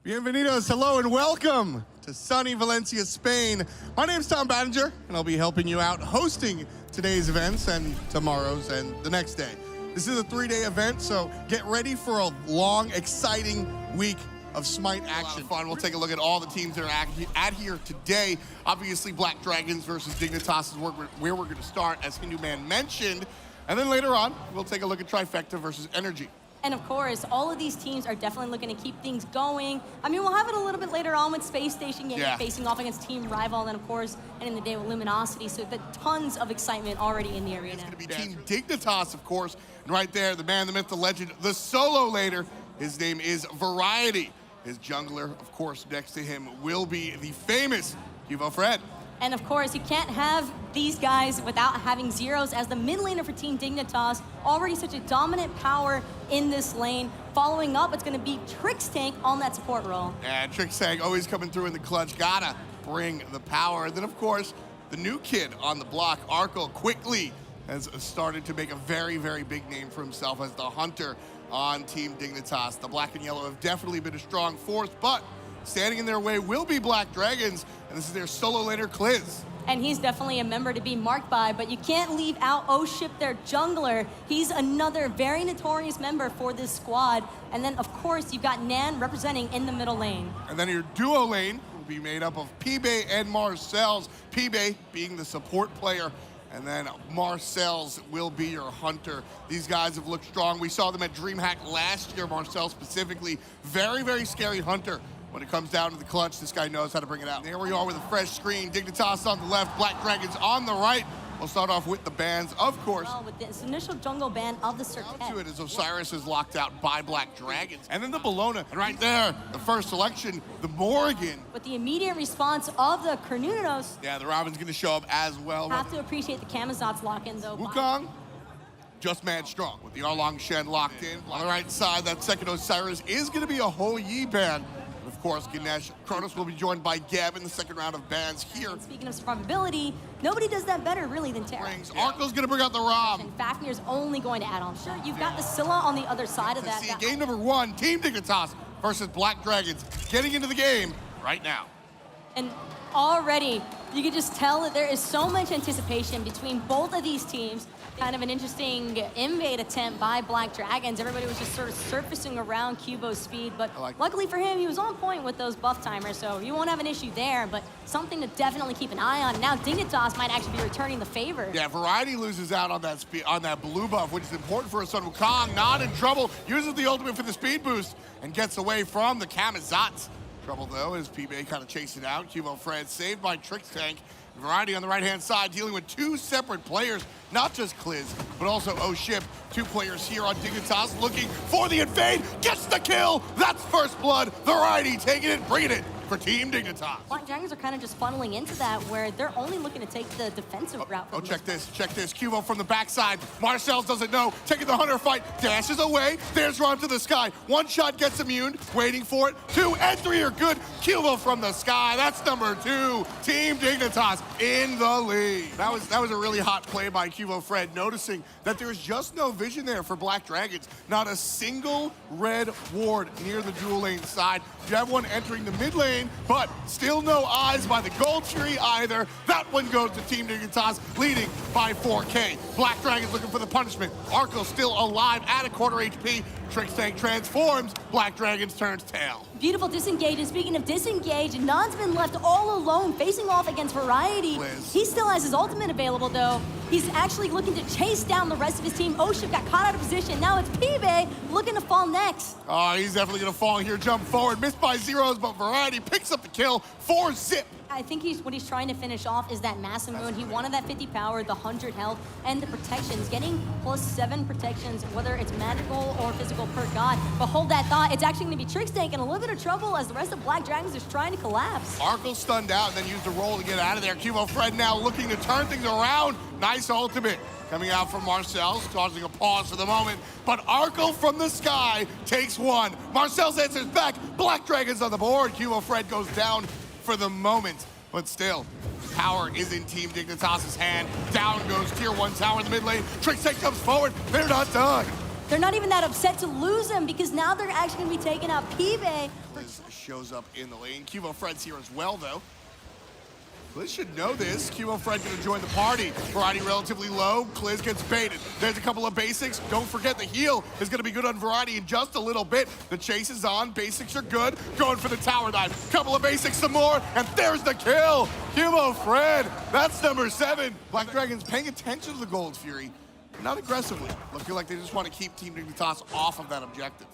Bienvenidos, hello and welcome to sunny Valencia, Spain. My name's Tom Battinger, and I'll be helping you out hosting today's events and tomorrow's and the next day. This is a 3-day event, so get ready for a long, exciting week of Smite action. A lot of fun. We'll take a look at all the teams that are at here today. Obviously, Black Dragons versus Dignitas is where we're going to start, as Hindu Man mentioned. And then later on, we'll take a look at Trifecta versus Energy. And of course, all of these teams are definitely looking to keep things going. I mean, we'll have it a little bit later on with Space Station facing off against Team Rival, and then of course, and in the day with Luminosity. So tons of excitement already in the arena. It's going to be Team Dignitas, of course. And right there, the man, the myth, the legend, the solo later. His name is Variety. His jungler, of course, next to him will be the famous Hugo Fred. And of course, you can't have these guys without having Zeros as the mid laner for Team Dignitas. Already such a dominant power in this lane. Following up, it's gonna be Trixtank on that support role. And Trixtank always coming through in the clutch. Gotta bring the power. And then of course, the new kid on the block, Arkle, quickly has started to make a very, very big name for himself as the hunter on Team Dignitas. The black and yellow have definitely been a strong force, but standing in their way will be Black Dragons, and this is their solo laner, Kliz. And he's definitely a member to be marked by, but you can't leave out Oship, their jungler. He's another very notorious member for this squad. And then, of course, you've got Nan representing in the middle lane. And then your duo lane will be made up of P-Bay and Marcells. P-Bay being the support player, and then Marcells will be your hunter. These guys have looked strong. We saw them at DreamHack last year, Marcells specifically. Very, very scary hunter. When it comes down to the clutch, this guy knows how to bring it out. There we are with a fresh screen. Dignitas on the left, Black Dragons on the right. We'll start off with the bans, of course. Well, with this initial jungle ban of the Circuit. To it as Osiris is locked out by Black Dragons. And then the Bellona, and right there, the first selection, the Morgan. With the immediate response of the Cornunos. Yeah, the Robin's gonna show up as well. Have to appreciate the Camazotz lock-in though. Wukong, just mad strong with the Arlong Shen locked in. On the right side, that second Osiris is gonna be a Ho Yi ban. Of course, Ganesh Kronos will be joined by Gab in the second round of bans here. And speaking of survivability, nobody does that better really than Terra. Arkle's gonna bring out the Rob. And Fafnir's only going to add on. Sure, you've got the Scylla on the other side of that. Game number 1, Team Dignitas versus Black Dragons, getting into the game right now. And already, you can just tell that there is so much anticipation between both of these teams. Kind of an interesting invade attempt by Black Dragons. Everybody was just sort of surfacing around Cubo's speed, but luckily for him, he was on point with those buff timers, so you won't have an issue there, but something to definitely keep an eye on. Now Dignitas might actually be returning the favor. Yeah, Variety loses out on that speed, on that blue buff, which is important for his son Wukong. Not in trouble, uses the ultimate for the speed boost, and gets away from the Camazotz. Trouble though is P-Bay kind of chasing out. Hugo Fred saved by Trixtank. Variety on the right-hand side dealing with 2 separate players, not just Kliz, but also Oship. 2 players here on Dignitas looking for the invade, gets the kill! That's first blood. Variety taking it, bringing it for Team Dignitas. Black Dragons are kind of just funneling into that where they're only looking to take the defensive route. Oh, check this. Cubo from the backside. Marcells doesn't know, taking the hunter fight, dashes away. There's Ron to the sky. 1 shot gets immune, waiting for it. 2 and 3 are good. Cubo from the sky. That's number 2. Team Dignitas in the lead. That was a really hot play by Cubo Fred, noticing that there's just no vision there for Black Dragons. Not a single red ward near the dual lane side. You have one entering the mid lane, but still no eyes by the gold tree either. That one goes to Team Dignitas, leading by 4K. Black Dragons looking for the punishment. Arkle still alive at a quarter HP. Trixtank transforms, Black Dragons turns tail. Beautiful disengage, and speaking of disengage, Nan's been left all alone facing off against Variety. He still has his ultimate available though. He's actually looking to chase down the rest of his team. Oship got caught out of position. Now it's P-Bay looking to fall next. Oh, he's definitely gonna fall here, jump forward, missed by Zeros, but Variety picks up the kill, 4-zip. I think what he's trying to finish off is that massive mode. He wanted that 50 power, the 100 health, and the protections. Getting +7 protections, whether it's magical or physical per god. But hold that thought, it's actually gonna be Trixtank in a little bit of trouble as the rest of Black Dragons is trying to collapse. Arkle stunned out and then used the roll to get out of there. Cubo Fred now looking to turn things around. Nice ultimate coming out from Marcells, causing a pause for the moment. But Arkle from the sky takes 1. Marcells answers back. Black Dragons on the board. Cubo Fred goes down for the moment, but still, power is in Team Dignitas' hand. Down goes Tier 1 tower in the mid lane. Trixtank comes forward. They're not done. they're not even that upset to lose him because now they're actually going to be taking out Pibe. Liz shows up in the lane. Cubo Fred's here as well, though. Liz should know this. Cubo Fred gonna join the party. Variety relatively low. Kliz gets baited. There's a couple of basics. Don't forget the heal is gonna be good on Variety in just a little bit. The chase is on. Basics are good. Going for the tower dive. Couple of basics, some more, and there's the kill. Cubo Fred, that's number 7. Black Dragon's paying attention to the Gold Fury. Not aggressively. Looking like they just want to keep Team Dignitas off of that objective.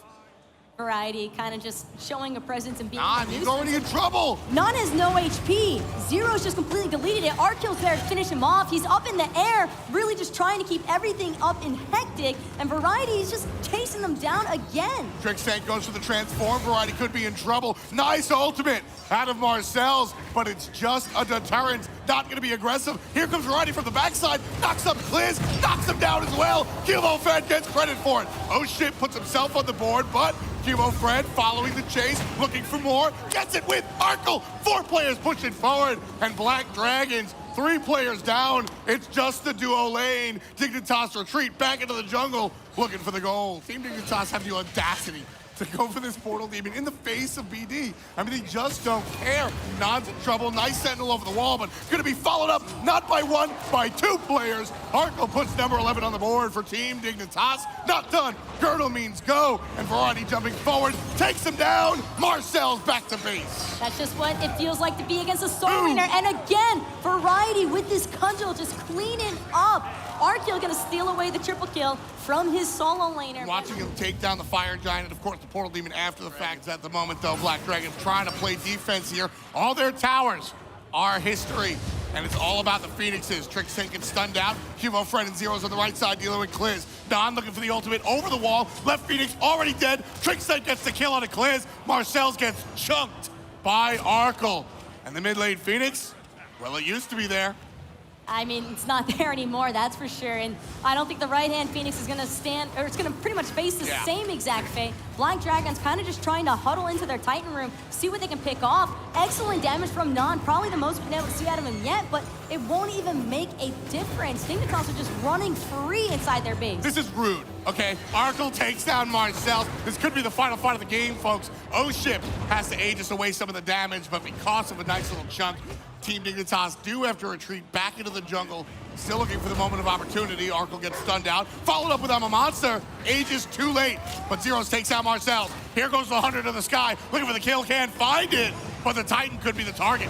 Variety kind of just showing a presence and being He's already in trouble. None has no HP. Zero's just completely deleted it. Arkill's there to finish him off. He's up in the air, really just trying to keep everything up in hectic, and Variety is just chasing them down again. Trickstank goes for the transform. Variety could be in trouble. Nice ultimate out of Marcel's, but it's just a deterrent. Not going to be aggressive. Here comes Variety from the backside. Knocks up Kliz. Knocks him down as well. Cubo Fred gets credit for it. Oh shit, puts himself on the board, but Cubo Fred following the chase, looking for more. Gets it with Arkle. 4 players pushing forward, and Black Dragons 3 players down. It's just the duo lane. Dignitas retreat back into the jungle, looking for the goal. Team Dignitas have the audacity to go for this portal demon in the face of BD. I mean, they just don't care. Nod's in trouble. Nice sentinel over the wall, but gonna be followed up not by 1, by 2 players. Arkle puts number 11 on the board for Team Dignitas. Not done. Girdle means go, and Variety jumping forward takes him down. Marcel's back to base. That's just what it feels like to be against a Soul Laner. And again, Variety with this cudgel just cleaning up. Arkill gonna steal away the triple kill from his solo laner. Watching him take down the Fire Giant, and of course the Portal Demon after the fact. At the moment though, Black Dragon's trying to play defense here. All their towers are history, and it's all about the Phoenixes. Trickstank gets stunned out. Cubo Fred and Zero's on the right side dealing with Kliz. Don looking for the ultimate over the wall. Left Phoenix already dead. Trickstank gets the kill on a Kliz. Marcel's gets chunked by Arkle. And the mid lane Phoenix, well, it used to be there. I mean, it's not there anymore, that's for sure. And I don't think the right-hand Phoenix is gonna stand, or it's gonna pretty much face the same exact fate. Black Dragon's kind of just trying to huddle into their Titan room, see what they can pick off. Excellent damage from Non, probably the most we've been able to see out of him yet, but it won't even make a difference. Dignitas are just running free inside their base. This is rude, okay? Arkle takes down Marcel. This could be the final fight of the game, folks. O-Ship has to Aegis away some of the damage, but because of a nice little chunk, Team Dignitas do have to retreat back into the jungle. Still looking for the moment of opportunity. Arkle gets stunned out. Followed up with I'm a Monster. Aegis too late, but Zeros takes out Marcel. Here goes the 100 to the sky. Looking for the kill, can't find it, but the Titan could be the target.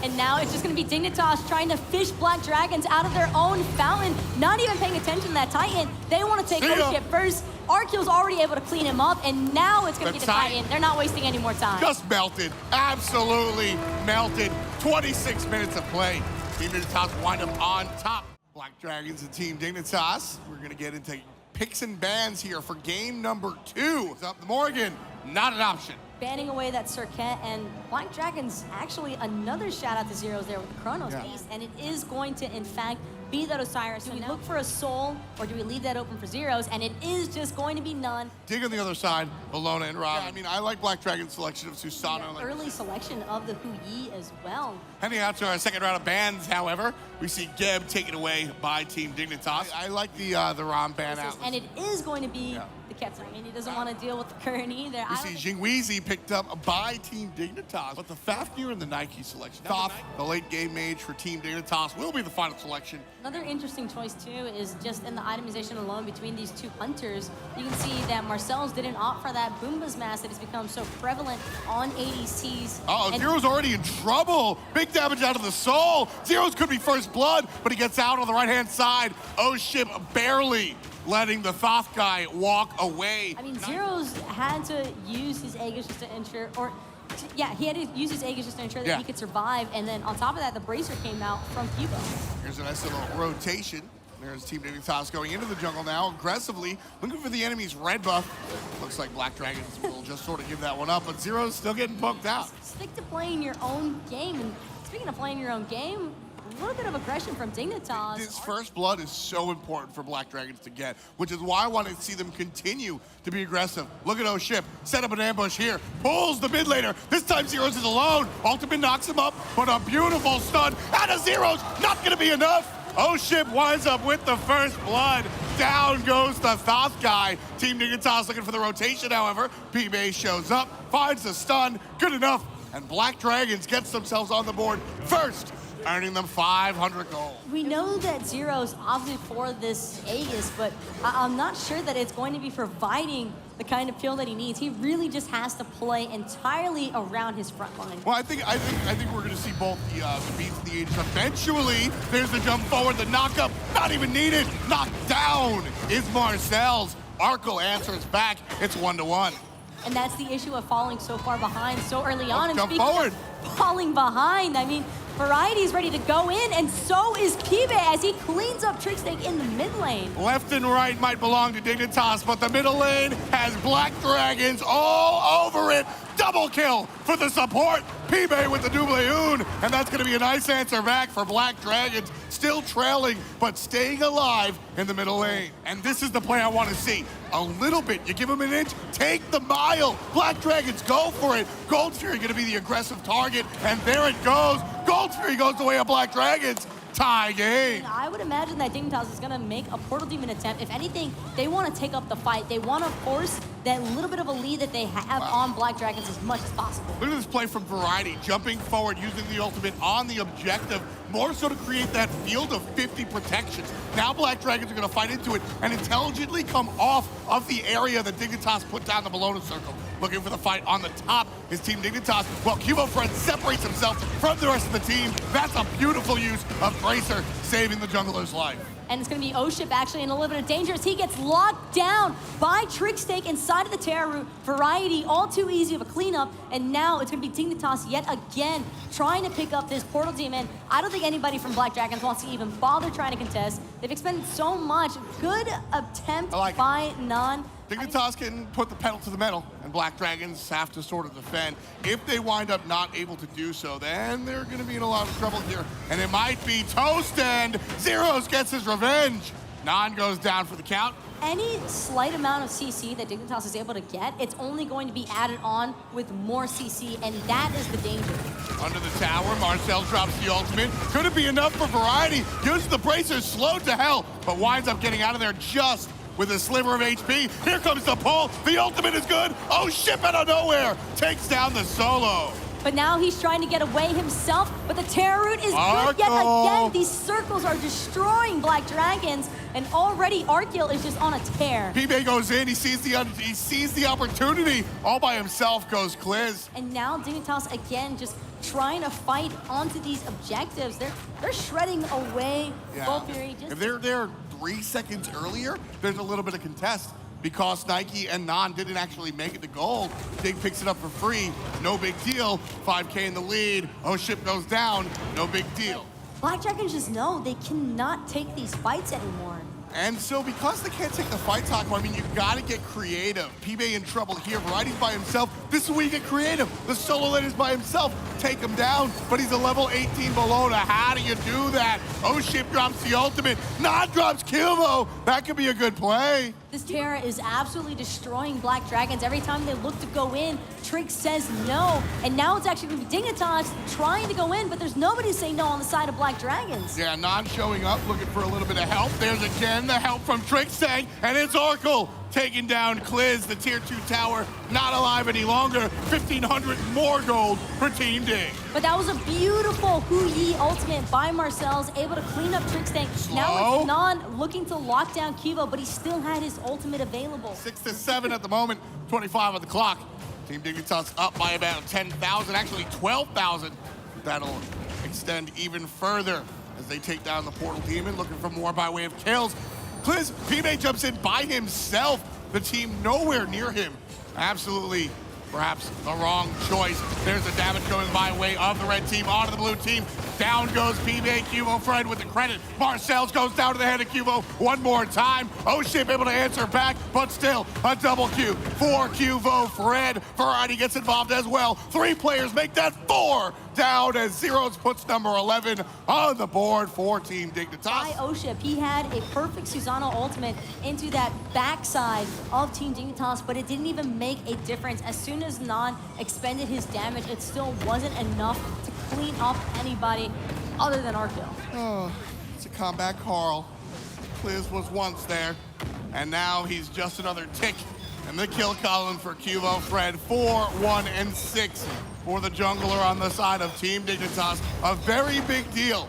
And now it's just gonna be Dignitas trying to fish Black Dragons out of their own fountain, not even paying attention to that Titan. They want to take ownership first. Arkill's already able to clean him up, and now it's gonna be the Titan. They're not wasting any more time. Just melted, absolutely melted. 26 minutes of play. Team Dignitas wind up on top. Black Dragons and Team Dignitas. We're gonna get into picks and bans here for game number 2. Up the Morgan, not an option. Banning away that Circuit, and Black Dragons, actually another shout out to Zeros there with the Chronos piece, and it is going to in fact be that Osiris. Do we look for a soul, or do we leave that open for Zeros? And it is just going to be None. Dig on the other side, Bologna and Rob. I mean, I like Black Dragon's selection of Susano. Early selection of the Hu Yi as well. Heading out to our second round of bans, however, we see Geb taken away by Team Dignitas. I like the Ram ban out. And it is going to be the Ketsu. I mean, he doesn't want to deal with the current either. We see Jingweezy picked up by Team Dignitas, but the Fafnir and the Nike selection. Thoth, the late game mage for Team Dignitas, will be the final selection. Another interesting choice too is just in the itemization alone between these two hunters. You can see that Marcel's didn't opt for that Boomba's mask that has become so prevalent on ADCs. Zero's already in trouble. Big damage out of the soul. Zero's could be first blood, but he gets out on the right-hand side. O-Ship barely letting the Thoth guy walk away. I mean, Zero's had to use his Aegis just to ensure, he had to use his Aegis just to ensure that he could survive, and then on top of that, the Bracer came out from Cubo. Here's a nice little rotation. There's Team Dignitas going into the jungle now, aggressively, looking for the enemy's red buff. Looks like Black Dragons will just sort of give that one up, but Zero's still getting poked out. Stick to playing your own game, and speaking of playing your own game, a little bit of aggression from Dignitas. This first blood is so important for Black Dragons to get, which is why I want to see them continue to be aggressive. Look at O-Ship, set up an ambush here, pulls the mid laner. This time Zeros is alone. Ultimate knocks him up, but a beautiful stun out of Zeros, not gonna be enough. O-Ship winds up with the first blood. Down goes the Thoth guy. Team Dignitas looking for the rotation, however. P-Bay shows up, finds the stun, good enough, and Black Dragons gets themselves on the board first, earning them 500 gold. We know that Zero's obviously for this Aegis, but I'm not sure that it's going to be providing the kind of kill that he needs. He really just has to play entirely around his front line. Well, I think we're going to see both the beats and the Aegis. Eventually, there's the jump forward, the knockup, not even needed. Knocked down is Marcel's. Arco answers back. It's 1-1. And that's the issue of falling so far behind so early on. And jump speaking forward. of falling behind, I mean, Variety's ready to go in, and so is Pibe as he cleans up Trickstake in the mid lane. Left and right might belong to Dignitas, but the middle lane has Black Dragons all over it. Double kill for the support. Pibe with the double un, and that's going to be a nice answer back for Black Dragons. Still trailing, but staying alive in the middle lane. And this is the play I want to see. A little bit. You give them an inch, take the mile. Black Dragons go for it. Gold Fury going to be the aggressive target, and there it goes. Gold Fury goes the way of Black Dragons. Tie game. And I would imagine that Dignitas is going to make a Portal Demon attempt. If anything, they want to take up the fight. They want to force that little bit of a lead that they have on Black Dragons as much as possible. Look at this play from Variety, jumping forward, using the ultimate on the objective, more so to create that field of 50 protections. Now Black Dragons are going to fight into it and intelligently come off of the area that Dignitas put down the Bologna circle. Looking for the fight on the top is Team Dignitas. Well, Cubo Fred separates himself from the rest of the team. That's a beautiful use of Bracer, saving the jungler's life. And it's going to be Oship actually in a little bit of danger as he gets locked down by Trickstake inside of the Terra Root. Variety, all too easy of a cleanup, and now it's going to be Dignitas yet again trying to pick up this Portal Demon. I don't think anybody from Black Dragons wants to even bother trying to contest. They've expended so much. Good attempt by Nan. Dignitas can put the pedal to the metal, and Black Dragons have to sort of defend. If they wind up not able to do so, then they're going to be in a lot of trouble here. And it might be toast, and Zeros gets his revenge. Nan goes down for the count. Any slight amount of CC that Dignitas is able to get, it's only going to be added on with more CC, and that is the danger. Under the tower, Marcel drops the ultimate. Could it be enough for Variety? Uses the bracers, slowed to hell, but winds up getting out of there just with a sliver of HP. Here comes the pull. The ultimate is good. Oh, ship out of nowhere. Takes down the solo. But now he's trying to get away himself, but the Terra Root is good yet again. These circles are destroying Black Dragons, and already Arkiel is just on a tear. P-Bay goes in, he sees the opportunity. All by himself goes Kliz. And now Dignitas again just trying to fight onto these objectives. They're shredding away Gold Fury. If they're there 3 seconds earlier, there's a little bit of contest. Because Nike and Nan didn't actually make it to gold, Dig picks it up for free. No big deal. 5K in the lead. Oh, ship goes down. No big deal. Black Dragons just know they cannot take these fights anymore. And so because they can't take the fight, Taco, I mean, you've got to get creative. P-Bay in trouble here. Variety's by himself. This is where you get creative. The solo lane is by himself. Take him down, but he's a level 18 below. How do you do that? Oh, ship drops the ultimate. Nan drops Kilvo. That could be a good play. This Terra is absolutely destroying Black Dragons. Every time they look to go in, Trigg says no. And now it's actually going to be Dignitas trying to go in, but there's nobody saying no on the side of Black Dragons. Yeah, Nan showing up, looking for a little bit of help. There's again the help from Trickstake, and it's Oracle taking down Kliz, the tier 2 tower, not alive any longer. 1,500 more gold for Team Dig. But that was a beautiful Hu Yi ultimate by Marcel's, able to clean up Trickstake. Now it's Nan looking to lock down Kivo, but he still had his ultimate available. 6 to 7 at the moment, 25 on the clock. Team Dignitas up by about 10,000, actually 12,000. That'll extend even further as they take down the Portal Demon, looking for more by way of kills. Kliz, P-Bay jumps in by himself. The team nowhere near him. Absolutely, perhaps the wrong choice. There's the damage going by way of the red team onto the blue team. Down goes P-Bay. Cubo Fred with the credit. Marcel's goes down to the head of Cubo one more time. Oship able to answer back, but still a double Q for Cubo Fred. Variety gets involved as well. 3 players make that 4 down as Zeros puts number 11 on the board for Team Dignitas. By Oship, he had a perfect Susano ultimate into that backside of Team Dignitas, but it didn't even make a difference. As soon as Nan expended his damage, it still wasn't enough to clean up anybody other than Arkill. Oh, it's a comeback, Carl. Kliz was once there, and now he's just another tick in the kill column for Cuvo Fred. 4, 1, and 6 for the jungler on the side of Team Dignitas. A very big deal,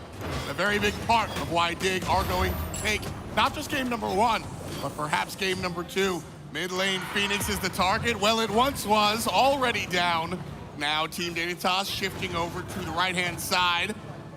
a very big part of why Dig are going to take not just game number 1, but perhaps game number 2. Mid lane Phoenix is the target. Well, it once was, already down. Now Team Dignitas shifting over to the right-hand side,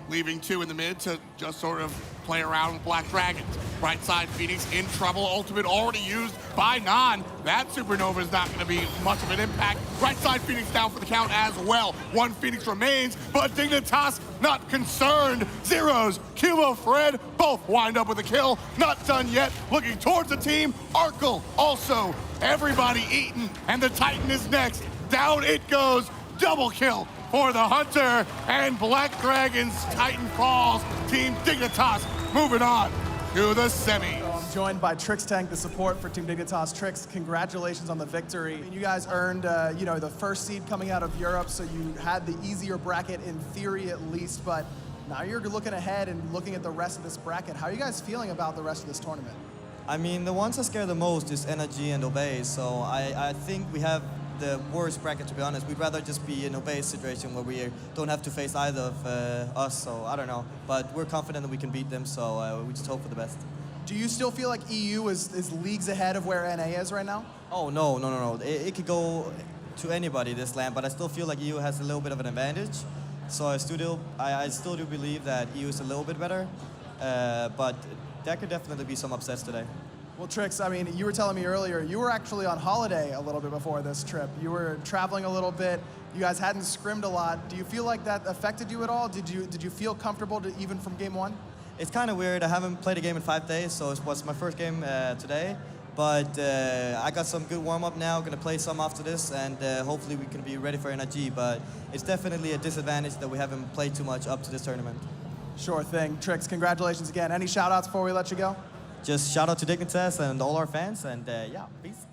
leaving 2 in the mid to just sort of play around with Black Dragons. Right side, Phoenix in trouble. Ultimate already used by Non. That Supernova is not going to be much of an impact. Right side, Phoenix down for the count as well. 1 Phoenix remains, but Dignitas not concerned. Zeros, Cuvo, Fred, both wind up with a kill. Not done yet. Looking towards the team. Arkle also. Everybody eaten, and the Titan is next. Down it goes. Double kill for the Hunter, and Black Dragons Titan falls. Team Dignitas moving on to the semis. I'm joined by Trix Tank, the support for Team Dignitas. Trix, congratulations on the victory. You guys earned, the first seed coming out of Europe, so you had the easier bracket in theory at least, but now you're looking ahead and looking at the rest of this bracket. How are you guys feeling about the rest of this tournament? I mean, the ones I scare the most is Energy and Obey, so I think we have the worst bracket, to be honest. We'd rather just be in Obey's situation where we don't have to face either of us, so I don't know. But we're confident that we can beat them, so we just hope for the best. Do you still feel like EU is leagues ahead of where NA is right now? Oh, no. It could go to anybody, this land, but I still feel like EU has a little bit of an advantage. So I still do believe that EU is a little bit better, but there could definitely be some upsets today. Well, Trix, I mean, you were telling me earlier, you were actually on holiday a little bit before this trip. You were traveling a little bit. You guys hadn't scrimmed a lot. Do you feel like that affected you at all? Did you feel comfortable even from game 1? It's kind of weird. I haven't played a game in 5 days, so it was my first game today. But I got some good warm-up now. Going to play some after this, and hopefully we can be ready for NRG. But it's definitely a disadvantage that we haven't played too much up to this tournament. Sure thing. Trix, congratulations again. Any shout-outs before we let you go? Just shout out to Dignitas and all our fans, and yeah, peace.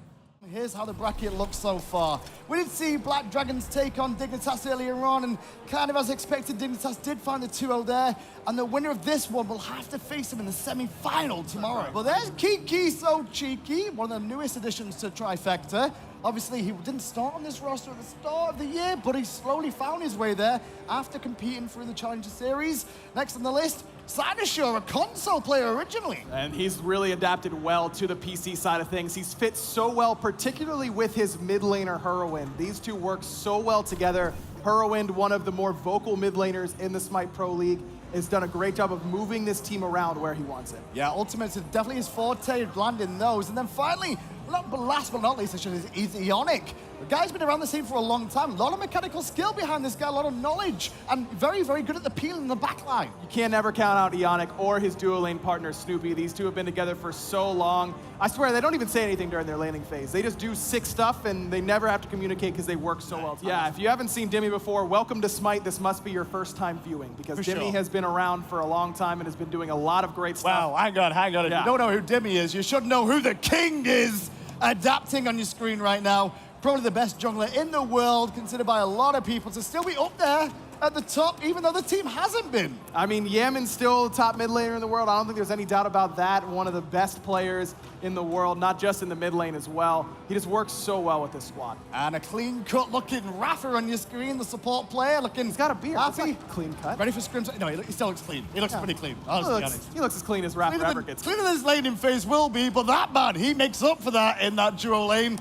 Here's how the bracket looks so far. We did see Black Dragons take on Dignitas earlier on, and kind of as expected, Dignitas did find the 2-0 there, and the winner of this one will have to face them in the semi-final tomorrow. But there's Kiki So Cheeky, one of the newest additions to Trifecta. Obviously, he didn't start on this roster at the start of the year, but he slowly found his way there after competing through the Challenger Series. Next on the list, Sinosure, a console player originally. And he's really adapted well to the PC side of things. He's fit so well, particularly with his mid laner, Hurrowin. These two work so well together. Hurrowin, one of the more vocal mid laners in the Smite Pro League, has done a great job of moving this team around where he wants it. Yeah, ultimates is definitely his forte, landing those. And then finally, last but not least, is Ionic. The guy's been around the scene for a long time. A lot of mechanical skill behind this guy, a lot of knowledge, and very, very good at the peel in the backline. You can never count out Ionic or his dual lane partner, Snoopy. These two have been together for so long. I swear, they don't even say anything during their laning phase. They just do sick stuff, and they never have to communicate because they work so well together. Yeah, if you haven't seen Dimmy before, welcome to Smite. This must be your first time viewing, because Dimmy has been around for a long time and has been doing a lot of great stuff. Wow, hang on. If you don't know who Dimmy is, you should know who the king is. Adapting on your screen right now. Probably the best jungler in the world, considered by a lot of people to still be up there at the top, even though the team hasn't been. I mean, Yaman's still top mid laner in the world. I don't think there's any doubt about that. One of the best players in the world, not just in the mid lane as well. He just works so well with this squad. And a clean-cut looking Rafa on your screen, the support player, looking He's got a beard. happy. That's not clean cut. Ready for scrims? No, he still looks clean. He looks pretty clean, honestly. He looks as clean as Rafa ever gets. Cleaner than his laning phase will be, but that man, he makes up for that in that duo lane.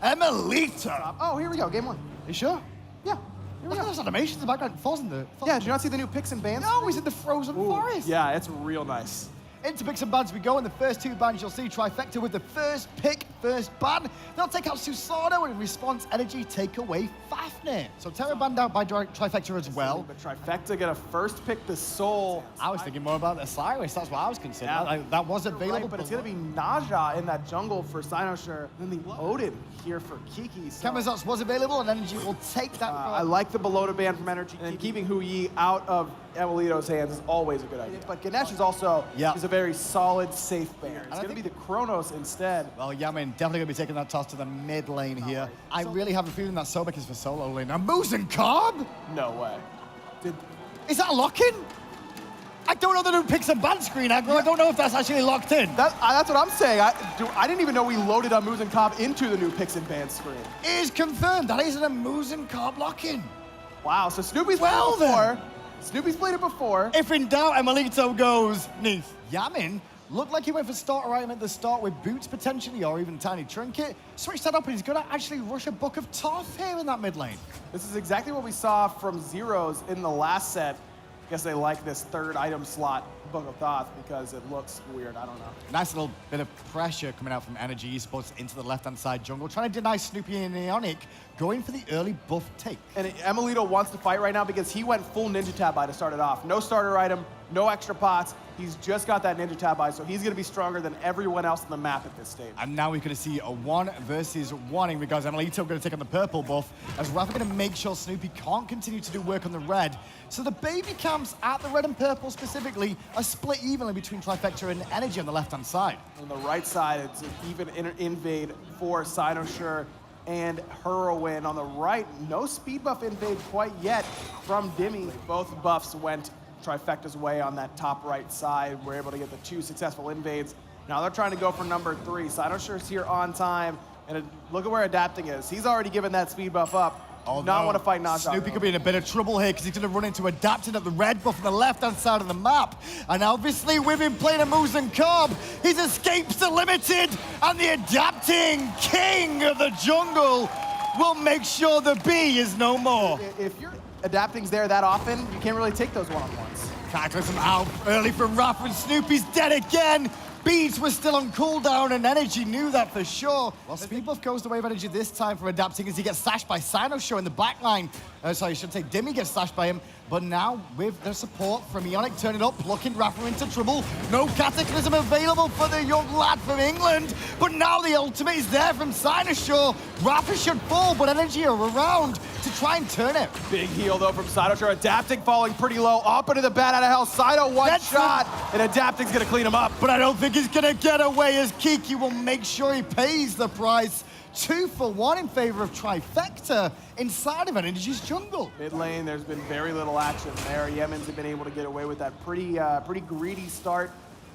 Emelita. Oh, here we go, game 1. You sure? Yeah. Here we Look at go. those animations in the background. Falls in the... Yeah, did you not see the new picks and bans? No, he's in the frozen forest. Yeah, it's real nice. Into picks and bans we go. In the first 2 bans, you'll see Trifecta with the first pick, first ban. They'll take out Susano, and in response, Energy take away Fafnir. So Terra banned out by Trifecta as well. But Trifecta get a first pick the Soul. I was thinking more about Osiris. That's what I was considering. Yeah, that was available. Right, but it's going to be Naja in that jungle for Sinosure. Then the Odin here for Kiki. So. Kamazots was available, and Energy will take that. I like the Belota ban from Energy. And keeping Hu Yi out of Emelito's hands is always a good idea. But Ganesh is also is a very solid, safe ban. It's going to be the Kronos instead. Well, Yamin definitely going to be taking that toss to the mid lane here. I really have a feeling that Sobek is for solo lane. Now, Moose and Cobb? No way. Is that a lock-in? I don't know that it picks a ban screen, Aggro. I don't know if that's actually locked in. That's what I'm saying. I didn't even know we loaded on Moves and Cobb into the new picks and bans screen. It is confirmed. That is a Moose and Cobb lock-in. Wow, so Snoopy's played it before. Snoopy's played it before. If in doubt, Emelito goes Neath. Yamin looked like he went for starter item at the start with boots potentially, or even tiny trinket. Switch that up, and he's gonna actually rush a Book of Tough here in that mid lane. This is exactly what we saw from Zeros in the last set. I guess they like this third item slot, Book of Thoth, because it looks weird. I don't know. Nice little bit of pressure coming out from Energy Esports into the left-hand side jungle, trying to deny Snoopy and Ionic, going for the early buff take. And Emelito wants to fight right now because he went full Ninja Tab to start it off. No starter item, no extra pots. He's just got that Ninja Tab so he's going to be stronger than everyone else on the map at this stage. And now we're going to see a 1 versus 1 in regards to Emelito going to take on the purple buff, as Rafa going to make sure Snoopy can't continue to do work on the red. So the baby camps at the red and purple specifically are split evenly between Trifecta and Energy on the left-hand side. On the right side, it's an even invade for Cynosure and Heroin. On the right, no speed buff invade quite yet from Dimmy. Both buffs went Trifecta's way on that top right side. We're able to get the 2 successful invades. Now they're trying to go for number 3. Cynosure's here on time, and look at where Adapting is. He's already given that speed buff up. Not want to fight Knockout. Snoopy could be in a bit of trouble here because he's going to run into Adapting at the red buff on the left-hand side of the map. And obviously, with him playing a Moose and Cobb, his escapes are limited. And the Adapting king of the jungle will make sure the B is no more. If you're Adapting's there that often, you can't really take those one-on-ones. Cataclysm out early from Rafa, and Snoopy's dead again. Beads were still on cooldown, and Energy knew that for sure. Well, speed buff goes the way of Energy this time for Adapting as he gets slashed by Cynosure in the backline. Sorry, I should say Dimmy gets slashed by him. But now, with the support from Ionic turning up, looking Rafa into trouble. No Cataclysm available for the young lad from England. But now the ultimate is there from Cynosure. Rafa should fall, but Energy are around to try and turn it. Big heal, though, from Cynosure. Adapting falling pretty low. Up into the bat out of hell. Cyno one shot, and Adapting's going to clean him up. But I don't think he's going to get away, as Kiki will make sure he pays the price. 2 for 1 in favor of Trifecta inside of Energy's jungle. Mid lane, there's been very little action there. Yemen's have been able to get away with that pretty greedy start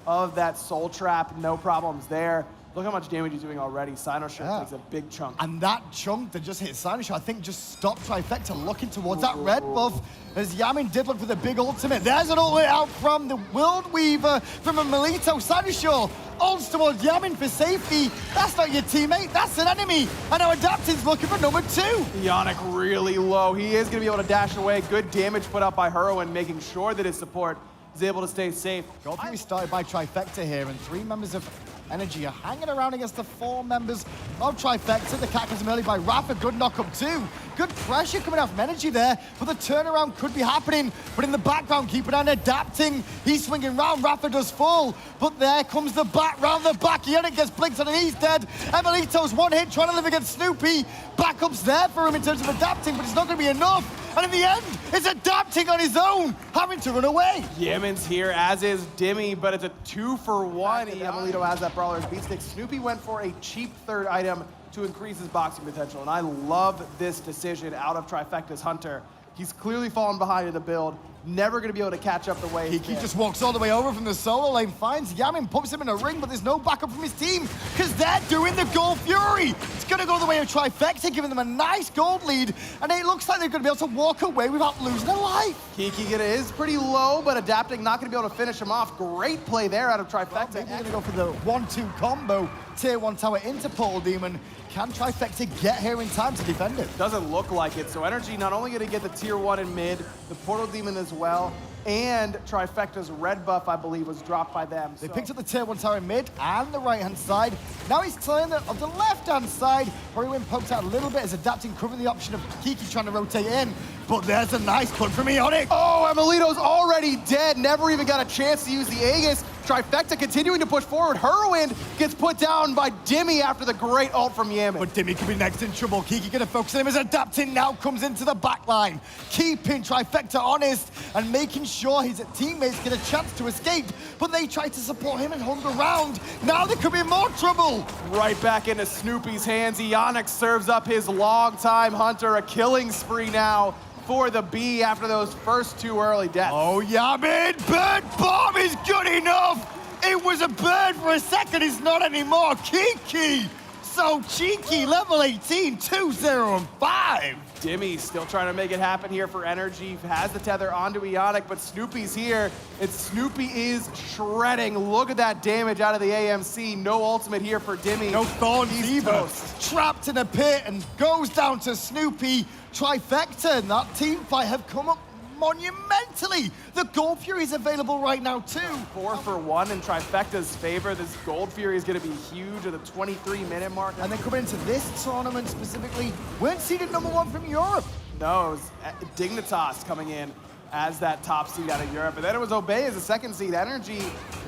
of that Soul Trap. No problems there. Look how much damage he's doing already. Cynosure takes a big chunk. And that chunk that just hit Cynosure, I think, just stopped Trifecta looking towards that red buff, as Yamin did look for the big ultimate. There's an ultimate out from the World Weaver from a Melito. Cynosure ults towards Yamin for safety. That's not your teammate, that's an enemy. And now Adapting's looking for number 2. Ionic really low. He is going to be able to dash away. Good damage put up by Heroin, making sure that his support is able to stay safe. Goal theory started by Trifecta here, and 3 members of Energy are hanging around against the 4 members of Trifecta. The Cataclysm early by Rafa, good knock up too. Good pressure coming out from Energy there, but the turnaround could be happening. But in the background, keep it on Adapting. He's swinging round, Rafa does fall, but there comes the back, round the back. Ionic gets blinked on and he's dead. Emelito's one hit, trying to live against Snoopy. Backup's there for him in terms of Adapting, but it's not going to be enough. And in the end, it's Adapting on his own, having to run away. Yemen's here, as is Dimmy, but it's a 2 for 1. Emelito has that Brawler's Beatstick. Snoopy went for a cheap third item to increase his boxing potential, and I love this decision out of Trifecta's Hunter. He's clearly fallen behind in the build. Never going to be able to catch up the way he just walks all the way over from the solo lane, finds Yamin, pumps him in a ring, but there's no backup from his team because they're doing the Gold Fury. It's going to go the way of Trifecta, giving them a nice gold lead, and it looks like they're going to be able to walk away without losing a life. Kiki is pretty low, but Adapting not going to be able to finish him off. Great play there out of Trifecta. Maybe they're going to go for the 1-2 combo. Tier 1 tower into Portal Demon. Can Trifecta get here in time to defend it? Doesn't look like it. So Energy not only going to get the tier 1 in mid, the Portal Demon as well, and Trifecta's red buff, I believe, was dropped by them. They picked up the tier 1 tower in mid and the right-hand side. Now he's turning of the left-hand side. Heroin pokes out a little bit as Adapting, covering the option of Kiki trying to rotate in. But there's a nice cut from Ionic. Oh, Emelito's already dead. Never even got a chance to use the Aegis. Trifecta continuing to push forward. Heroin gets put down by Dimmy after the great ult from Yamin. But Dimmy could be next in trouble. Kiki gonna focus on him as Adapting now comes into the backline, keeping Trifecta honest and making sure his teammates get a chance to escape. But they try to support him and hung around. Now there could be more trouble. Right back into Snoopy's hands. Ionic serves up his long-time Hunter. A killing spree now for the B after those first 2 early deaths. Oh, Yamin, bird bomb is good enough. It was a bird for a second, it's not anymore. Kiki, so cheeky, level 18, 2-0 and 5. Dimmy still trying to make it happen here for Energy. Has the tether onto Ionic, but Snoopy's here. And Snoopy is shredding. Look at that damage out of the AMC. No ultimate here for Dimmy. No thorns either. Toast. Trapped in a pit and goes down to Snoopy. Trifecta and that team fight have come up monumentally. The Gold Fury is available right now too. 4 for 1 in Trifecta's favor. This Gold Fury is going to be huge at the 23-minute mark. And then coming into this tournament specifically, weren't seeded #1 from Europe. No, it was Dignitas coming in as that top seed out of Europe. And then it was Obey as the 2nd seed. Energy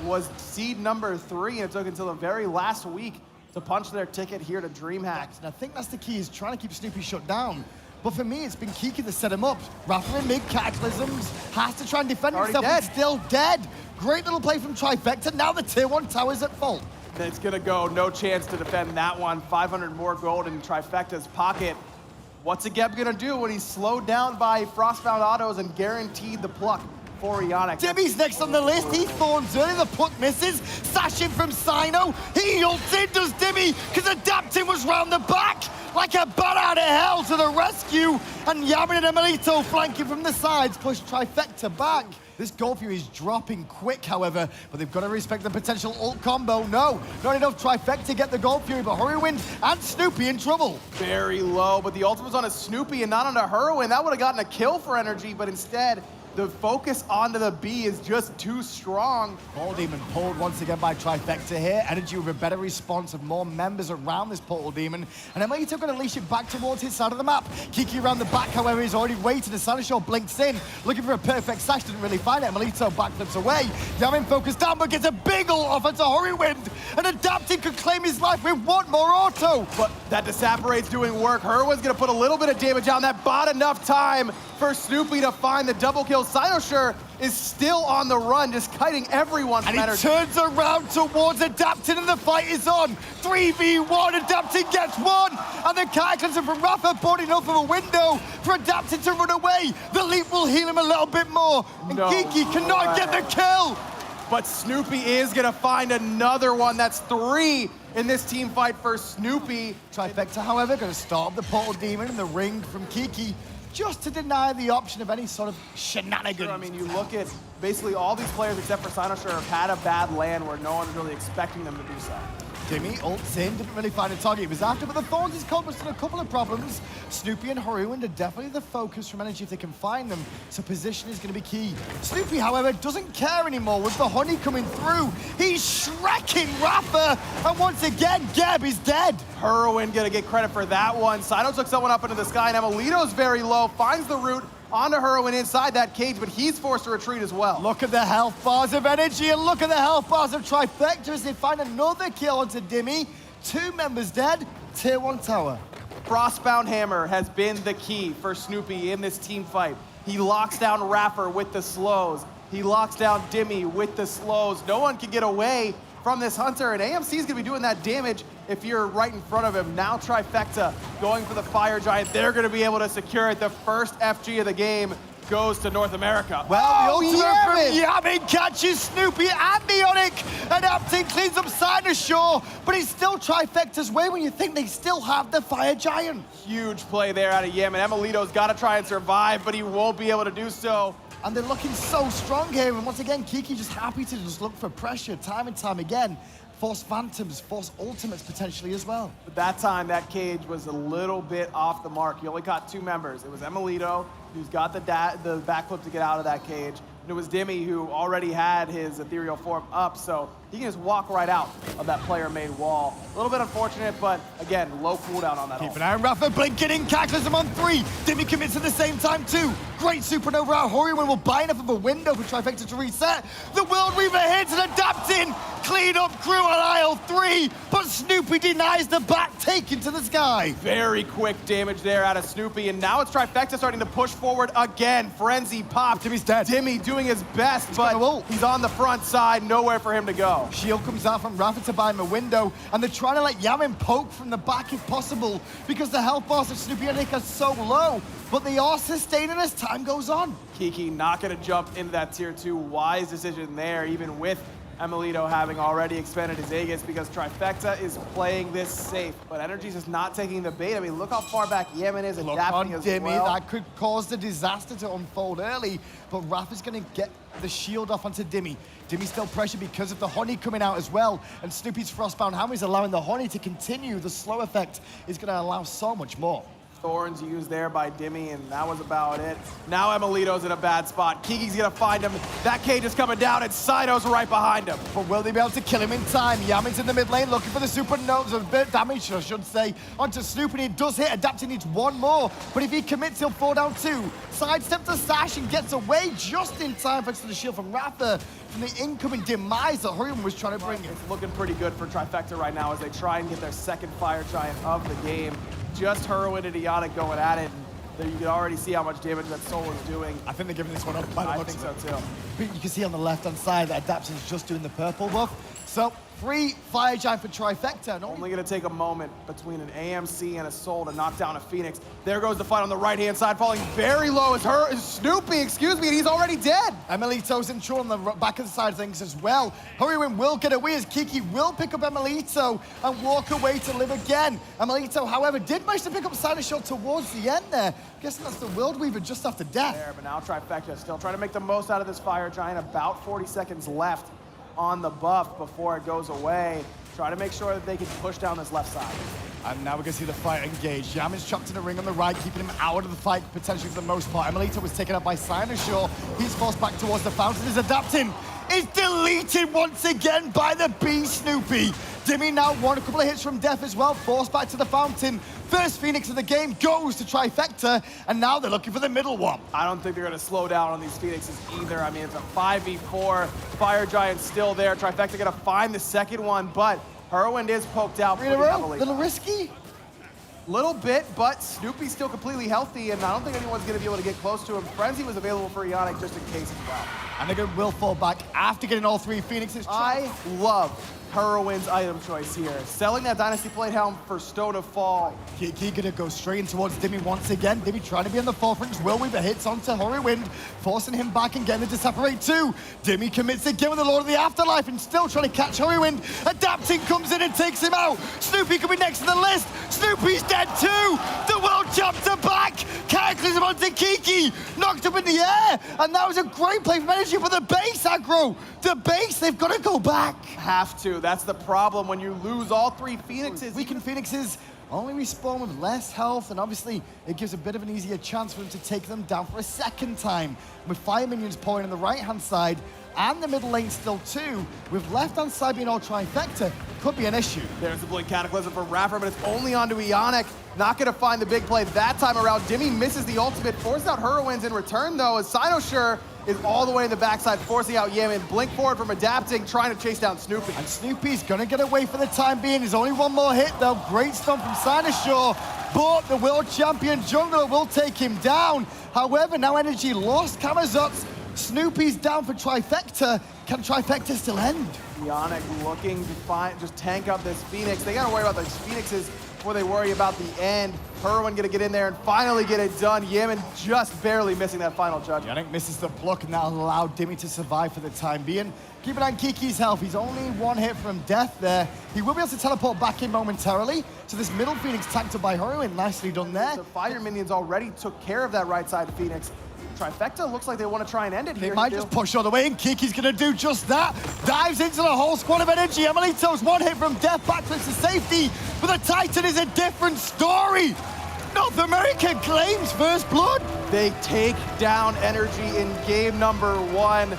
was seed #3, and it took until the very last week to punch their ticket here to DreamHack. And I think that's the key, is trying to keep Snoopy shut down. But for me, it's been Kiki that set him up. Rapper in mid, Cataclysms, has to try and defend himself, dead. but still dead. Great little play from Trifecta. Now the tier 1 tower's at fault. And it's gonna go, no chance to defend that one. 500 more gold in Trifecta's pocket. What's Ageb gonna do when he's slowed down by Frostbound autos and guaranteed the pluck for Ionic? Dimmy's next on the list. He thorns early, the puck misses. Sash in from Sino. He ults in, does Dimmy, because Adapting was round the back. Like a bat out of hell to the rescue. And Yamin and Emilito flanking from the sides, push Trifecta back. This Gold Fury is dropping quick, however, but they've got to respect the potential ult combo. No, not enough Trifecta to get the Gold Fury, but Hurricane and Snoopy in trouble. Very low, but the ultimate was on a Snoopy and not on a Hurricane. That would have gotten a kill for Energy, but instead, the focus onto the B is just too strong. Portal Demon pulled once again by Trifecta here. Energy with a better response of more members around this Portal Demon. And Emilito going to leash it back towards his side of the map. Kiki around the back, however, is already waiting as Sanishaw blinks in. Looking for a perfect sash, didn't really find it. Emilito backflips away. Yamin focused down, but gets a big ult off into Hurricane. And Adapting could claim his life with one more auto. But that Disapparate's doing work. Hurwine's gonna put a little bit of damage on that. Bought enough time for Snoopy to find the double kill. Cynosure is still on the run, just kiting everyone from And he Energy. turns around towards Adapting, and the fight is on. 3v1, Adapting gets one. And the Cataclysm from Rafa bought enough of a window for Adapting to run away. The leap will heal him a little bit more. And No Kiki cannot get the kill. But Snoopy is gonna find another one. That's 3 in this team fight for Snoopy. Trifecta, however, going to start the Portal Demon in the ring from Kiki, just to deny the option of any sort of shenanigans. I mean, you look at basically all these players except for Cynosure have had a bad land where no one's really expecting them to do so. Dimmy ults in, didn't really find a target he was after, but the Thorns is caused a couple of problems. Snoopy and Hurricane are definitely the focus from Energy if they can find them, so position is going to be key. Snoopy, however, doesn't care anymore with the honey coming through. He's shrekking Rafa, and once again, Geb is dead. Hurricane gonna get credit for that one. Sino took someone up into the sky, and Emilito's very low, finds the route onto Hurricane inside that cage, but he's forced to retreat as well. Look at the health bars of Energy, and look at the health bars of Trifecta as they find another kill onto Dimmy. 2 members dead, tier 1 tower. Frostbound Hammer has been the key for Snoopy in this team fight. He locks down Raffer with the slows. He locks down Dimmy with the slows. No one can get away from this Hunter, and AMC is gonna be doing that damage if you're right in front of him. Now Trifecta going for the Fire Giant. They're gonna be able to secure it. The first FG of the game goes to North America. Well, the ultimate Yamin! from Yamin catches Snoopy and Ionic, and Apting cleans up Cynosure, but he's still Trifecta's way when you think they still have the Fire Giant. Huge play there out of Yemen. Emilito's gotta try and survive, but he won't be able to do so. And they're looking so strong here, and once again, Kiki just happy to just look for pressure time and time again. Force Phantoms, force Ultimates potentially as well. But that time, that cage was a little bit off the mark. You only caught 2 members. It was Emilito, who's got the backflip to get out of that cage, and it was Dimmy, who already had his ethereal form up, so he can just walk right out of that player-made wall. A little bit unfortunate, but again, low cooldown on that ult. Keep an eye on Rafa, blinking in, Cataclysm on 3. Dimmy commits at the same time too. Great supernova out, Hurricane will buy enough of a window for Trifecta to reset. The World Weaver hits and Adapting. Clean up crew on aisle 3, but Snoopy denies the back take into the sky. Very quick damage there out of Snoopy, and now it's Trifecta starting to push forward again. Frenzy popped. Dimmy's dead. Dimmy doing his best, got a but ult. he's on the front side, nowhere for him to go. Shield comes out from Rafa to buy him a window, and they're trying to let Yamin poke from the back if possible, because the health bars of Snoopy and Nick are so low, but they are sustaining as time goes on. Kiki not gonna jump into that tier 2. Wise decision there, even with Emilito having already expended his Aegis, because Trifecta is playing this safe. But Energy's just not taking the bait. I mean, look how far back Yemen is Look adapting on as Dimmy, well. that could cause the disaster to unfold early, but Rafa's gonna get the shield off onto Dimmy. Dimmy's still pressured because of the Honey coming out as well, and Snoopy's Frostbound Hammer is allowing the Honey to continue. The slow effect is gonna allow so much more. Thorns used there by Dimmy, and that was about it. Now Emilito's in a bad spot. Kiki's gonna find him. That cage is coming down, and Sino's right behind him. But will they be able to kill him in time? Yamin's in the mid lane looking for the supernovas, a bit of damage, I should say, onto Snoop, and he does hit. Adapting needs one more, but if he commits, he'll fall down 2. Sidesteps the Sash and gets away just in time thanks to the shield from Rafa from the incoming demise that Hurrian was trying to bring in. It's looking pretty good for Trifecta right now as they try and get their second Fire Giant of the game. Just Hurwin and Ionic going at it. There you can already see how much damage that Soul is doing. I think they're giving this one up by the I looks think of so it. too. But you can see on the left-hand side that Adaption's just doing the purple buff. So, free Fire Giant for Trifecta. And Only gonna take a moment between an AMC and a Soul to knock down a Phoenix. There goes the fight on the right-hand side, falling very low is Snoopy, excuse me, and he's already dead. Emilito's in trouble on the back of the side of things as well. Hurrywin will get away as Kiki will pick up Emilito and walk away to live again. Emilito, however, did manage to pick up Cynoshot towards the end there. Guessing that's the World Weaver just after death. There, but now Trifecta still trying to make the most out of this Fire Giant. About 40 seconds left on the buff before it goes away. Try to make sure that they can push down this left side. And now we're going to see the fight engage. Yamin's chopped in the ring on the right, keeping him out of the fight potentially for the most part. Emilito was taken up by Cynosure. He's forced back towards the fountain. Is adapting. Is deleted once again by the Beast Snoopy. Dimmy now won a couple of hits from death as well, forced back to the fountain. First Phoenix of the game goes to Trifecta, and now they're looking for the middle one. I don't think they're going to slow down on these Phoenixes either. I mean, it's a 5v4. Fire Giant's still there. Trifecta going to find the second one, but Hurwind is poked out pretty heavily. Little risky. Little bit, but Snoopy's still completely healthy, and I don't think anyone's going to be able to get close to him. Frenzy was available for Ionic just in case as well. And they're will fall back after getting all 3 Phoenixes. I love Hurwind's item choice here. Selling that Dynasty Plate Helm for Stone of Fall. Kiki gonna go straight in towards Dimmy once again. Dimmy trying to be on the forefront. Will Weaver hits onto Hurriwind, forcing him back and getting it to separate 2. Dimmy commits again with the Lord of the Afterlife and still trying to catch Hurriwind. Adapting comes in and takes him out. Snoopy coming next to the list. Snoopy's dead too. The world champs are back. Cataclysm onto Kiki. Knocked up in the air. And that was a great play from Energy for the base aggro. The base, they've got to go back. Have to. That's the problem when you lose all 3 Phoenixes. Weakened Phoenixes only respawn with less health, and obviously it gives a bit of an easier chance for them to take them down for a second time. With fire minions pouring on the right-hand side and the middle lane still too, with left-hand side being all Trifecta, could be an issue. There's the Blink Cataclysm for Raffer, but it's only onto Ionic. Not going to find the big play that time around. Dimmy misses the ultimate, forces out Hurwinds in return though, as Cynosure is all the way in the backside, forcing out Yemen. Blink forward from Adapting, trying to chase down Snoopy. And Snoopy's gonna get away for the time being. There's only one more hit though. Great stun from Cynosure, but the world champion jungler will take him down. However, now Energy lost Kamazots. Snoopy's down for Trifecta. Can Trifecta still end? Ionic looking to find, just tank up this Phoenix. They gotta worry about those Phoenixes before they worry about the end. Hurwin gonna get in there and finally get it done. Yemen just barely missing that final judgment. Yannick misses the block and that'll allow Dimmy to survive for the time being. Keep an eye on Kiki's health. He's only 1 hit from death there. He will be able to teleport back in momentarily. So this middle Phoenix tanked up by Hurwin. Nicely done there. The fire minions already took care of that right side Phoenix. Trifecta looks like they want to try and end it here. They might just push all the way, and Kiki's going to do just that. Dives into the whole squad of Energy. Emilito's 1 hit from death, back to safety. But the Titan is a different story. North America claims first blood. They take down Energy in game number 1.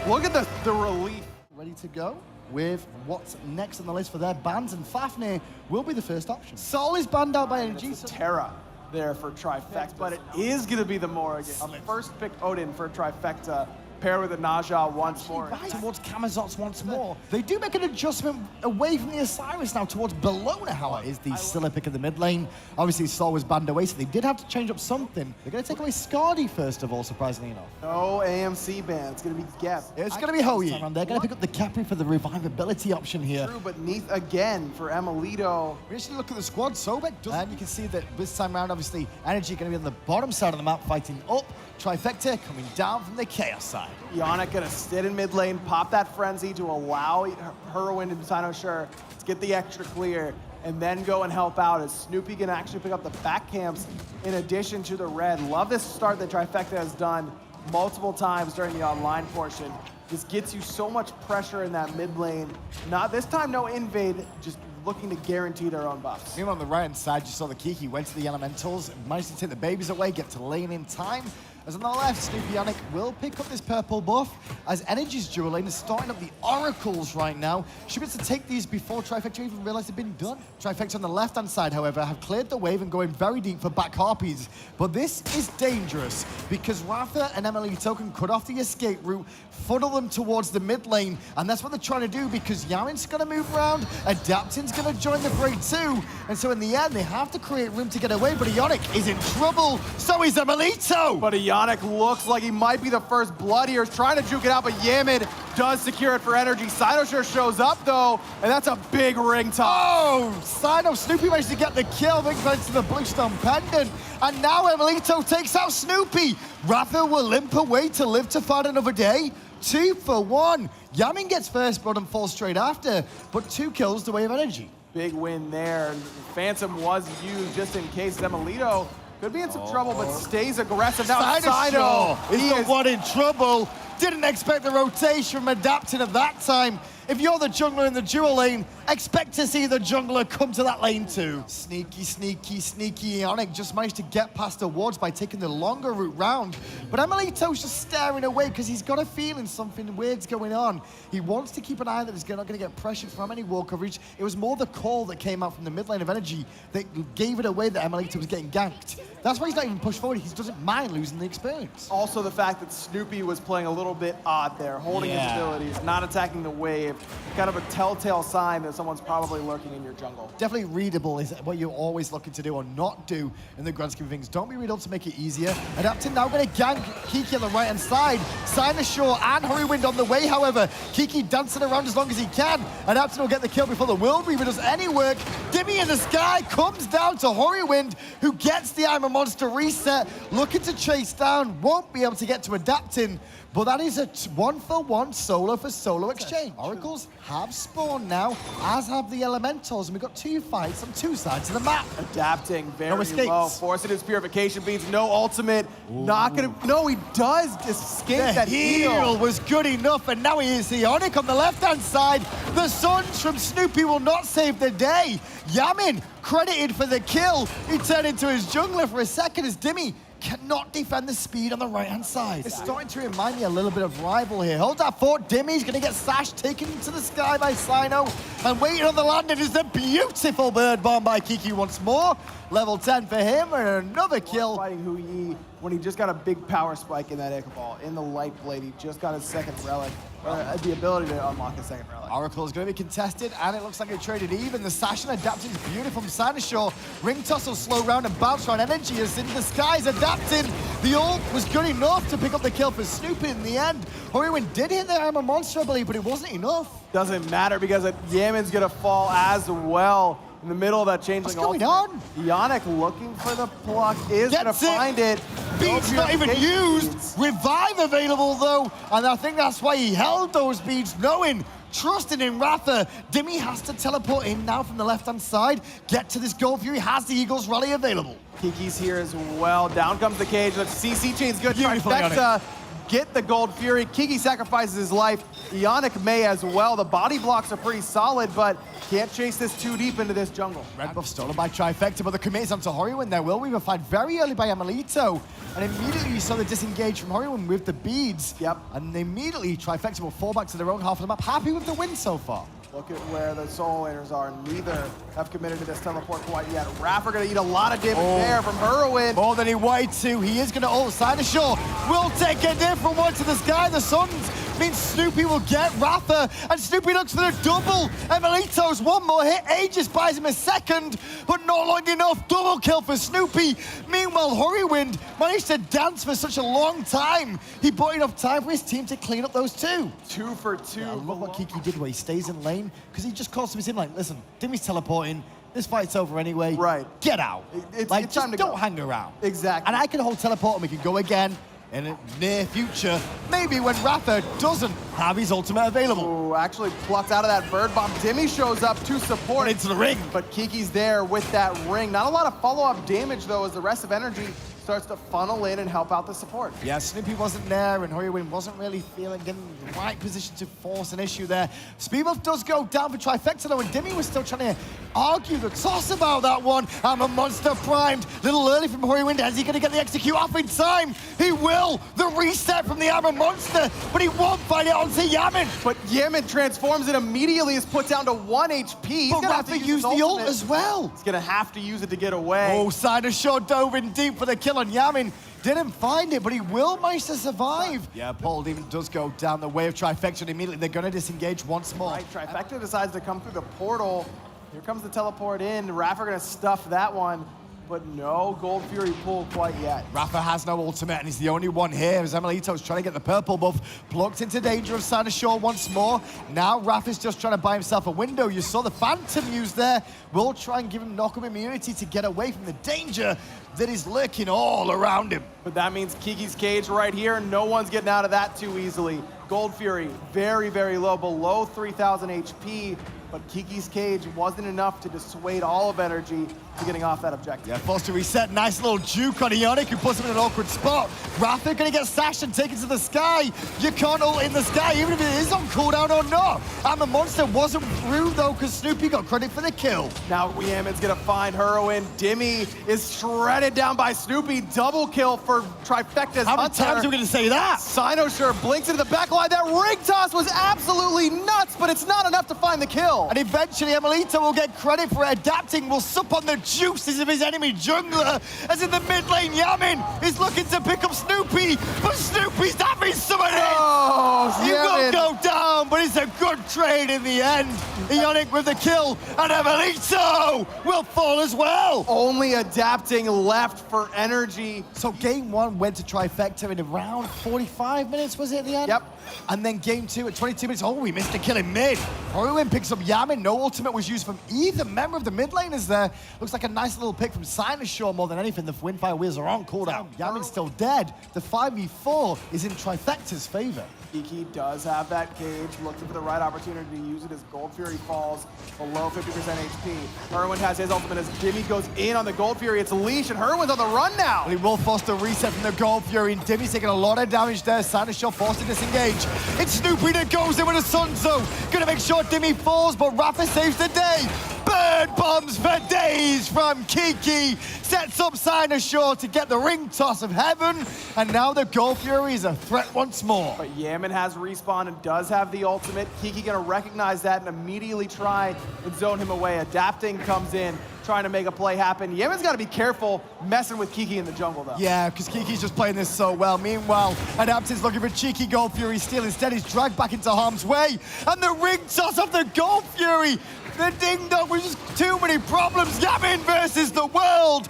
Look at the relief. Ready to go with what's next on the list for their bans, and Fafnir will be the first option. Sol is banned out by Energy. Terra there for Trifecta, but it is going to be the Morrigan. First pick Odin for Trifecta. paired with a Naja once more. Right towards Kamazots once more. They do make an adjustment away from the Osiris now towards Bologna, how it is the Scylla pick of the mid lane. Obviously, Sol was banned away, so they did have to change up something. They're going to take away Scardy first of all, surprisingly enough. No AMC ban. It's going to be Gep. It's going to be Hoyi. They're going to pick up the Capri for the revivability option here. True, but Neath again for Emilito. We actually look at the squad, Sobek does, and you can see that this time around, obviously, Energy going to be on the bottom side of the map, fighting up. Trifecta coming down from the Chaos side. Ionic gonna sit in mid lane, pop that Frenzy to allow Heroin and Sinosure to get the extra clear, and then go and help out as Snoopy can actually pick up the back camps in addition to the red. Love this start that Trifecta has done multiple times during the online portion. This gets you so much pressure in that mid lane. Not this time, no invade, just looking to guarantee their own buffs. Here on the right-hand side, you saw the Kiki went to the Elementals, managed to take the babies away, get to lane in time. As on the left, Snoopy Ionic will pick up this purple buff as Energy's dual lane is starting up the Oracles right now. Should be able to take these before Trifecta even realized they'd been done. Trifecta on the left-hand side, however, have cleared the wave and going very deep for back Harpies. But this is dangerous because Ratha and Emilito can cut off the escape route, funnel them towards the mid lane, and that's what they're trying to do because Yaren's going to move around, Adaptin's going to join the fray too, and so in the end, they have to create room to get away, but Ionic is in trouble, so is Emilito! But Ionic looks like he might be the first blood here. He's trying to juke it out, but Yamin does secure it for Energy. Sinosure shows up though, and that's a big ring toss. Oh, Sino, Snoopy managed to get the kill, big thanks to the Bluestone Pendant, and now Emilito takes out Snoopy. Ratha will limp away to live to fight another day. 2 for 1. Yamin gets first blood and falls straight after, but 2 kills the way of Energy. Big win there. Phantom was used just in case. Emilito could be in some trouble, but stays aggressive. Now Sino is the one in trouble. Didn't expect the rotation from Adaptin at that time. If you're the jungler in the dual lane, expect to see the jungler come to that lane too. Sneaky, sneaky, sneaky Ionic just managed to get past the wards by taking the longer route round. But Emilito's just staring away because he's got a feeling something weird's going on. He wants to keep an eye that he's not going to get pressured from any wall coverage. It was more the call that came out from the mid lane of Energy that gave it away that Emilito was getting ganked. That's why he's not even pushed forward. He doesn't mind losing the experience. Also the fact that Snoopy was playing a little bit odd there, holding his abilities, not attacking the wave. Kind of a telltale sign that someone's probably lurking in your jungle. Definitely readable is what you're always looking to do or not do in the grand scheme of things. Don't be readable to make it easier. Adaptin now going to gank Kiki on the right-hand side. Sinosure and Hurrywind on the way, however. Kiki dancing around as long as he can. Adaptin will get the kill before the World Reaver does any work. Dimmy in the sky comes down to Hurrywind, who gets the I'm a Monster reset. Looking to chase down, won't be able to get to Adaptin. But that is a 1-for-1 solo for solo exchange. Oracles have spawned now, as have the Elementals, and we've got 2 fights on 2 sides of the map. Adapting very escapes. low, forcing his purification beats, no ultimate, not gonna, no, he does escape The that heal was good enough, and now he is Ionic on the left-hand side. The Suns from Snoopy will not save the day. Yamin credited for the kill. He turned into his jungler for a second as Dimmy cannot defend the speed on the right-hand side. It's starting to remind me a little bit of Rival here. Hold that fort, Dimmy's gonna get Sash taken to the sky by Sino, and waiting on the landing is the beautiful bird bomb by Kiki once more. Level 10 for him, and another kill. Fighting Hu Yi when he just got a big power spike in that Ick Ball. In the Light Blade, he just got his second relic, or the ability to unlock a second relic. Oracle is going to be contested, and it looks like they traded even. The Sash and Adaptin is beautiful from Sinosure. Ring Toss will slow round and bounce around Energy as in the skies. Adaptin, the ult was good enough to pick up the kill for Snoopy in the end. Hurrywind did hit the I'm a Monster, I believe, but it wasn't enough. Doesn't matter because Yamin's gonna fall as well. In the middle of that changeling What's going on? Ionic looking for the pluck, is gonna find it. Beads not even used. Revive available though, and I think that's why he held those beads, knowing, trusting in Ratha. Dimmy has to teleport in now from the left-hand side, get to this Gold Fury, has the Eagles rally available. Kiki's here as well. Down comes the cage. The CC chain's good. Beautiful, Trifecta get the Gold Fury. Kiki sacrifices his life. Ionic may as well. The body blocks are pretty solid, but can't chase this too deep into this jungle. Red buff stolen by Trifecta, but the commit is onto Hurrywind there. Will Weaver fired very early by Emilito, and immediately you saw the disengage from Hurrywind with the beads. Yep. And immediately Trifecta will fall back to their own half of the map. Happy with the win so far. Look at where the soul laners are. Neither have committed to this teleport quite yet. Raph going to eat a lot of damage there from Heroin. More than he wanted to. He is going to ult side of shore. Will take a different one to the sky. The Suns means Snoopy will get Rafa, and Snoopy looks for the double. Emelito's one more hit. Aegis buys him a second, but not long enough. Double kill for Snoopy. Meanwhile, Hurrywind managed to dance for such a long time. He bought enough time for his team to clean up those two. 2 for 2. I love what Kiki did where he stays in lane, because he just calls to his team like, listen, Dimmy's teleporting. This fight's over anyway. Right. Get out. It's like, time to don't go. hang around. Exactly. And I can hold teleport and we can go again in the near future. Maybe when Rafa doesn't have his ultimate available. Ooh, actually plucked out of that bird bomb. Dimmy shows up to support. And into the ring. But Kiki's there with that ring. Not a lot of follow-up damage, though, as the rest of energy starts to funnel in and help out the support. Yeah, Snoopy wasn't there, and Hurrywind wasn't really feeling in the right position to force an issue there. Speedbuff does go down for Trifecta, though, and Dimmy was still trying to argue the toss about that one. I'm a monster primed. Little early from Hurrywind. Is he going to get the execute off in time? He will. The reset from the Armor Monster, but he won't find it onto Yamin. But Yamin transforms and immediately is put down to 1 HP. He's But gonna have Rafa to used his the ult ultimate. as well. He's gonna have to use it to get away. Oh, Cider Shaw dove in deep for the kill on Yamin. Didn't find it, but he will manage to survive. Yeah, Paul even does go down the way of Trifecta, and immediately they're going to disengage once more. Right, Trifecta decides to come through the portal. Here comes the teleport in. Rafa gonna stuff that one, but no Gold Fury pull quite yet. Rafa has no ultimate, and he's the only one here as Emelito's trying to get the purple buff. Plucked into danger of Cider Shaw once more. Now Rafa's just trying to buy himself a window. You saw the Phantom use there. Will try and give him knock-up immunity to get away from the danger that is lurking all around him. But that means Kiki's cage right here. No one's getting out of that too easily. Gold Fury, very, very low, below 3,000 HP. But Kiki's cage wasn't enough to dissuade all of energy to getting off that objective. Yeah, forced to reset. Nice little juke on Ionic, who puts him in an awkward spot. Rafa gonna get sashed and taken to the sky. You can't ult in the sky, even if it is on cooldown or not. And the monster wasn't through, though, because Snoopy got credit for the kill. Now Yamin's gonna find Heroin. Dimmy is shredded down by Snoopy. Double kill for Trifecta's How many Hunter. times are we gonna say that? Cynosure blinks into the back line. That ring toss was absolutely nuts, but it's not enough to find the kill. And eventually Emelito will get credit for adapting, will sup on the juices of his enemy jungler, as in the mid lane Yamin is looking to pick up Snoopy, but Snoopy's having some of it! Oh, You Yamin. will go down, but it's a good trade in the end. Ionic with the kill, and Emelito will fall as well! Only adapting left for energy. So game one went to Trifecta in around 45 minutes, was it at the end? Yep. And then game two at 22 minutes, oh, we missed a kill in mid. Hurrywind picks up Yamin, no ultimate was used from either member of the mid laners there. Looks like a nice little pick from Cynosure more than anything. The Windfire wheels are on cooldown. Yamin's still dead. The 5v4 is in Trifecta's favor. Kiki does have that cage, looking for the right opportunity to use it as Gold Fury falls below 50% HP. Herwin has his ultimate as Dimmy goes in on the Gold Fury. It's Leash, and Herwin's on the run now. But he will force the reset from the Gold Fury, and Dimmy's taking a lot of damage there. Cynosure forced to disengage. It's Snoopy that goes in with a Sunzo. Gonna make sure Dimmy falls, but Rafa saves the day. Bird bombs for days from Kiki. Sets up Cynosure to get the ring toss of heaven. And now the Gold Fury is a threat once more. But Yamin has respawn and does have the ultimate. Kiki gonna recognize that and immediately try and zone him away. Adapting comes in, trying to make a play happen. Yamin's gotta be careful messing with Kiki in the jungle though. Yeah, because Kiki's just playing this so well. Meanwhile, Adaptiv's looking for cheeky Gold Fury steal. Instead, he's dragged back into harm's way. And the ring toss of the Gold Fury. The ding-dong was just too many problems. Yamin versus the world.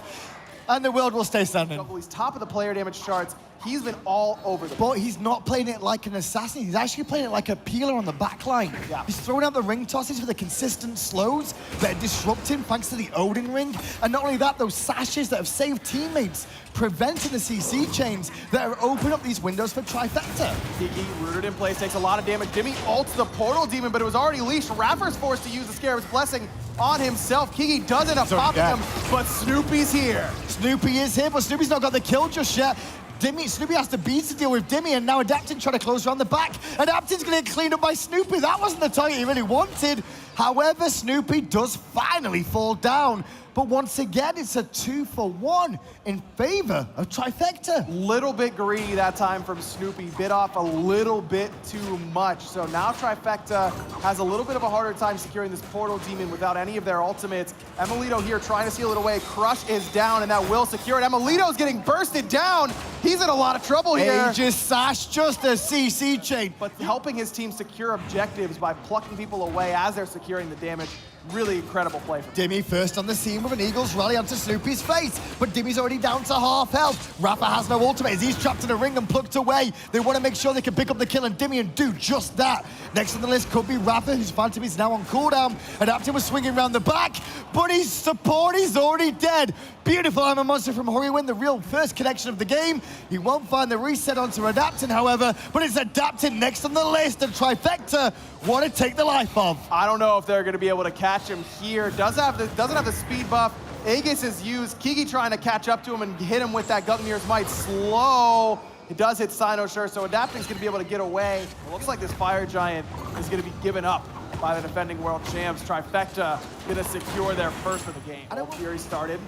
And the world will stay standing. He's top of the player damage charts. He's been all over the But he's not playing it like an assassin. He's actually playing it like a peeler on the back line. Yeah. He's throwing out the ring tosses for the consistent slows that disrupt him thanks to the Odin ring. And not only that, those sashes that have saved teammates, preventing the CC chains that are opening up these windows for Trifecta. Kiki, rooted in place, takes a lot of damage. Dimmy ults the portal demon, but it was already leashed. Rafa's forced to use the Scarab's Blessing on himself. Kiki does end up popping him, but Snoopy's here. Snoopy is here, but Snoopy's not got the kill just yet. Snoopy has to beat to deal with Dimmy, and now Adaptin trying to close around the back. Adaptin's going to get cleaned up by Snoopy. That wasn't the target he really wanted. However, Snoopy does finally fall down. but once again, it's a 2-for-1 in favor of Trifecta. Little bit greedy that time from Snoopy, bit off a little bit too much. So now Trifecta has a little bit of a harder time securing this Portal Demon without any of their ultimates. Emilito here trying to seal it away. Crush is down, and that will secure it. Emilito's getting bursted down. He's in a lot of trouble here. Aegis Sash, just a CC chain. But helping his team secure objectives by plucking people away as they're securing the damage. Really incredible play from Dimmy first on the scene with an Eagles rally onto Snoopy's face, but Dimmy's already down to half health. Rapper has no ultimate as he's trapped in a ring and plucked away. They want to make sure they can pick up the kill, and Dimmy and do just that. Next on the list could be Rapper, whose Phantom is now on cooldown. Adaptive was swinging around the back, but his support is already dead. Beautiful I'm a Monster from Horiwin, the real first connection of the game. He won't find the reset onto Adaptin, however, but it's Adaptin next on the list, and Trifecta want to take the life of. I don't know if they're going to be able to catch him here. Doesn't have the speed buff. Aegis is used. Kiki trying to catch up to him and hit him with that Gungnir's Might. Slow. It does hit Cynosure, so Adapting's going to be able to get away. It looks like this Fire Giant is going to be given up by the defending world champs. Trifecta going to secure their first of the game. Fury started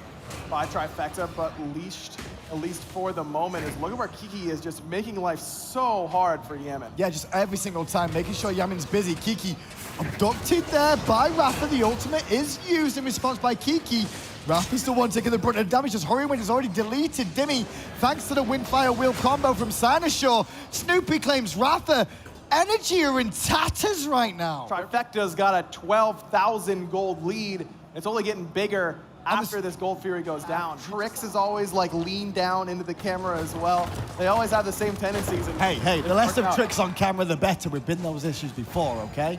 by Trifecta, but leashed, at least for the moment, is look at where Kiki is just making life so hard for Yamin. Yeah, just every single time, making sure Yamin's busy. Kiki abducted there by Rafa. The ultimate is used in response by Kiki. Rafa's the one taking the brunt of damage as Horiwin has already deleted Dimmy thanks to the Windfire Wheel combo from Cynosure. Snoopy claims Rafa. Energy are in tatters right now. Trifecta's got a 12,000 gold lead. It's only getting bigger after this Gold Fury goes down. Trix is always like lean down into the camera as well. They always have the same tendencies. And Hey, the less of Trix on camera, the better. We've been those issues before, okay?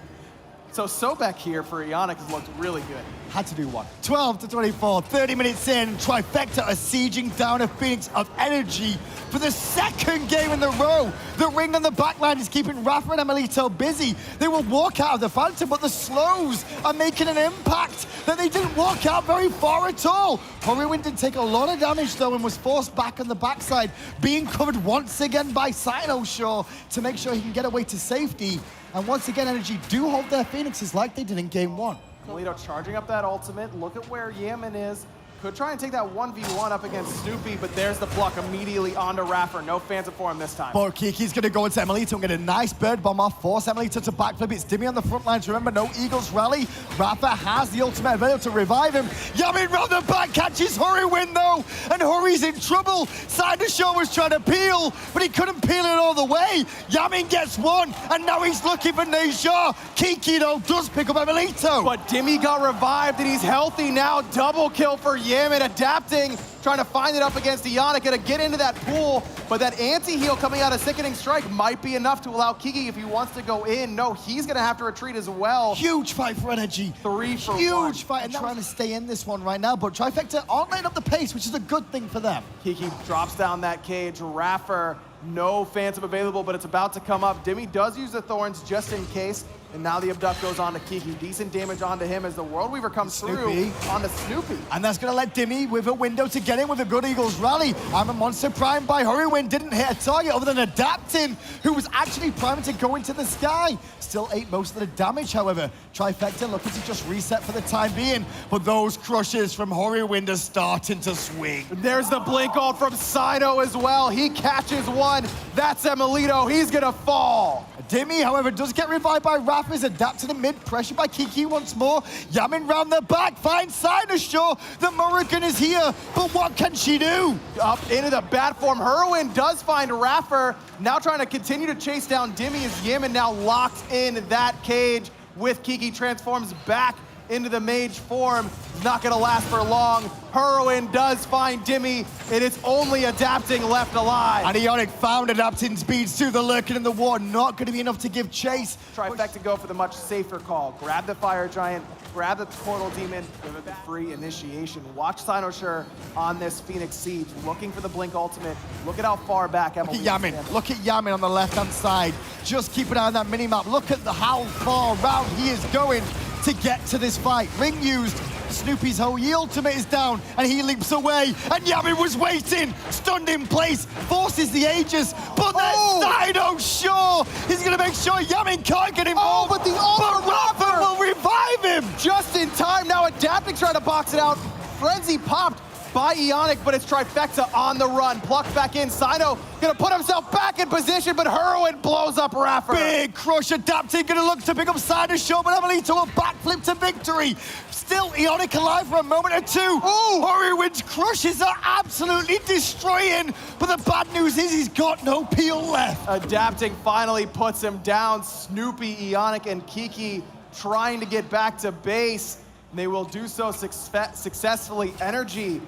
So Sobek here for Ionic has looked really good. Had to do one. 12 to 24, 30 minutes in, Trifecta are sieging down a Phoenix of energy for the second game in a row. The ring on the backline is keeping Rafa and Emilito busy. They will walk out of the Phantom, but the slows are making an impact that they didn't walk out very far at all. Horiwin did take a lot of damage though and was forced back on the backside, being covered once again by Cynosure to make sure he can get away to safety. And once again, Energy do hold their Phoenixes like they did in game one. Emilito charging up that ultimate. Look at where Yamin is. Could try and take that 1v1 up against Snoopy, but there's the pluck immediately onto Raffer. No Phantom for him this time. But Kiki's going to go into Emilito and get a nice bird bomb off, force Emilito to backflip. It's Dimmy on the front lines. Remember, no Eagles rally. Raffer has the ultimate available to revive him. Yamin round the back, catches Horiwin though, and Hori's in trouble. Cynosure was trying to peel, but he couldn't peel it all the way. Yamin gets one, and now he's looking for Neja. Kiki though does pick up Emilito. But Dimmy got revived, and he's healthy now. Double kill for Yamin, adapting, trying to find it up against Ionic, gonna get into that pool, but that anti-heal coming out of Sickening Strike might be enough to allow Kiki if he wants to go in. No, he's gonna have to retreat as well. Huge fight for Energy. 3 for 1. Huge fight, and trying to stay in this one right now, but Trifecta aren't letting up the pace, which is a good thing for them. Kiki drops down that cage. Raffer, no Phantom available, but it's about to come up. Dimmy does use the Thorns just in case. And now the Abduct goes on to Kiki. Decent damage onto him as the World Weaver comes through onto Snoopy. And that's going to let Dimmy with a window to get in with a good Eagles rally. I'm a Monster primed by Horiwin. Didn't hit a target other than Adaptin, who was actually priming to go into the sky. Still ate most of the damage, however. Trifecta looking to just reset for the time being. But those crushes from Horiwin are starting to swing. There's the blink ult from Cyno as well. He catches one. That's Emilito. He's going to fall. Dimmy, however, does get revived by Raph, is adapted in mid, pressure by Kiki once more. Yamin round the back, finds Cynosure. The Murican is here, but what can she do? Up into the bat form. Hurwin does find Raffer. Now trying to continue to chase down Dimmy as Yamin now locked in that cage with Kiki. Transforms back into the mage form. Not gonna last for long. Hurwin does find Dimmy, and it's only adapting left alive. And Ionic found adapting speeds to the lurking in the water. Not gonna be enough to give chase. Trifecta go for the much safer call. Grab the Fire Giant, grab the Portal Demon, give it the free initiation. Watch Cynosure on this Phoenix Siege, looking for the Blink ultimate. Look at how far back Emily Look at Yamin. Look at Yamin on the left-hand side. Just keep an eye on that mini-map. Look at how far around he is going to get to this fight. Ring used. Snoopy's whole ultimate is down, and he leaps away. And Yamin was waiting, stunned in place, forces the Aegis, but then Cynosure is going to make sure Yamin can't get involved. But the ultimate Rafa will revive him. just in time. Now adapting, trying to box it out. Frenzy popped by Ionic, but it's Trifecta on the run. Plucked back in. Sino gonna put himself back in position, but Heroin blows up Raffer. Big crush adapting, gonna look to pick up Sider's shot, but Amelito a backflip to victory. Still Ionic alive for a moment or two. Ooh! Horrywind's crushes are absolutely destroying, but the bad news is he's got no peel left. Adapting finally puts him down. Snoopy, Ionic, and Kiki trying to get back to base. They will do so successfully. Energy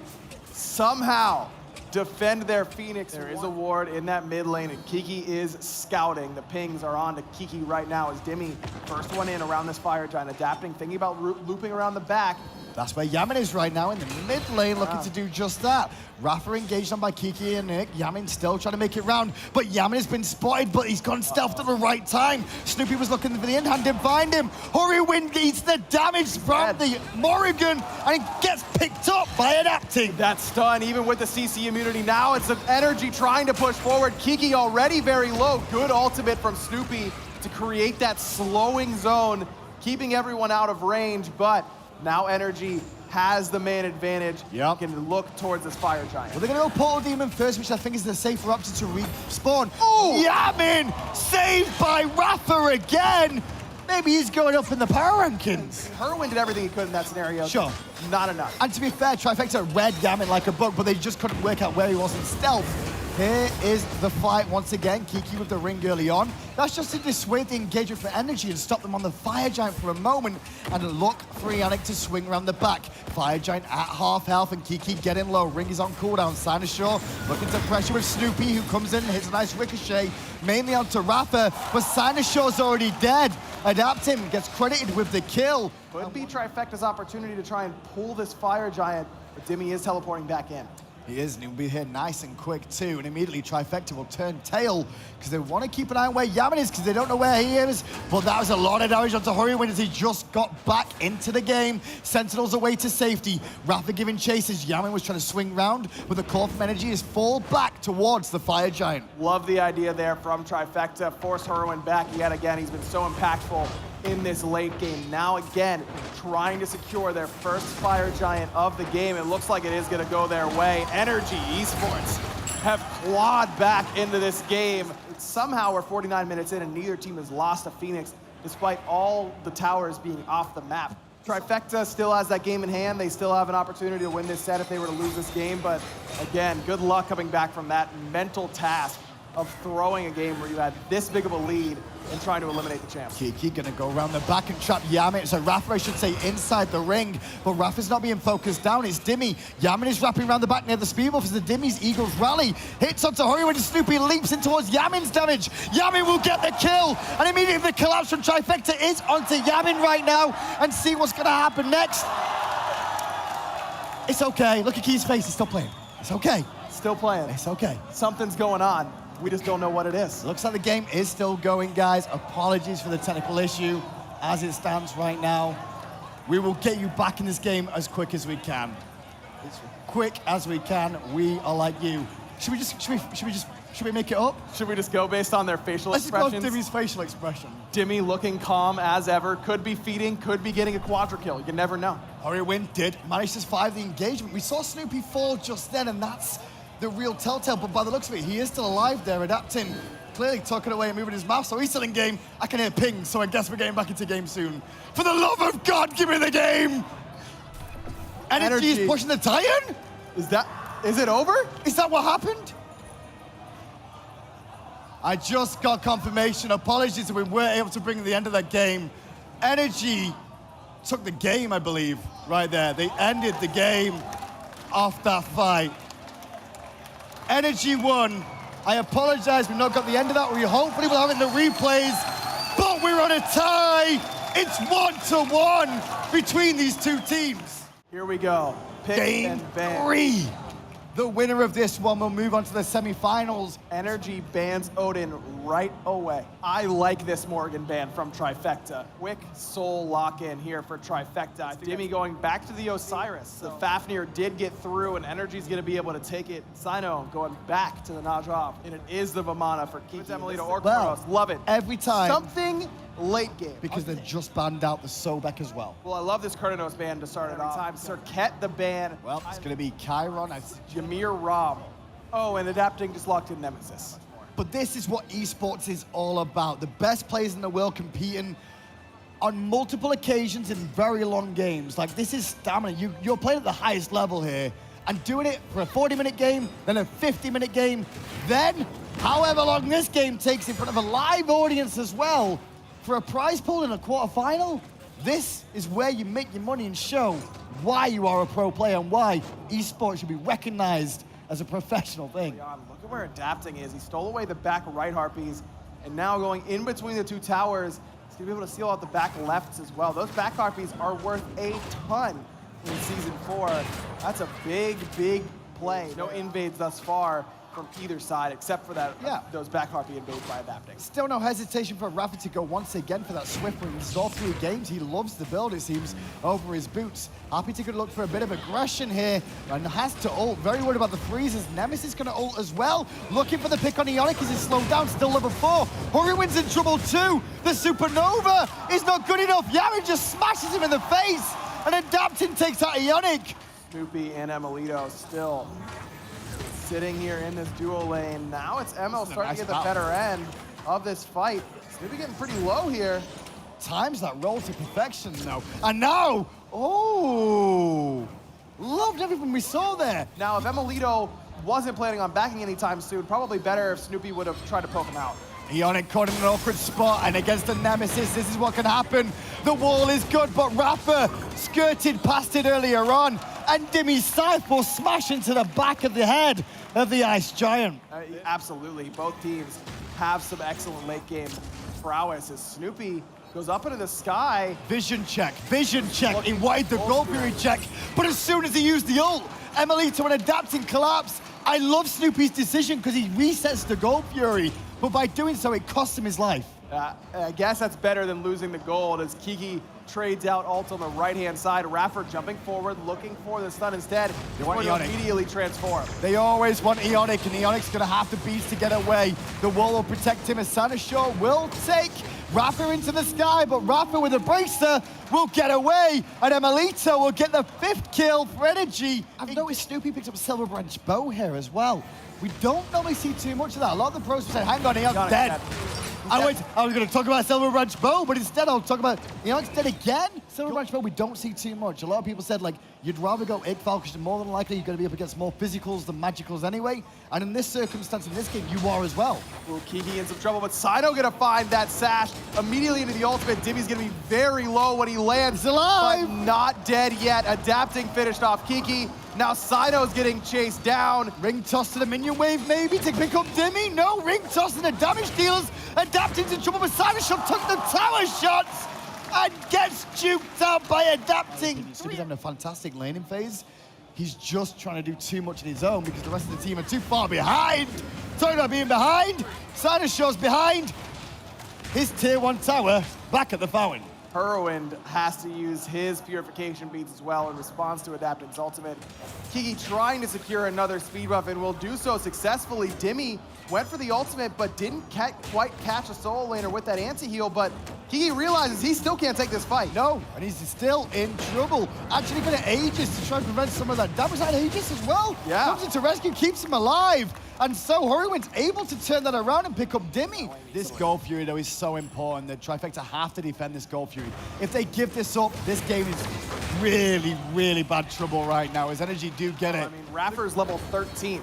somehow defend their Phoenix. There is a ward in that mid lane, and Kiki is scouting. The pings are on to Kiki right now as Dimmy, first one in around this Fire Giant, adapting, thinking about looping around the back. That's where Yamin is right now in the mid lane, looking to do just that. Rafa engaged on by Kiki and Nick. Yamin still trying to make it round, but Yamin has been spotted, but he's gone stealth at the right time. Snoopy was looking for the in-hand, didn't find him. Horrywind eats the damage from the Morrigan and gets picked up by adapting. That stun, even with the CC immunity now, it's an Energy trying to push forward. Kiki already very low. Good ultimate from Snoopy to create that slowing zone, keeping everyone out of range, but now Energy has the man advantage. Yep. Can look towards this Fire Giant. Well, they're going to go Portal Demon first, which I think is the safer option to respawn. Ooh! Yamin saved by Rafa again. Maybe he's going up in the power rankings. Herwin did everything he could in that scenario. Sure. Not enough. And to be fair, Trifecta read Yamin like a bug, but they just couldn't work out where he was in stealth. Here is the fight once again. Kiki with the ring early on. That's just to dissuade the engagement for Energy and stop them on the Fire Giant for a moment. And a look for Ionic to swing around the back. Fire Giant at half health and Kiki getting low. Ring is on cooldown. Sinosure looking to pressure with Snoopy, who comes in and hits a nice ricochet, mainly onto Rafa, but Sinoshure's already dead. Adapting gets credited with the kill. Could be Trifecta's opportunity to try and pull this Fire Giant, but Dimmy is teleporting back in. He is, and he'll be here nice and quick too, and immediately Trifecta will turn tail because they want to keep an eye on where Yamin is because they don't know where he is. But that was a lot of damage onto Horrywind as he just got back into the game. Sentinels away to safety. Rafa giving chases. Yamin was trying to swing round, but the call from Energy is fall back towards the Fire Giant. Love the idea there from Trifecta. Force Herwin back yet again. He's been so impactful in this late game. Now again, trying to secure their first Fire Giant of the game. It looks like it is gonna go their way. Energy Esports have clawed back into this game. Somehow we're 49 minutes in and neither team has lost a Phoenix despite all the towers being off the map. Trifecta still has that game in hand. They still have an opportunity to win this set if they were to lose this game, but again, good luck coming back from that mental task of throwing a game where you had this big of a lead and trying to eliminate the champs. Kiki gonna go around the back and trap Yamin. So Rafa, I should say, inside the ring. But Rafa's not being focused down, it's Dimmy. Yamin is wrapping around the back near the speed buff as the Dimmy's Eagles rally. Hits onto Horrywind and Snoopy leaps in towards Yamin's damage. Yamin will get the kill. And immediately the collapse from Trifecta is onto Yamin right now. And see what's gonna happen next. It's okay, look at Key's face, he's still playing. It's okay. Still playing. It's okay. Something's going on. We just don't know what it is. Looks like the game is still going, guys. Apologies for the technical issue. As it stands right now, we will get you back in this game as quick as we can. As quick as we can. We are like you. Should we make it up? Should we just go based on their facial Let's expressions? just go Dimmy's facial expression. Dimmy looking calm as ever. Could be feeding, could be getting a quadra kill. You never know. Horrywind did manage to survive the engagement. We saw Snoopy fall just then, and that's the real telltale, but by the looks of it, he is still alive there, adapting, clearly tucking away and moving his mouth, so he's still in game. I can hear ping, so I guess we're getting back into game soon. For the love of God, give me the game! Energy is pushing the Titan? Is it over? Is that what happened? I just got confirmation. Apologies that we weren't able to bring the end of that game. Energy took the game, I believe, right there. They ended the game off that fight. Energy won. I apologize, we've not got the end of that. We hopefully will have it in the replays, but we're on a tie. It's 1-1 between these two teams. Here we go. Pick Game and ban. 3. The winner of this one will move on to the semifinals. Energy bans Odin right away. I like this Morgan ban from Trifecta. Quick soul lock-in here for Trifecta. Dimmy going back to the Osiris. The Fafnir did get through, and Energy's going to be able to take it. Sino going back to the Najaf, and it is the Vamana for Kiki. Emily to Orkros. Love it. Every time. Something late game. Because they've just banned out the Sobek as well. Well, I love this Kurtanos ban to start it off. Time Cirquette the ban. Well, it's going to be Chiron. Jameer Rom. Oh, and Adapting just locked in Nemesis. But this is what esports is all about. The best players in the world competing on multiple occasions in very long games. Like, this is stamina. You're playing at the highest level here and doing it for a 40-minute game, then a 50-minute game, then however long this game takes in front of a live audience as well for a prize pool in a quarterfinal. This is where you make your money and show why you are a pro player and why esports should be recognized as a professional thing. Look at where Adapting is. He stole away the back right Harpies, and now going in between the two towers, he's gonna be able to steal out the back lefts as well. Those back Harpies are worth a ton in Season 4. That's a big, big play. No invades thus far from either side, except for that those back Harpy invades by Adapting. Still no hesitation for Rafa to go once again for that swift win. This is all 3 games. He loves the build, it seems, over his boots. Happy to go look for a bit of aggression here and has to ult. Very worried about the freezes. Nemesis going to ult as well. Looking for the pick on Ionic as he's slowed down. Still level 4. Hurriwin's in trouble too. The Supernova is not good enough. Yarin just smashes him in the face. And Adapting takes out Ionic. Snoopy and Emelito still sitting here in this duo lane. Now it's ML starting to get the better end of this fight. Snoopy getting pretty low here. Times that roll to perfection though. And now, oh, loved everything we saw there. Now if Emelito wasn't planning on backing anytime soon, probably better if Snoopy would have tried to poke him out. Ionic caught in an awkward spot, and against the Nemesis, this is what can happen. The wall is good, but Rafa skirted past it earlier on, and Dimmy's scythe will smash into the back of the head of the Ice Giant. Absolutely, both teams have some excellent late game prowess as Snoopy goes up into the sky. Vision check. He wanted the Gold Fury check, but as soon as he used the ult, Emelito and Adapting collapse. I love Snoopy's decision because he resets the Gold Fury, but by doing so, it costs him his life. I guess that's better than losing the gold as Kiki trades out ult on the right-hand side. Raffer jumping forward, looking for the stun instead. They want Ionic. Immediately transform. They always want Ionic, and Ionic's gonna have to beast to get away. The wall will protect him as Sanashaw will take Rafa into the sky, but Rafa with a bracer will get away, and Emelito will get the 5th kill for Energy. I've noticed Snoopy picks up Silver Branch Bow here as well. We don't normally see too much of that. A lot of the pros say, hang on, Ionic's dead. I was going to talk about Silver Branch Bow, but instead I'll talk about Ionic's dead again. Silver Branch Bow, we don't see too much. A lot of people said, like, you'd rather go Igfal because more than likely you're going to be up against more physicals than magicals anyway. And in this circumstance, in this game, you are as well. Ooh, Kiki in some trouble, but Saito going to find that sash immediately into the ultimate. Dimmy's going to be very low when he lands. He's alive! But not dead yet. Adapting finished off Kiki. Now Saito's getting chased down. Ring toss to the minion wave maybe to pick up Dimmy. No, ring toss to the damage dealers. Adapting's in trouble, but Cybershot took the tower shots and gets juked out by Adapting. He's having a fantastic laning phase. He's just trying to do too much on his own because the rest of the team are too far behind. Talking about being behind. Cybershot's behind his tier 1 tower back at the fountain. Hurwind has to use his purification beads as well in response to Adapting's ultimate. Kiki trying to secure another speed buff and will do so successfully. Dimmy went for the ultimate but didn't quite catch a solo laner with that anti-heal, but Kiki realizes he still can't take this fight. No, and he's still in trouble. Actually going to Aegis to try and prevent some of that damage. That Aegis as well. Yeah. Comes in to rescue, keeps him alive. And so Hurriwind's able to turn that around and pick up Dimmy. This Gold Fury, though, is so important. The Trifecta have to defend this Gold Fury. If they give this up, this game is really, really bad trouble right now, as Energy do get it. I mean, Raffer's level 13.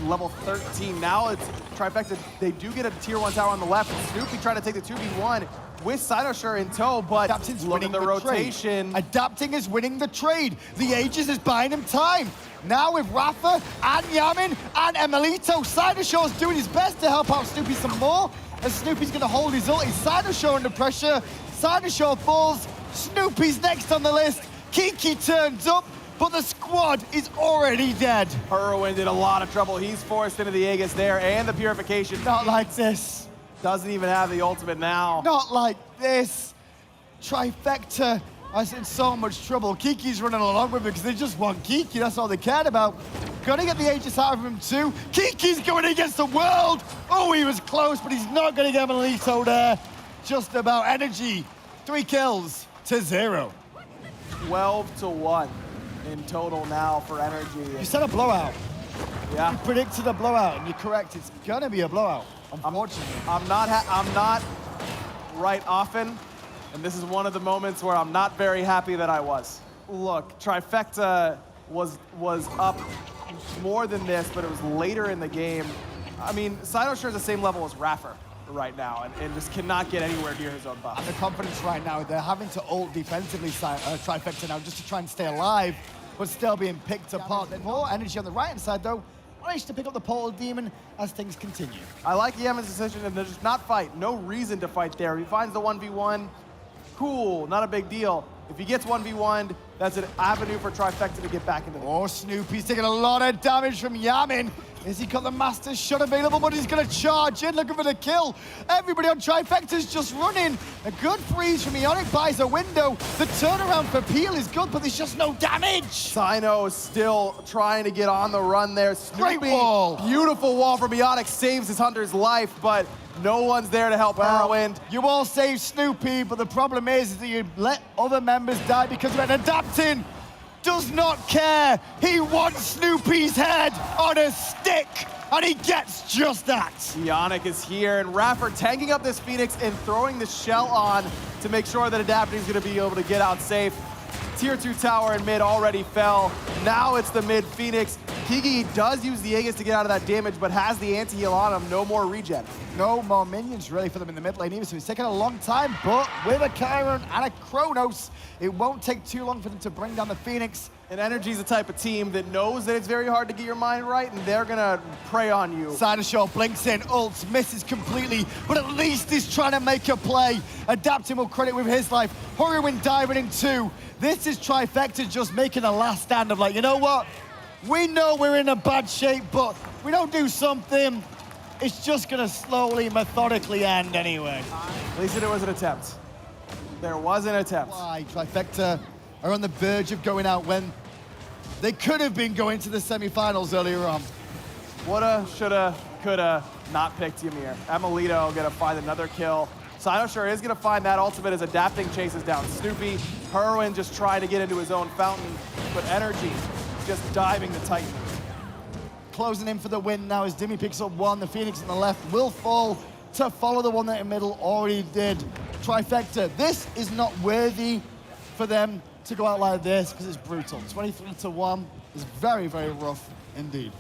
Level 13. Now it's Trifecta. They do get a tier 1 tower on the left. Snoopy trying to take the 2v1 with Cytoshire in tow, but Adapting's look winning at the rotation. Adapting is winning the trade. The Aegis is buying him time. Now with Rafa and Yamin and Emelito, Cytoshaw's doing his best to help out Snoopy some more. As Snoopy's going to hold his ult. Cytoshaw under pressure. Cytoshaw falls. Snoopy's next on the list. Kiki turns up, but the squad is already dead. Hurwind in a lot of trouble. He's forced into the Aegis there and the purification. Not like this. Doesn't even have the ultimate now. Not like this. Trifecta is in so much trouble. Kiki's running along with it because they just want Kiki. That's all they cared about. Gonna get the Aegis out of him too. Kiki's going against the world. Oh, he was close, but he's not gonna get Emelito there. just about. Energy, 3 kills to 0. 12-1 in total now for Energy. You said a blowout. Yeah. You predicted a blowout, and you're correct. It's gonna be a blowout, unfortunately. I'm not right often, and this is one of the moments where I'm not very happy that I was. Look, Trifecta was up more than this, but it was later in the game. I mean, Cynosure is the same level as Raffer right now, and just cannot get anywhere near his own buff. And the confidence right now, they're having to ult defensively, Trifecta now, just to try and stay alive, but still being picked apart. More Energy on the right-hand side, though, managed to pick up the Portal Demon as things continue. I like Yemen's decision and just not fight. No reason to fight there. He finds the 1v1, cool, not a big deal. If he gets 1v1'd, that's an avenue for Trifecta to get back into the game. Oh, Snoopy's taking a lot of damage from Yamin. Has he got the Master Shot available, but he's going to charge in, looking for the kill. Everybody on Trifecta's just running. A good freeze from Ionic buys a window. The turnaround for Peel is good, but there's just no damage. Sino is still trying to get on the run there. Snoopy, Great wall. Beautiful wall from Ionic, saves his Hunter's life, but no one's there to help Morrowind. You all save Snoopy, but the problem is that you let other members die because of it. Adapting does not care. He wants Snoopy's head on a stick, and he gets just that. Ionic is here, and Raffer tanking up this Phoenix and throwing the shell on to make sure that Adapting's gonna be able to get out safe. Tier 2 tower in mid already fell. Now it's the mid Phoenix. Kiki does use the Aegis to get out of that damage, but has the anti-heal on him. No more regen. No more minions really for them in the mid lane either, so it's taking a long time, but with a Chiron and a Chronos, it won't take too long for them to bring down the Phoenix. And Energy's the type of team that knows that it's very hard to get your mind right, and they're gonna prey on you. Cynosure blinks in, ults, misses completely, but at least he's trying to make a play. Adapting will credit with his life. Hurrywin diving in 2. This is Trifecta just making a last stand of like, you know what? We know we're in a bad shape, but we don't do something, it's just gonna slowly, methodically end anyway. At least it was an attempt. There was an attempt. Why Trifecta are on the verge of going out when they could have been going to the semifinals earlier on. Woulda, shoulda, coulda, not picked Ymir. Amelito gonna find another kill. Cynosure is gonna find that ultimate as Adapting chases down Snoopy. Hurwin just trying to get into his own fountain, but Energy just diving the Titan. Closing in for the win now as Dimmy picks up 1. The Phoenix on the left will fall to follow the one that in the middle already did. Trifecta, this is not worthy for them to go out like this because it's brutal. 23-1 is very, very rough indeed.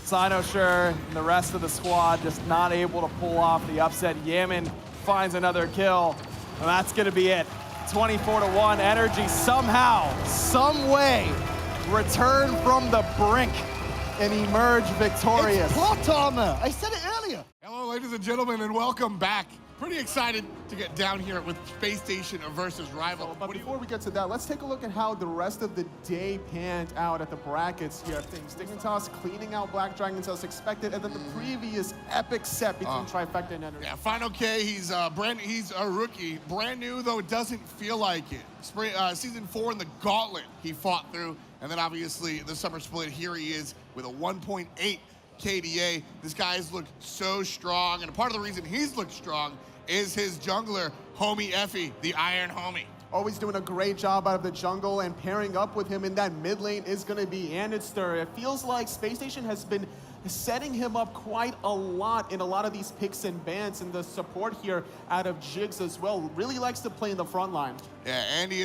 Cynosure and the rest of the squad just not able to pull off the upset. Yamin finds another kill, and that's gonna be it. 24-1, Energy somehow, some way, return from the brink and emerge victorious. It's plot armor. I said it earlier. Hello, ladies and gentlemen, and welcome back. Pretty excited to get down here with Space Station versus Rival. But before we get to that, let's take a look at how the rest of the day panned out at the brackets here. Things Dignitas cleaning out Black Dragons as expected, and then the previous epic set between Trifecta and Energy. Yeah, Final K, he's a rookie. Brand new, though it doesn't feel like it. Season 4 in the Gauntlet he fought through, and then obviously the Summer Split, here he is with a 1.8 KDA. This guy's looked so strong, and part of the reason he's looked strong is his jungler, Homie Effie, the Iron Homie. Always doing a great job out of the jungle, and pairing up with him in that mid lane is going to be Anitster. It feels like Space Station has been setting him up quite a lot in a lot of these picks and bans, and the support here out of Jigs as well. Really likes to play in the front line. Yeah, Andy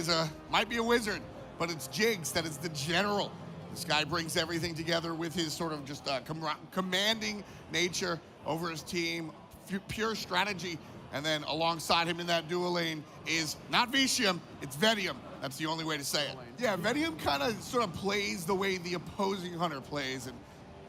might be a wizard, but it's Jigs that is the general. This guy brings everything together with his sort of just commanding nature over his team, pure strategy. And then alongside him in that dual lane is not Vicium, it's Vedium. That's the only way to say it. Yeah, Vedium kind of sort of plays the way the opposing hunter plays. And,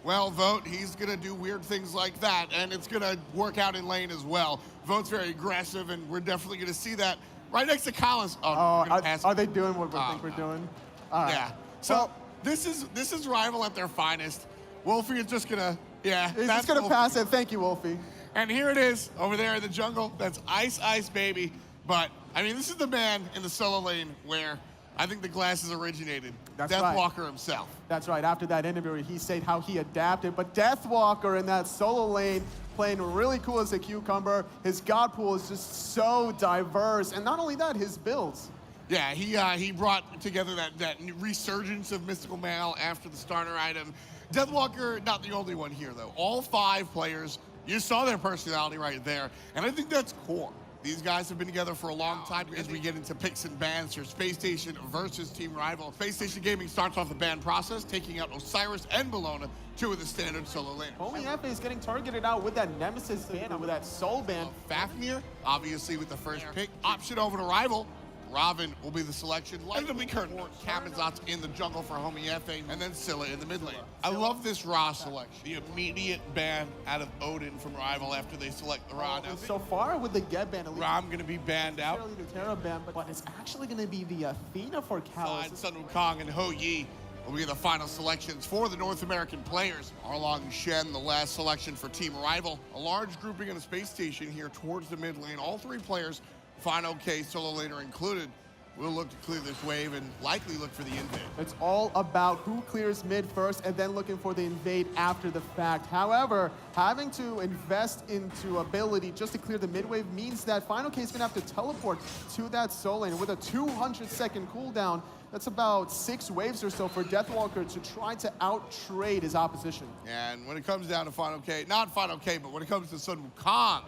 well, Vote, he's going to do weird things like that, and it's going to work out in lane as well. Vote's very aggressive, and we're definitely going to see that right next to Collins. Are they doing what we think we're doing? All right. Yeah. So this is Rival at their finest. Wolfie is just going to, yeah. He's just going to pass it. Thank you, Wolfie. And here it is, over there in the jungle. That's Ice Ice Baby. But, I mean, this is the man in the solo lane where I think the glasses originated. That's Deathwalker himself. That's right. After that interview, he said how he adapted. But Deathwalker in that solo lane playing really cool as a cucumber. His god pool is just so diverse, and not only that, his builds. Yeah, he brought together that resurgence of Mystical Mail after the starter item. Deathwalker, not the only one here, though. All 5 players, you saw their personality right there, and I think that's core. These guys have been together for a long time as we get into picks and bans here. Space Station versus Team Rival. Space Station Gaming starts off the ban process, taking out Osiris and Bellona, 2 of the standard solo laners. Homie Efe is getting targeted out with that Nemesis ban and with that Soul ban. Fafnir, obviously with the first pick. Option over to Rival. Robin will be the selection. It'll be Kurtnor. Kamazot's in the jungle for Homie Efe, and then Scylla in the mid lane. I love this Ra selection. The immediate ban out of Odin from Rival after they select the Ra. Now, So far with the get ban, at least Ram gonna be banned out. necessarily the Terra ban, but it's actually going to be the Athena for Callus. Sun Wukong and Ho Yi will be the final selections for the North American players. Arlong Shen, the last selection for Team Rival. A large grouping in the Space Station here towards the mid lane. All 3 players, Final K, solo laner included, will look to clear this wave and likely look for the invade. It's all about who clears mid first and then looking for the invade after the fact. However, having to invest into ability just to clear the mid wave means that Final K is going to have to teleport to that soul lane. With a 200-second cooldown, that's about 6 waves or so for Deathwalker to try to out-trade his opposition. And when it comes down to Final K, not Final K, but when it comes to Sun Wukong,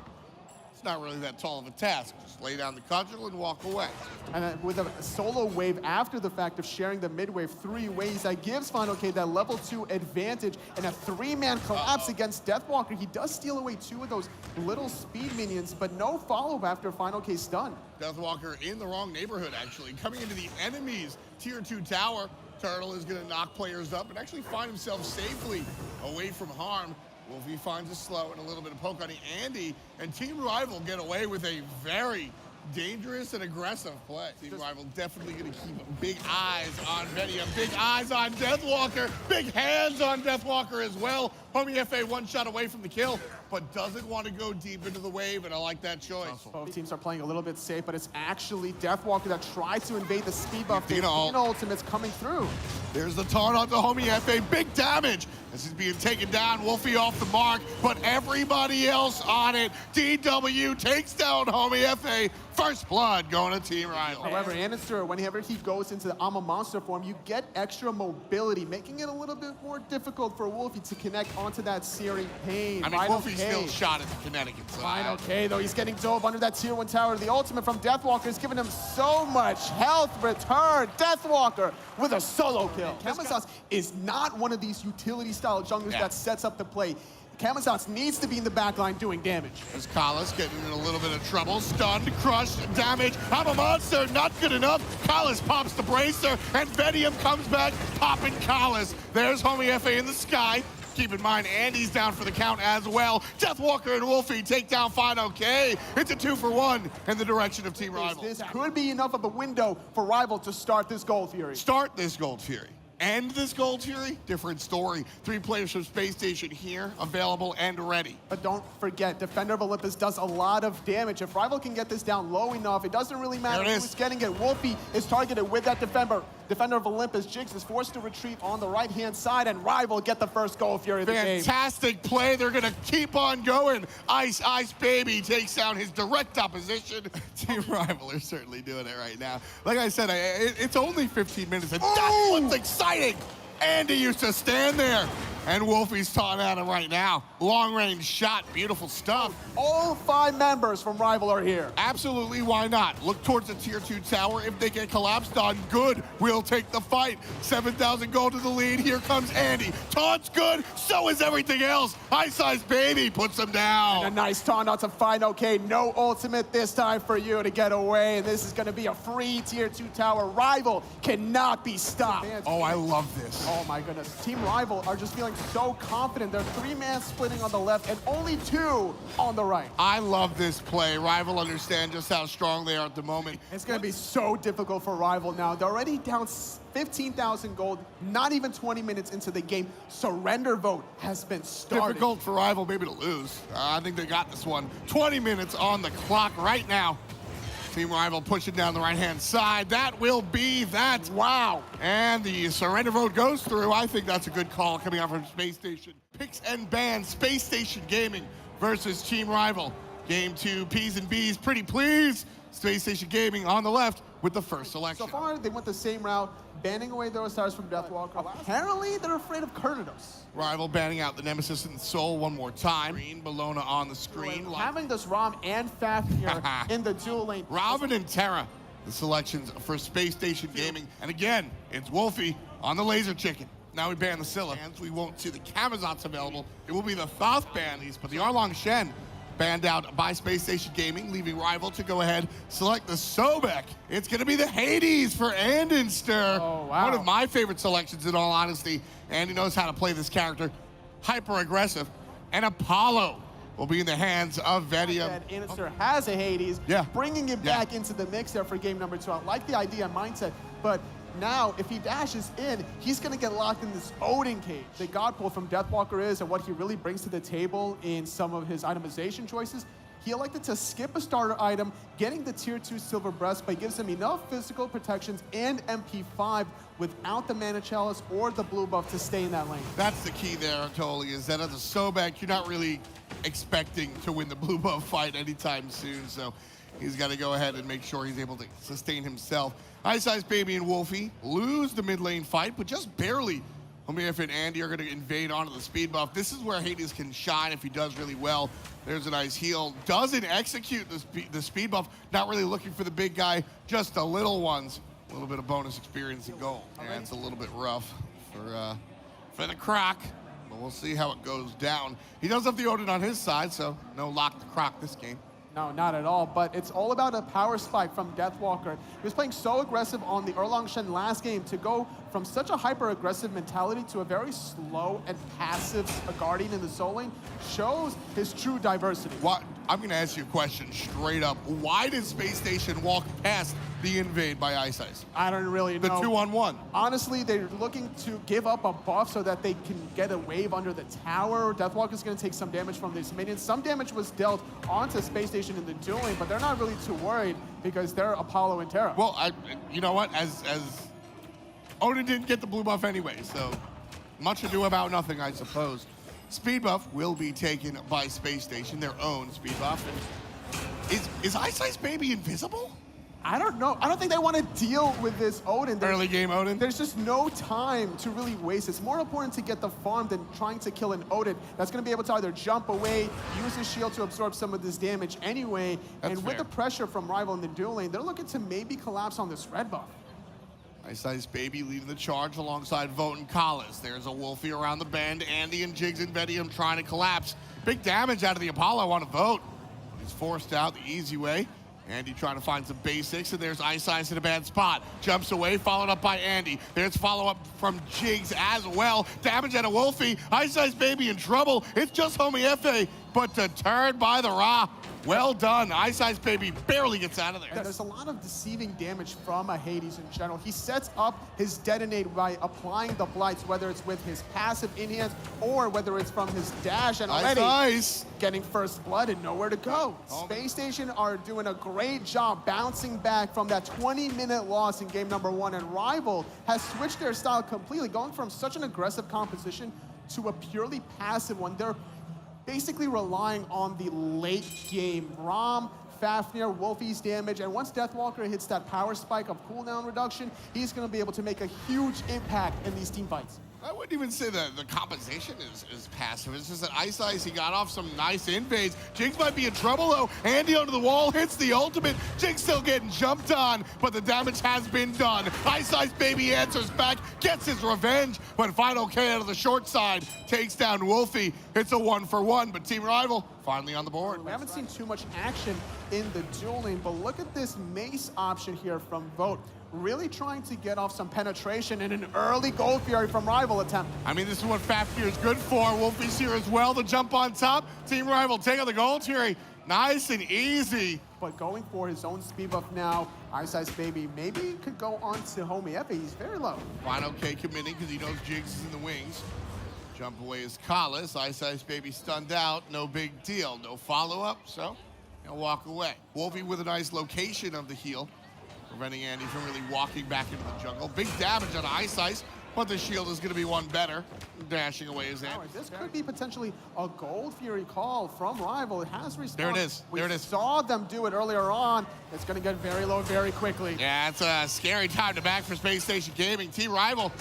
it's not really that tall of a task. Just lay down the cudgel and walk away. And then with a solo wave after the fact of sharing the mid wave 3 ways, that gives Final K that level 2 advantage. And a 3-man collapse against Deathwalker. He does steal away 2 of those little speed minions, but no follow-up after Final K's stun. Deathwalker in the wrong neighborhood, actually. Coming into the enemy's tier 2 tower, Turtle is going to knock players up and actually find himself safely away from harm. Wolfie finds a slow and a little bit of poke on Andy, and Team Rival get away with a very dangerous and aggressive play. Team Rival definitely going to keep big eyes on Vedium, big eyes on Deathwalker, big hands on Deathwalker as well. Homie Efe 1 shot away from the kill, but doesn't want to go deep into the wave, and I like that choice. Both teams are playing a little bit safe, but it's actually Deathwalker that tried to invade the speed buff. The Athena ult. Athena ultimate's coming through. There's the taunt onto Homie Efe, big damage. This is being taken down, Wolfie off the mark, but everybody else on it. DW takes down Homie Efe. First blood going to Team Rival. However, Anister, whenever he goes into the Ama monster form, you get extra mobility, making it a little bit more difficult for Wolfie to connect onto that searing pain. I mean, Final Wolfie K. still shot at the Connecticut side. Final K, though, he's getting dove under that tier 1 tower. The ultimate from Deathwalker is giving him so much health return. Deathwalker with a solo kill. Kamazotz is not one of these utility-style junglers that sets up the play. Kamazotz needs to be in the backline doing damage. As Kalas getting in a little bit of trouble. Stunned, crushed, damage. I'm a monster, not good enough. Kalas pops the bracer, and Vedium comes back, popping Kalas. There's Homie Efe in the sky. Keep in mind, Andy's down for the count as well. Deathwalker and Wolfie take down Final K. It's a 2-for-1 in the direction of Team Rival. This could be enough of a window for Rival to start this Gold Fury. Start this Gold Fury. End this Gold Fury, different story. 3 players from Space Station here, available and ready. But don't forget, Defender of Olympus does a lot of damage. If Rival can get this down low enough, it doesn't really matter who's getting it. Wolfie is targeted with that Defender of Olympus. Jigs is forced to retreat on the right-hand side, and Rival get the first Gold Fury of the game. Fantastic play. They're going to keep on going. Ice Baby takes down his direct opposition. Team Rival are certainly doing it right now. Like I said, it's only 15 minutes, and that's what's exciting. Andy used to stand there, and Wolfie's taunting at him right now. Long-range shot, beautiful stuff. All 5 members from Rival are here. Absolutely, why not? Look towards the tier 2 tower. If they get collapsed on, good. We'll take the fight. 7,000 gold to the lead. Here comes Andy. Taunt's good, so is everything else. Ice Baby puts him down. And a nice taunt onto Final K. No ultimate this time for you to get away. And this is going to be a free tier 2 tower. Rival cannot be stopped. Oh, I love this. Oh my goodness. Team Rival are just feeling so confident. They're 3-man splitting on the left and only 2 on the right. I love this play. Rival understand just how strong they are at the moment. It's going to be so difficult for Rival now. They're already down 15,000 gold, not even 20 minutes into the game. Surrender vote has been started. Difficult for Rival maybe to lose. I think they got this one. 20 minutes on the clock right now. Team Rival pushing down the right-hand side. That will be that. Wow. And the surrender vote goes through. I think that's a good call coming out from Space Station. Picks and bans, Space Station Gaming versus Team Rival. Game 2, P's and B's, pretty please. Space Station Gaming on the left with the first selection. So far, they went the same route, banning away those stars from Deathwalker. Apparently, they're afraid of Kurnados. Rival banning out the Nemesis and Soul one more time. Green, Bologna on the screen. Having this Rom and Fafnir in the dual lane. Robin and Terra, the selections for Space Station Gaming. And again, it's Wolfie on the Laser Chicken. Now we ban the Scylla. And we won't see the Kamazots available. It will be the Thoth bannies, but the Arlong Shen banned out by Space Station Gaming, leaving Rival to go ahead, select the Sobek. It's gonna be the Hades for Andenster. Oh, wow. One of my favorite selections in all honesty. Andy knows how to play this character. Hyper aggressive. And Apollo will be in the hands of Vedium. Andenster has a Hades, Yeah. bringing it back into the mix there for game number 2. I like the idea and mindset, but now, if he dashes in, he's going to get locked in this Odin cage. The God Pull from Deathwalker is, and what he really brings to the table in some of his itemization choices, he elected to skip a starter item, getting the tier 2 Silver Breastplate gives him enough physical protections and MP5 without the Mana Chalice or the blue buff to stay in that lane. That's the key there, totally, is that as a Sobek, you're not really expecting to win the blue buff fight anytime soon, so he's got to go ahead and make sure he's able to sustain himself. Ice Ice Baby and Wolfie lose the mid lane fight, but just barely. Homie and Andy are going to invade onto the speed buff. This is where Hades can shine if he does really well. There's a nice heal. Doesn't execute the speed buff. Not really looking for the big guy, just the little ones. A little bit of bonus experience and gold. Yeah, it's a little bit rough for the Croc, but we'll see how it goes down. He does have the Odin on his side, so no lock the Croc this game. No, not at all, but it's all about a power spike from Deathwalker. He was playing so aggressive on the Erlang Shen last game to go from such a hyper-aggressive mentality to a very slow and passive Guardian in the Soul lane shows his true diversity. What? I'm going to ask you a question straight up. Why did Space Station walk past the invade by Ice Ice? I don't really know. The 2-on-1. Honestly, they're looking to give up a buff so that they can get a wave under the tower. Deathwalker's going to take some damage from these minions. Some damage was dealt onto Space Station in the duel lane, but they're not really too worried because they're Apollo and Terra. Well, you know what? As Odin didn't get the blue buff anyway, so much ado about nothing, I suppose. Speed buff will be taken by Space Station, their own speed buff. And is Ice Ice Baby invisible? I don't know. I don't think they want to deal with this Odin. Early game Odin? There's just no time to really waste. It's more important to get the farm than trying to kill an Odin that's going to be able to either jump away, use his shield to absorb some of this damage anyway. That's and with fair. the pressure from Rival in the duel lane, they're looking to maybe collapse on this red buff. Ice Ice Baby leading the charge alongside Vote and Collis. There's a Wolfie around the bend. Andy and Jigs and Vedium trying to collapse. Big damage out of the Apollo on a Vote. He's forced out the easy way. Andy trying to find some basics, and there's Ice Ice in a bad spot. Jumps away, followed up by Andy. There's follow-up from Jigs as well. Damage out of Wolfie. Ice Ice Baby in trouble. It's just Homie Efe, but deterred by the Ra. Well done. Ice Ice Baby barely gets out of there. And there's a lot of deceiving damage from a Hades in general. He sets up his detonate by applying the blights, whether it's with his passive in hands or whether it's from his dash, and already Ice. getting first blood and nowhere to go. Space Station are doing a great job bouncing back from that 20-minute loss in game number 1, and Rival has switched their style completely, going from such an aggressive composition to a purely passive one. They're basically relying on the late game Rom, Fafnir, Wolfie's damage, and once Deathwalker hits that power spike of cooldown reduction, he's going to be able to make a huge impact in these team fights. I wouldn't even say that the composition is passive. It's just that Ice Ice, he got off some nice invades. Jigs might be in trouble though. Andy under the wall hits the ultimate. Jigs still getting jumped on, but the damage has been done. Ice Ice Baby answers back, gets his revenge, but final K out of the short side takes down Wolfie. It's a 1-for-1, but Team Rival finally on the board. We haven't seen too much action in the duel lane, but look at this Mace option here from Vote. Really trying to get off some penetration in an early Gold Fury from Rival attempt. I mean, this is what Fafnir is good for. Wolfie's here as well to jump on top. Team Rival take on the Gold Fury. Nice and easy. But going for his own speed buff now, Ice Ice Baby maybe could go on to Homie Efe. He's very low. Final K committing because he knows Jigs is in the wings. Jump away is Collis. Ice Ice Baby stunned out. No big deal. No follow-up, so he'll walk away. Wolfie with a nice location of the heal, preventing Andy from really walking back into the jungle. Big damage on Ice Ice, but the shield is going to be one better. Dashing away his hand. This could be potentially a Gold Fury call from Rival. It has respawned. There it is. There it is. We saw them do it earlier on. It's going to get very low very quickly. Yeah, it's a scary time to back for Space Station Gaming. Team Rival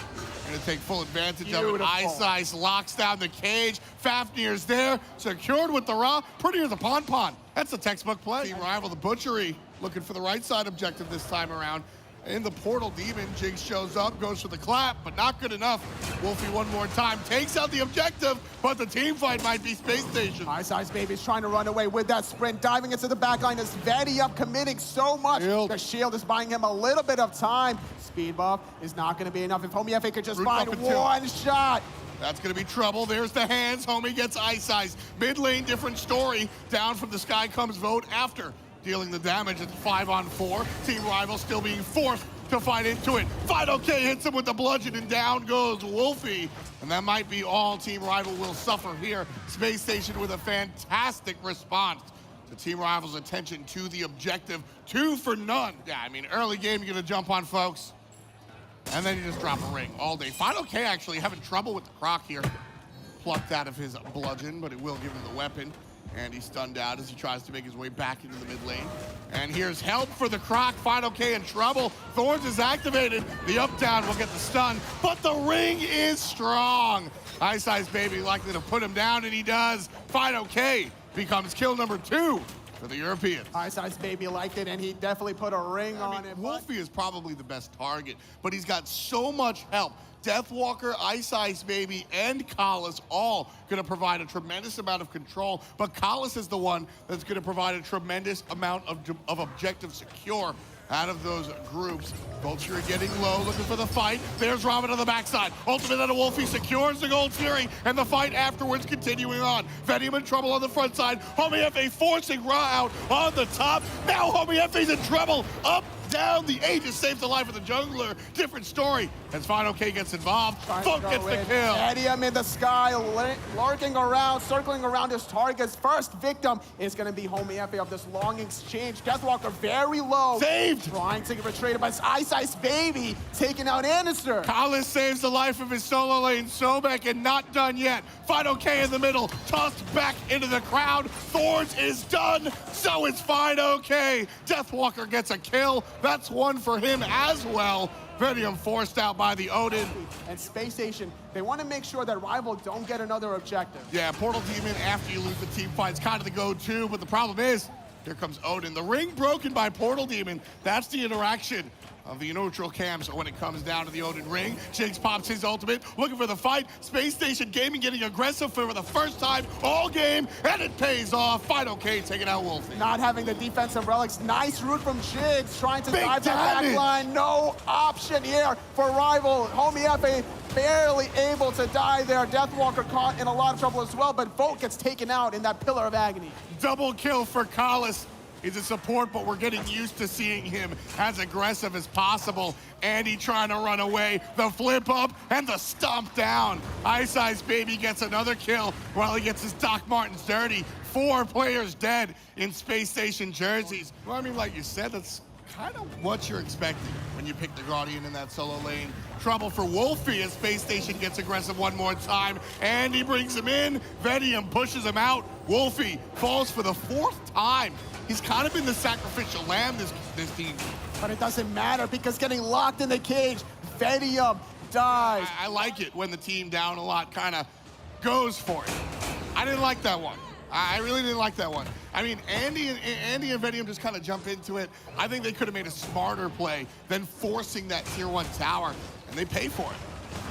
going to take full advantage of it. Ice Ice locks down the cage. Fafnir's there, secured with the Ra. Pretty as a pon-pon. That's a textbook play. Team Rival, the Butchery, looking for the right side objective this time around. In the Portal Demon, Jigs shows up, goes for the clap, but not good enough. Wolfie one more time, takes out the objective, but the team fight might be Space Station. Ice Ice Baby's trying to run away with that sprint, diving into the backline is Vedi up, committing so much. Shield. The shield is buying him a little bit of time. Speed buff is not going to be enough. If Homie FA could just find one shot. That's going to be trouble. There's the hands. Homie gets Ice Ice. Mid lane, different story. Down from the sky comes Vote after dealing the damage at 5-on-4. Team Rival still being forced to fight into it. Final K hits him with the bludgeon and down goes Wolfie. And that might be all Team Rival will suffer here. Space Station with a fantastic response to Team Rival's attention to the objective. 2 for none. Yeah, I mean, early game, you're going to jump on folks. And then you just drop a ring all day. Final K actually having trouble with the Croc here. Plucked out of his bludgeon, but it will give him the weapon. And he's stunned out as he tries to make his way back into the mid lane. And here's help for the Croc. Final K in trouble. Thorns is activated. The up down will get the stun, but the ring is strong. Ice Ice Baby likely to put him down, and he does. Final K becomes kill number 2 for the Europeans. Ice Ice Baby liked it, and he definitely put a ring on it. Wolfie is probably the best target, but he's got so much help. Deathwalker, Ice Ice Baby, and Collis all going to provide a tremendous amount of control, but Collis is the one that's going to provide a tremendous amount of objective secure out of those groups. Vulture getting low, looking for the fight. There's Robin on the backside. Ultimate out of Wolfie secures the Gold Fury, and the fight afterwards continuing on. Vedium in trouble on the front side. Homie FA forcing Ra out on the top. Now Homie FA's in trouble. Up, down, the Aegis saves the life of the jungler. Different story as Final K gets involved. Funk gets the kill. Vedium in the sky, lurking around, circling around his targets. First victim is going to be Homie FA of this long exchange. Deathwalker very low. Saved. Trying to get betrayed by Ice Ice Baby, taking out Anister. Collis saves the life of his solo lane, Sobek, and not done yet. Final K in the middle, tossed back into the crowd. Thorns is done, so is Final K. Deathwalker gets a kill. That's one for him as well. Vedium forced out by the Odin. And Space Station, they want to make sure that Rival don't get another objective. Yeah, Portal Demon, after you lose the team fight's kind of the go-to, but the problem is, here comes Odin. The ring broken by Portal Demon. That's the interaction of the neutral camps when it comes down to the Odin ring. Jigs pops his ultimate, looking for the fight. Space Station Gaming getting aggressive for the first time all game, and it pays off. Final K taking out Wolfie. Not having the defensive relics. Nice route from Jigs, trying to Big dive that damage. back line. No option here for Rival. Homie FA barely able to die there. Deathwalker caught in a lot of trouble as well, but Vote gets taken out in that Pillar of Agony. Double kill for Collis. He's a support, but we're getting used to seeing him as aggressive as possible. Andy trying to run away, the flip up, and the stomp down. Ice Ice Baby gets another kill while he gets his Doc Martens dirty. 4 players dead in Space Station jerseys. Well, I mean, like you said, that's kind of what you're expecting when you pick the Guardian in that solo lane. Trouble for Wolfie as Space Station gets aggressive one more time. Andy brings him in. Vedium pushes him out. Wolfie falls for the 4th time. He's kind of been the sacrificial lamb this team. But it doesn't matter because getting locked in the cage, Vedium dies. I like it when the team down a lot kind of goes for it. I didn't like that one. I really didn't like that one. I mean, Andy and Vedium just kind of jump into it. I think they could have made a smarter play than forcing that tier 1 tower, and they pay for it.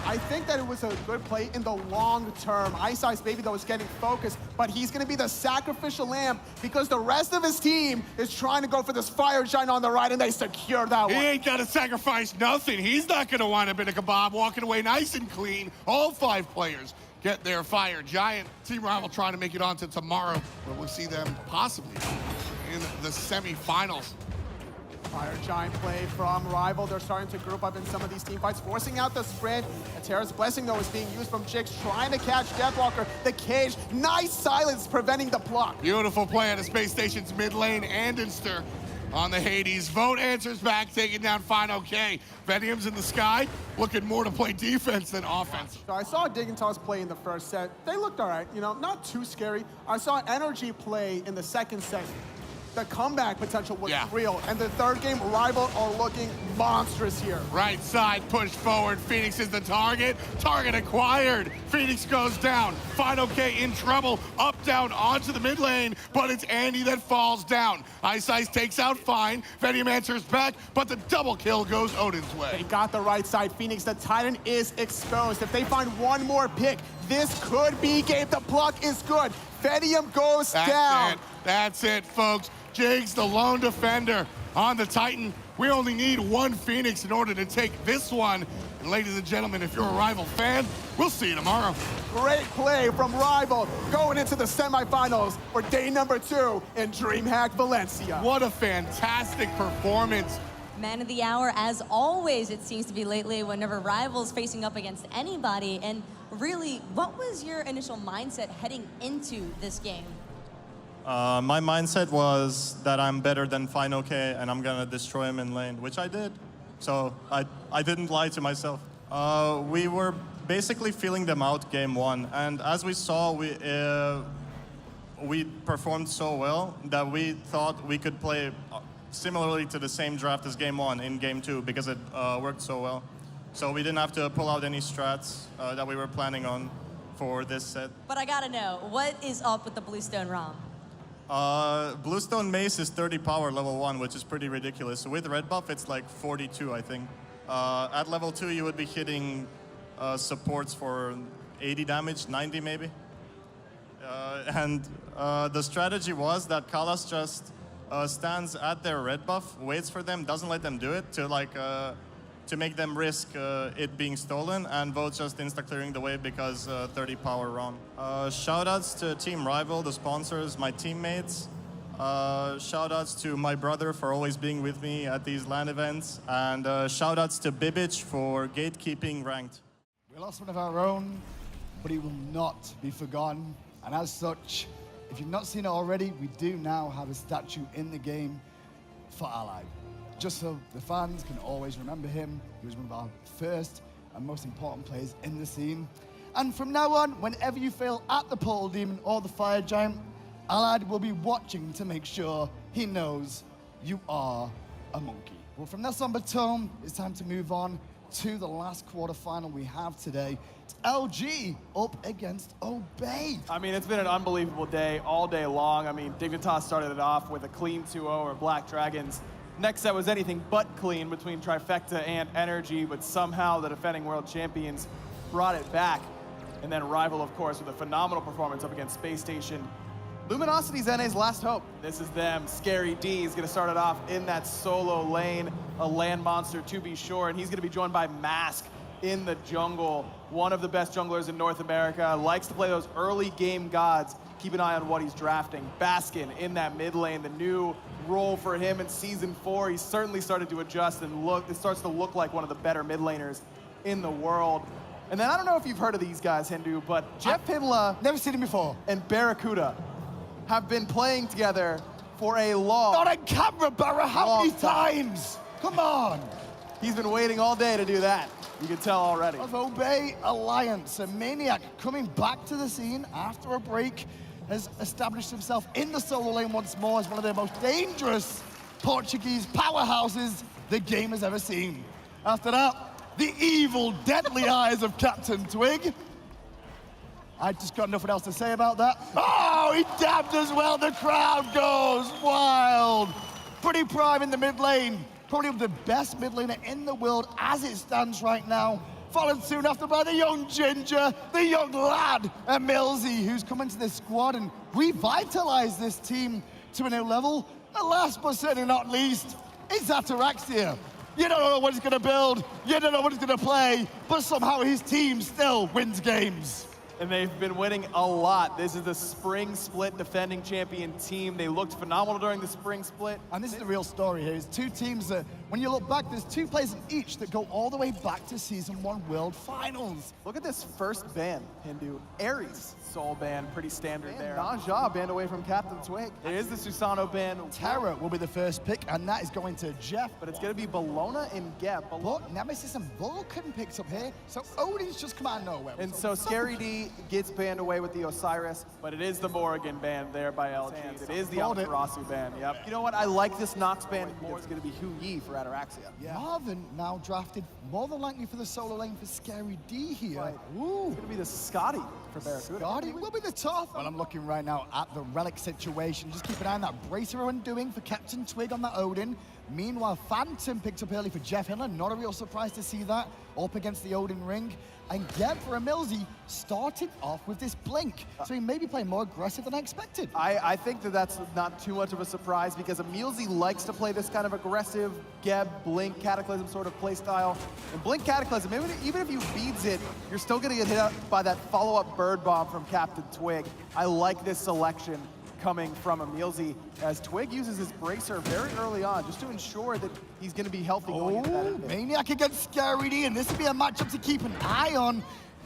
I think that it was a good play in the long term. Ice Ice Baby, though, is getting focused, but he's going to be the sacrificial lamb because the rest of his team is trying to go for this fire giant on the right, and they secure that He one. ain't got to sacrifice nothing. He's not going to wind up in a kebab, walking away nice and clean. All 5 players get their fire giant. Team Rival trying to make it on to tomorrow, where we'll see them possibly in the semifinals. Fire giant play from Rival. They're starting to group up in some of these team fights, forcing out the sprint. Terra's Blessing, though, is being used from Jigs, trying to catch Deathwalker. The cage, nice silence, preventing the block. Beautiful play at the Space Station's mid lane. Andenster on the Hades. Vote answers back, taking down Final K. Venium's in the sky, looking more to play defense than offense. So I saw Dignitas play in the first set. They looked all right, you know, not too scary. I saw Energy play in the second set. The comeback potential was real. And the third game, Rival are looking monstrous here. Right side push forward. Phoenix is the target. Target acquired. Phoenix goes down. Final K in trouble. Up, down, onto the mid lane, but it's Andy that falls down. Ice takes out Fine. Venium answers back, but the double kill goes Odin's way. They got the right side. Phoenix, the Titan is exposed. If they find one more pick, this could be game. The pluck is good. Venium goes down. That's it, folks. Jigs, the lone defender on the Titan. We only need one Phoenix in order to take this one. And ladies and gentlemen, if you're a Rival fan, we'll see you tomorrow. Great play from Rival going into the semifinals for day number 2 in DreamHack Valencia. What a fantastic performance. Man of the hour, as always, it seems to be lately, whenever Rival's facing up against anybody. And really, what was your initial mindset heading into this game? My mindset was that I'm better than Final K and I'm gonna destroy him in lane, which I did. So I didn't lie to myself. We were basically feeling them out game 1, and as we saw, we performed so well that we thought we could play similarly to the same draft as game 1 in game 2 because it worked so well. So we didn't have to pull out any strats that we were planning on for this set. But I gotta know, what is up with the Bluestone ROM? Bluestone Mace is 30 power level 1, which is pretty ridiculous. So with red buff, it's like 42, I think. At level 2, you would be hitting supports for 80 damage, 90 maybe. And the strategy was that Kalas just stands at their red buff, waits for them, doesn't let them do it to make them risk it being stolen, and Vote just insta-clearing the way because 30 power ROM. Shoutouts to Team Rival, the sponsors, my teammates. Shoutouts to my brother for always being with me at these LAN events. And shoutouts to Bibich for gatekeeping ranked. We lost one of our own, but he will not be forgotten. And as such, if you've not seen it already, we do now have a statue in the game for Allied. Just so the fans can always remember him. He was one of our first and most important players in the scene. And from now on, whenever you fail at the Portal Demon or the Fire Giant, Allied will be watching to make sure he knows you are a monkey. Well, from this on Baton, it's time to move on to the last quarterfinal we have today. It's LG up against Obey. I mean, it's been an unbelievable day all day long. I mean, Dignitas started it off with a clean 2-0 or Black Dragons. Next set was anything but clean between Trifecta and Energy, but somehow the defending world champions brought it back. And then Rival, of course, with a phenomenal performance up against Space Station. Luminosity's NA's last hope. This is them. Scary D is going to start it off in that solo lane, a land monster to be sure, and he's going to be joined by Mask in the jungle. One of the best junglers in North America, likes to play those early game gods. Keep an eye on what he's drafting. Baskin in that mid lane, the new role for him in Season 4. He's certainly started to adjust and it starts to look like one of the better mid laners in the world. And then I don't know if you've heard of these guys, Hindu, but Jeff Pidla, Never seen him before. and Barracuda have been playing together for a long Not on camera, Barra, how many Long time. times? Come on. He's been waiting all day to do that. You can tell already. Of Obey Alliance, a Maniac coming back to the scene after a break, has established himself in the solo lane once more as one of the most dangerous Portuguese powerhouses the game has ever seen. After that, the evil, deadly eyes of Captain Twig. I just got nothing else to say about that. Oh, he dabbed as well. The crowd goes wild. Pretty Prime in the mid lane. Probably the best mid laner in the world as it stands right now. Followed soon after by the young Ginger, the young lad, Millsy, who's come into this squad and revitalized this team to a new level. And last but certainly not least, it's Ataraxia. You don't know what he's gonna build, you don't know what he's gonna play, but somehow his team still wins games. And they've been winning a lot. This is the Spring Split defending champion team. They looked phenomenal during the Spring Split. And this is the real story here. It's two teams that when you look back, there's 2 players in each that go all the way back to Season 1 World Finals. Look at this first ban, Hindu. Ares soul ban, pretty standard there. Naja banned away from Captain Twig. It is the Susano ban. Terra will be the first pick, and that is going to Jeff. But it's going to be Bologna and Geb. But Nemesis and Vulcan picks up here, so Odin's just come out of nowhere. And so Scary D gets banned away with the Osiris, but it is the Morrigan ban there by LG. It is the Amaterasu ban, yep. You know what? I like this Nox ban more. It's going to be Hu Yi for Ataraxia. Yeah. Marvin now drafted more than likely for the solo lane for Scary D here. Right. Ooh. It's going to be the Scotty for Barracuda. Scotty will be the top. Well, I'm looking right now at the relic situation. Just keep an eye on that bracer undoing for Captain Twig on that Odin. Meanwhile, Phantom picked up early for Jeff Hindler. Not a real surprise to see that up against the Odin ring. And Geb for Emilzy started off with this blink. So he may be playing more aggressive than I expected. I think that that's not too much of a surprise because Emilzy likes to play this kind of aggressive Geb, Blink, Cataclysm sort of play style. And Blink Cataclysm, even if you beads it, you're still gonna get hit up by that follow-up Bird Bomb from Captain Twig. I like this selection coming from Emilzy as Twig uses his bracer very early on just to ensure that he's going to be healthy going into that endgame. Maniac against Scary D, and this will be a matchup to keep an eye on.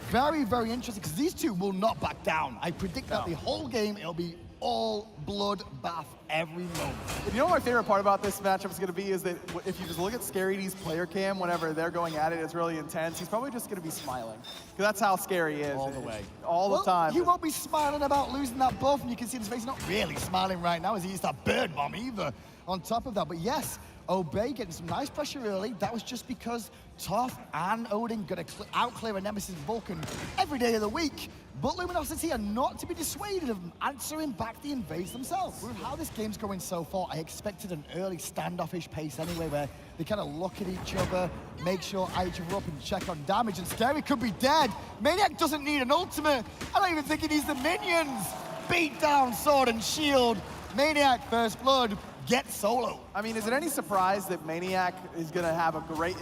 Very, very interesting, because these two will not back down. I predict that the whole game, it'll be all bloodbath every moment. You know what my favorite part about this matchup is going to be is that if you just look at Scary D's player cam whenever they're going at it, it's really intense. He's probably just going to be smiling. Because that's how Scary is. All the way. All the time. He won't be smiling about losing that buff, and you can see his face not really smiling right now as he used that Bird Bomb either on top of that. But yes, Obey getting some nice pressure early. That was just because Toph and Odin gonna outclear a Nemesis Vulcan every day of the week. But Luminosity are not to be dissuaded of answering back the invades themselves. With how this game's going so far, I expected an early standoffish pace anyway, where they kind of look at each other, make sure eye each other up and check on damage, and Scary could be dead. Maniac doesn't need an ultimate. I don't even think he needs the minions. Beat down sword and shield. Maniac first blood. Get solo. I mean, is it any surprise that Maniac is going to have a great...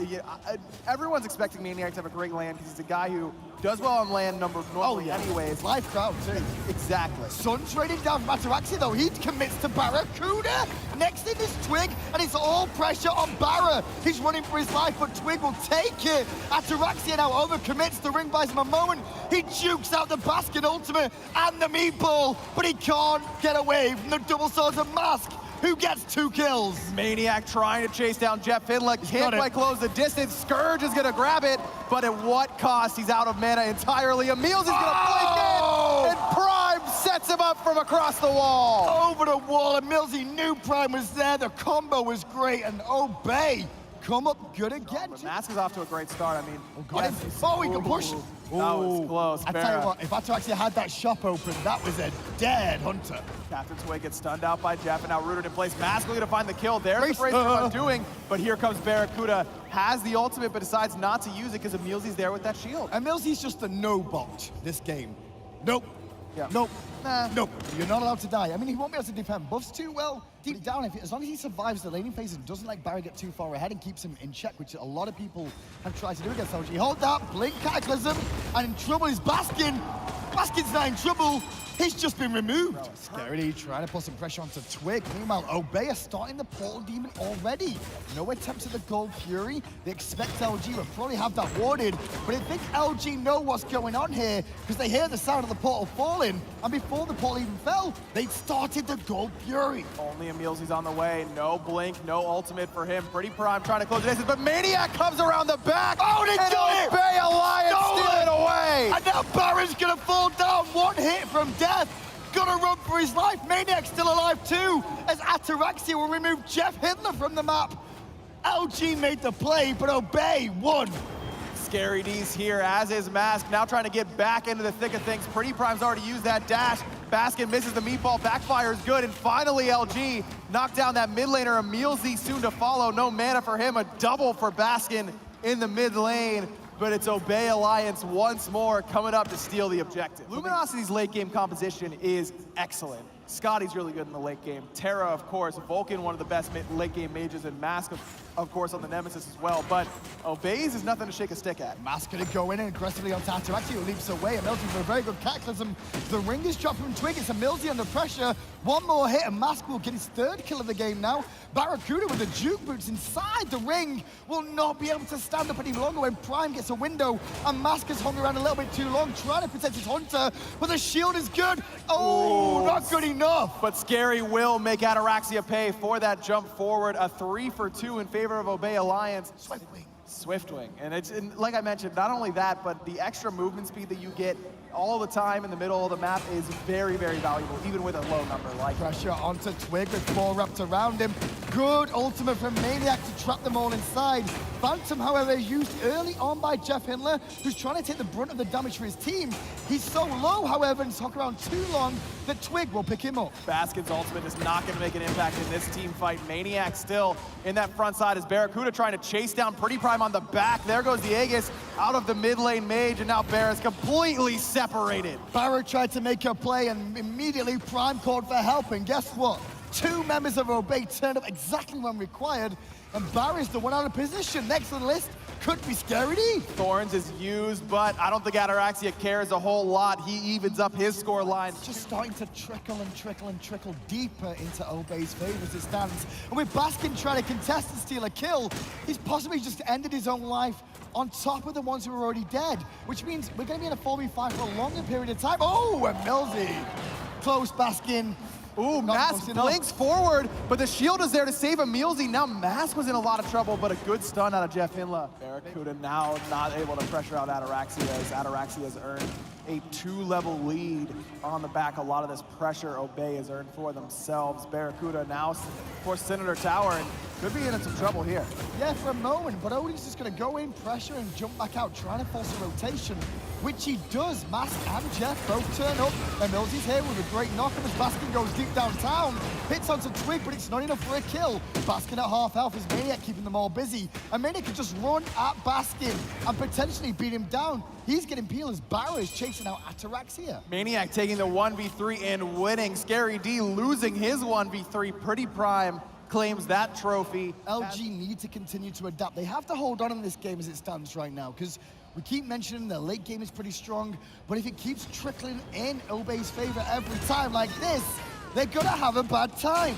everyone's expecting Maniac to have a great land because he's a guy who does well on land normally anyways. Live crowd, too. Exactly. Sun trading down from Ataraxia, though. He commits to Barracuda. Next in is Twig, and it's all pressure on Barra. He's running for his life, but Twig will take it. Ataraxia now overcommits. The ring buys him a moment. He jukes out the basket ultimate and the meatball, but he can't get away from the double swords of Mask. Who gets 2 kills? Maniac trying to chase down Jeff Hindler. Can't quite close the distance. Scourge is going to grab it, but at what cost? He's out of mana entirely. Emil's is going to blink in, and Prime sets him up from across the wall. Over the wall, Emilzy knew Prime was there. The combo was great, and Obey come up good again. But Mask is off to a great start. I mean, he can push. That was close. I tell you what, if Ataraxia had that shop open, that was a dead hunter. Captain Twig gets stunned out by Jeff and now rooted in place. Mask looking to find the kill. There's the bracer undoing, but here comes Barracuda. Has the ultimate, but decides not to use it because Emilzy's there with that shield. Emilzy's just a no-bot this game. Nope. Yeah. Nope. Nope. You're not allowed to die. I mean, he won't be able to defend buffs too well. Deep down, as long as he survives the laning phase and doesn't let Barry get too far ahead and keeps him in check, which a lot of people have tried to do against LG. Hold that, Blink Cataclysm, and in trouble is Baskin. Baskin's not in trouble. He's just been removed. Scary trying to put some pressure onto Twig. Meanwhile, Obey are starting the Portal Demon already. No attempts at the Gold Fury. They expect LG will probably have that warded, but I think LG know what's going on here because they hear the sound of the portal falling, and before the portal even fell, they started the Gold Fury. Only Emilzy's on the way. No blink, no ultimate for him. Pretty Prime trying to close the distance, but Maniac comes around the back. Oh, they got it! Obey Alliance steal it away. And now Baron's gonna fall down. One hit from death. Gonna run for his life. Maniac's still alive too, as Ataraxia will remove Jeff Hindler from the map. LG made the play, but Obey won. Scary D's here, as is Mask, now trying to get back into the thick of things. Pretty Prime's already used that dash. Baskin misses the meatball, backfires good, and finally LG knocked down that mid laner. Emilzy soon to follow, no mana for him, a double for Baskin in the mid lane. But it's Obey Alliance once more coming up to steal the objective. Luminosity's late game composition is excellent. Scotty's really good in the late game. Terra, of course. Vulcan, one of the best late game mages, and Mask, of course, on the Nemesis as well. But Obeys is nothing to shake a stick at. Mask gonna go in and aggressively on Tatarachi, who leaps away. And Milzy for a very good cataclysm. The ring is dropped from Twig. It's a Milzy under pressure. One more hit, and Mask will get his third kill of the game now. Barracuda with the juke boots inside the ring will not be able to stand up any longer when Prime gets a window. And Mask has hung around a little bit too long, trying to protect his Hunter. But the shield is good. Oh, not good enough. But Scary will make Ataraxia pay for that jump forward. A 3-for-2 in favor of Obey Alliance. Swiftwing. And like I mentioned, not only that, but the extra movement speed that you get all the time in the middle of the map is very, very valuable, even with a low number like pressure onto Twig with 4 wrapped around him. Good ultimate from Maniac to trap them all inside. Phantom, however, is used early on by Jeff Hindler, who's trying to take the brunt of the damage for his team. He's so low, however, and stuck around too long that Twig will pick him up. Baskin's ultimate is not going to make an impact in this team fight. Maniac still in that front side as Barracuda trying to chase down Pretty Prime on the back. There goes the Aegis out of the mid lane mage, and now Barra's completely separated. Barra tried to make a play, and immediately Prime called for help, and guess what? 2 members of Obey turned up exactly when required, and Barra's the one out of position. Next on the list could be Scary D. Thorns is used, but I don't think Ataraxia cares a whole lot. He evens up his score line. It's just starting to trickle and trickle and trickle deeper into Obey's favor as it stands. And with Baskin trying to contest and steal a kill, he's possibly just ended his own life on top of the ones who are already dead, which means we're going to be in a 4v5 for a longer period of time. Oh, and Milzy. Close, Baskin. Ooh, Mask blinks forward, but the shield is there to save Emilzy. Now Mask was in a lot of trouble, but a good stun out of Jeff Hindler. Barracuda now not able to pressure out Ataraxia, as Ataraxia has earned a 2-level lead on the back. A lot of this pressure Obey has earned for themselves. Barracuda now for Senator Tower, and could be in some trouble here. Yeah, for a moment, but Odin's just going to go in, pressure, and jump back out, trying to force a rotation, which he does. Mask and Jeff both turn up, and Milzy's here with a great knock, and as Baskin goes deep downtown, hits onto Twig, but it's not enough for a kill. Baskin at half health as Maniac keeping them all busy, and Maniac can just run at Baskin and potentially beat him down. He's getting peeled as Barra is chasing out Ataraxia. Maniac taking the 1v3 and winning. Scary D losing his 1v3. Pretty Prime claims that trophy. LG need to continue to adapt. They have to hold on in this game as it stands right now, because we keep mentioning the late game is pretty strong, but if it keeps trickling in Obey's favor every time like this, they're gonna have a bad time.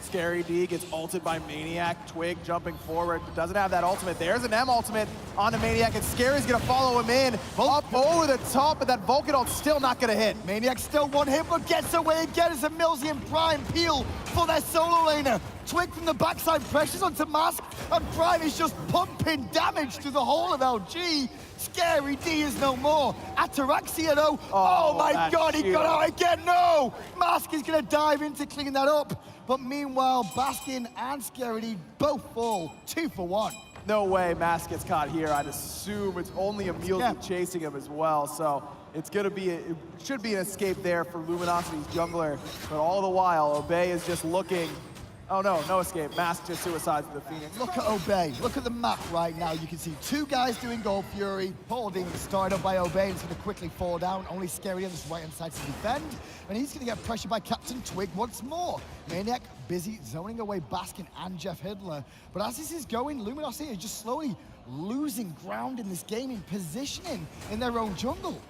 Scary D gets ulted by Maniac. Twig jumping forward, but doesn't have that ultimate. There's an M ultimate onto Maniac, and Scary's gonna follow him in. Up over the top, but that Vulcan ult still not gonna hit. Maniac still one hit, but gets away again as a Milzy and Prime peel for their solo laner. Twig from the backside pressures onto Mask, and Prime is just pumping damage through the whole of LG. Scary D is no more. Ataraxia though, oh my god, he got out again, no! Mask is gonna dive into cleaning that up. But meanwhile, Baskin and Scary D both fall 2 for 1. No way Mask gets caught here. I'd assume it's only Emilzy chasing him as well. So it's gonna be, it should be an escape there for Luminosity's jungler. But all the while, Obey is just looking. Oh no, no escape. Mask just suicides the Phoenix. Look at Obey. Look at the map right now. You can see 2 guys doing Gold Fury. Holding started up by Obey and it's going to quickly fall down. Only Scary on this right-hand side to defend. And he's going to get pressured by Captain Twig once more. Maniac busy zoning away Baskin and Jeff Hindler. But as this is going, Luminosity is just slowly losing ground in this game in positioning in their own jungle.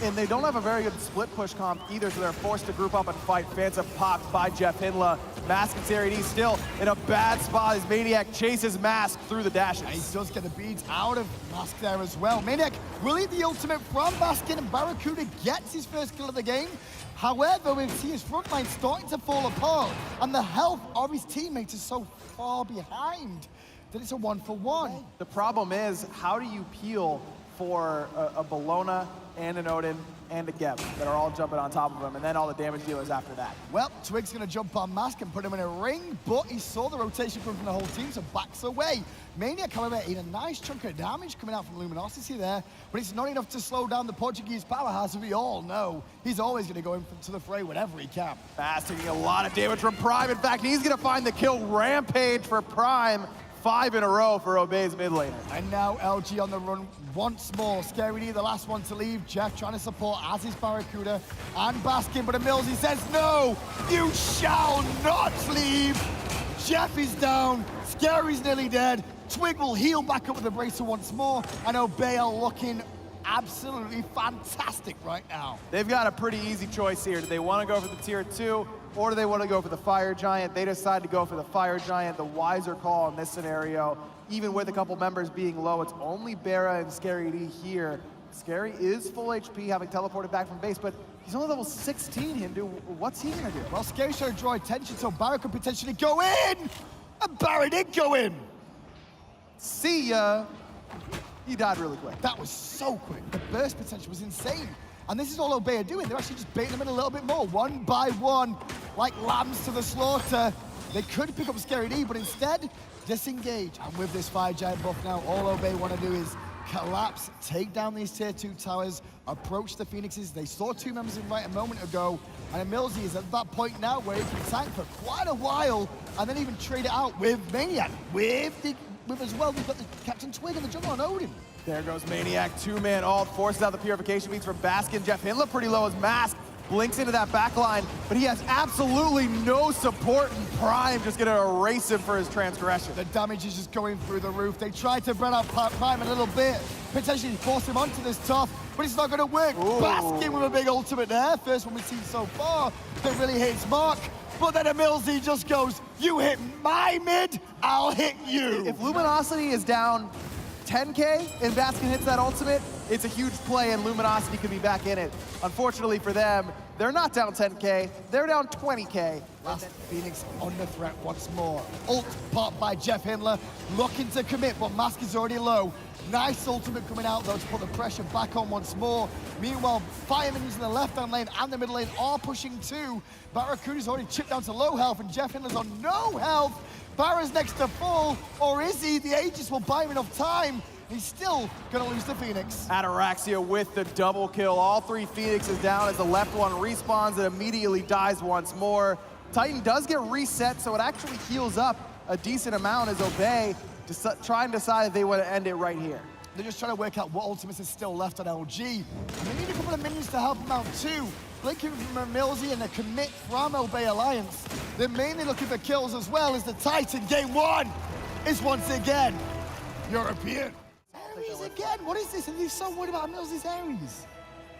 And they don't have a very good split push comp either, so they're forced to group up and fight. Phantom popped by Jeff Hindler. Mask and Scary D still in a bad spot as Maniac chases Mask through the dashes. And he does get the beads out of Mask there as well. Maniac will eat the ultimate from Baskin, and Barracuda gets his first kill of the game. However, we see his front line starting to fall apart, and the health of his teammates is so far behind that it's a 1 for 1. The problem is, how do you peel for a Bologna and an Odin and a Geb that are all jumping on top of him, and then all the damage dealers after that? Well, Twig's gonna jump on Mask and put him in a ring, but he saw the rotation coming from the whole team, so backs away. Maniac, however, in a nice chunk of damage coming out from Luminosity there, but it's not enough to slow down the Portuguese powerhouse, as we all know. He's always gonna go into the fray whenever he can. Fast taking a lot of damage from Prime. In fact, he's gonna find the kill. Rampage for Prime. 5 in a row for Obey's mid laner. And now LG on the run once more. Scary D, the last one to leave. Jeff trying to support, as is Barracuda and Baskin, but Emilzy says, no, you shall not leave. Jeff is down, Scary's nearly dead. Twig will heal back up with the bracer once more, and Obey are looking absolutely fantastic right now. They've got a pretty easy choice here. Do they want to go for the tier 2, or do they want to go for the Fire Giant? They decide to go for the Fire Giant, the wiser call in this scenario. Even with a couple members being low, it's only Bera and Scary D here. Scary is full HP, having teleported back from base, but he's only level 16, Hindu. What's he gonna do? Well, Scary's trying to draw attention, so Barra could potentially go in! And Barra did go in! See ya! He died really quick. That was so quick. The burst potential was insane. And this is all Obey are doing. They're actually just baiting them in a little bit more, one by one, like lambs to the slaughter. They could pick up Scary D, but instead, disengage. And with this Fire Giant buff now, all Obey want to do is collapse, take down these tier 2 towers, approach the Phoenixes. They saw 2 members in right a moment ago, and Emilzy is at that point now where he can tank for quite a while, and then even trade it out with Maniac. With as well, we've got the Captain Twig in the jungle on Odin. There goes Maniac, 2-man ult, forces out the purification beats from Baskin. Jeff Hindla pretty low as Mask, blinks into that back line, but he has absolutely no support, and Prime just gonna erase him for his transgression. The damage is just going through the roof. They tried to bring out Prime a little bit, potentially force him onto this top, but it's not gonna work. Ooh. Baskin with a big ultimate there, first one we've seen so far that really hits mark. But then Emilzy just goes, you hit my mid, I'll hit you. If Luminosity is down 10k and Baskin hits that ultimate, it's a huge play and Luminosity could be back in it. Unfortunately for them, they're not down 10k, they're down 20k. Last Phoenix under threat once more. Ult popped by Jeff Hindler, looking to commit, but Mask is already low. Nice ultimate coming out though to put the pressure back on once more. Meanwhile, Fireman's in the left-hand lane and the middle lane are pushing too. Barracuda's already chipped down to low health and Jeff Hindler's on no health. Barra's next to full, or is he? The Aegis will buy him enough time. He's still gonna lose to Phoenix. Ataraxia with the double kill. All 3 Phoenixes down as the left one respawns and immediately dies once more. Titan does get reset, so it actually heals up a decent amount as Obey try and decide if they want to end it right here. They're just trying to work out what ultimates is still left on LG. And they need a couple of minions to help them out too. Blinking from Emilzy and a commit from Obey Alliance. They're mainly looking for kills as well as the Titan. Game 1 is once again European. Ares again, what is this? And he's so worried about Emilzy's Ares.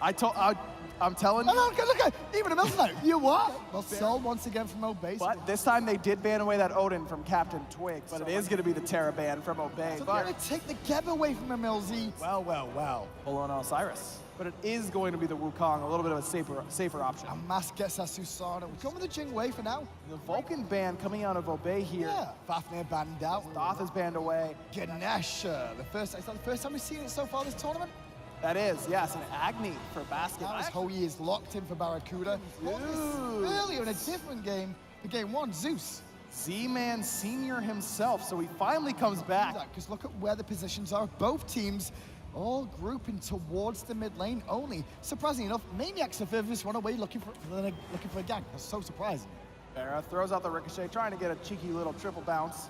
I'm telling you. Oh, look at even Emilzy's like, you what? Well, sold once again from Obey. But this time they did ban away that Odin from Captain Twig, but it is going to be the Terra ban from Obey. So they're going to take the Geb away from Emilzy. Well. Pull on Osiris. But it is going to be the Wukong, a little bit of a safer option. And Mask gets us Susana. We're going with the Jing Wei for now. The Vulcan ban coming out of Obey here. Yeah, Fafnir banned out. Thoth is banned away. Ganesh, is that the first time we've seen it so far this tournament? That is, yes, an Agni for Basket. Now his Hoyi is locked in for Barracuda. Earlier in a different game, the game 1, Zeus. Z-Man Senior himself, so he finally comes back. Because look at where the positions are. Both teams all grouping towards the mid lane only. Surprisingly enough, Maniac's the furthest one away looking for a gang. That's so surprising. Bera throws out the ricochet, trying to get a cheeky little triple bounce.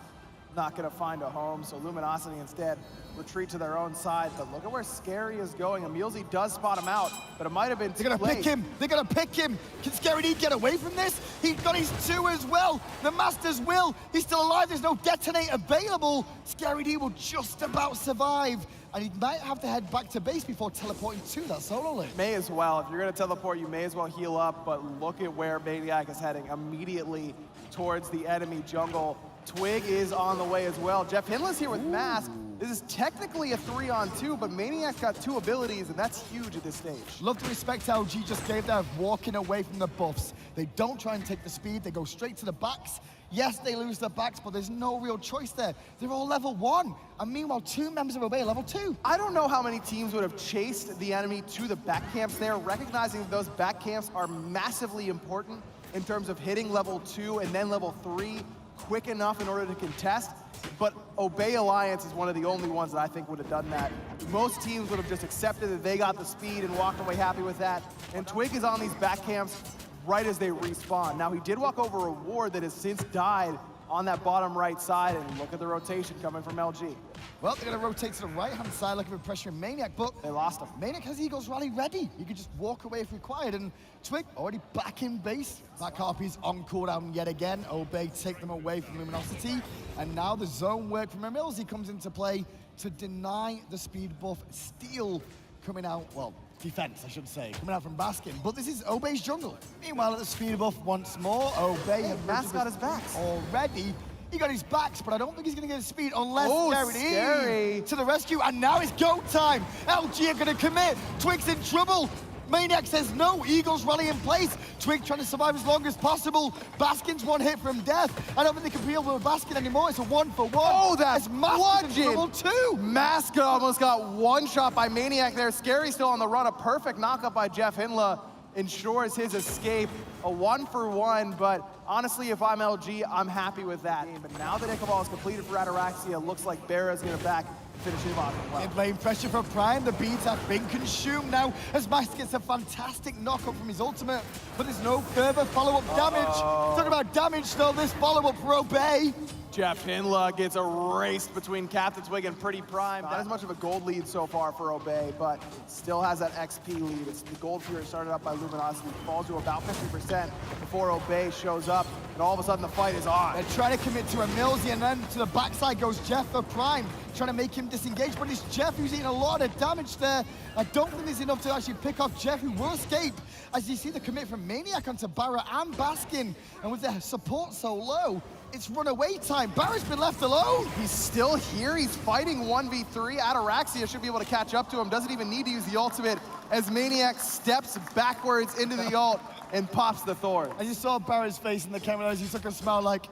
Not gonna find a home, so Luminosity instead retreat to their own side. But look at where Scary is going. Emilzy does spot him out, but it might have been too late. They're gonna pick him. Can Scary D get away from this? He's got his 2 as well. The Masters will. He's still alive. There's no detonate available. Scary D will just about survive. And he might have to head back to base before teleporting to that solo lane. May as well. If you're gonna teleport, you may as well heal up, but look at where Maniac is heading, immediately towards the enemy jungle. Twig is on the way as well. Jeff Hindla's here with Mask. This is technically a 3-on-2, but Maniac's got 2 abilities, and that's huge at this stage. Love the respect LG just gave there of walking away from the buffs. They don't try and take the speed, they go straight to the backs. Yes, they lose their backs, but there's no real choice there. They're all level 1, and meanwhile, 2 members of Obey are level 2. I don't know how many teams would have chased the enemy to the back camps there, recognizing that those back camps are massively important in terms of hitting level 2 and then level 3 quick enough in order to contest, but Obey Alliance is one of the only ones that I think would have done that. Most teams would have just accepted that they got the speed and walked away happy with that, and Twig is on these back camps right as they respawn. Now, he did walk over a ward that has since died on that bottom right side, and look at the rotation coming from LG. Well, they're going to rotate to the right-hand side looking for pressure in Maniac, but They lost him. Maniac has Eagles Rally ready. He could just walk away if required, and Twig already back in base. Black Harpies on cooldown yet again. Obey take them away from Luminosity, and now the zone work from Emilzy comes into play to deny the speed buff. Steal coming out, well, defense, I should say, coming out from Baskin. But this is Obey's jungle. Meanwhile, at the speed buff once more, Obey has Mask got his backs. already. He got his backs, but I don't think he's going to get his speed unless Scary to the rescue. And now it's go time. LG are going to commit. Twig's in trouble. Maniac says no. Eagles rally in place. Twig trying to survive as long as possible. Baskin's one hit from death. I don't think they can be able to Baskin anymore. It's a 1-for-1. Oh, that's Mask in trouble bludgeon. too. Mask almost got one shot by Maniac there. Scary still on the run. A perfect knockup by Jeff Hinla ensures his escape. A 1-for-1, but honestly, if I'm LG, I'm happy with that. But now that Ichabod is completed for Ataraxia, looks like Bera's gonna back finish him off as well. They're playing pressure for Prime. The beads have been consumed now as Max gets a fantastic knockup from his ultimate, but there's no further follow-up damage. Talking about damage though, this follow-up for Obey. Jeff Hinla gets erased between Captain Twig and Pretty Prime. Not as much of a gold lead so far for Obey, but still has that XP lead. It's the gold Fury started up by Luminosity, falls to about 50% before Obey shows up, and all of a sudden the fight is on. They're trying to commit to Emilzy, and then to the backside goes Jeff for Prime, trying to make him disengage, but it's Jeff who's eating a lot of damage there. I don't think there's enough to actually pick off Jeff, who will escape, as you see the commit from Maniac onto Barra and Baskin, and with their support so low, it's runaway time. Barra's been left alone. He's still here. He's fighting 1v3. Ataraxia should be able to catch up to him. Doesn't even need to use the ultimate as Maniac steps backwards into the ult and pops the Thorn. And you saw Barra's face in the camera as he took a smile like,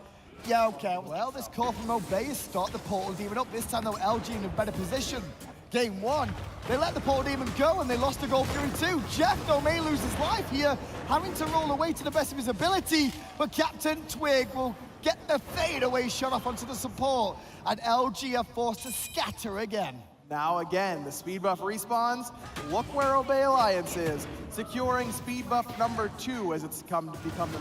yeah, okay. Well, this call from Obey is start the Portal Demon up. This time, though, LG in a better position. Game one, they let the Portal Demon go and they lost the Gold Fury too. Jeff, though, may lose his life here, having to roll away to the best of his ability, but Captain Twig will get the fadeaway shot off onto the support, and LG are forced to scatter again. Now again, the speed buff respawns. Look where Obey Alliance is, securing speed buff number 2 as it's become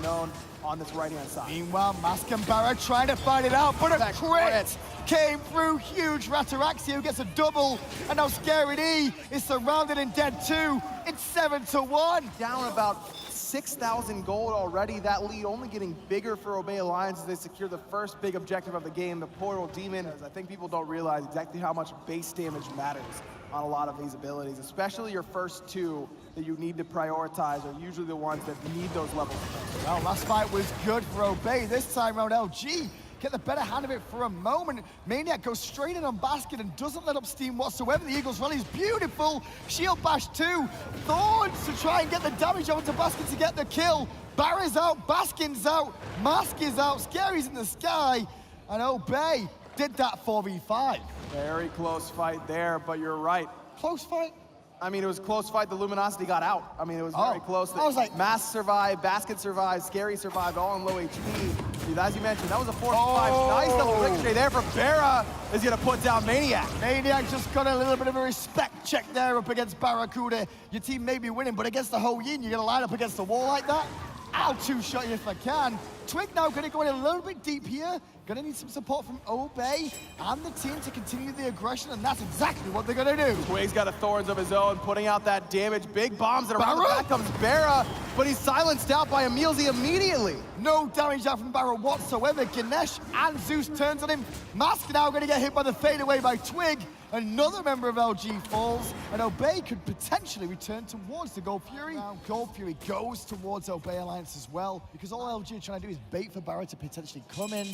known on this right-hand side. Meanwhile, Mask and Barra trying to fight it out, but a That crit came through. Huge Rataraxia who gets a double, and now Scary D is surrounded and dead too. It's 7-1. Down about 6,000 gold already. That lead only getting bigger for Obey Alliance as they secure the first big objective of the game, the Portal Demon. As I think people don't realize exactly how much base damage matters on a lot of these abilities, especially your first two that you need to prioritize are usually the ones that need those levels. Well, last fight was good for Obey. This time around, LG get the better hand of it for a moment. Maniac goes straight in on Basket and doesn't let up steam whatsoever. The Eagles rally is beautiful. Shield bash too. Thorns to try and get the damage over to Basket to get the kill. Barra's out, Baskin's out, Mask is out, Scary's in the sky, and Obey did that 4v5. Very close fight there, but you're right. Close fight? I mean, it was a close fight. The Luminosity got out. I mean, it was very close. I was like, Mask survived, Basket survived, Scary survived, all in low HP. As you mentioned, that was a 4v5. Nice double ricochet there from Barra is going to put down Maniac. Maniac just got a little bit of a respect check there up against Barracuda. Your team may be winning, but against the whole yin, you're going to line up against the wall like that? I'll two-shot you if I can. Twig now going to go in a little bit deep here. Going to need some support from Obey and the team to continue the aggression, and that's exactly what they're going to do. Twig's got a Thorns of his own, putting out that damage. Big bombs, and around the Barra? back comes Barra, but he's silenced out by Emilzy immediately. No damage out from Barra whatsoever. Ganesh and Zeus turns on him. Mask now going to get hit by the fadeaway by Twig. Another member of LG falls, and Obey could potentially return towards the Gold Fury. Now Gold Fury goes towards Obey Alliance as well, because all LG are trying to do is bait for Barra to potentially come in,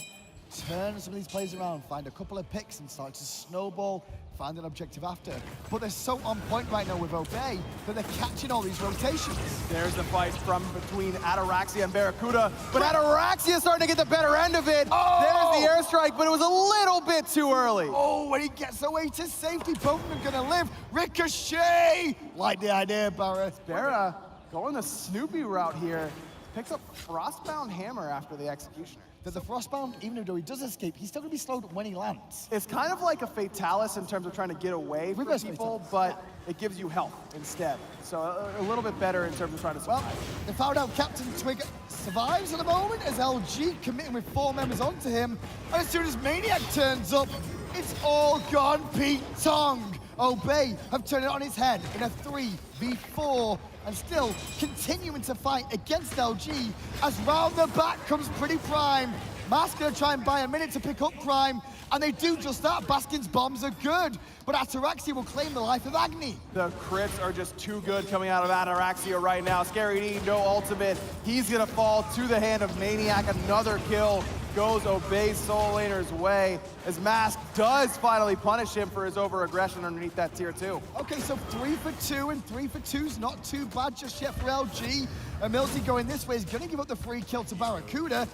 turn some of these players around, find a couple of picks and start to snowball, find an objective after. But they're so on point right now with Obey that they're catching all these rotations. There's the fight from between Ataraxia and Barracuda, but Ataraxia starting to get the better end of it. Oh! There's the airstrike, but it was a little bit too early. Oh, when he gets away to safety, both of them are gonna live. Ricochet! Like the idea, Barra. Barra going the Snoopy route here, picks up Frostbound Hammer after the Executioner. That the Frostbound, even though he does escape, he's still gonna be slowed when he lands. It's kind of like a Fatalis in terms of trying to get away from Reverse people, Fatalis. but it gives you health instead. So a little bit better in terms of trying to survive. Well, they found out Captain Twig survives at the moment as LG committing with 4 members onto him. And as soon as Maniac turns up, it's all gone Pete Tong. Obey have turned it on its head in a 3v4 and still continuing to fight against LG as round the back comes Pretty Prime. Mask gonna try and buy a minute to pick up Prime, and they do just that. Baskin's bombs are good, but Ataraxia will claim the life of Agni. The crits are just too good coming out of Ataraxia right now. Scary D, no ultimate. He's gonna fall to the hand of Maniac. Another kill goes Obey's Soul Laner's way as Mask does finally punish him for his over-aggression underneath that tier 2. Okay, so 3 for 2, and 3 for 2's not too bad just yet for LG. And Milsey going this way is gonna give up the free kill to Barracuda.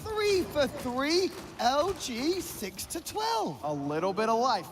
3 for 3, LG 6 to 12. A little bit of life.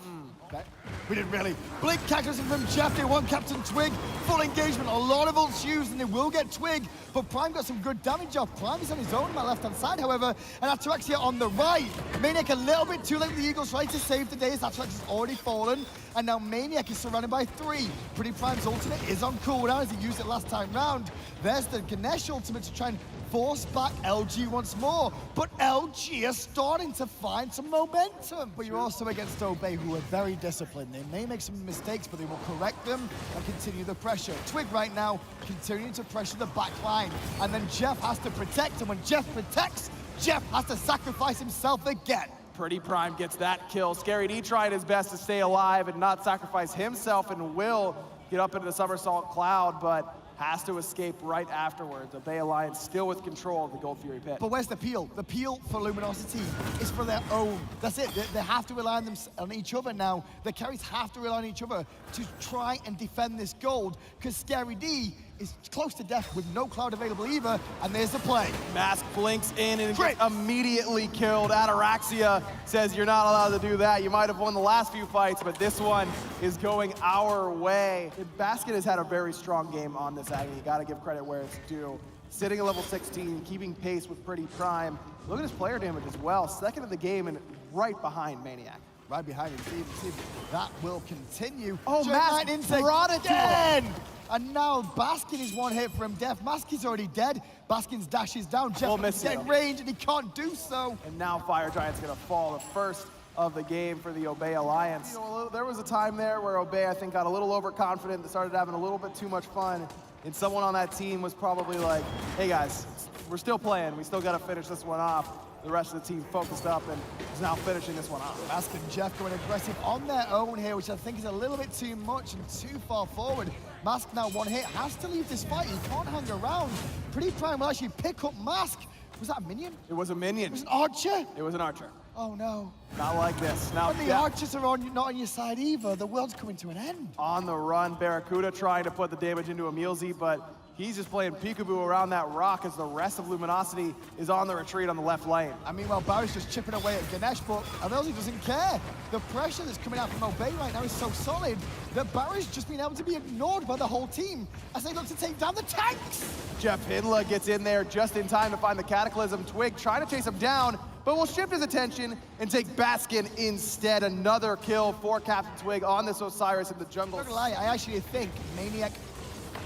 Okay. We didn't really. Blink Cactus from Jeff, they want Captain Twig. Full engagement, a lot of ults used, and they will get Twig. But Prime got some good damage off. Prime is on his own on my left-hand side, however, and Ataraxia on the right. Maniac a little bit too late with the Eagles right to save the day as Ataraxia's already fallen. And now Maniac is surrounded by 3. Pretty Prime's ultimate is on cooldown as he used it last time round. There's the Ganesh ultimate to try and force back LG once more. But LG are starting to find some momentum. But you're also against Obey, who are very disciplined. They may make some mistakes, but they will correct them and continue the pressure. Twig right now continuing to pressure the back line. And then Jeff has to protect, and when Jeff protects, Jeff has to sacrifice himself again. Pretty Prime gets that kill. Scary D trying his best to stay alive and not sacrifice himself, and will get up into the somersault cloud, but has to escape right afterwards. Obey Alliance still with control of the Gold Fury pit. But where's the peel? The peel for Luminosity is for their own. That's it. They have to rely on each other now. The carries have to rely on each other to try and defend this gold, because Scary D is close to death with no cloud available either, and there's the play. Mask blinks in and Crit. gets immediately killed. Ataraxia says you're not allowed to do that. You might have won the last few fights, but this one is going our way. Basket has had a very strong game on this Agni. You gotta give credit where it's due. Sitting at level 16, keeping pace with Pretty Prime. Look at his player damage as well. Second of the game and right behind Maniac. Right behind him, see if that will continue. Oh, Mask brought it to him. And now Baskin is one hit from death. Mask is already dead. Baskin's dash is down. Jeff is in range and he can't do so. And now Fire Giant's gonna fall, the first of the game for the Obey Alliance. You know, there was a time there where Obey, I think, got a little overconfident and started having a little bit too much fun. And someone on that team was probably like, hey guys, we're still playing. We still gotta finish this one off. The rest of the team focused up and is now finishing this one off. Mask and Jeff going aggressive on their own here, which I think is a little bit too much and too far forward. Mask now one hit, has to leave this fight. He can't hang around. Pretty Prime will actually pick up Mask. Was that a minion? It was a minion. It was an archer? It was an archer. Oh no. Not like this. Now, When the archers are not on your side either, the world's coming to an end. On the run, Barracuda trying to put the damage into Emilzy, but he's just playing peekaboo around that rock as the rest of Luminosity is on the retreat on the left lane. And meanwhile, Barry's just chipping away at Ganesh, but Emilzy doesn't care. The pressure that's coming out from Obey right now is so solid that Barry's just been able to be ignored by the whole team as they look to take down the tanks. Jeff Hindla gets in there just in time to find the Cataclysm. Twig trying to chase him down, but will shift his attention and take Baskin instead. Another kill for Captain Twig on this Osiris in the jungle. I'm not gonna lie, I actually think Maniac,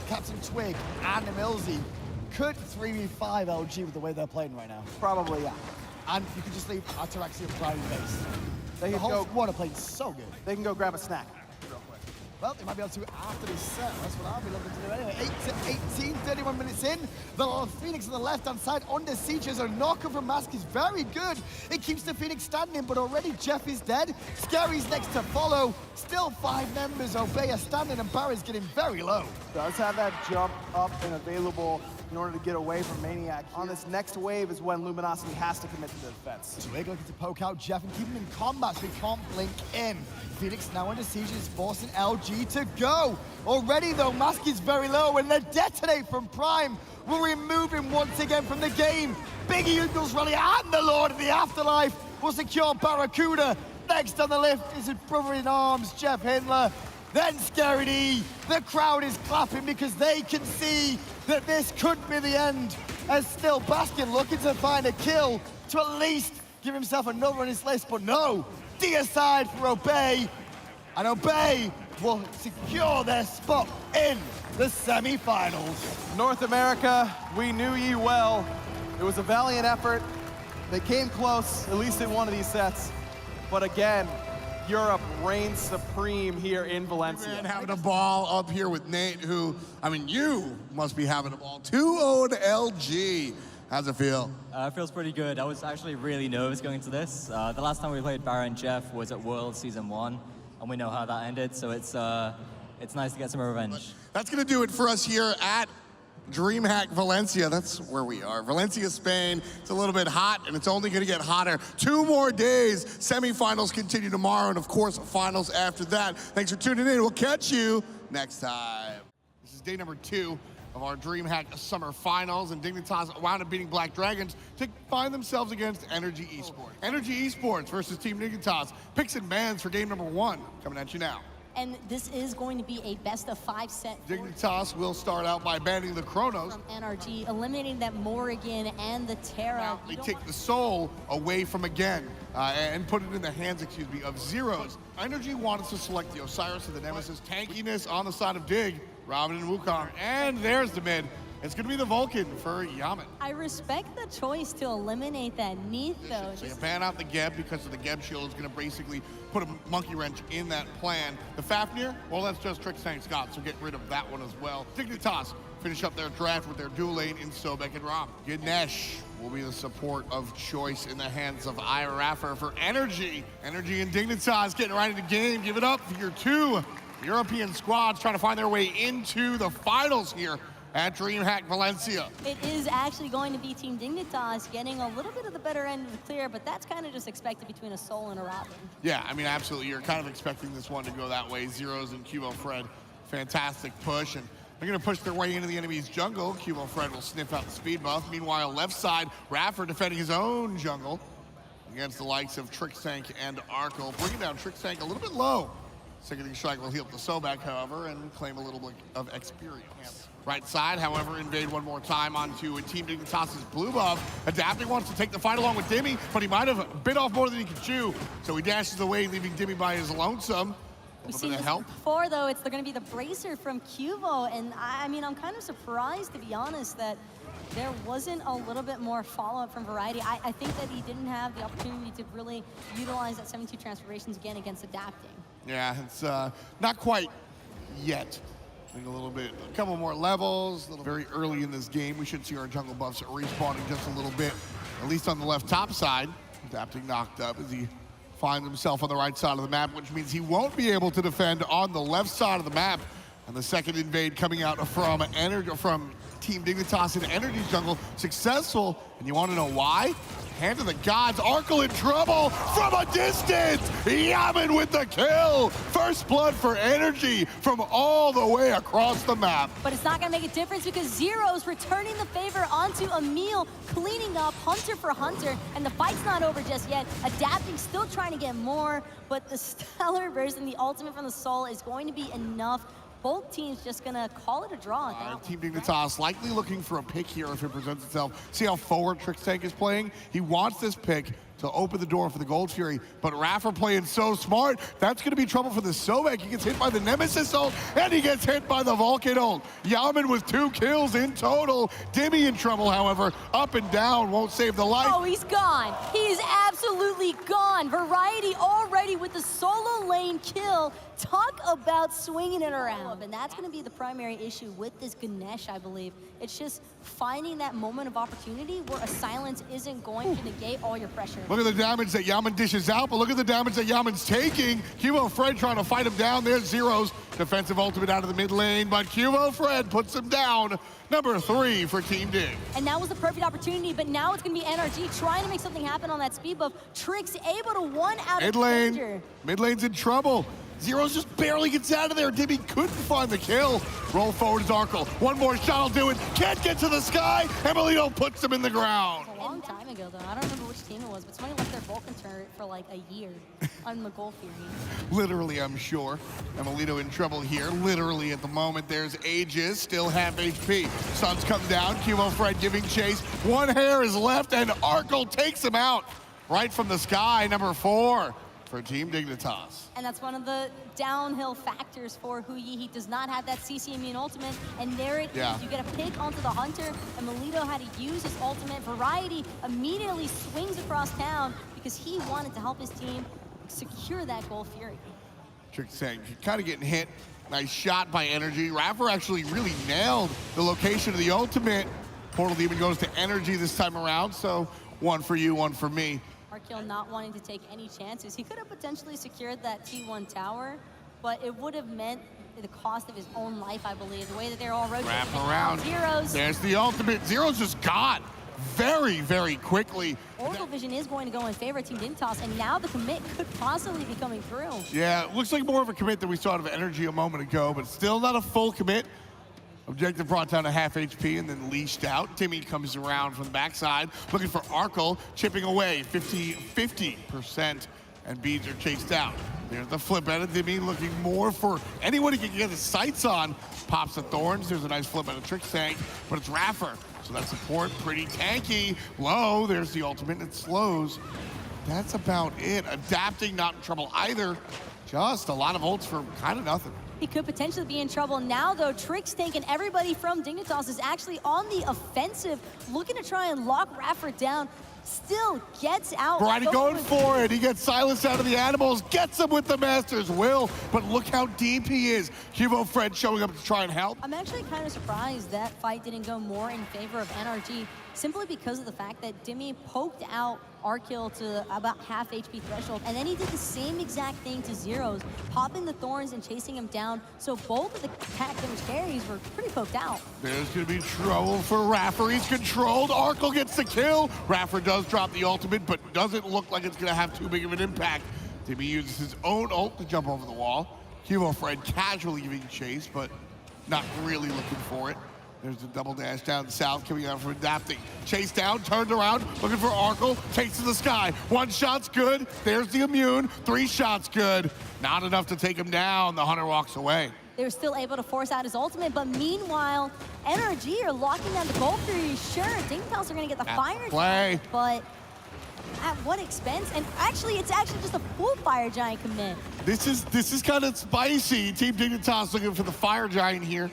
Captain Twig, and Emilzy could 3v5 LG with the way they're playing right now. Probably, yeah. And you could just leave Ataraxia Prime base. They The can whole go, squad are playing so good. they can go grab a snack. Well, they might be able to after this set. That's what I'll be looking to do anyway. 8 to 18, 31 minutes in. The Phoenix on the left-hand side under siege as a knocker from Mask is very good. It keeps the Phoenix standing, but already Jeff is dead. Scary's next to follow. Still 5 members. Obey are standing, and Barry's getting very low. Does have that jump up and available in order to get away from Maniac. On this next wave is when Luminosity has to commit to the defense. Twig looking to poke out Jeff and keep him in combat so he can't blink in. Phoenix now under siege is forcing LG to go. Already though, Mask is very low and the detonate from Prime will remove him once again from the game. Big Eagles rally and the Lord of the Afterlife will secure Barracuda. Next on the lift is his brother in arms, Jeff Hindler. Then Scary D. The crowd is clapping because they can see that this could be the end. As still Baskin looking to find a kill to at least give himself another on his list, but no. D aside for Obey. And Obey will secure their spot in the semi-finals. North America, we knew ye well. It was a valiant effort. They came close, at least in one of these sets. But again, Europe reigns supreme here in Valencia. And having a ball up here with Nate, who, I mean, you must be having a ball. 2-0 to LG. How's it feel? It feels pretty good. I was actually really nervous going into this. The last time we played Barra and Jeff was at World Season 1, and we know how that ended, so it's nice to get some revenge. That's going to do it for us here at DreamHack Valencia. That's where we are. Valencia, Spain. It's a little bit hot, and it's only going to get hotter. 2 more days. Semifinals continue tomorrow, and of course, finals after that. Thanks for tuning in. We'll catch you next time. This is day number 2 of our DreamHack Summer Finals, and Dignitas wound up beating Black Dragons to find themselves against Energy Esports. Energy Esports versus Team Dignitas. Picks and bans for game number 1 coming at you now. And this is going to be a best-of-5 set. Dignitas will start out by banning the Chronos. From NRG, eliminating that Morrigan and the Terra. Now they take the soul away from again and put it in the hands, of Zeros. Energy wanted to select the Osiris and the Nemesis. Tankiness on the side of Dig, Robin and Wukong. And there's the mid. It's going to be the Vulcan for Yaman. I respect the choice to eliminate that Neath, though. So you ban out the Geb because of the Geb shield is going to basically put a monkey wrench in that plan. The Fafnir, well, that's just Trickstank Scott, so get rid of that one as well. Dignitas finish up their draft with their dual lane in Sobek and Rom. Ganesh will be the support of choice in the hands of Iraffer for Energy. Energy and Dignitas getting right into the game. Give it up for your 2 European squads trying to find their way into the finals here at DreamHack Valencia. It is actually going to be Team Dignitas getting a little bit of the better end of the clear, but that's kind of just expected between a Soul and a Robin. Yeah, I mean, absolutely. You're kind of expecting this one to go that way. Zeros and Cubo Fred, fantastic push, and they're going to push their way into the enemy's jungle. Cubo Fred will sniff out the speed buff. Meanwhile, left side, Raffer defending his own jungle against the likes of Trickstank and Arkle, bringing down Trickstank a little bit low. Sickening Strike will heal up the Sobek, however, and claim a little bit of experience. Right side, however, invade one more time onto Team Dignitas' blue buff. Adapting wants to take the fight along with Dimmy, but he might have bit off more than he could chew, so he dashes away, leaving Dimmy by his lonesome. We've seen this before, though. It's going to be the bracer from Cubo, and I mean, I'm kind of surprised, to be honest, that there wasn't a little bit more follow-up from Variety. I think that he didn't have the opportunity to really utilize that 72 transformations again against Adapting. Yeah, it's not quite yet. I think a couple more levels, very early in this game. We should see our jungle buffs respawning just a little bit, at least on the left top side. Adapting knocked up as he finds himself on the right side of the map, which means he won't be able to defend on the left side of the map. And the second invade coming out from Team Dignitas in Energy's jungle, successful. And you want to know why? Hand to the gods, Arkle in trouble from a distance! Yaman with the kill! First blood for Energy from all the way across the map. But it's not gonna make a difference because Zero's returning the favor onto Emil, cleaning up Hunter for Hunter, and the fight's not over just yet. Adapting, still trying to get more, but the Stellar Burst and the ultimate from the Soul is going to be enough. Both teams just gonna call it a draw at that one. Team Dignitas likely looking for a pick here if it presents itself. See how forward Trickstank is playing? He wants this pick to open the door for the Gold Fury, but Raffer playing so smart, that's gonna be trouble for the Sobek. He gets hit by the Nemesis ult, and he gets hit by the Vulcan ult. Yaman with 2 kills in total. Dimmy in trouble, however, up and down, won't save the life. Oh, he's gone. He is absolutely gone. Variety already with the solo lane kill. Talk about swinging it around. And that's gonna be the primary issue with this Ganesh, I believe. It's just finding that moment of opportunity where a silence isn't going to negate all your pressure. Look at the damage that Yaman dishes out, but look at the damage that Yaman's taking. Cubo Fred trying to fight him down. There's Zeros. Defensive ultimate out of the mid lane, but Cubo Fred puts him down. Number 3 for Team Dig. And that was the perfect opportunity, but now it's gonna be NRG trying to make something happen on that speed buff. Trick's able to one out of danger. Mid lane's in trouble. Zeros just barely gets out of there. Dimmy couldn't find the kill. Roll forward is Arkle. One more shot will do it. Can't get to the sky. Emilito puts him in the ground. A long time ago, though. I don't remember which team it was, but somebody left their Vulcan turret for like a year on the Gold Fury. Literally, I'm sure. Emilito in trouble here. Literally at the moment. There's Aegis, still half HP. Suns come down. Cubo Fred giving chase. 1 hair is left, and Arkle takes him out right from the sky. Number 4. for Team Dignitas. And that's one of the downhill factors for Huyi. He does not have that CC immune ultimate, and there it is. You get a pick onto the Hunter, and Melito had to use his ultimate. Variety immediately swings across town because he wanted to help his team secure that Gold Fury. Trick saying, kind of getting hit. Nice shot by Energy. Raffer actually really nailed the location of the ultimate. Portal Demon goes to Energy this time around, so one for you, one for me. Arkill not wanting to take any chances. He could have potentially secured that T1 tower, but it would have meant the cost of his own life, I believe. The way that they're all rotating. Wrap around. Zeros. There's the ultimate. Zeros just gone very, very quickly. Oracle Vision is going to go in favor of Team Dignitas, and now the commit could possibly be coming through. Yeah, it looks like more of a commit than we saw out of Energy a moment ago, but still not a full commit. Objective brought down to half HP and then leashed out. Timmy comes around from the backside, looking for Arkle, chipping away 50%, and beads are chased out. There's the flip at it. Timmy looking more for anyone he can get his sights on. Pops the Thorns. There's a nice flip at a Trick Tank, but it's Raffer. So that support pretty tanky. Low, there's the ultimate, and it slows. That's about it. Adapting, not in trouble either. Just a lot of ults for kind of nothing. He could potentially be in trouble now, though. Trick's Tank and everybody from Dignitas is actually on the offensive, looking to try and lock Raffer down. Still gets out. Variety going for it. He gets silenced out of the animals, gets him with the Master's Will, but look how deep he is. Hugo Fred showing up to try and help. I'm actually kind of surprised that fight didn't go more in favor of NRG, simply because of the fact that Dimmy poked out Arkill to about half HP threshold, and then he did the same exact thing to Zeros, popping the Thorns and chasing him down, so both of the attack damage carries were pretty poked out. There's gonna be trouble for Raffer. He's controlled. Arkle gets the kill. Raffer does drop the ultimate, but doesn't look like it's gonna have too big of an impact. Dimmy uses his own ult to jump over the wall. Hugo Fred casually giving chase, but not really looking for it. There's a double dash down south coming out from Adapting. Chase down, turned around, looking for Arkle, takes to the sky. One shot's good, there's the immune. 3 shots good. Not enough to take him down, the Hunter walks away. They were still able to force out his ultimate, but meanwhile, NRG are locking down the Gold Fury. Sure, Dignitas are gonna get the fire play, but at what expense? And actually, it's actually just a full Fire Giant commit. This is kind of spicy. Team Dignitas looking for the Fire Giant here.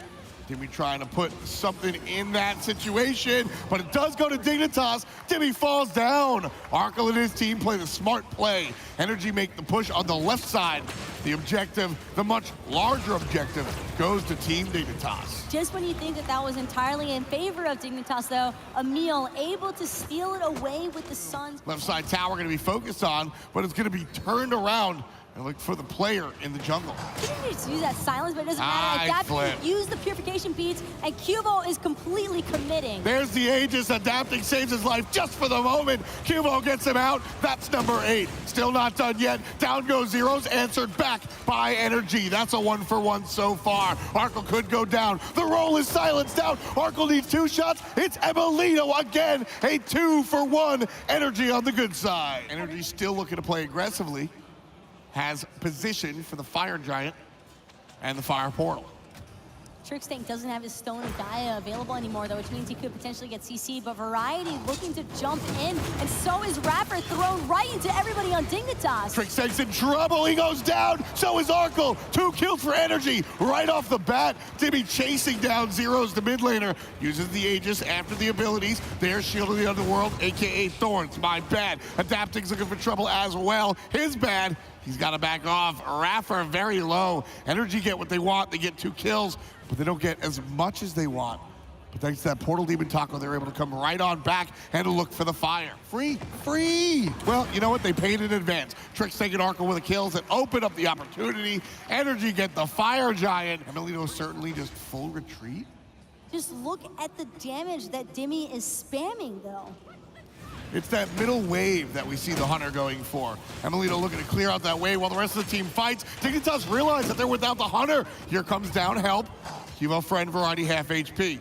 Timmy trying to put something in that situation, but it does go to Dignitas. Timmy falls down. Arkle and his team play the smart play. Energy make the push on the left side. The objective, the much larger objective, goes to Team Dignitas. Just when you think that that was entirely in favor of Dignitas, though, Emil able to steal it away with the Suns. Left side tower going to be focused on, but it's going to be turned around and look for the player in the jungle. He didn't just use that silence, but it doesn't matter. Adapting, use the purification beads, and Cubo is completely committing. There's the Aegis. Adapting saves his life just for the moment. Cubo gets him out. That's number 8. Still not done yet. Down goes Zeros, answered back by Energy. That's a 1-for-1 so far. Arkle could go down. The roll is silenced out. Arkle needs 2 shots. It's Emilito again. A 2-for-1. Energy on the good side. Energy still looking to play aggressively. Has position for the Fire Giant and the Fire Portal. Trick Tank doesn't have his Stone of Gaia available anymore, though, which means he could potentially get CC, but Variety looking to jump in, and so is Raffer thrown right into everybody on Dignitas. Trick Tank's in trouble, he goes down, so is Arkle. 2 kills for Energy right off the bat. Timmy chasing down Zeros, the mid laner, uses the Aegis after the abilities. There's Shield of the Underworld, AKA Thorns, my bad. Adapting's looking for trouble as well, his bad. He's got to back off. Raffer very low. Energy get what they want. They get 2 kills, but they don't get as much as they want. But thanks to that Portal Demon Taco, they're able to come right on back and look for the fire. Free. Well, you know what? They paid in advance. Trick's taking Arkle with the kills and open up the opportunity. Energy get the Fire Giant. Emilito certainly just full retreat. Just look at the damage that Dimmy is spamming, though. It's that middle wave that we see the Hunter going for. Emilito looking to clear out that wave while the rest of the team fights. Dignitas realize that they're without the Hunter. Here comes down help. Hugo Friend, Variety half HP.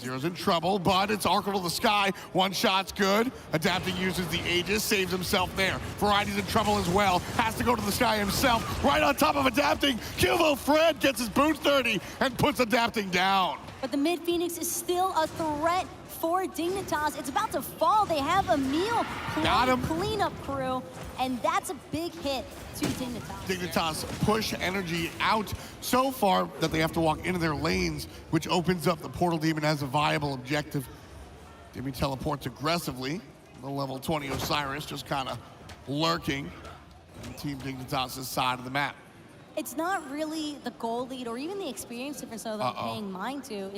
Zero's in trouble, but it's Arkle to the sky. 1 shot's good. Adapting uses the Aegis, saves himself there. Variety's in trouble as well. Has to go to the sky himself. Right on top of Adapting. Hugo Friend gets his boots dirty and puts Adapting down. But the mid Phoenix is still a threat for Dignitas. It's about to fall. They have Emil Got him. cleanup crew, and that's a big hit to Dignitas. Dignitas push Energy out so far that they have to walk into their lanes, which opens up the Portal Demon as a viable objective. Demi teleports aggressively. The level 20 Osiris just kind of lurking on Team Dignitas' side of the map. It's not really the goal lead or even the experience difference that I'm paying mind to.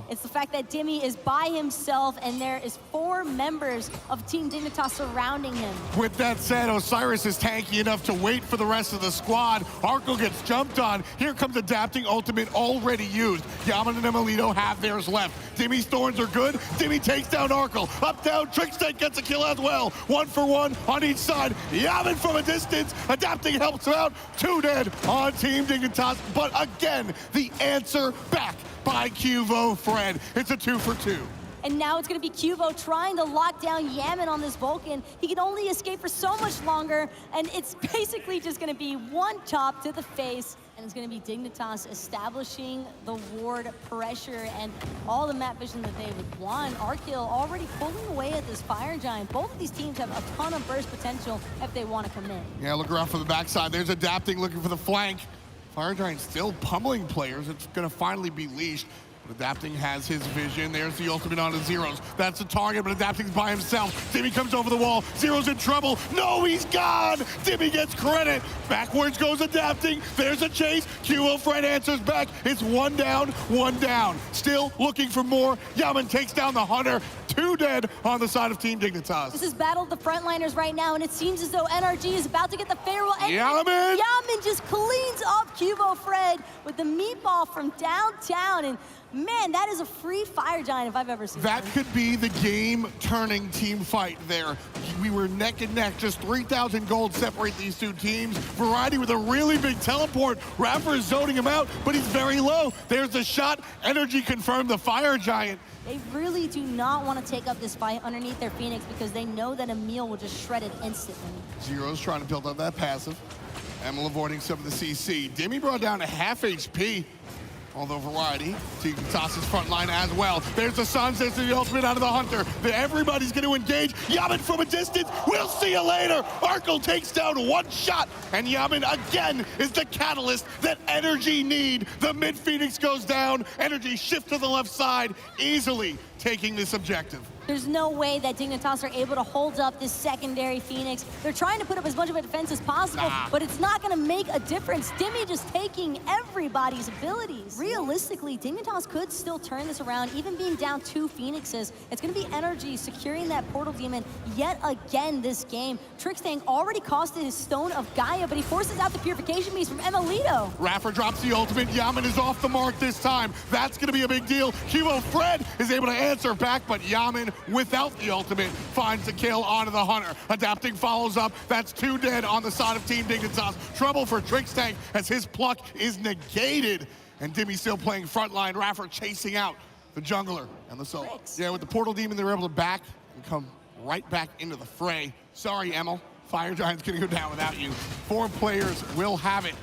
It's the fact that Demi is by himself and there is 4 members of Team Dignitas surrounding him. With that said, Osiris is tanky enough to wait for the rest of the squad. Arco gets jumped on. Here comes Adapting Ultimate already used. Yaman and Emilito have theirs left. Demi's Thorns are good. Demi takes down Arco. Up, down, Trickstead gets a kill as well. 1 for 1 on each side. Yaman from a distance. Adapting helps him out. 2 dead on Team Dignitas, but again, the answer back by Cuvo Fred. It's a 2 for 2. And now it's going to be Cuvo trying to lock down Yaman on this Vulcan. He can only escape for so much longer, and it's basically just going to be one chop to the face, and it's going to be Dignitas establishing the ward pressure and all the map vision that they would want. Arkill already pulling away at this Fire Giant. Both of these teams have a ton of burst potential if they want to commit. Yeah, look around for the backside. There's Adapting looking for the flank. Fire Giant still pummeling players. It's going to finally be leashed. Adapting has his vision. There's the ultimate on the Zeros. That's the target, but Adapting's by himself. Demi comes over the wall. Zero's in trouble. No, he's gone. Demi gets credit. Backwards goes Adapting. There's a chase. QO Fred answers back. It's 1 down, 1 down. Still looking for more. Yaman takes down the Hunter. 2 dead on the side of Team Dignitas. This is battle of the frontliners right now, and it seems as though NRG is about to get the farewell. Yaman! Yaman just cleans up Cubo Fred with the meatball from downtown, and man, that is a free Fire Giant if I've ever seen That one. could be the game-turning team fight there. We were neck and neck. Just 3,000 gold separate these 2 teams. Variety with a really big teleport. Raffer is zoning him out, but he's very low. There's the shot. Energy confirmed the Fire Giant. They really do not want to take up this fight underneath their Phoenix because they know that Emil will just shred it instantly. Zero's trying to build up that passive. Emil avoiding some of the CC. Demi brought down to half HP. Although Variety, Dignitas' front line as well. There's the Suns, there's the ultimate out of the Hunter. Everybody's going to engage. Yaman from a distance. We'll see you later. Arkel takes down 1 shot. And Yaman again is the catalyst that Energy need. The mid-Phoenix goes down. Energy shift to the left side, easily taking this objective. There's no way that Dignitas are able to hold up this secondary Phoenix. They're trying to put up as much of a defense as possible, but it's not going to make a difference. Demi just taking everybody's abilities. Realistically, Dignitas could still turn this around, even being down 2 Phoenixes. It's going to be Energy securing that Portal Demon yet again this game. Trickstang already costed his Stone of Gaia, but he forces out the Purification Beast from Emilito. Raffer drops the ultimate. Yaman is off the mark this time. That's going to be a big deal. Cubo Fred is able to answer back, but Yaman, without the ultimate, finds the kill onto the Hunter. Adapting follows up. That's 2 dead on the side of Team Dignitas. Trouble for Trickstank as his pluck is negated. And Demi still playing frontline. Raffer chasing out the jungler and the solo. Tricks. Yeah, with the Portal Demon, they were able to back and come right back into the fray. Sorry, Emil. Fire Giant's gonna go down without you. 4 players will have it.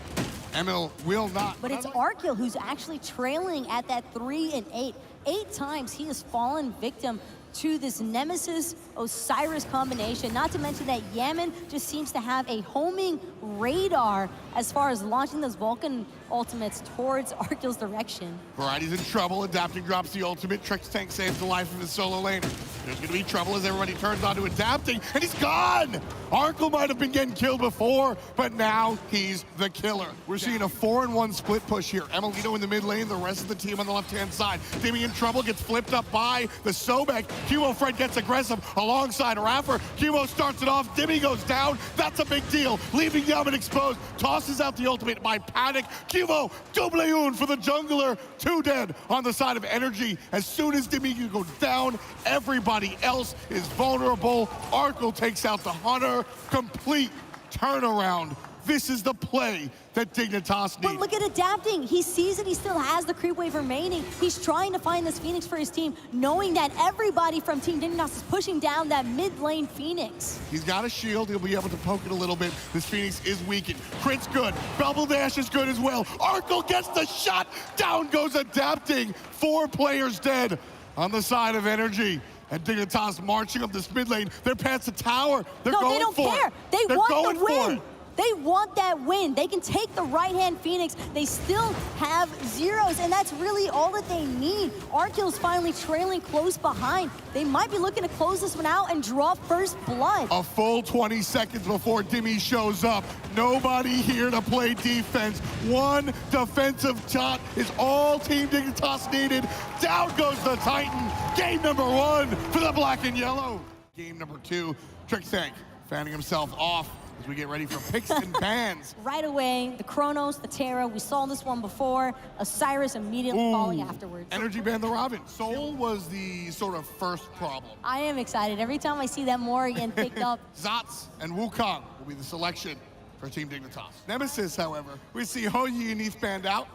Emil will not. But it's Arkill who's actually trailing at that 3 and 8. 8 times he has fallen victim to this Nemesis Osiris combination. Not to mention that Yaman just seems to have a homing radar as far as launching those Vulcan ultimates towards Arkill's direction. Variety's in trouble. Adapting drops the ultimate. Trickstank saves the life of his solo laner. There's going to be trouble as everybody turns on to Adapting, and he's gone! Arkill might have been getting killed before, but now he's the killer. We're seeing a 4-1 split push here. Emilito in the mid lane, the rest of the team on the left-hand side. Demi in trouble, gets flipped up by the Sobek. Cubo Fred gets aggressive alongside Raffer. Cubo starts it off. Demi goes down. That's a big deal. Leaving Yaman exposed. Tosses out the ultimate by Panic. Cubo, double un for the jungler. 2 dead on the side of Energy. As soon as Demi goes down, everybody else is vulnerable. Arkill takes out the Hunter. Complete turnaround. This is the play that Dignitas needs. But look at Adapting. He sees that he still has the creep wave remaining. He's trying to find this Phoenix for his team, knowing that everybody from Team Dignitas is pushing down that mid lane Phoenix. He's got a shield. He'll be able to poke it a little bit. This Phoenix is weakened. Crit's good. Bubble Dash is good as well. Arkill gets the shot. Down goes Adapting. 4 players dead on the side of Energy. And Dignitas marching up this mid lane. They're past the tower. They're No, going they don't for care. it. They They're want going the for win. it. They want that win. They can take the right-hand Phoenix. They still have zeros, and that's really all that they need. Arkill's finally trailing close behind. They might be looking to close this one out and draw first blood. A full 20 seconds before Dimmy shows up. Nobody here to play defense. One defensive shot is all Team Dignitas needed. Down goes the Titan. Game number 1 for the black and yellow. Game number 2, TrickTank fanning himself off as we get ready for picks and bans. Right away, the Chronos, the Terra, we saw this one before. Osiris immediately falling afterwards. Energy ban the Robin. Soul was the sort of first problem. I am excited. Every time I see that Morrigan picked up. Zats and Wukong will be the selection for Team Dignitas. Nemesis, however, we see Hoyi and Neath banned out,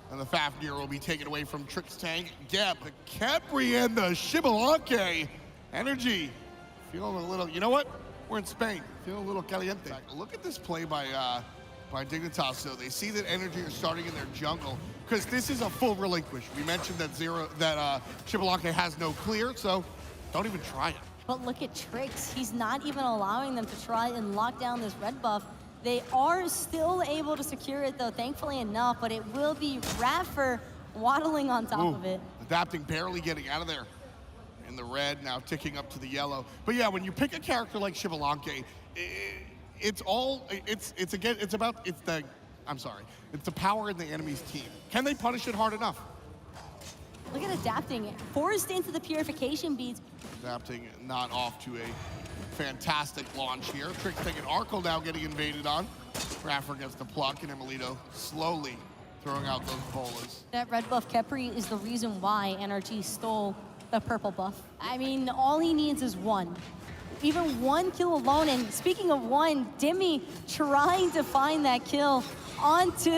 and the Fafnir will be taken away from TrickTank, Geb, the Capri, and the Shibalanke. Energy, feeling a little, you know what? We're in Spain, feeling a little caliente. Look at this play by Dignitas, though. They see that Energy are starting in their jungle, because this is a full relinquish. We mentioned that Shibalanke has no clear, so don't even try it. But look at Trix. He's not even allowing them to try and lock down this red buff. They are still able to secure it, though, thankfully enough, but it will be Raffer waddling on top of it. Adapting, barely getting out of there. In the red, now ticking up to the yellow. But yeah, when you pick a character like Shibalanke, it's the power in the enemy's team. Can they punish it hard enough? Look at Adapting, forced into the purification beads. Adapting not off to a fantastic launch here. TrickTank and Arkle now getting invaded on. Raffer gets the pluck, and Emilito slowly throwing out those bolas. That red buff Kepri is the reason why NRG stole the purple buff. I mean, all he needs is one. Even one kill alone, and speaking of one, Dimmy trying to find that kill onto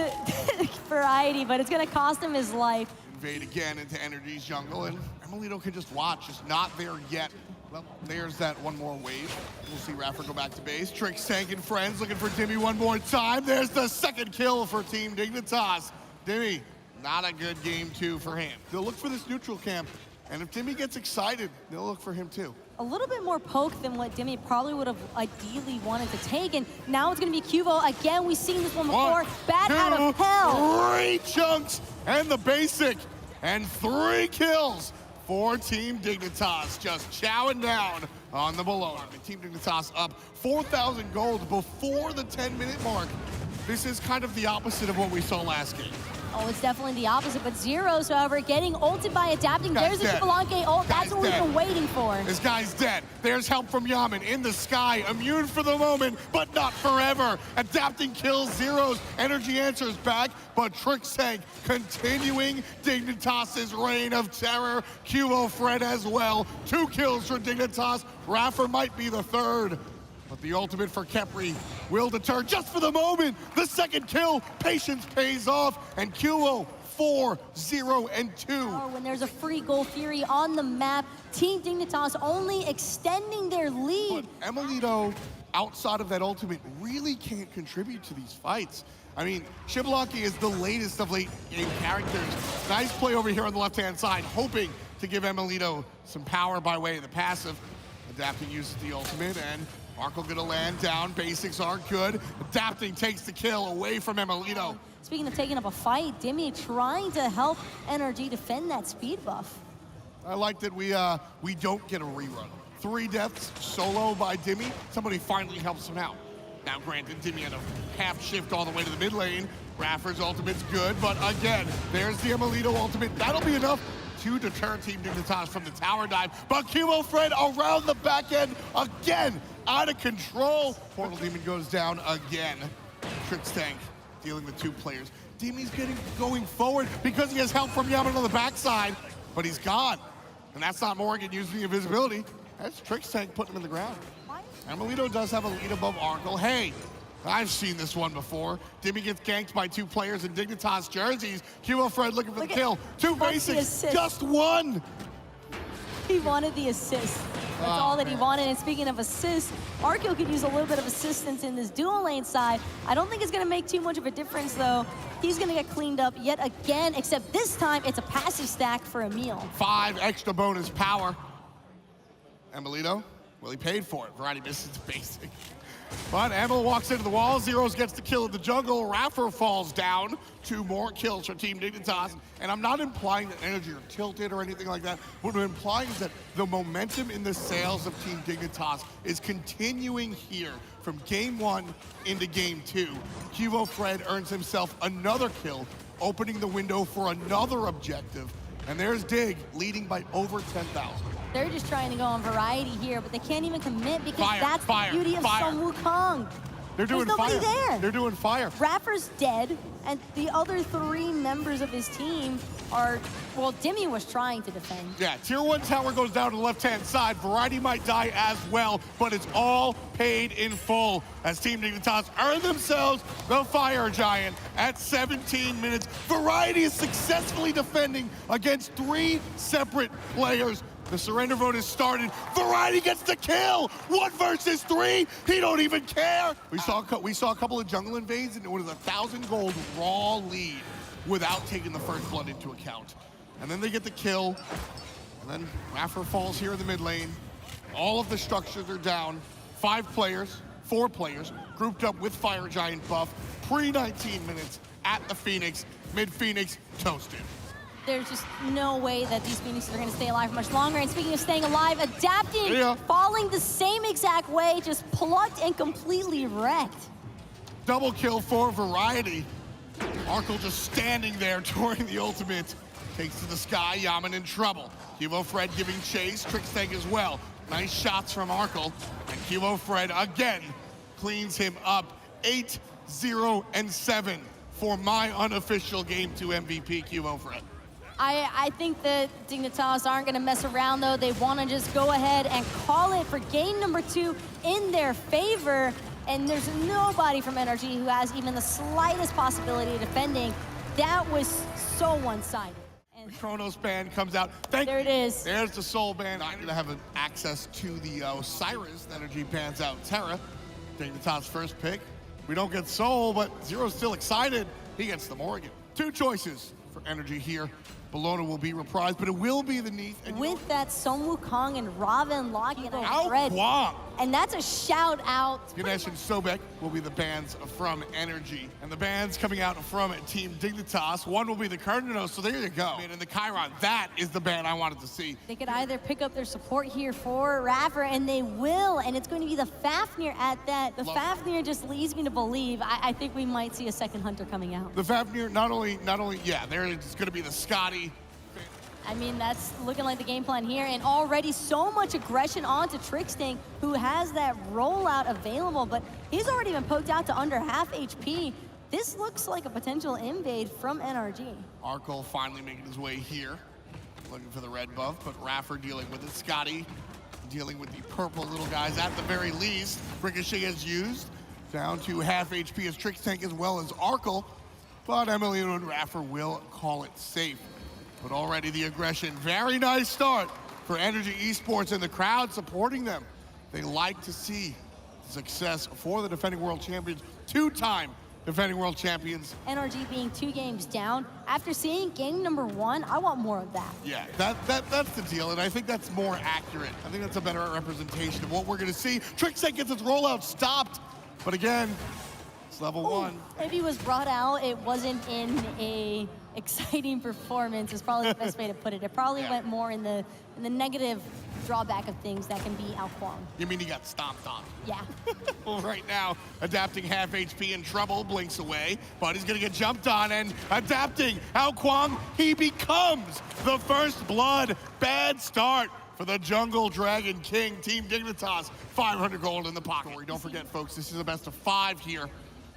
Variety, but it's gonna cost him his life. Invade again into Energy's jungle, and Emilito can just watch, just not there yet. Well, there's that one more wave. We'll see Raffer go back to base. TrickTank and friends looking for Dimmy one more time. There's the second kill for Team Dignitas. Dimmy, not a good game 2 for him. They'll look for this neutral camp. And if Dimmy gets excited, they'll look for him too. A little bit more poke than what Dimmy probably would have ideally wanted to take, and now it's gonna be Cubo. Again, we've seen this one before. Bat out of hell. 3 chunks and the basic, and 3 kills for Team Dignitas, just chowing down on the below. And Team Dignitas up 4,000 gold before the 10-minute mark. This is kind of the opposite of what we saw last game. Oh, it's definitely the opposite, but Zeros, however, getting ulted by Adapting. There's a Shibalanke ult. That's what we've been waiting for. This guy's dead. There's help from Yaman in the sky. Immune for the moment, but not forever. Adapting kills Zeros. Energy answers back, but TrickTank continuing Dignitas' reign of terror. QO Fred as well. 2 kills for Dignitas. Raffer might be the 3rd. But the ultimate for Kepri will deter just for the moment. The second kill, patience pays off, and QO 4-0-2. When there's a free Gold Fury on the map, Team Dignitas only extending their lead. But Emilito, outside of that ultimate, really can't contribute to these fights. I mean, Shibalanke is the latest of late game characters. Nice play over here on the left-hand side, hoping to give Emilito some power by way of the passive. Adapting uses the ultimate, and Arkle gonna land down. Basics are good. Adapting takes the kill away from Emilito. Speaking of taking up a fight, Dimmy trying to help NRG defend that speed buff. I like that we don't get a rerun. 3 deaths solo by Dimmy. Somebody finally helps him out. Now granted, Dimmy had a half shift all the way to the mid lane. Raffer's ultimate's good, but again, there's the Emilito ultimate. That'll be enough to deter Team Dignitas from the tower dive. But QO Fred around the back end again, out of control. Portal Demon goes down again. TrickTank dealing with 2 players. Dimmy's going forward because he has help from Yaman on the backside, but he's gone. And that's not Morgan using the invisibility. That's TrickTank putting him in the ground. Emilito does have a lead above Arkle. Hey, I've seen this one before. Dimmy gets ganked by 2 players in Dignitas jerseys. QO Fred looking for the kill. 2 basics, just 1. He wanted the assist. That's all that he wanted. And speaking of assists, Arkle could use a little bit of assistance in this dual lane side. I don't think it's gonna make too much of a difference though. He's gonna get cleaned up yet again, except this time it's a passive stack for Emil. 5 extra bonus power. Emilito, well, he paid for it. Variety misses the basic. But Emil walks into the wall. Zeros gets the kill in the jungle. Raffer falls down. 2 more kills for Team Dignitas. And I'm not implying that Energy are tilted or anything like that. What I'm implying is that the momentum in the sales of Team Dignitas is continuing here from game 1 into game 2. Hugo Fred earns himself another kill, opening the window for another objective. And there's Dig leading by over 10,000. They're just trying to go on variety here, but they can't even commit because Fire, that's fire, the beauty of fire. Sun Wukong. They're doing There's nobody fire. there. They're doing fire. Raffer's dead, and the other 3 members of his team are, well, Demi was trying to defend. Yeah, tier 1 tower goes down to the left-hand side. Variety might die as well, but it's all paid in full as Team Dignitas earn themselves the Fire Giant at 17 minutes. Variety is successfully defending against 3 separate players. The surrender vote has started. Variety gets the kill. 1 versus 3. He don't even care. We saw a couple of jungle invades, and it was a 1,000 gold raw lead without taking the first blood into account. And then they get the kill. And then Raffer falls here in the mid lane. All of the structures are down. 4 players, grouped up with Fire Giant buff. Pre-19 minutes at the Phoenix. Mid-Phoenix toasted. There's just no way that these Phoenixes are going to stay alive much longer. And speaking of staying alive, adapting, falling the same exact way, just plucked and completely wrecked. Double kill for Variety. Arkle just standing there during the ultimate. Takes to the sky, Yaman in trouble. Hugo Fred giving chase, Trickstank as well. Nice shots from Arkle. And Hugo Fred again cleans him up. 8-0-7 for my unofficial Game 2 MVP, Hugo Fred. I think that Dignitas aren't going to mess around, though. They want to just go ahead and call it for game number 2 in their favor. And there's nobody from NRG who has even the slightest possibility of defending. That was so one-sided. The Chronos band comes out. There it is. There's the Soul band. I'm going to have access to the Osiris. Energy bans out Terra. Dignitas first pick. We don't get Soul, but Zero's still excited. He gets the Morgan. 2 choices for Energy here. Bellona will be reprised, but it will be the Neath. With that, Sun Wukong and Raven locking out Fred. Kwang. And that's a shout out. Ganesh and Sobek will be the bands from Energy. And the bands coming out from Team Dignitas. One will be the Cardinos, so there you go. And the Chiron, that is the band I wanted to see. They could either pick up their support here for Raffer, and they will, and it's going to be the Fafnir at that. The Fafnir just leads me to believe I think we might see a second Hunter coming out. The Fafnir, not only, yeah, there's going to be the Scotty. I mean, that's looking like the game plan here, and already so much aggression onto Trickstank, who has that rollout available, but he's already been poked out to under half HP. This looks like a potential invade from NRG. Arkle finally making his way here, looking for the red buff, but Raffer dealing with it. Scotty dealing with the purple little guys at the very least. Ricochet is used, down to half HP as Trickstank as well as Arkle, but Emiliano and Raffer will call it safe. But already the aggression, very nice start for Energy Esports and the crowd supporting them. They like to see success for the defending world champions, 2-time defending world champions. NRG being 2 games down. After seeing game number 1, I want more of that. Yeah, that's the deal, and I think that's more accurate. I think that's a better representation of what we're gonna see. Trickstank gets its rollout stopped, but again, it's level 1. If he was brought out, it wasn't in a exciting performance is probably the best way to put it. It probably went more in the negative drawback of things that can be Ao Kwang. You mean he got stomped on? Yeah. Well, right now, adapting half HP in trouble, blinks away, but he's gonna get jumped on, and adapting Ao Kwang, he becomes the first blood. Bad start for the Jungle Dragon King, Team Dignitas. 500 gold in the pocket. Don't forget, folks, this is a best of 5 here.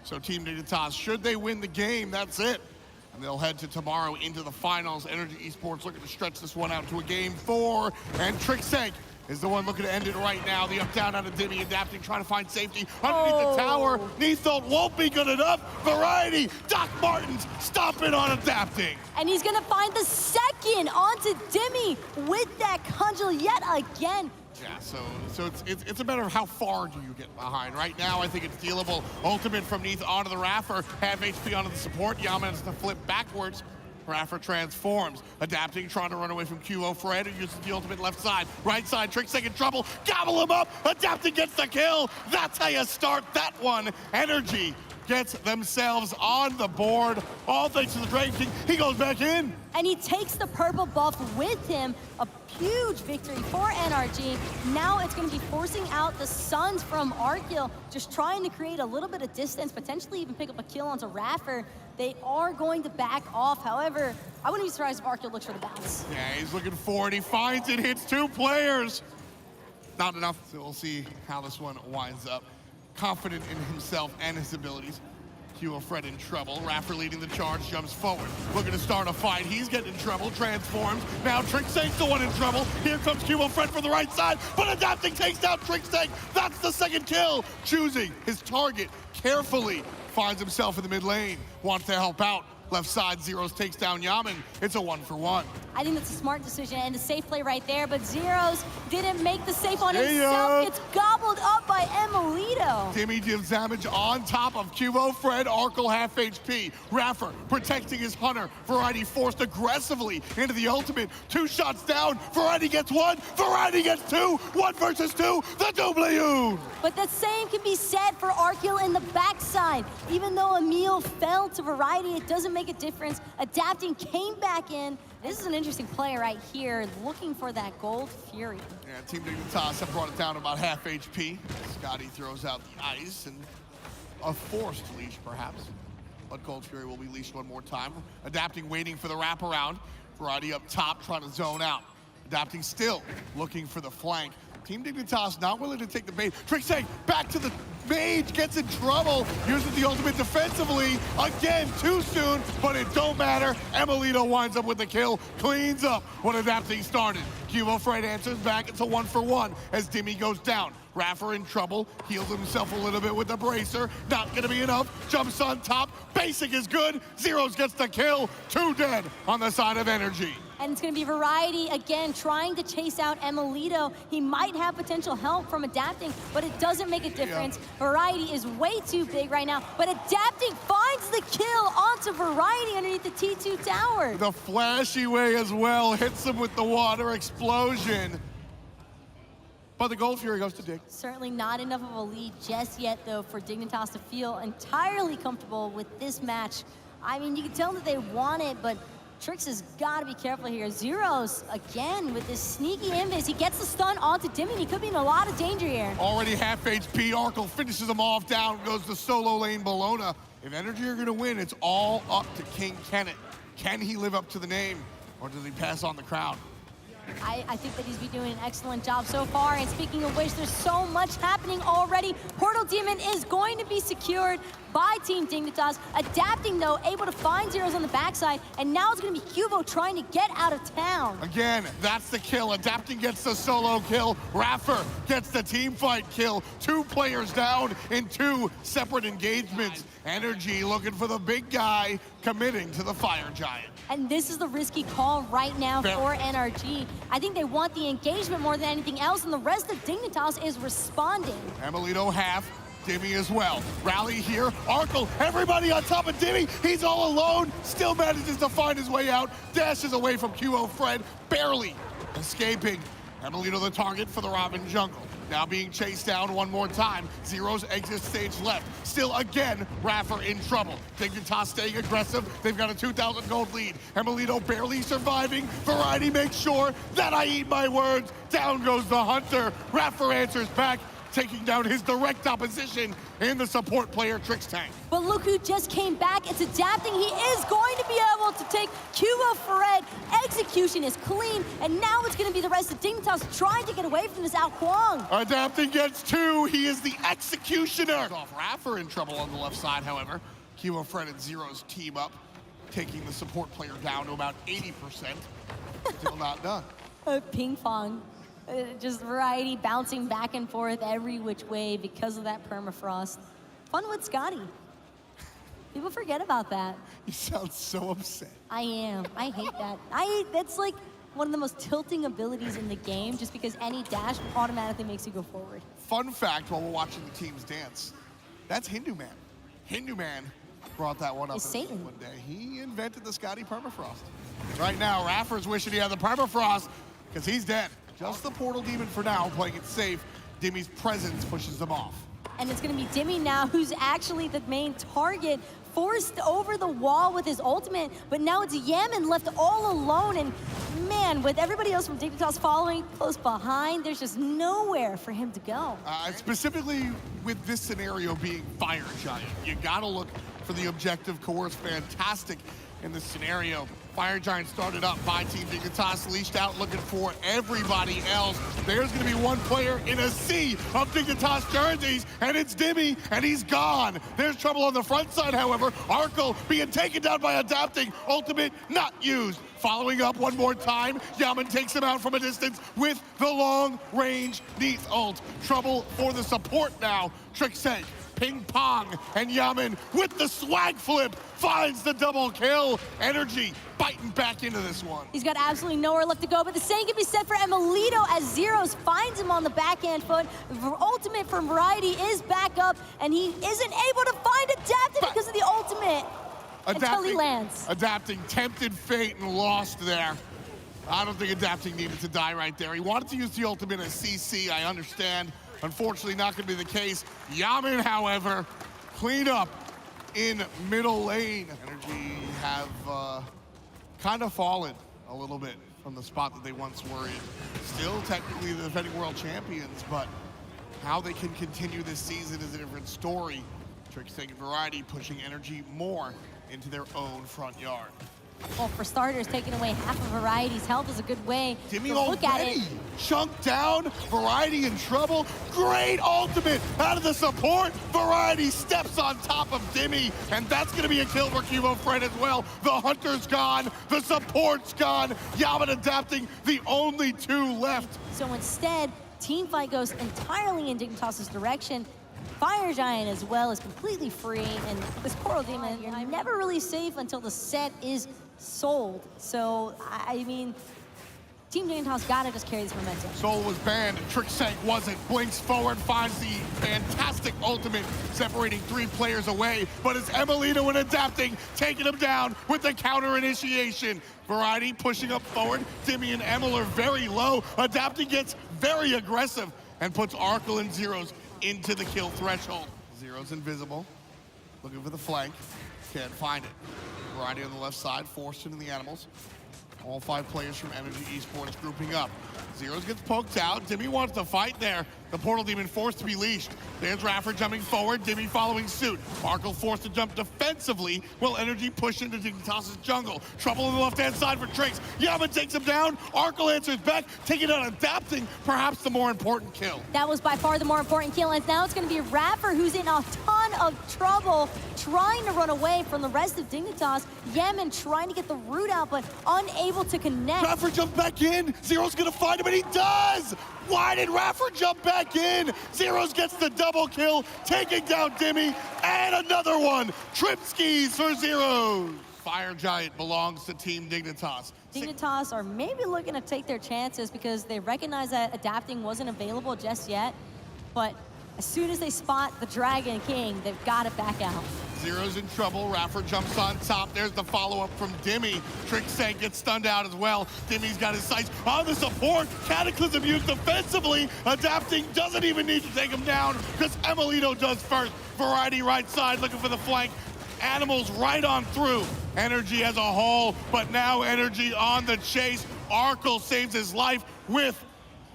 So Team Dignitas, should they win the game, that's it. And they'll head to tomorrow into the finals. Energy Esports looking to stretch this one out to a game 4. And Trickstank is the one looking to end it right now. The up down out of Dimmy, adapting, trying to find safety underneath the tower. Neathult won't be good enough. Variety, Doc Martens stomping on adapting. And he's gonna find the second onto Dimmy with that cudgel yet again. Yeah, so it's a matter of how far do you get behind. Right now, I think it's dealable. Ultimate from Neath onto the Raffer. Half HP onto the support. Yaman has to flip backwards. Raffer transforms, adapting, trying to run away from QO. Fred uses the ultimate left side. Right side, Tricksting in trouble. Gobble him up, adapting gets the kill. That's how you start that one. Energy gets themselves on the board. All thanks to the Dragon King. He goes back in. And he takes the purple buff with him. A huge victory for NRG. Now it's going to be forcing out the Suns from Arkil, just trying to create a little bit of distance, potentially even pick up a kill onto Raffer. They are going to back off. However, I wouldn't be surprised if Arkil looks for the bounce. Yeah, he's looking for it. He finds it, hits 2 players. Not enough, so we'll see how this one winds up. Confident in himself and his abilities. QO Fred in trouble. Raffer leading the charge, jumps forward. Looking to start a fight. He's getting in trouble, transforms. Now Tricksting's the one in trouble. Here comes QO Fred for the right side, but adapting takes down Tricksting. That's the second kill. Choosing his target carefully. Finds himself in the mid lane. Wants to help out. Left side, Zeros takes down Yaman. It's a 1-for-1. I think that's a smart decision and a safe play right there, but Zeros didn't make the safe on himself. It's gobbled up by Emilito. Timmy deals damage on top of QO Fred. Arkle half HP. Raffer protecting his Hunter. Variety forced aggressively into the ultimate. 2 shots down. Variety gets 1. Variety gets 2. 1 versus 2. The double. But the same can be said for Arkil in the backside. Even though Emil fell to Variety, it doesn't make a difference. Adapting came back in. This is an interesting play right here, looking for that gold Fury. Yeah, Team Dignitas have brought it down to about half HP. Scotty throws out the ice and a forced leash, perhaps. But Gold Fury will be leashed one more time. Adapting, waiting for the wraparound. Variety up top, trying to zone out. Adapting still, looking for the flank. Team Dignitas not willing to take the bait. Tricksting back to the Mage, gets in trouble, uses the ultimate defensively. Again, too soon, but it don't matter. Emilito winds up with the kill, cleans up what Adapting started. QO Fred answers back, it's a 1-for-1 as Dimmy goes down. Raffer in trouble, heals himself a little bit with the bracer. Not gonna be enough, jumps on top. Basic is good, Zeros gets the kill. 2 dead on the side of Energy. And it's going to be Variety again trying to chase out Emilito. He might have potential help from Adapting, but it doesn't make a difference. Variety is way too big right now, but Adapting finds the kill onto Variety underneath the T2 tower. The flashy way as well, hits him with the water explosion. But the Gold Fury goes to Dig. Certainly not enough of a lead just yet, though, for Dignitas to feel entirely comfortable with this match. I mean, you can tell that they want it, but Trix has got to be careful here. Zeros, again, with this sneaky invis. He gets the stun onto Dimmy, and he could be in a lot of danger here. Already half HP, Arkle finishes him off, down goes the solo lane Bologna. If Energy are gonna win, it's all up to King Kenneth. Can he live up to the name, or does he pass on the crown? I think that he's been doing an excellent job so far, and speaking of which, there's so much happening already. Portal Demon is going to be secured by Team Dignitas. Adapting, though, able to find Zeros on the backside, and now it's going to be Cubo trying to get out of town. Again, that's the kill. Adapting gets the solo kill. Raffer gets the team fight kill. 2 players down in 2 separate engagements. Energy looking for the big guy, committing to the Fire Giant. And this is the risky call right now for NRG. I think they want the engagement more than anything else, and the rest of Dignitas is responding. Emilito half, Dimmy as well. Rally here, Arkle, everybody on top of Dimmy. He's all alone, still manages to find his way out. Dashes away from QO Fred, barely escaping. Emilito the target for the Robin Jungle. Now being chased down one more time. Zeros exit stage left. Still again, Raffer in trouble. Dignitas staying aggressive. They've got a 2,000 gold lead. Emilito barely surviving. Variety makes sure that I eat my words. Down goes the Hunter. Raffer answers back, taking down his direct opposition in the support player Tricksting. But look who just came back. It's Adapting. He is going to be able to take Cubo Fred. Execution is clean, and now it's going to be the rest of Dignitas trying to get away from this Ao Kwang. Adapting gets 2. He is the executioner. Raffer in trouble on the left side, however. Cubo Fred and Zeros team up, taking the support player down to about 80%. Still not done. Ping pong. Just Variety bouncing back and forth every which way because of that permafrost. Fun with Scotty. People forget about that. You sound so upset. I am. I hate that. That's like one of the most tilting abilities in the game, just because any dash automatically makes you go forward. Fun fact while we're watching the teams dance, that's Hindu Man. Hindu Man brought that one up Is Satan. one day. He invented the Scotty Permafrost. Right now, Raffer's wishing he had the Permafrost because he's dead. Just the Portal Demon for now, playing it safe. Dimmy's presence pushes them off. And it's going to be Dimmy now, who's actually the main target, forced over the wall with his ultimate, but now it's Yaman left all alone, and man, with everybody else from Dignitas following close behind, there's just nowhere for him to go. Specifically with this scenario being Fire Giant, you gotta look for the objective course. Fantastic in this scenario. Fire Giant started up by Team Dignitas, leashed out, looking for everybody else. There's gonna be one player in a sea of Dignitas jerseys, and it's Dimmy, and he's gone. There's trouble on the front side, however. Arkel being taken down by Adapting, ultimate not used. Following up one more time, Yaman takes him out from a distance with the long-range Neath ult. Trouble for the support now. Trixie, ping pong, and Yaman with the swag flip finds the double kill. Energy biting back into this one. He's got absolutely nowhere left to go, but the same can be said for Emilito as Zeros finds him on the backhand foot. Ultimate from Variety is back up, and he isn't able to find Adapting because of the ultimate. Until he lands. Adapting tempted fate and lost there. I don't think Adapting needed to die right there. He wanted to use the ultimate as CC, I understand. Unfortunately, not gonna be the case. Yaman, however, clean up in middle lane. Energy have kind of fallen a little bit from the spot that they once were in. Still technically the defending world champions, but how they can continue this season is a different story. Tricks taking Variety, pushing Energy more into their own front yard. Well, for starters, taking away half of Variety's health is a good way Dimmy to look at it. Chunked down, Variety in trouble. Great ultimate out of the support. Variety steps on top of Dimmy, and that's gonna be a kill for Cubo Fred as well. The Hunter's gone, the support's gone. Yaman Adapting, the only two left. So instead, teamfight goes entirely in Dignitas' direction. Fire Giant as well is completely free, and this Portal Demon, you're never really safe until the set is sold. So, I mean, Team Dignitas gotta just carry this momentum. Soul was banned, Trixie wasn't. Blinks forward, finds the fantastic ultimate, separating three players away, but it's Emilito and Adapting, taking him down with the counter initiation. Variety pushing up forward, Dimmy and Emil are very low. Adapting gets very aggressive and puts Arkel and Zeros into the kill threshold. Zero's invisible, looking for the flank, can't find it. Variety on the left side, forced into the animals. All five players from Energy Esports grouping up. Zeros gets poked out, Dimmy wants to fight there. The Portal Demon forced to be leashed. There's Raffer jumping forward, Dimmy following suit. Arkel forced to jump defensively while Energy pushed into Dignitas' jungle. Trouble on the left-hand side for Trix. Yaman takes him down, Arkel answers back, taking out Adapting, perhaps the more important kill. That was by far the more important kill, and now it's gonna be Raffer who's in a ton of trouble, trying to run away from the rest of Dignitas. Yaman trying to get the root out, but unable to connect. Raffer jumps back in, Zero's gonna find him, and he does! Why did Raffer jump back in? Zeros gets the double kill, taking down Dimmy, and another one. Trip skis for Zeros. Fire Giant belongs to Team Dignitas. Dignitas are maybe looking to take their chances because they recognize that Adapting wasn't available just yet, but as soon as they spot the Dragon King, they've got to back out. Zero's in trouble. Raffer jumps on top. There's the follow-up from Dimmy. Trixie gets stunned out as well. Dimmy's got his sights on the support. Cataclysm used defensively. Adapting doesn't even need to take him down because Emilito does first. Variety right side looking for the flank. Animals right on through. Energy as a whole, but now Energy on the chase. Arkel saves his life with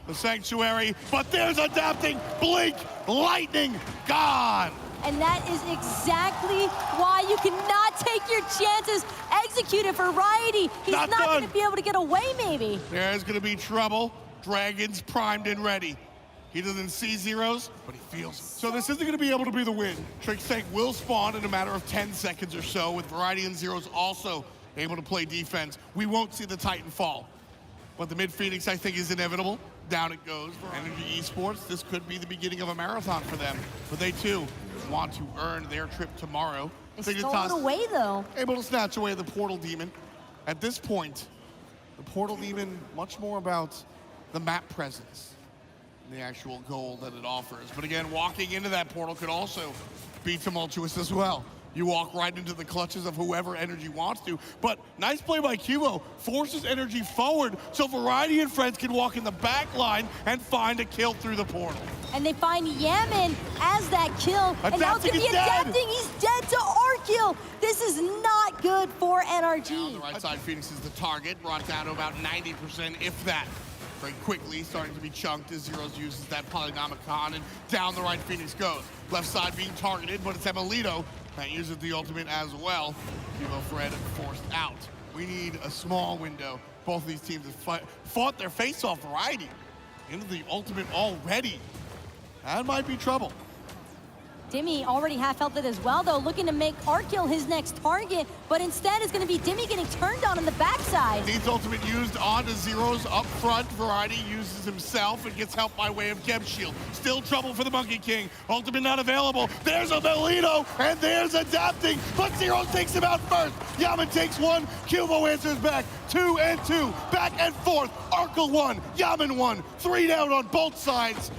the Sanctuary, but there's Adapting. Blink, lightning, gone. And that is exactly why you cannot take your chances. Execute it, Variety. He's not going to be able to get away, maybe. There's going to be trouble. Dragons primed and ready. He doesn't see Zeros, but he feels them. So this isn't going to be able to be the win. Trixie will spawn in a matter of 10 seconds or so, with Variety and Zeros also able to play defense. We won't see the Titan fall. But the mid-Phoenix, I think, is inevitable. Down it goes for Energy Esports. This could be the beginning of a marathon for them. But they, too, want to earn their trip tomorrow. They stole it away, though. Able to snatch away the Portal Demon. At this point, the Portal Demon, much more about the map presence and the actual goal that it offers. But again, walking into that portal could also be tumultuous as well. You walk right into the clutches of whoever Energy wants to. But nice play by Cubo, forces Energy forward so Variety and friends can walk in the back line and find a kill through the portal. And they find Yaman as that kill. And now it's going to be adapting. He's dead to Arkill. This is not good for NRG. On the right side, Phoenix is the target, brought down to about 90%, if that. Very quickly, starting to be chunked as Zeros uses that Polynomicon, and down the right Phoenix goes. Left side being targeted, but it's Emilito that uses the ultimate as well. Kilo Fred forced out. We need a small window. Both of these teams have fought their face-off. Variety into the ultimate already. That might be trouble. Dimmy already half health it as well, though, looking to make Arkill his next target, but instead it's going to be Dimmy getting turned on the backside. Needs ultimate used onto Zeros up front. Variety uses himself and gets help by way of Gem Shield. Still trouble for the Monkey King. Ultimate not available. There's a Melito, and there's adapting, but Zeros takes him out first. Yaman takes one. Cubo answers back. 2 and 2. Back and forth. Arkill 1. Yaman 1. 3 down on both sides.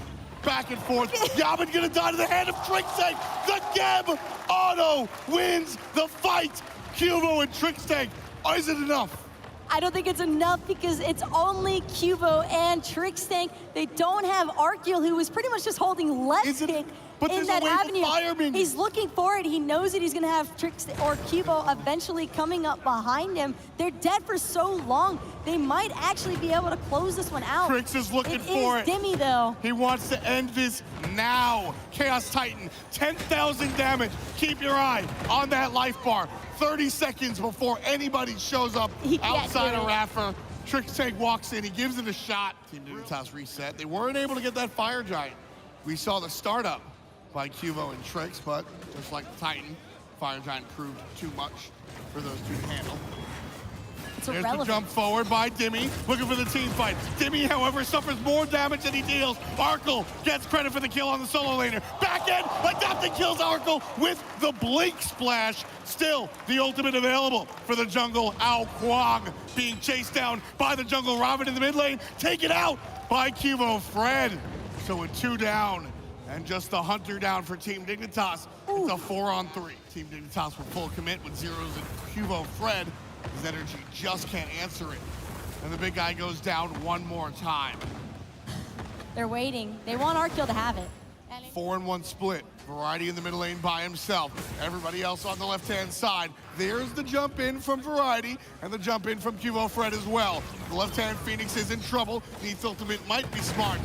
Back and forth. Yaman gonna die to the hand of Trickstank. The Gem Auto wins the fight. Cubo and Trickstank. Is it enough? I don't think it's enough because it's only Cubo and Trickstank. They don't have Arkill, who was pretty much just holding left kick in that avenue. He's looking for it. He knows that he's going to have Trickstank or Cubo eventually coming up behind him. They're dead for so long. They might actually be able to close this one out. Trix is looking for it. Dimmy, though. He wants to end this now. Chaos Titan, 10,000 damage. Keep your eye on that life bar. 30 seconds before anybody shows up outside of Raffer. Trickstank walks in, he gives it a shot. Team Dignitas reset. They weren't able to get that Fire Giant. We saw the startup by Cubo and Trix, but just like the Titan, Fire Giant proved too much for those two to handle. There's the jump forward by Dimmy, looking for the team fight. Dimmy, however, suffers more damage than he deals. Arkill gets credit for the kill on the solo laner. Back end, adapting kills Arkill with the Blink Splash. Still, the ultimate available for the jungle. Ao Kwang being chased down by the jungle Robin in the mid lane. Taken out by Cubo Fred. So with 2 down and just the Hunter down for Team Dignitas. It's a 4-on-3. Team Dignitas will full commit with Zeros and Cubo Fred. His energy just can't answer it. And the big guy goes down one more time. They're waiting. They want Arkill to have it. 4-1 split. Variety in the middle lane by himself. Everybody else on the left-hand side. There's the jump in from Variety and the jump in from Cubo Fred as well. The left-hand Phoenix is in trouble. Needs ultimate, might be smart.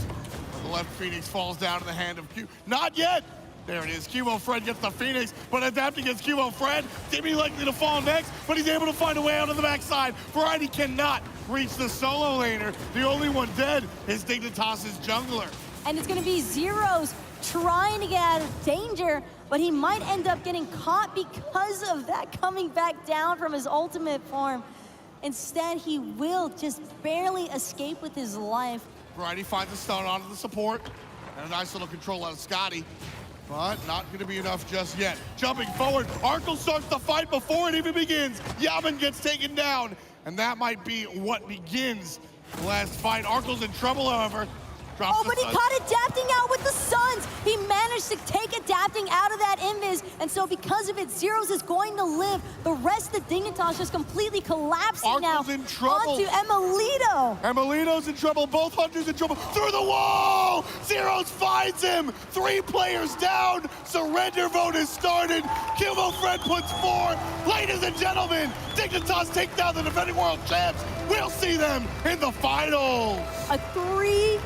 But the left Phoenix falls down in the hand of Q. Not yet! There it is. Cubo Fred gets the Phoenix, but adapting against Cubo Fred. Dimmy likely to fall next, but he's able to find a way out on the backside. Variety cannot reach the solo laner. The only one dead is Dignitas' jungler. And it's going to be Zeros trying to get out of danger, but he might end up getting caught because of that coming back down from his ultimate form. Instead, he will just barely escape with his life. Variety finds a stun onto the support, and a nice little control out of Scotty. But not going to be enough just yet. Jumping forward, Arkill starts the fight before it even begins. Yaman gets taken down, and that might be what begins the last fight. Arkill's in trouble, however. Oh, but he caught adapting out with the Suns. He managed to take adapting out of that invis, and so because of it, Zeros is going to live. The rest of Dignitas just completely collapsing now. Arkill's in trouble. Onto Emilito. Emilito's in trouble. Both Hunters in trouble. Through the wall! Zeros finds him. 3 players down. Surrender vote is started. Cubo Fred puts 4. Ladies and gentlemen, Dignitas take down the defending world champs. We'll see them in the finals. A 3-0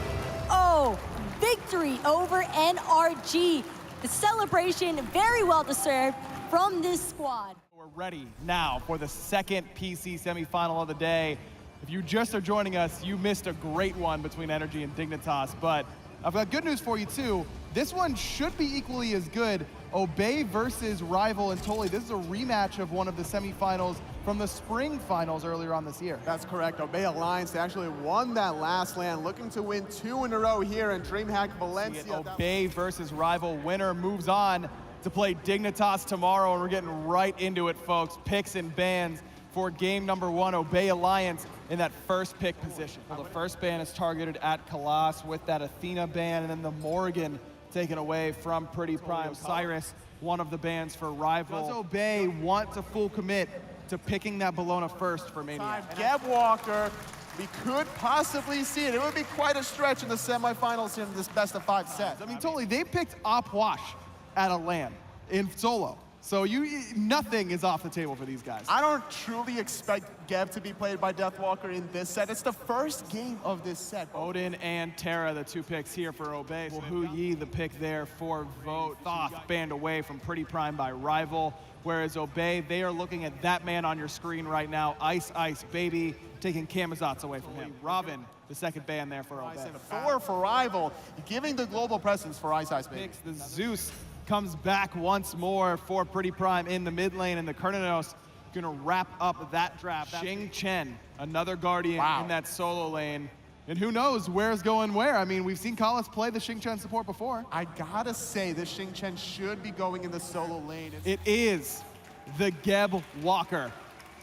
victory over NRG. The celebration very well deserved from this squad. We're ready now for the second PC semifinal of the day. If you just are joining us, you missed a great one between Energy and Dignitas, but I've got good news for you too. This one should be equally as good. Obey versus Rival and Tolly. This is a rematch of one of the semifinals from the spring finals earlier on this year. That's correct. Obey Alliance, they actually won that last land, looking to win 2 in a row here in DreamHack Valencia. Obey versus Rival winner moves on to play Dignitas tomorrow, and we're getting right into it, folks. Picks and bans for game number 1, Obey Alliance in that first pick position. Well, the first ban is targeted at Kalas with that Athena ban, and then the Morgan taken away from Pretty Prime. Cyrus, one of the bans for Rival. Does Obey want to full commit to picking that Bologna first for Maniac? Geb Walker, we could possibly see it. It would be quite a stretch in the semifinals in this best of 5 set. I mean, totally, they picked Op Wash at a LAN in solo. So nothing is off the table for these guys. I don't truly expect Geb to be played by Deathwalker in this set. It's the first game of this set. Odin and Terra, the 2 picks here for Obey. Well, Hu Yi, the pick there for Vote. Thoth banned away from Pretty Prime by Rival. Whereas Obey, they are looking at that man on your screen right now, Ice Ice Baby, taking Kamazotz away from him. Robin, the second ban there for Obey. 4 for Rival, giving the global presence for Ice Ice Baby. The Zeus comes back once more for Pretty Prime in the mid lane, and the Kernanos gonna wrap up that draft. Xing Chen, another Guardian in that solo lane. And who knows where's going where? I mean, we've seen Kalas play the Xing Chen support before. I gotta say, this Xing Chen should be going in the solo lane. It is the Geb Walker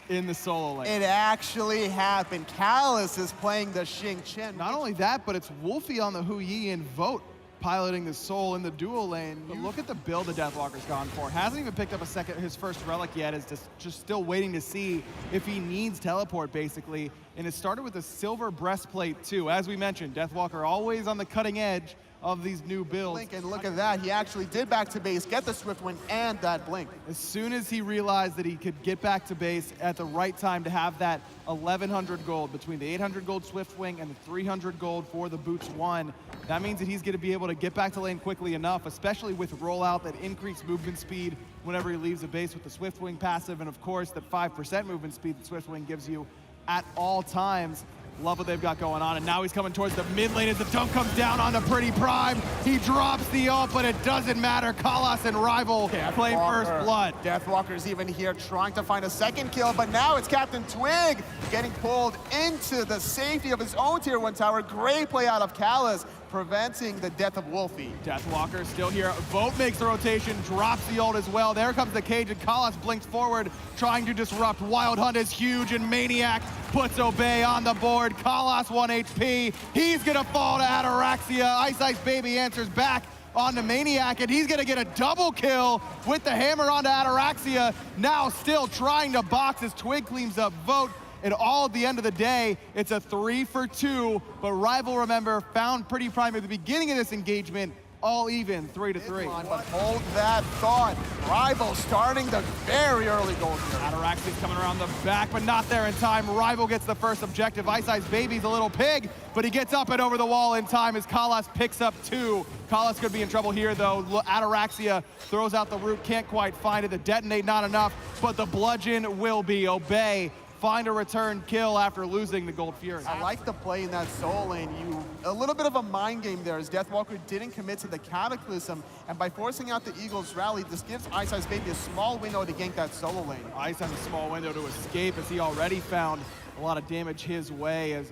in the solo lane. It actually happened. Kalas is playing the Xing Chen. Not only that, but it's Wolfie on the Hu Yi and Vote piloting the Soul in the dual lane. But look at the build the Deathwalker's gone for. Hasn't even picked up his first relic yet. Is just still waiting to see if he needs teleport, basically. And it started with a silver breastplate too. As we mentioned, Deathwalker always on the cutting edge of these new builds. Blink, and look at that. He actually did back to base, get the Swift Wing and that Blink. As soon as he realized that he could get back to base at the right time to have that 1,100 gold between the 800 gold Swift Wing and the 300 gold for the Boots 1, that means that he's going to be able to get back to lane quickly enough, especially with rollout, that increased movement speed whenever he leaves the base with the Swift Wing passive, and of course that 5% movement speed that Swift Wing gives you at all times. Love what they've got going on, and now he's coming towards the mid lane as the dunk comes down on the Pretty Prime. He drops the ult, but it doesn't matter. Kalas and Rival claim first blood. Deathwalker's even here trying to find a second kill, but now it's Captain Twig getting pulled into the safety of his own tier 1 tower. Great play out of Kalas, preventing the death of Wolfie. Deathwalker still here. Vote makes the rotation, drops the ult as well. There comes the cage, and Kalas blinks forward, trying to disrupt. Wild Hunt is huge, and Maniac puts Obey on the board. Kalas 1 HP. He's gonna fall to Ataraxia. Ice Ice Baby answers back on the Maniac, and he's gonna get a double kill with the hammer onto Ataraxia. Now still trying to box as Twig cleans up Vote. And all at the end of the day, it's a 3 for 2. But Rival, remember, found Pretty Prime at the beginning of this engagement, all even, 3 to 3. But hold that thought. Rival starting the very early goal here. Ataraxia's coming around the back, but not there in time. Rival gets the first objective. Ice Ice Baby's a little pig, but he gets up and over the wall in time as Kalas picks up 2. Kalas could be in trouble here, though. Ataraxia throws out the root, can't quite find it. The detonate, not enough, but the bludgeon will be. Obey find a return kill after losing the Gold Fury. I like the play in that soul lane. A little bit of a mind game there as Deathwalker didn't commit to the Cataclysm, and by forcing out the Eagles rally, this gives Ice Ice Baby a small window to gank that solo lane. Ice has a small window to escape as he already found a lot of damage his way as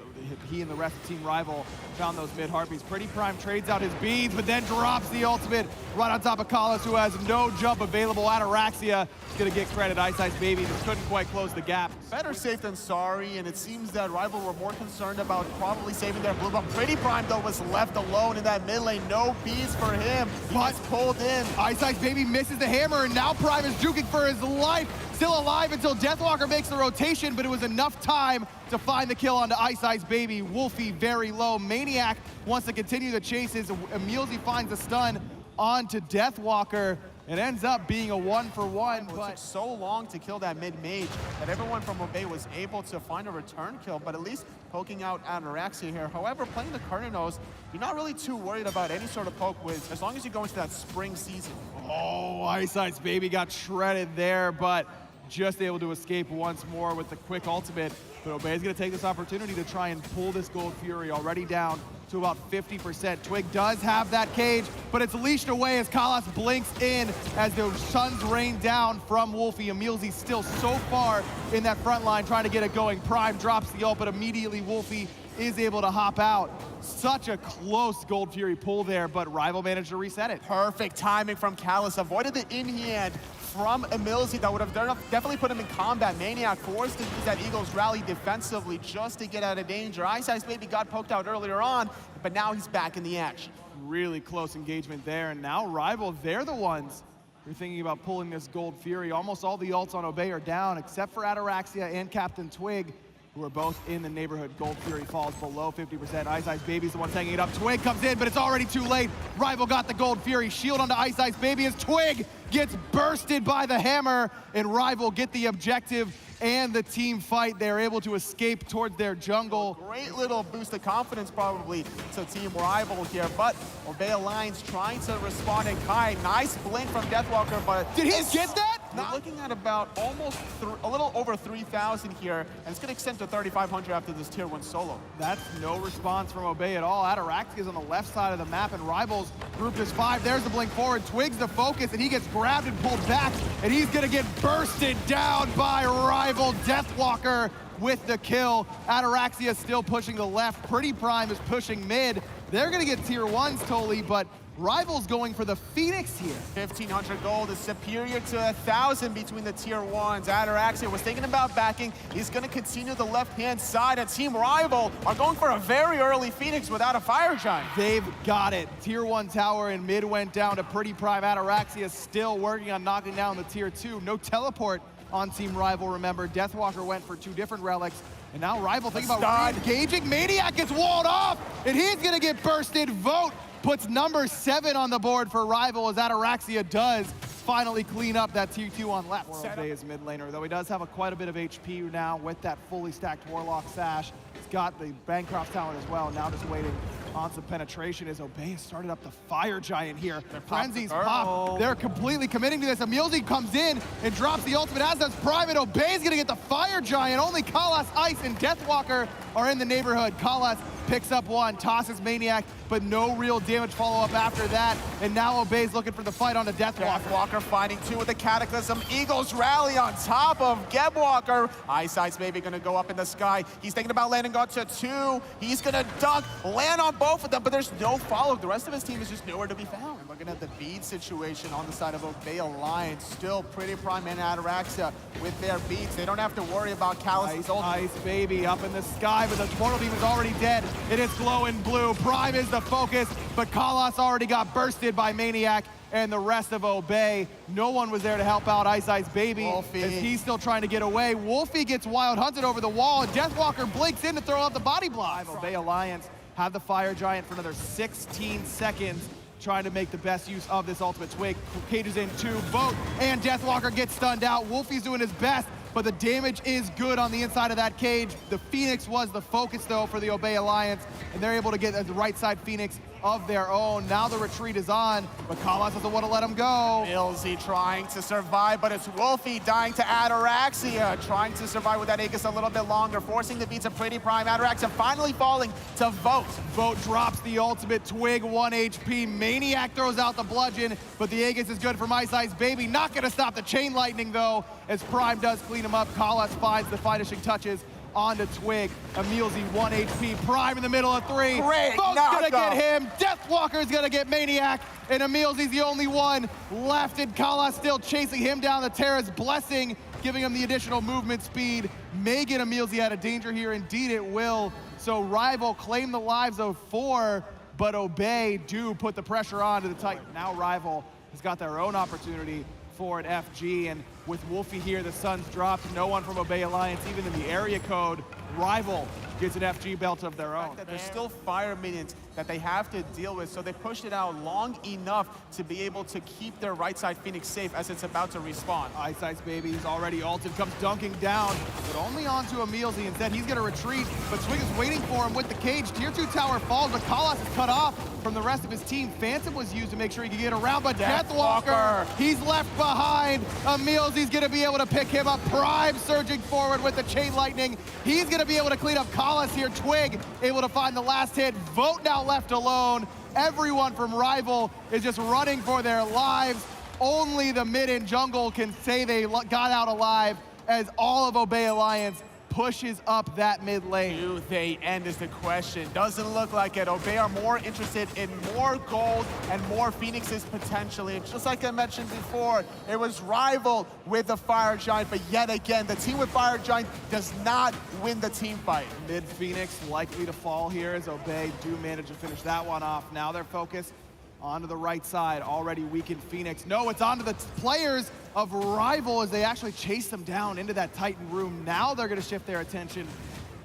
he and the rest of Team Rival found those mid harpies. Pretty Prime trades out his beads, but then drops the ultimate right on top of Kalas, who has no jump available. Ataraxia is gonna get credit. Ice Ice Baby just couldn't quite close the gap. Better safe than sorry, and it seems that Rival were more concerned about probably saving their blue buff. Pretty Prime, though, was left alone in that mid lane. No bees for him. He gets pulled in. Ice Ice Baby misses the hammer, and now Prime is juking for his life. Still alive until Deathwalker makes the rotation, but it was enough time to find the kill onto Ice Ice Baby. Wolfie very low. Maniac wants to continue the chases. Emilzy finds a stun onto Deathwalker. It ends up being a 1-for-1, but it took so long to kill that mid-mage that everyone from Obey was able to find a return kill, but at least poking out Ataraxia here. However, playing the Kernanos, you're not really too worried about any sort of poke with, as long as you go into that spring season. Oh, Ice Ice Baby got shredded there, but just able to escape once more with the quick ultimate. But Obey's gonna take this opportunity to try and pull this Gold Fury already down to about 50%. Twig does have that cage, but it's leashed away as Kalas blinks in as the suns rain down from Wolfie. Emilzy still so far in that front line trying to get it going. Prime drops the ult, but immediately Wolfie is able to hop out. Such a close Gold Fury pull there, but Rival managed to reset it. Perfect timing from Callus. Avoided the in-hand from Emilzy that would have definitely put him in combat. Maniac forced to use that Eagles rally defensively just to get out of danger. Ice Ice maybe got poked out earlier on, but now he's back in the action. Really close engagement there, and now Rival, they're the ones who are thinking about pulling this Gold Fury. Almost all the ults on Obey are down, except for Ataraxia and Captain Twig, who are both in the neighborhood. Gold Fury falls below 50%. Ice Ice Baby's the one taking it up. Twig comes in, but it's already too late. Rival got the Gold Fury. Shield onto Ice Ice Baby as Twig gets bursted by the hammer, and Rival get the objective and the team fight. They're able to escape towards their jungle. Great little boost of confidence probably to Team Rival here, but Obey Alliance trying to respond in kind. Nice blink from Deathwalker, but... Did he get that? We're looking at about almost a little over 3,000 here, and it's going to extend to 3,500 after this Tier 1 solo. That's no response from Obey at all. Ataraxia's on the left side of the map, and Rival's grouped as 5. There's the blink forward. Twig's the focus, and he gets grabbed and pulled back, and he's going to get bursted down by Rival. Deathwalker with the kill. Ataraxia still pushing the left. Pretty Prime is pushing mid. They're going to get Tier 1s, Toli, but Rival's going for the Phoenix here. 1,500 gold is superior to 1,000 between the Tier 1s. Ataraxia was thinking about backing. He's going to continue the left-hand side. And Team Rival are going for a very early Phoenix without a Fire Giant. They've got it. Tier 1 tower and mid went down to Pretty Prime. Ataraxia still working on knocking down the Tier 2. No teleport on Team Rival, remember. Deathwalker went for 2 different relics. And now Rival thinking about engaging. Maniac gets walled off, and he's going to get bursted. Vote puts number 7 on the board for Rival as Ataraxia does finally clean up that Tier 2 on left. Obey is mid laner, though he does have quite a bit of HP now with that fully stacked Warlock Sash. He's got the Bancroft's talent as well, now just waiting on some penetration as Obey has started up the Fire Giant here. Frenzy's pop. They're completely committing to this. Emilzy comes in and drops the ultimate, as does Prime, and Obey's gonna get the Fire Giant. Only Kalas, Ice, and Deathwalker are in the neighborhood. Kalas picks up 1, tosses Maniac, but no real damage follow-up after that. And now Obey's looking for the fight onto Deathwalker. Deathwalker finding 2 with the Cataclysm. Eagles rally on top of Gebwalker. Ice Ice maybe gonna go up in the sky. He's thinking about landing on to 2. He's gonna dunk, land on both of them, but there's no follow-up. The rest of his team is just nowhere to be found. Looking at the bead situation on the side of Obey Alliance. Still Pretty Prime and Ataraxia with their beads. They don't have to worry about Callus' Ice Baby up in the sky, but the Portal Beam is already dead. It is glowing blue. Prime is the focus, but Kalas already got bursted by Maniac and the rest of Obey. No one was there to help out Ice Ice Baby Wolfie, as he's still trying to get away. Wolfie gets wild hunted over the wall, and Deathwalker blinks in to throw out the body block. Obey Alliance have the Fire Giant for another 16 seconds, trying to make the best use of this ultimate Twig. Cage is in 2, Vote, and Deathwalker gets stunned out. Wolfie's doing his best, but the damage is good on the inside of that cage. The Phoenix was the focus, though, for the Obey Alliance, and they're able to get the right side Phoenix of their own. Now the retreat is on, but Kalas doesn't want to let him go. Emilzy trying to survive, but it's Wolfie dying to Ataraxia, trying to survive with that Aegis a little bit longer, forcing the beats of Pretty Prime. Ataraxia finally falling to Vote. Vote drops the ultimate. Twig, 1 HP. Maniac throws out the bludgeon, but the Aegis is good for Ice Ice Baby. Not going to stop the chain lightning, though, as Prime does clean him up. Kalas finds the finishing touches onto Twig. Emilzy, 1 HP. Prime in the middle of 3. Great Vote's gonna knockout. get him. Deathwalker's gonna get Maniac, and Emilzy's the only one left, and Kalas still chasing him down. The Terra's Blessing, giving him the additional movement speed. May get Emilzy out of danger here. Indeed it will. So Rival claim the lives of 4, but Obey do put the pressure on to the Titan. Now Rival has got their own opportunity for an FG, and with Wolfie here, the sun's dropped. No one from Obey Alliance, even in the area code. Rival gets an FG belt of their own. There's still fire minions that they have to deal with, so they pushed it out long enough to be able to keep their right side Phoenix safe as it's about to respawn. Ice Ice Baby is already ulted, comes dunking down, but only onto Emilzy. Instead, he's gonna retreat, but Swig is waiting for him with the cage. Tier 2 tower falls, but Kalas is cut off from the rest of his team. Phantom was used to make sure he could get around, but Deathwalker, he's left behind. Emilzy's gonna be able to pick him up. Prime surging forward with the chain lightning. He's gonna be able to clean up Kalas here. Twig able to find the last hit. Vote now left alone. Everyone from Rival is just running for their lives. Only the mid and jungle can say they got out alive, as all of Obey Alliance pushes up that mid lane. Do they end is the question. Doesn't look like it. Obey are more interested in more gold and more Phoenixes potentially. And just like I mentioned before, it was Rival with the Fire Giant, but yet again, the team with Fire Giant does not win the team fight. Mid Phoenix likely to fall here as Obey do manage to finish that one off. Now they're focused onto the right side, already weakened Phoenix. No, it's onto the players of Rival as they actually chase them down into that Titan room. Now they're gonna shift their attention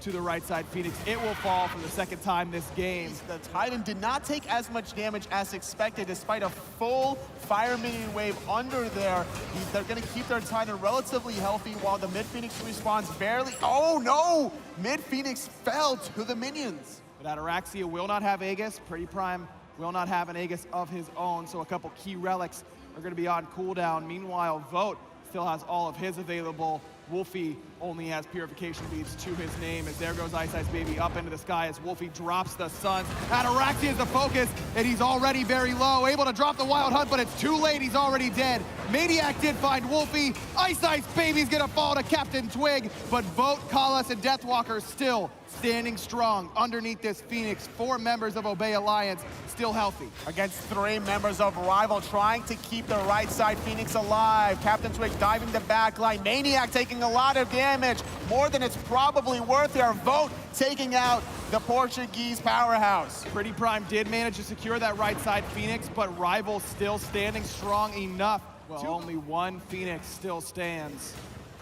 to the right side. Phoenix, it will fall for the second time this game. The Titan did not take as much damage as expected despite a full Fire Minion wave under there. They're gonna keep their Titan relatively healthy while the mid Phoenix respawns barely. Oh no! Mid Phoenix fell to the minions. But Ataraxia will not have Aegis. Pretty Prime will not have an Aegis of his own, so a couple key relics are going to be on cooldown. Meanwhile, Vote still has all of his available. Wolfie only has Purification Beads to his name as there goes Ice Ice Baby up into the sky as Wolfie drops the Suns. Ataraxia is the focus, and he's already very low. Able to drop the Wild Hunt, but it's too late. He's already dead. Maniac did find Wolfie. Ice Ice Baby's going to fall to Captain Twig, but Vote, Kalas, and Deathwalker still standing strong underneath this Phoenix. 4 members of Obey Alliance still healthy. Against 3 members of Rival trying to keep the right side Phoenix alive. Captain Twig diving the back line. Maniac taking a lot of damage, more than it's probably worth there. Vote taking out the Portuguese powerhouse. Pretty Prime did manage to secure that right side Phoenix, but Rival still standing strong enough. Well, only one Phoenix still stands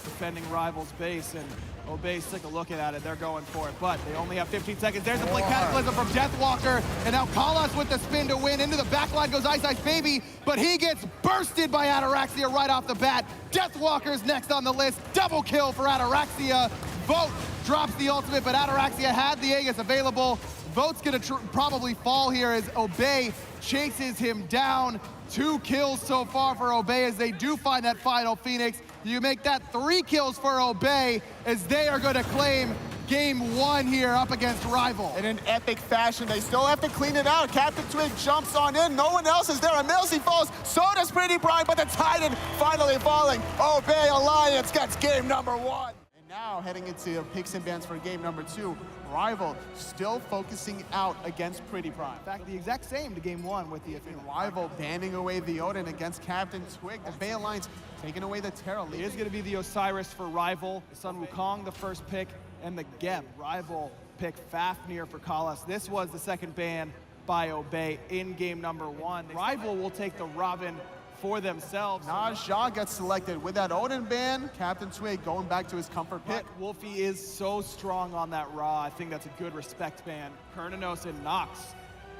defending Rival's base, and Obey's take a look at it. They're going for it, but they only have 15 seconds. There's a Blink Cataclysm from Deathwalker, and now Kalas with the spin to win. Into the backline goes Ice Ice Baby, but he gets bursted by Ataraxia right off the bat. Deathwalker's next on the list. Double kill for Ataraxia. Vote drops the ultimate, but Ataraxia had the Aegis available. Vote's gonna probably fall here as Obey chases him down. 2 kills so far for Obey as they do find that final Phoenix. You make that 3 kills for Obey as they are going to claim game 1 here up against Rival. In an epic fashion, they still have to clean it out. Captain Twig jumps on in. No one else is there. Emilsi falls. So does Pretty Prime, but the Titan finally falling. Obey Alliance gets game number 1. And now heading into picks and bans for game number 2. Rival still focusing out against Pretty Prime. In fact, the exact same to game 1 with the Rival banning away the Odin against Captain Twig. Obey Alliance taking away the Terra. It is going to be the Osiris for Rival, the Sun Wukong the first pick, and the Geb. Rival pick Fafnir for Kalas. This was the second ban by Obey in game number 1. Rival will take the Robin for themselves. Najah gets selected with that Odin ban. Captain Twig going back to his comfort pick. Wolfie is so strong on that Raw. I think that's a good respect ban. Kernanos and Nox,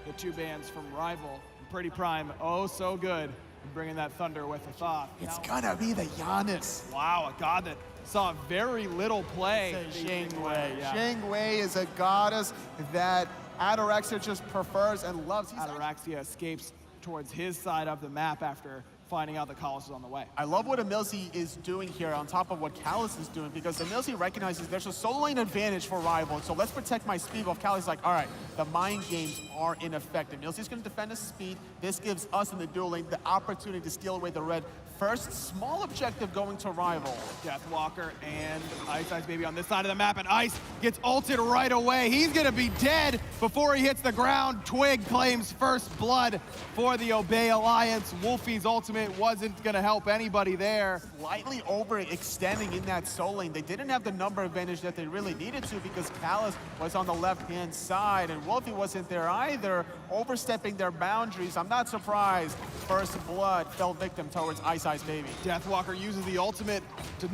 the 2 bans from Rival. And Pretty Prime, oh so good in bringing that thunder with a thought. It's gonna be the Giannis. Wow, a god that saw very little play. Xing Wei. Yeah. Xing Wei is a goddess that Ataraxia just prefers and loves. Ataraxia escapes towards his side of the map after finding out that Kalas is on the way. I love what Emilsi is doing here on top of what Kalas is doing, because Emilsi recognizes there's a solo lane advantage for Rival, so let's protect my speed. While Kalas is like, all right, the mind games are in effect. Emilsi's going to defend his speed. This gives us in the duel lane the opportunity to steal away the red. First small objective going to Rival. Deathwalker and Ice Ice Baby on this side of the map, and Ice gets ulted right away. He's gonna be dead before he hits the ground. Twig claims first blood for the Obey Alliance. Wolfie's ultimate wasn't gonna help anybody there. Slightly overextending in that soul lane. They didn't have the number advantage that they really needed to because Kalas was on the left-hand side and Wolfie wasn't there either, overstepping their boundaries. I'm not surprised. First blood fell victim towards Ice Ice Baby. Deathwalker uses the ultimate to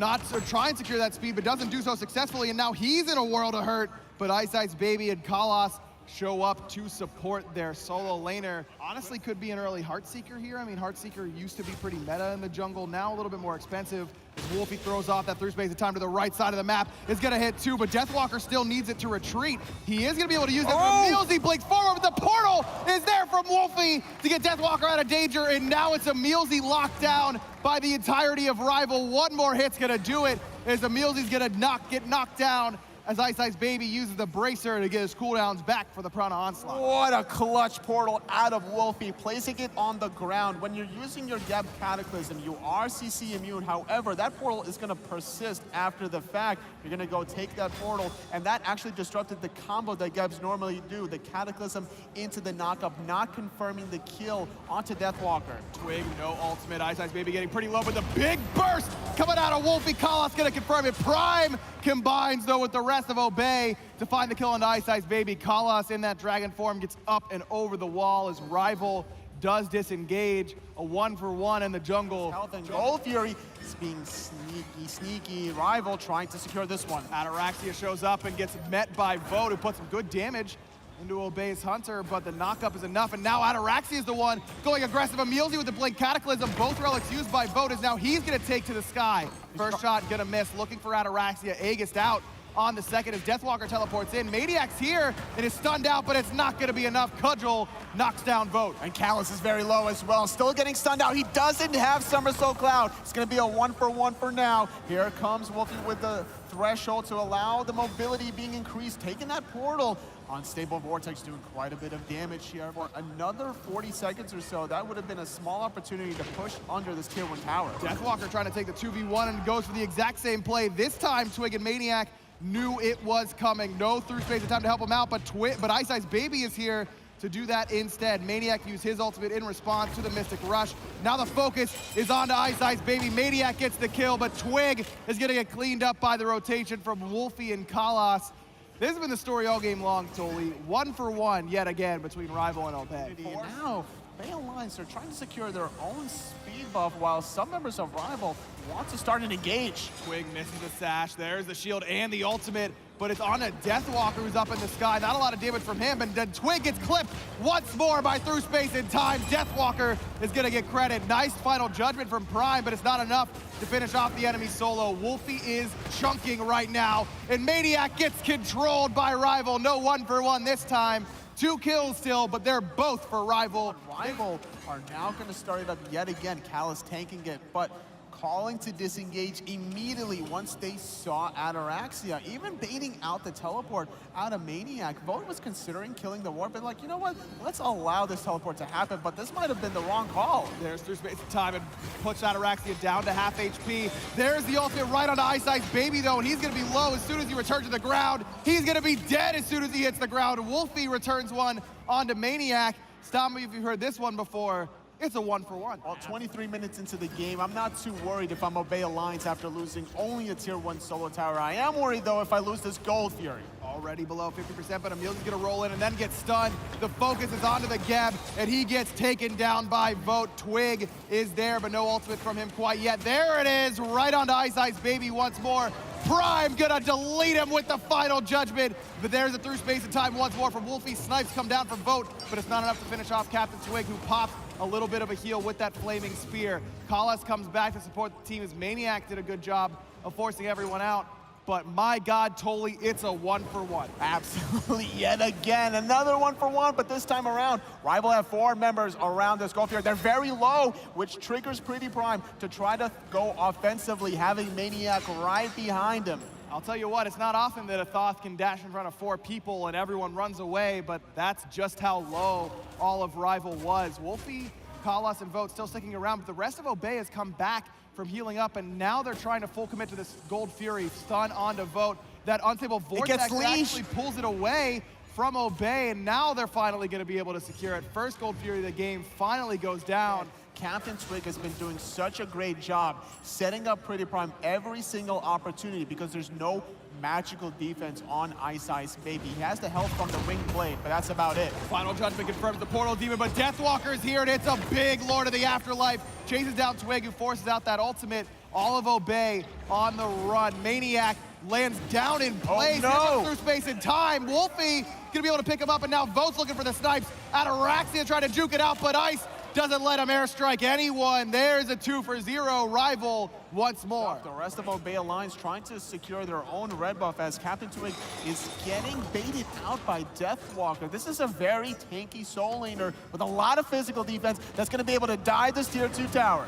try and secure that speed, but doesn't do so successfully, and now he's in a world of hurt. But Ice Ice Baby and Kalas show up to support their solo laner. Honestly, could be an early Heartseeker here. I mean, Heartseeker used to be pretty meta in the jungle, now a little bit more expensive. As Wolfie throws off that through space of time to the right side of the map, is gonna hit 2, but Deathwalker still needs it to retreat. He is gonna be able to use it. Emilsi blinks forward, but the portal is there from Wolfie to get Deathwalker out of danger, and now it's Emilsi locked down by the entirety of Rival. One more hit's gonna do it, as Emilsi's gonna get knocked down as Ice Ice Baby uses the bracer to get his cooldowns back for the Piranha Onslaught. What a clutch portal out of Wolfie, placing it on the ground. When you're using your Geb Cataclysm, you are CC immune. However, that portal is going to persist after the fact. You're going to go take that portal, and that actually disrupted the combo that Gebs normally do. The Cataclysm into the knockup, not confirming the kill onto Deathwalker. Twig, no ultimate. Ice Ice Baby getting pretty low, but the big burst coming out of Wolfie. Kalos gonna confirm it. Prime combines though with the rest of Obey to find the kill on Ice Ice Baby. Kalos in that dragon form gets up and over the wall as Rival does disengage. A 1-for-1 in the jungle. Health and Gold Fury is being sneaky. Rival trying to secure this one. Ataraxia shows up and gets met by Vote, who puts some good damage into Obey's Hunter, but the knockup is enough, and now Ataraxia is the one going aggressive. Emilzy with the Blink Cataclysm, both relics used by Vote, is now he's gonna take to the sky. First shot gonna miss, looking for Ataraxia. Aegis out on the second as Deathwalker teleports in. Maniac's here and is stunned out, but it's not gonna be enough. Cudgel knocks down Vote. And Callus is very low as well, still getting stunned out. He doesn't have Somersault Cloud. It's gonna be a 1-for-1 for now. Here comes Wolfie with the threshold to allow the mobility being increased, taking that portal. Unstable Vortex doing quite a bit of damage here. For another 40 seconds or so, that would have been a small opportunity to push under this tier 1 tower. Deathwalker trying to take the 2v1 and goes for the exact same play. This time, Twig and Maniac knew it was coming. No through space in time to help him out, but Ice Ice Baby is here to do that instead. Maniac used his ultimate in response to the Mystic Rush. Now the focus is on to Ice Ice Baby. Maniac gets the kill, but Twig is gonna get cleaned up by the rotation from Wolfie and Kalos. This has been the story all game long, Toli. 1-for-1 yet again between Rival and Obey. And now, Bay Alliance are trying to secure their own speed buff while some members of Rival want to start an engage. Twig misses the sash. There's the shield and the ultimate, but it's on a Deathwalker who's up in the sky. Not a lot of damage from him, and then Twig gets clipped once more by through space in time. Deathwalker is gonna get credit. Nice final judgment from Prime, but it's not enough to finish off the enemy solo. Wolfie is chunking right now, and Maniac gets controlled by Rival. No 1-for-1 this time. 2 kills still, but they're both for Rival. Rival are now going to start it up yet again. Callus tanking it, but calling to disengage immediately once they saw Ataraxia, even baiting out the teleport out of Maniac. Vote was considering killing the Warp, but like, you know what? Let's allow this teleport to happen, but this might have been the wrong call. There's through space of time and puts Ataraxia down to half HP. There's the ultimate right onto Ice Ice Baby though, and he's gonna be low as soon as he returns to the ground. He's gonna be dead as soon as he hits the ground. Wolfie returns one onto Maniac. Stop me if you've heard this one before. It's a 1-for-1. Well, 23 minutes into the game, I'm not too worried if I'm Obey Alliance after losing only a tier 1 solo tower. I am worried though if I lose this Gold Fury. Already below 50%, but Emil's gonna roll in and then get stunned. The focus is onto the Geb, and he gets taken down by Vote. Twig is there, but no ultimate from him quite yet. There it is, right onto Ice Ice Baby once more. Prime gonna delete him with the final judgment, but there's a through space of time once more from Wolfie. Snipes come down from Vote, but it's not enough to finish off Captain Twig, who pops a little bit of a heal with that flaming spear. Kalas comes back to support the team as Maniac did a good job of forcing everyone out. But my God, Toli, it's a 1-for-1. Absolutely, yet again, another 1-for-1, but this time around, Rival have 4 members around this Gold Fury. They're very low, which triggers Pretty Prime to try to go offensively, having Maniac right behind him. I'll tell you what, it's not often that a Thoth can dash in front of 4 people and everyone runs away, but that's just how low all of Rival was. Wolfie, Kalas, and Vote still sticking around, but the rest of Obey has come back from healing up, and now they're trying to full commit to this Gold Fury. Stun onto Vote. That unstable Vortex actually pulls it away from Obey, and now they're finally going to be able to secure it. First Gold Fury of the game finally goes down. Captain Twig has been doing such a great job setting up Pretty Prime every single opportunity because there's no magical defense on Ice Ice Baby. He has the health from the Winged Blade, but that's about it. Final judgment confirms the Portal Demon, but Deathwalker is here, and it's a big Lord of the Afterlife. Chases down Twig, who forces out that ultimate. All of Obey on the run. Maniac lands down in place. Oh, no. Through space and time. Wolfie gonna be able to pick him up, and now Vote's looking for the snipes. Ataraxia trying to juke it out, but Ice doesn't let him airstrike anyone. There's a 2-for-0. Rival once more. The rest of Obey Alliance trying to secure their own red buff as Captain Twig is getting baited out by Deathwalker. This is a very tanky soul laner with a lot of physical defense that's going to be able to dive this tier 2 tower.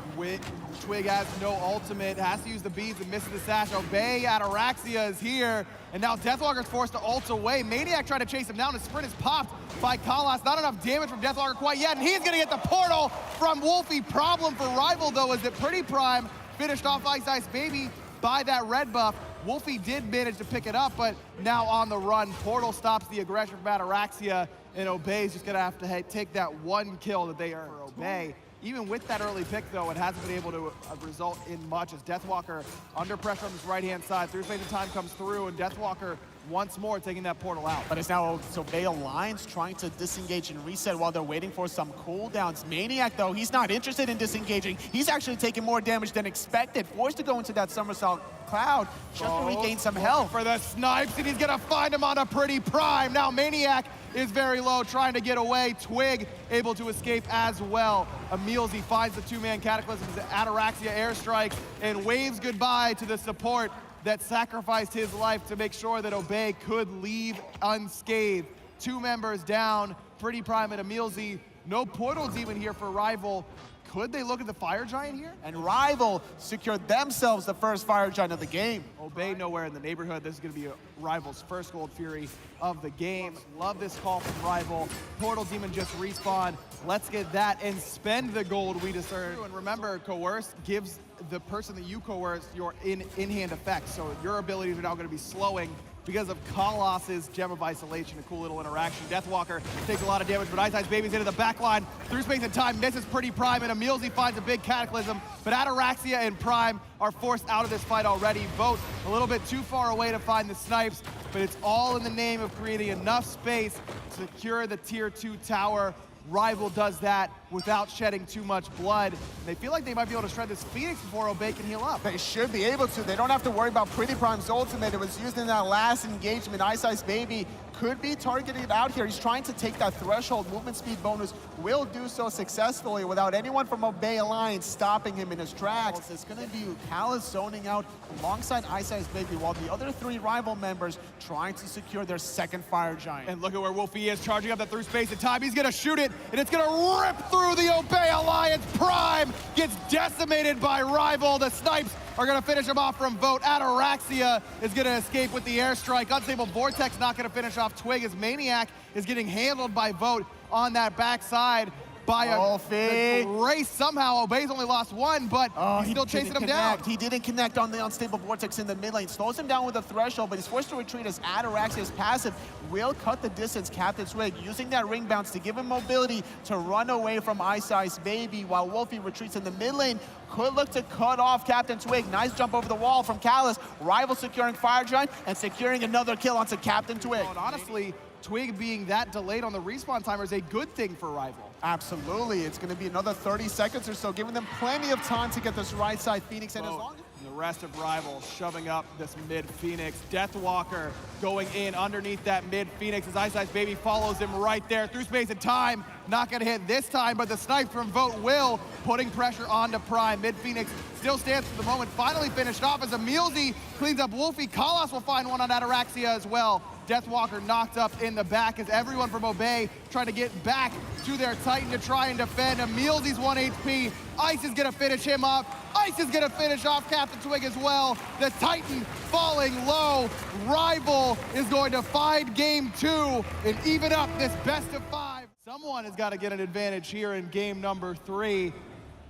Twig has no ultimate, has to use the beads and misses the sash. Obey Ataraxia is here, and now Deathwalker's forced to ult away. Maniac trying to chase him down. His sprint is popped by Kalas. Not enough damage from Deathwalker quite yet, and he's going to get the portal from Wolfie. Problem for Rival, though, is that Pretty Prime finished off Ice Baby by that red buff. Wolfie did manage to pick it up, but now on the run. Portal stops the aggression from Ataraxia, and Obey's just going to have to take that one kill that they earned for Obey. Even with that early pick, though, it hasn't been able to result in much as Deathwalker under pressure on his right-hand side. Through space and time comes through, and Deathwalker once more taking that portal out. But it's now Obey Alliance trying to disengage and reset while they're waiting for some cooldowns. Maniac, though, he's not interested in disengaging. He's actually taking more damage than expected. Forced to go into that somersault cloud just to regain some health. For the snipes, and he's gonna find him on a Pretty Prime. Now Maniac is very low, trying to get away. Twig able to escape as well. Emilzy finds the two-man Cataclysm as Ataraxia airstrikes and waves goodbye to the support that sacrificed his life to make sure that Obey could leave unscathed. Two members down, Pretty Prime and Emilzy. No portals even here for Rival. Could they look at the Fire Giant here? And Rival secured themselves the first Fire Giant of the game. Obey nowhere in the neighborhood. This is going to be Rival's first Gold Fury of the game. Love this call from Rival. Portal Demon just respawned. Let's get that and spend the gold we deserve. And remember, Coerce gives the person that you coerce your in-hand effect. So your abilities are now going to be slowing because of Kalas's Gem of Isolation, a cool little interaction. Deathwalker takes a lot of damage, but Ice Baby's into the back line. Through space and time, misses Pretty Prime, and Emilzy finds a big Cataclysm, but Ataraxia and Prime are forced out of this fight already. Vote a little bit too far away to find the snipes, but it's all in the name of creating enough space to secure the tier 2 tower. Rival does that without shedding too much blood. They feel like they might be able to shred this Phoenix before Obey can heal up. They should be able to. They don't have to worry about Pretty Prime's ultimate. It was used in that last engagement. Ice Baby could be targeted out here. He's trying to take that threshold movement speed bonus. Will do so successfully without anyone from Obey Alliance stopping him in his tracks. It's going to be Kalas zoning out alongside Ice Baby while the other 3 Rival members trying to secure their second Fire Giant. And look at where Wolfie is, charging up that through space and time. He's going to shoot it, and it's going to rip through the Obey Alliance. Prime gets decimated by Rival. The snipes are going to finish him off from Vote. Ataraxia is going to escape with the airstrike. Unstable Vortex not going to finish off Twig as Maniac is getting handled by Vote on that backside by a race. Somehow Obey's only lost one, but he's still chasing him down. He didn't connect on the Unstable Vortex in the mid lane. Slows him down with the threshold, but he's forced to retreat as Ataraxia's passive will cut the distance. Captain Twig using that ring bounce to give him mobility to run away from Ice Baby while Wolfie retreats in the mid lane. Could look to cut off Captain Twig. Nice jump over the wall from Kalas. Rival securing Fire Giant and securing another kill onto Captain Twig. And honestly, Twig being that delayed on the respawn timer is a good thing for Rival. Absolutely. It's going to be another 30 seconds or so, giving them plenty of time to get this right side Phoenix in. As long as the rest of Rival shoving up this mid Phoenix. Deathwalker going in underneath that mid Phoenix as Ice Baby follows him right there through space and time. Not going to hit this time, but the snipe from Vote will, putting pressure onto Prime. Mid Phoenix still stands for the moment. Finally finished off as Emilzy cleans up Wolfie. Kalas will find one on Ataraxia as well. Deathwalker knocked up in the back as everyone from Obey trying to get back to their Titan to try and defend. Emilzy's 1 HP. Ice is going to finish him up. Ice is going to finish off Captain Twig as well. The Titan falling low. Rival is going to find game 2 and even up this best of 5. Someone has got to get an advantage here in game number 3.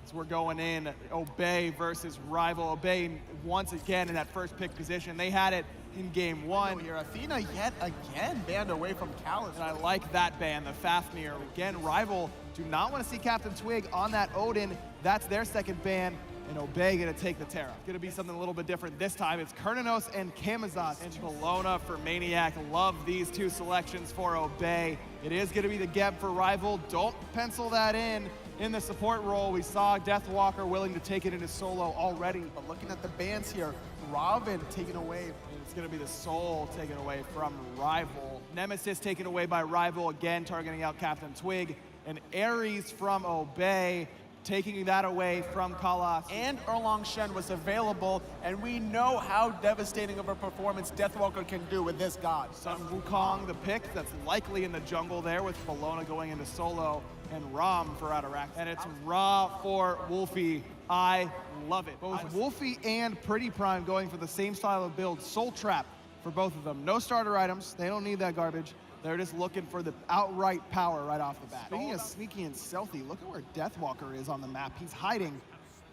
So we're going in Obey versus Rival. Obey once again in that first pick position. They had it in game 1. here, Athena yet again banned away from Kalas. And I like that ban, the Fafnir. Again, Rival do not want to see Captain Twig on that Odin. That's their second ban. And Obey gonna take the Terra. Gonna be something a little bit different this time. It's Kernanos and Kamazas and Bologna for Maniac. Love these 2 selections for Obey. It is gonna be the Geb for Rival. Don't pencil that in the support role. We saw Deathwalker willing to take it into solo already. But looking at the bans here, Robin taken away. It's gonna be the Soul taken away from Rival. Nemesis taken away by Rival, again targeting out Captain Twig. And Ares from Obey. taking that away from Kalas. And Erlong Shen was available, and we know how devastating of a performance Deathwalker can do with this god. Sun Wukong, the pick that's likely in the jungle there with Bologna going into solo and Ram for Atarax. And it's Ra for Wolfie. I love it. Both Wolfie and Pretty Prime going for the same style of build. Soul Trap for both of them. No starter items. They don't need that garbage. They're just looking for the outright power right off the bat. Speaking of sneaky and stealthy, look at where Deathwalker is on the map. He's hiding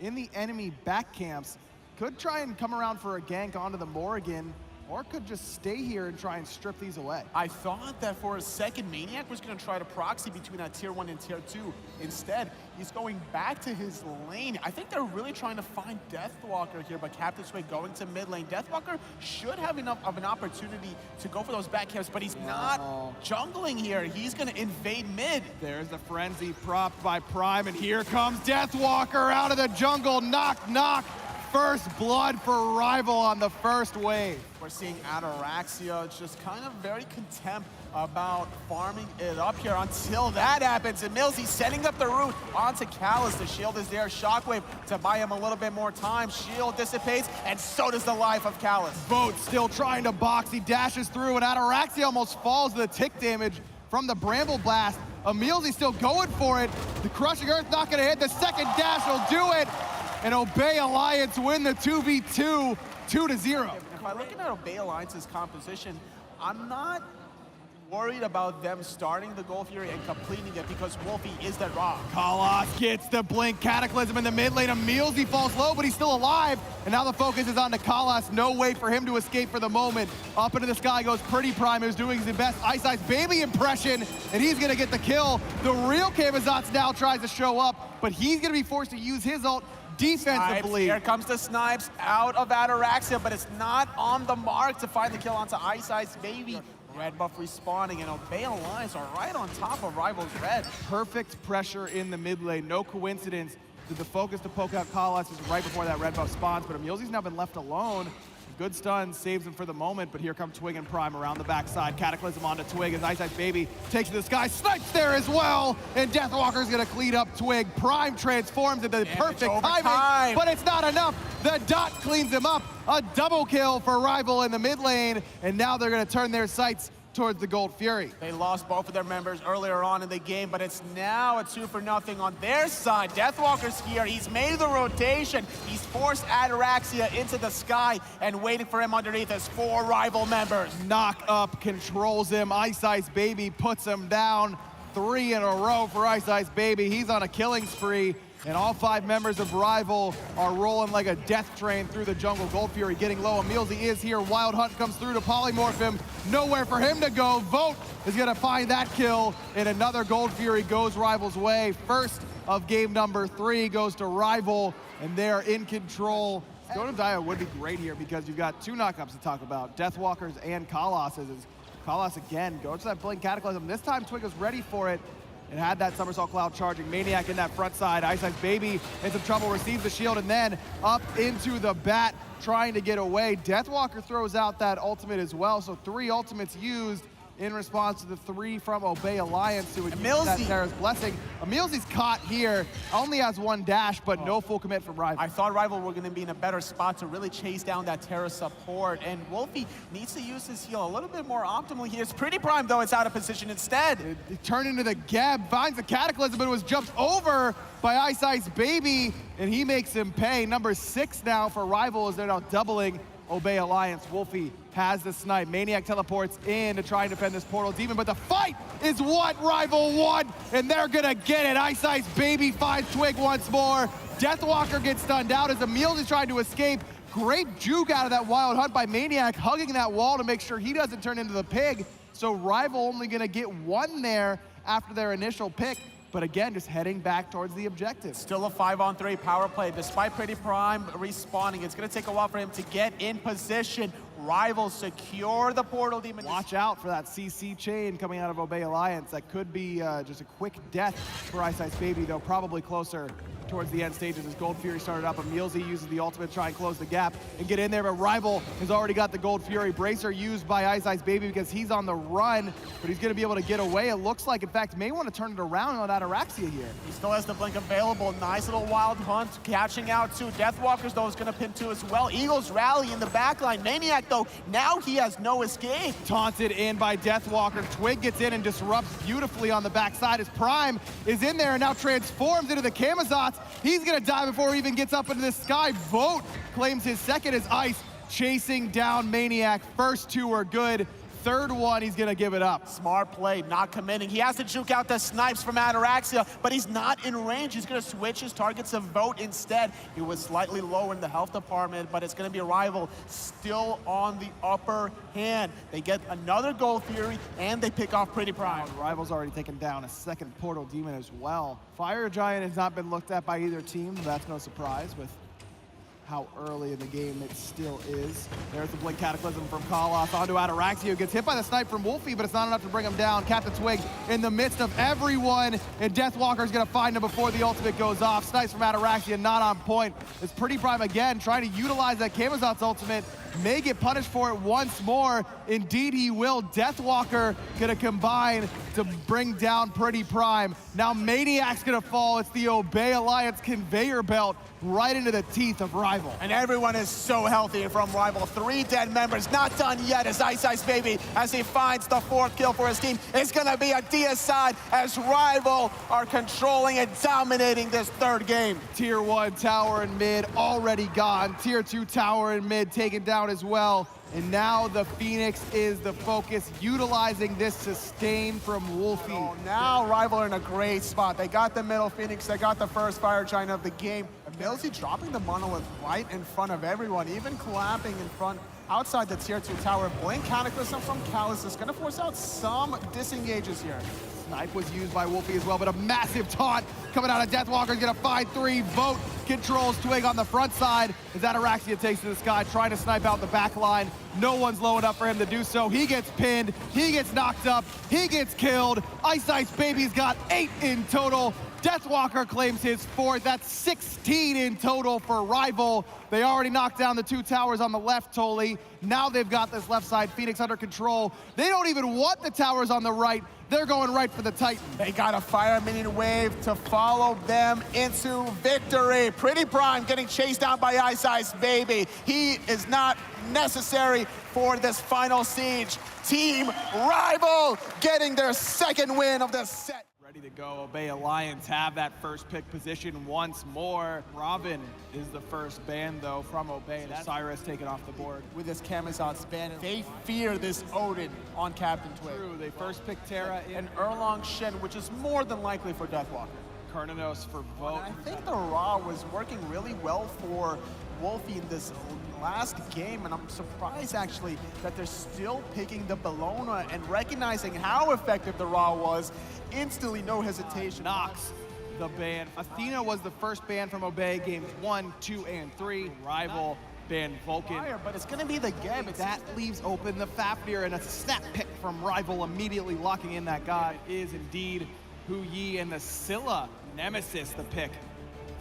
in the enemy back camps. Could try and come around for a gank onto the Morrigan, or could just stay here and try and strip these away. I thought that for a second, Maniac was going to try to proxy between that tier 1 and tier 2. Instead, he's going back to his lane. I think they're really trying to find Deathwalker here, but Captain Sway going to mid lane. Deathwalker should have enough of an opportunity to go for those back camps, but he's not jungling here. He's going to invade mid. There's the frenzy propped by Prime, and here comes Deathwalker out of the jungle. Knock, knock. First blood for Rival on the first wave. We're seeing Ataraxia just kind of very content about farming it up here until that happens. And Millsy setting up the route onto Callus. The shield is there. Shockwave to buy him a little bit more time. Shield dissipates, and so does the life of Callus. Vote still trying to box. He dashes through, and Ataraxia almost falls to the tick damage from the Bramble Blast. Emilzy still going for it. The Crushing Earth not going to hit. The second dash will do it. And Obey Alliance win the 2v2, 2-0. If I look at Obey Alliance's composition, I'm not worried about them starting the Gold Fury and completing it because Wolfie is that rock. Kalas gets the blink. Cataclysm in the mid lane. Emilzy falls low, but he's still alive. And now the focus is on to Kalas. No way for him to escape for the moment. Up into the sky goes Pretty Prime, who's doing his best Ice Ice Baby impression, and he's gonna get the kill. The real Kamazotz now tries to show up, but he's gonna be forced to use his ult defensively. Here comes the Snipes out of Ataraxia, but it's not on the mark to find the kill onto Ice Ice Baby. Red buff respawning, and Obey Alliance are right on top of Rivals Red. Perfect pressure in the mid lane. No coincidence that the focus to poke out Kalas is right before that red buff spawns, but Emilzy's now been left alone. Good stun saves him for the moment, but here come Twig and Prime around the backside. Cataclysm onto Twig as Ice Ice Baby takes to the sky. Snipes there as well, and Deathwalker's gonna clean up Twig. Prime transforms into the perfect timing, but it's not enough. The dot cleans him up. A double kill for Rival in the mid lane, and now they're gonna turn their sights towards the Gold Fury. They lost both of their members earlier on in the game, but it's now a 2-0 on their side. Deathwalker's here. He's made the rotation. He's forced Ataraxia into the sky, and waiting for him underneath is 4 Rival members. Knock up controls him. Ice Ice Baby puts him down. 3 in a row for Ice Ice Baby. He's on a killing spree. And all 5 members of Rival are rolling like a death train through the jungle. Gold Fury getting low. Emilzy is here. Wild Hunt comes through to polymorph him. Nowhere for him to go. Vote is going to find that kill. And another Gold Fury goes Rival's way. First of game number 3 goes to Rival, and they're in control. Going to Dia would be great here because you've got 2 knockups to talk about. Deathwalkers and Kalas's. Kalas again goes to that Blink Cataclysm. This time Twig was ready for it and had that Somersault Cloud charging. Maniac in that front side. Ice Ice Baby in some trouble, receives the shield, and then up into the bat, trying to get away. Deathwalker throws out that ultimate as well, so 3 ultimates used in response to the 3 from Obey Alliance, who would use that Terra's Blessing. Emilzy's caught here, only has 1 dash, but no full commit from Rival. I thought Rival were gonna be in a better spot to really chase down that Terra support, and Wolfie needs to use his heal a little bit more optimally here. It's Pretty Prime, though, it's out of position instead. It turned into the Geb, finds the Cataclysm, but it was jumped over by Ice Ice Baby, and he makes him pay. Number 6 now for Rival as they're now doubling Obey Alliance. Wolfie has the snipe. Maniac teleports in to try and defend this portal demon, but the fight is what Rival won, and they're gonna get it. Ice Ice Baby finds Twig once more. Deathwalker gets stunned out as Emil's trying to escape. Great juke out of that Wild Hunt by Maniac, hugging that wall to make sure he doesn't turn into the pig. So Rival only gonna get 1 there after their initial pick. But again, just heading back towards the objective. Still a 5-on-3 power play. Despite Pretty Prime respawning, it's going to take a while for him to get in position. Rivals secure the portal demon. Watch out for that CC chain coming out of Obey Alliance. That could be just a quick death for Ice Ice Baby, though probably closer towards the end stages as Gold Fury started up. Emilzy uses the ultimate to try and close the gap and get in there, but Rival has already got the Gold Fury. Bracer used by Ice Ice Baby because he's on the run, but he's going to be able to get away. It looks like, in fact, may want to turn it around on Ataraxia here. He still has the blink available. Nice little wild hunt, catching out two. Deathwalkers, though, is going to pin two as well. Eagles rally in the backline. Maniac, though, now he has no escape. Taunted in by Deathwalker. Twig gets in and disrupts beautifully on the backside as Prime is in there and now transforms into the Camazotz. He's going to die before he even gets up into the sky. Vote claims his second as Ice chasing down Maniac. First two are good. Third one, he's gonna give it up. Smart play, not committing. He has to juke out the snipes from Ataraxia, but he's not in range. He's gonna switch his targets to Vote instead. He was slightly lower in the health department, but it's gonna be a Rival still on the upper hand. They get another Gold Fury, and they pick off Pretty Prime. Rival's already taken down a second Portal Demon as well. Fire Giant has not been looked at by either team. That's no surprise with how early in the game it still is. There's the Blink Cataclysm from Kalos onto Ataraxia, who gets hit by the snipe from Wolfie, but it's not enough to bring him down. Captain Twig in the midst of everyone, and Deathwalker's gonna find him before the ultimate goes off. Snipes from Ataraxia, not on point. It's Pretty Prime again, trying to utilize that Camazotz ultimate. May get punished for it once more. Indeed he will. Deathwalker gonna combine to bring down Pretty Prime. Now Maniac's gonna fall. It's the Obey Alliance conveyor belt right into the teeth of Rival. And everyone is so healthy from Rival. 3 dead members, not done yet as Ice Ice Baby, as he finds the 4th kill for his team. It's gonna be a deicide as Rival are controlling and dominating this 3rd game. Tier 1 tower and mid already gone. Tier 2 tower and mid taken down as well. And now the Phoenix is the focus, utilizing this sustain from Wolfie. Oh, now Rival are in a great spot. They got the middle Phoenix, they got the first Fire Giant of the game. Emilzy dropping the Monolith right in front of everyone, even clapping in front outside the tier 2 tower. Blink Cataclysm from Callus is gonna force out some disengages here. Snipe was used by Wolfie as well, but a massive taunt coming out of Deathwalker's gonna find 3. Vote controls Twig on the front side as Ataraxia takes to the sky, trying to snipe out the back line. No one's low enough for him to do so. He gets pinned, he gets knocked up, he gets killed. Ice Ice Baby's got 8 in total. Deathwalker claims his 4th. That's 16 in total for Rival. They already knocked down the 2 towers on the left, Tolly. Now they've got this left side, Phoenix under control. They don't even want the towers on the right. They're going right for the Titan. They got a fire minion wave to follow them into victory. Pretty Prime getting chased down by Ice Ice Baby. He is not necessary for this final siege. Team Rival getting their 2nd win of the set. Ready to go. Obey Alliance have that first pick position once more. Robin is the first ban, though, from Obey. That's Cyrus taken off the board. With this Camazotz ban, they fear this Odin on Captain Twig. True, they first picked Terra in. And Erlong Shen, which is more than likely for Deathwalker. Carnanos for Vote. I think the Raw was working really well for Wolfie in this last game, and I'm surprised actually that they're still picking the Bellona and recognizing how effective the Raw was. Instantly, no hesitation. Nox, the ban. Athena was the first ban from Obey, games 1, 2, and 3. Rival banned Vulcan. Fire, but it's gonna be the Geb. That leaves open the Fafnir, and a snap pick from Rival, immediately locking in that guy. It is indeed Hu Yi and the Scylla Nemesis, the pick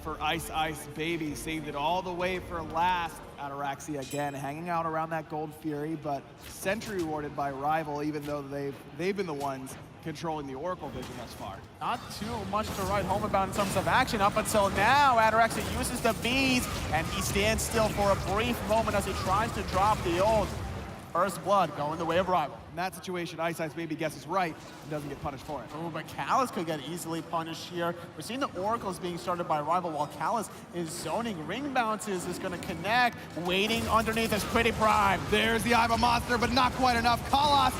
for Ice Ice Baby. Saved it all the way for last. Ataraxia again hanging out around that Gold Fury, but Sentry rewarded by Rival, even though they've been the ones controlling the Oracle vision thus far. Not too much to write home about in terms of action up until now. Ataraxia uses the bees, and he stands still for a brief moment as he tries to drop the ult. First blood going the way of Rival. In that situation, Ice Ice Baby guesses right and doesn't get punished for it. Oh, but Callus could get easily punished here. We're seeing the Oracles being started by Rival while Callus is zoning. Ring bounces is going to connect, waiting underneath his Pretty Prime. There's the Eye of a Monster, but not quite enough. Kalos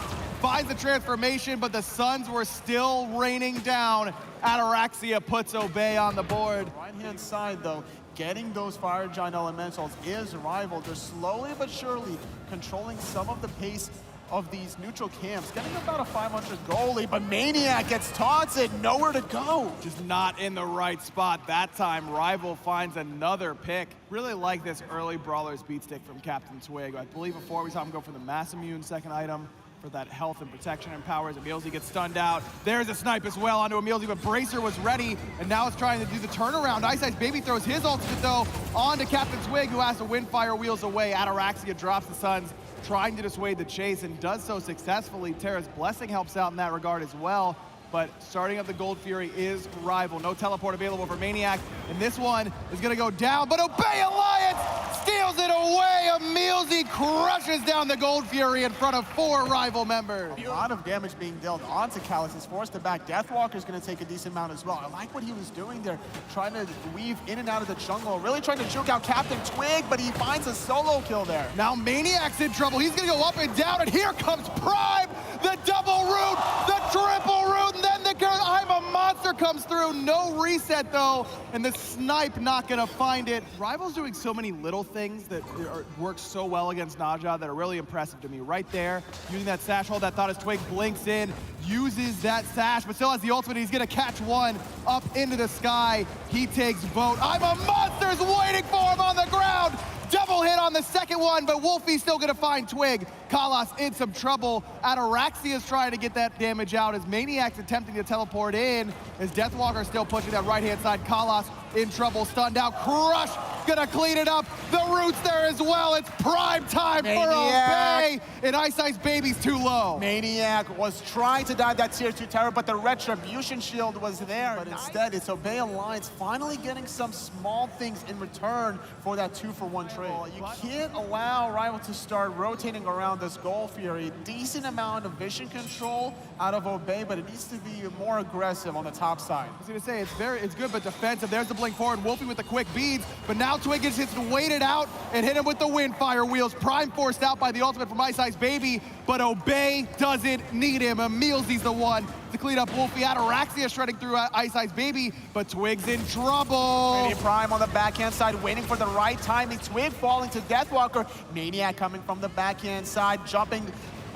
finds the transformation, but the Suns were still raining down. Ataraxia puts Obey on the board. Right-hand side, though, getting those Fire Giant Elementals is Rival. They're slowly but surely controlling some of the pace of these neutral camps, getting about a 500 goalie, but Maniac gets taunted, nowhere to go. Just not in the right spot that time. Rival finds another pick. Really like this early Brawler's beat stick from Captain Twig. I believe before we saw him go for the Mass Immune second item. For for that health and protection and power as Emilzy gets stunned out. There's a snipe as well onto Emilzy, but Bracer was ready, and now it's trying to do the turnaround. Ice Ice Baby throws his ultimate, though, onto Captain Twig, who has to win fire wheels away. Ataraxia drops the Suns, trying to dissuade the chase, and does so successfully. Terra's Blessing helps out in that regard as well. But starting up the Gold Fury is Rival. No teleport available for Maniac, and this one is gonna go down, but Obey Alliance steals it away. Emilzy crushes down the Gold Fury in front of 4 Rival members. A lot of damage being dealt onto Callus. Is forced to back. Deathwalker's gonna take a decent amount as well. I like what he was doing there, trying to weave in and out of the jungle, really trying to juke out Captain Twig, but he finds a solo kill there. Now Maniac's in trouble. He's gonna go up and down, and here comes Prime, the double root, the triple root, and then the I'm a Monster comes through. No reset though, and the snipe not gonna find it. Rival's doing so many little things that work so well against Naja that are really impressive to me. Right there, using that sash hold, that thought as Twig blinks in, uses that sash, but still has the ultimate. He's gonna catch one up into the sky. He takes vote. I'm a Monster's waiting for him on the ground. Double hit on the second one, but Wolfie's still gonna find Twig. Kalas in some trouble. Ataraxia's trying to get that damage out as Maniac's attempting to teleport in. As Deathwalker still pushing that right-hand side. Kalas in trouble, stunned out. Crush gonna clean it up. The root's there as well. It's prime time for Obey, and Ice Ice Baby's too low. Maniac was trying to dive that tier 2 tower, but the Retribution Shield was there. But instead, it's Obey Alliance finally getting some small things in return for that 2-for-1 trade. You can't allow Rival to start rotating around this Gold Fury. Decent amount of vision control out of Obey, but it needs to be more aggressive on the top side. I was gonna say, it's good, but defensive. There's the blink forward. Wolfie with the quick beads, but now Twig gets to wait it out and hit him with the wind fire wheels. Prime forced out by the ultimate from Ice Ice Baby, but Obey doesn't need him. Emilzy's the one to clean up Wolfie. Ataraxia shredding through Ice Ice Baby, but Twig's in trouble. Mini Prime on the backhand side, waiting for the right timing. Twig falling to Deathwalker. Maniac coming from the backhand side, jumping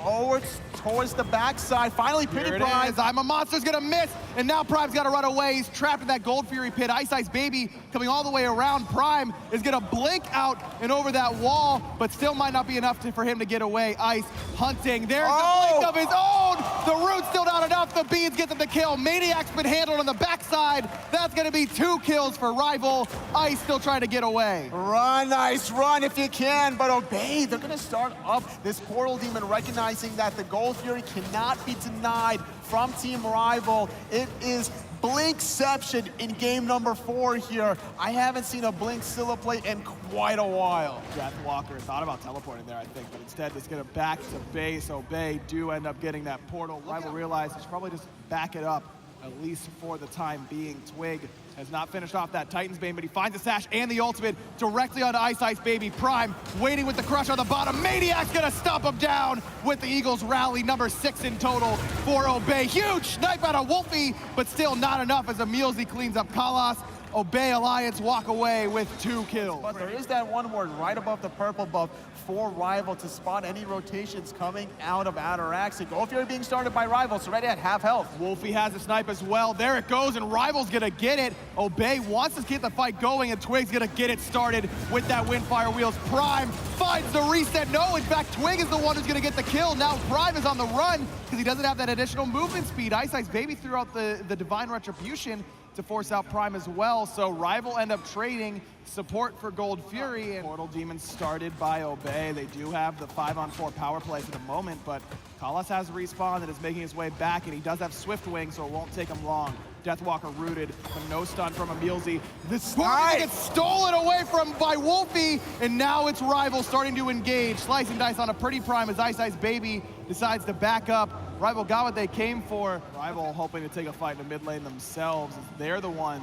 towards the backside. Finally, Pretty Prime. I'm a Monster's gonna miss, and now Prime's gotta run away. He's trapped in that Gold Fury pit. Ice Ice Baby coming all the way around. Prime is gonna blink out and over that wall, but still might not be enough for him to get away. Ice hunting. There's the blink of his own. The root's still not enough. The beads get them the kill. Maniac's been handled on the backside. That's gonna be 2 kills for Rival. Ice still trying to get away. Run, Ice, run if you can, but Obey, they're gonna start up this Portal Demon, recognizing that the Gold Fury cannot be denied from Team Rival. It is Blinkception in game number 4 here. I haven't seen a Blink Scylla play in quite a while. Deathwalker thought about teleporting there, I think, but instead just gonna back to base. Obey do end up getting that portal. Rival realized he should probably just back it up, at least for the time being. Twig has not finished off that Titan's Bane, but he finds the sash and the ultimate directly onto Ice Ice Baby. Prime waiting with the crush on the bottom. Maniac's gonna stomp him down with the Eagles rally, number 6 in total for Obey. Huge snipe out of Wolfie, but still not enough as Emilzy cleans up Kalas. Obey Alliance walk away with 2 kills. But there is that one word right above the purple buff for Rival to spot any rotations coming out of Ataraxia. Gold Fury being started by Rival, so ready at half health. Wolfie has a snipe as well. There it goes, and Rival's gonna get it. Obey wants to get the fight going, and Twig's gonna get it started with that Windfire Wheels. Prime finds the reset. No, in fact, Twig is the one who's gonna get the kill. Now Prime is on the run because he doesn't have that additional movement speed. Ice Ice Baby threw out the Divine Retribution to force out Prime as well, so Rival end up trading support for Gold Fury, and Portal Demon started by Obey. They do have the 5-on-4 power play for the moment, but Kalas has respawn and is making his way back, and he does have Swift Wing, so it won't take him long. Deathwalker rooted, but no stun from Emilzy. This gets stolen away by Wolfie, and now it's Rival starting to engage. Slice and dice on a Pretty Prime as Ice Ice Baby decides to back up. Rival got what they came for. Rival hoping to take a fight in the mid lane themselves, as they're the ones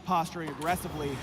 posturing aggressively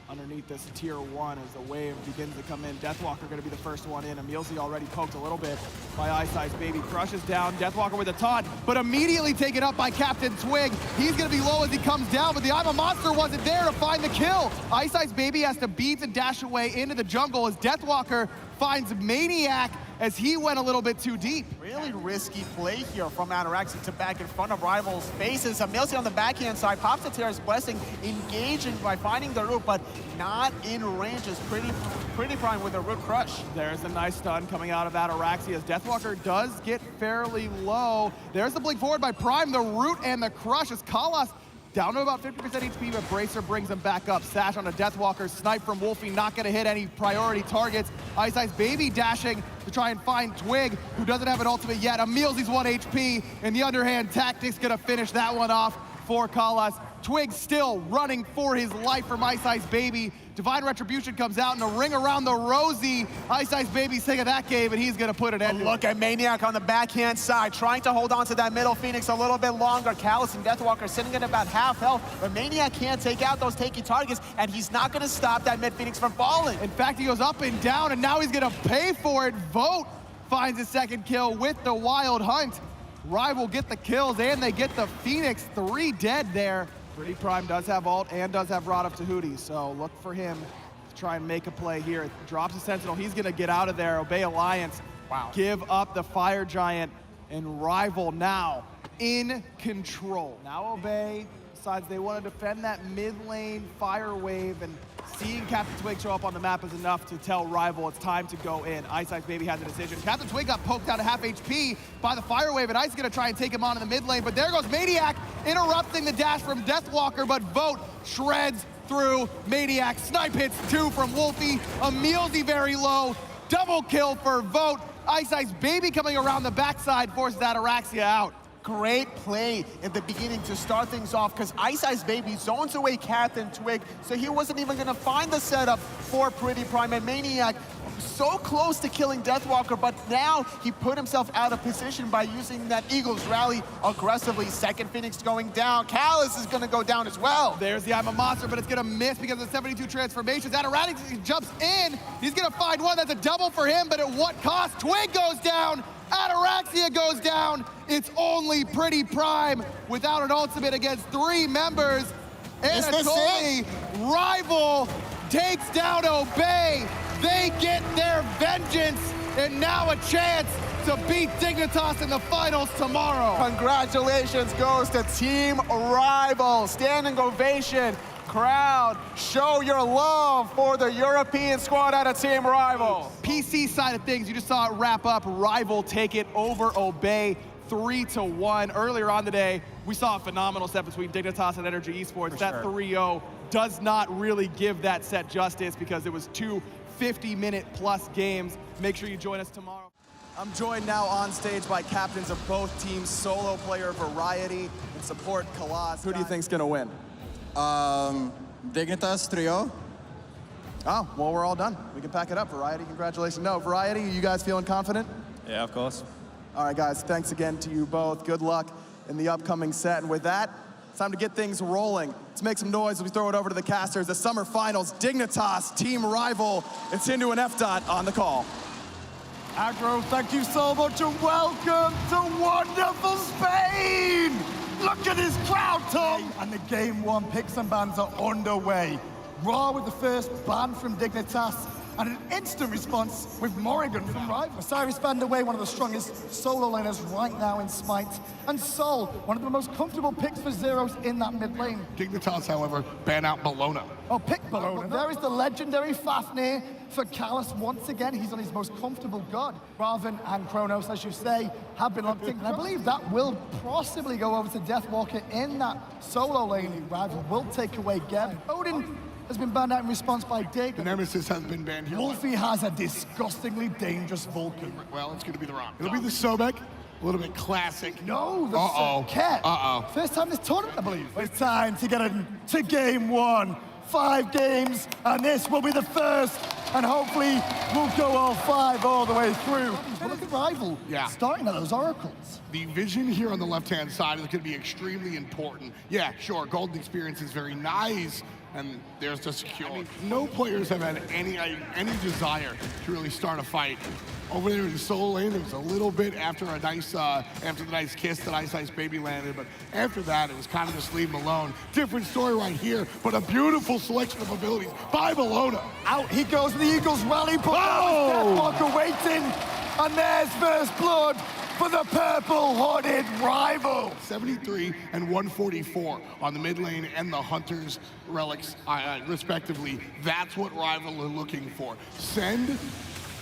underneath this tier 1 as the wave begins to come in. Deathwalker gonna be the first one in. Emilzy already poked a little bit by Ice Ice Baby. Crushes down, Deathwalker with a taunt, but immediately taken up by Captain Twig. He's gonna be low as he comes down, but the I'm a Monster wasn't there to find the kill. Ice Ice Baby has to beat and dash away into the jungle as Deathwalker finds Maniac, as he went a little bit too deep. Really risky play here from Ataraxi to back in front of Rival's faces. Emilsi on the backhand side, pops the Terra's Blessing, engaging by finding the root, but not in range as Pretty Prime with a root crush. There's a nice stun coming out of Ataraxi as Deathwalker does get fairly low. There's the blink forward by Prime, the root and the crush as Kalas down to about 50% HP, but Bracer brings him back up. Sash on a Deathwalker, snipe from Wolfie, not gonna hit any priority targets. Ice Ice Baby dashing to try and find Twig, who doesn't have an ultimate yet. Emilzi's 1 HP, and the underhand tactics gonna finish that one off for Kalas. Twig still running for his life from Ice Ice Baby. Divine Retribution comes out in a ring around the Rosie. Ice Ice Baby's sick of that game, and he's gonna put it in. Look at Maniac on the backhand side, trying to hold on to that middle Phoenix a little bit longer. Kalas and Deathwalker sitting at about half health, but Maniac can't take out those takey targets, and he's not gonna stop that mid Phoenix from falling. In fact, he goes up and down, and now he's gonna pay for it. Vote finds his second kill with the Wild Hunt. Rival get the kills, and they get the Phoenix. 3 dead there. Pretty Prime does have ult and does have Rod of Tahuti, so look for him to try and make a play here. Drops a Sentinel, he's gonna get out of there. Obey Alliance, wow. Give up the Fire Giant, and Rival now in control. Now Obey decides they want to defend that mid lane Fire Wave, and seeing Captain Twig show up on the map is enough to tell Rival it's time to go in. Ice Ice Baby has a decision. Captain Twig got poked out of half HP by the Fire Wave, and Ice is gonna try and take him on in the mid lane, but there goes Maniac, interrupting the dash from Deathwalker, but Vote shreds through Maniac. Snipe hits 2 from Wolfie. Emilzi very low. Double kill for Vote. Ice Ice Baby coming around the backside forces Ataraxia out. Great play at the beginning to start things off, because Ice Ice Baby zones away Captain Twig, so he wasn't even gonna find the setup for Pretty Prime. And Maniac so close to killing Deathwalker, but now he put himself out of position by using that Eagles rally aggressively. Second Phoenix going down. Kalas is gonna go down as well. There's the I'm a Monster, but it's gonna miss because of the 72 transformations. Ataraxia jumps in. He's gonna find one. That's a double for him, but at what cost? Twig goes down. Ataraxia goes down. It's only Pretty Prime without an ultimate against 3 members. And Anatoly, Rival takes down Obey. They get their vengeance, and now a chance to beat Dignitas in the finals tomorrow. Congratulations goes to Team Rival. Standing ovation. Crowd, show your love for the European squad out of Team Rival. PC side of things, you just saw it wrap up. Rival take it over Obey 3-1. Earlier on today, we saw a phenomenal set between Dignitas and Energy Esports. That 3-0 does not really give that set justice because it was 2 50-minute-plus games. Make sure you join us tomorrow. I'm joined now on stage by captains of both teams, solo player Variety and support Kalas. Who do you think's gonna win? Dignitas 3-0. Oh, well, we're all done. We can pack it up. Variety, congratulations. No, Variety, you guys feeling confident? Yeah, of course. All right, guys, thanks again to you both. Good luck in the upcoming set. And with that, it's time to get things rolling. Let's make some noise as we throw it over to the casters. The summer finals, Dignitas, Team Rival. It's into an F-Dot on the call. Agro, thank you so much, and welcome to wonderful Spain! Look at this crowd, Tom! And the Game 1 picks and bans are underway. Raw with the first ban from Dignitas, and an instant response with Morrigan from Rival. Osiris banned away, one of the strongest solo laners right now in Smite. And Sol, one of the most comfortable picks for Zeros in that mid lane. Dignitas, however, ban out Bologna. Oh, pick Bologna. There is the legendary Fafnir for Kalas once again. He's on his most comfortable god. Raven and Kronos, as you say, have been locked in. And I believe that will possibly go over to Deathwalker in that solo lane. Rival will take away Geb. Odin has been banned out in response by Dig. The Nemesis has been banned here. Wolfie has a disgustingly dangerous Vulcan. Well, it's going to be the Ron. It'll be the Sobek. A little bit classic. No, the Ket. First time this tournament, I believe. It's time to get into Game 1. 5 games, and this will be the first, and hopefully we'll go all 5 all the way through. But look at Rival starting at those oracles. The vision here on the left-hand side is going to be extremely important. Yeah, sure, Golden Experience is very nice, and there's the secure. I mean, no players have had any desire to really start a fight. Over there in the solo lane, there was a little bit after a nice, after the nice kiss that Ice Ice Baby landed, but after that, it was kind of just leave him alone. Different story right here, but a beautiful selection of abilities by Bologna. Out he goes with the Eagles rally, but Deathwalker waiting. And there's first blood for the purple-hooded Rival. 73 and 144 on the mid lane and the Hunter's relics, respectively. That's what Rival are looking for. Send.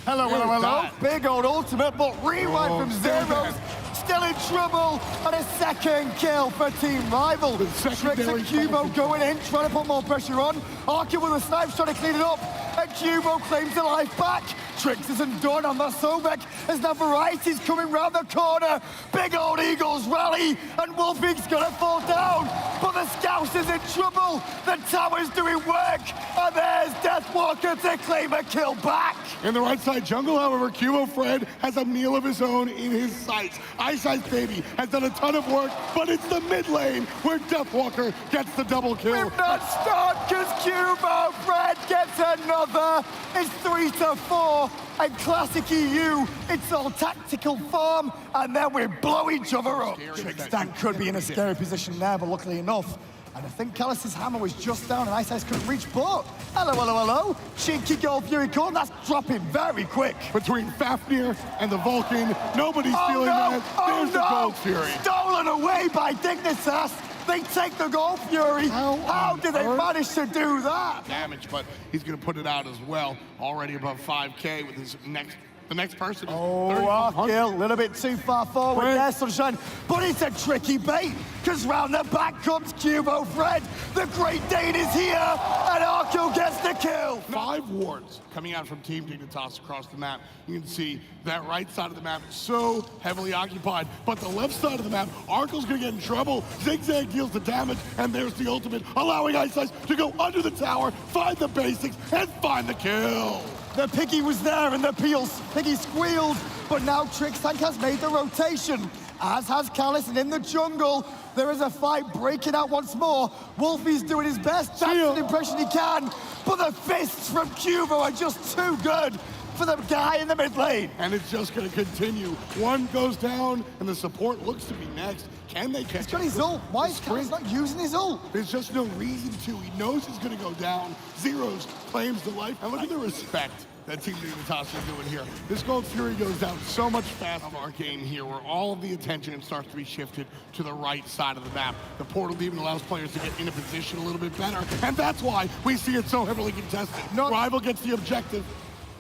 Hello. That. Big old ultimate, but rewind from Zeros. Still in trouble, and a second kill for Team Rival. Tricks and Cubo going in, trying to put more pressure on. Arkin with a snipe, trying to clean it up. And Cubo claims the life back. Tricks isn't done on the Sobek, as now Variety's coming round the corner. Big old Eagles rally, and Wolfie's gonna fall down. But the Scouse is in trouble. The tower's doing work, and there's Deathwalker to claim a kill back. In the right side jungle, however, Cubo Fred has a meal of his own in his sights. Ice Baby has done a ton of work, but it's the mid lane where Deathwalker gets the double kill. We've not stopped, because Cubo Fred gets another. It's 3-4, and classic EU, it's all tactical form, and then we blow each other up. Trickstan could be in a scary position there, but luckily enough, and I think Callus's hammer was just down and Ice couldn't reach, but hello. Cheeky Gold Fury call, that's dropping very quick. Between Fafnir and the Vulcan, nobody's feeling that. There's the Gold Fury. Stolen away by Dignitas. They take the Gold Fury. How did they manage to do that? Damage, but he's going to put it out as well. Already above 5K with his the next person. Arkill, a little bit too far forward there, Sunshine. But it's a tricky bait, because round the back comes Cubo Fred. The Great Dane is here, and Arkill gets the kill. 5 wards coming out from Team Dignitas across the map. You can see that right side of the map so heavily occupied, but the left side of the map, Arkill's gonna get in trouble. Zigzag deals the damage, and there's the ultimate, allowing Ice to go under the tower, find the basics, and find the kill. The Piggy was there, and the Piggy squealed, but now Trickstank has made the rotation, as has Callus, and in the jungle, there is a fight breaking out once more. Wolfie's doing his best, that's an impression he can, but the fists from Cubo are just too good for the guy in the mid lane. And it's just gonna continue. One goes down, and the support looks to be next. Can they catch He's got his ult. Why is Callus not using his ult? There's just no reason to. He knows he's gonna go down. Zeros claims the life. And look at the respect that Team Dignitas is doing here. This Gold Fury goes down so much faster of Arcane here, where all of the attention starts to be shifted to the right side of the map. The portal even allows players to get in a position a little bit better, and that's why we see it so heavily contested. Rival gets the objective.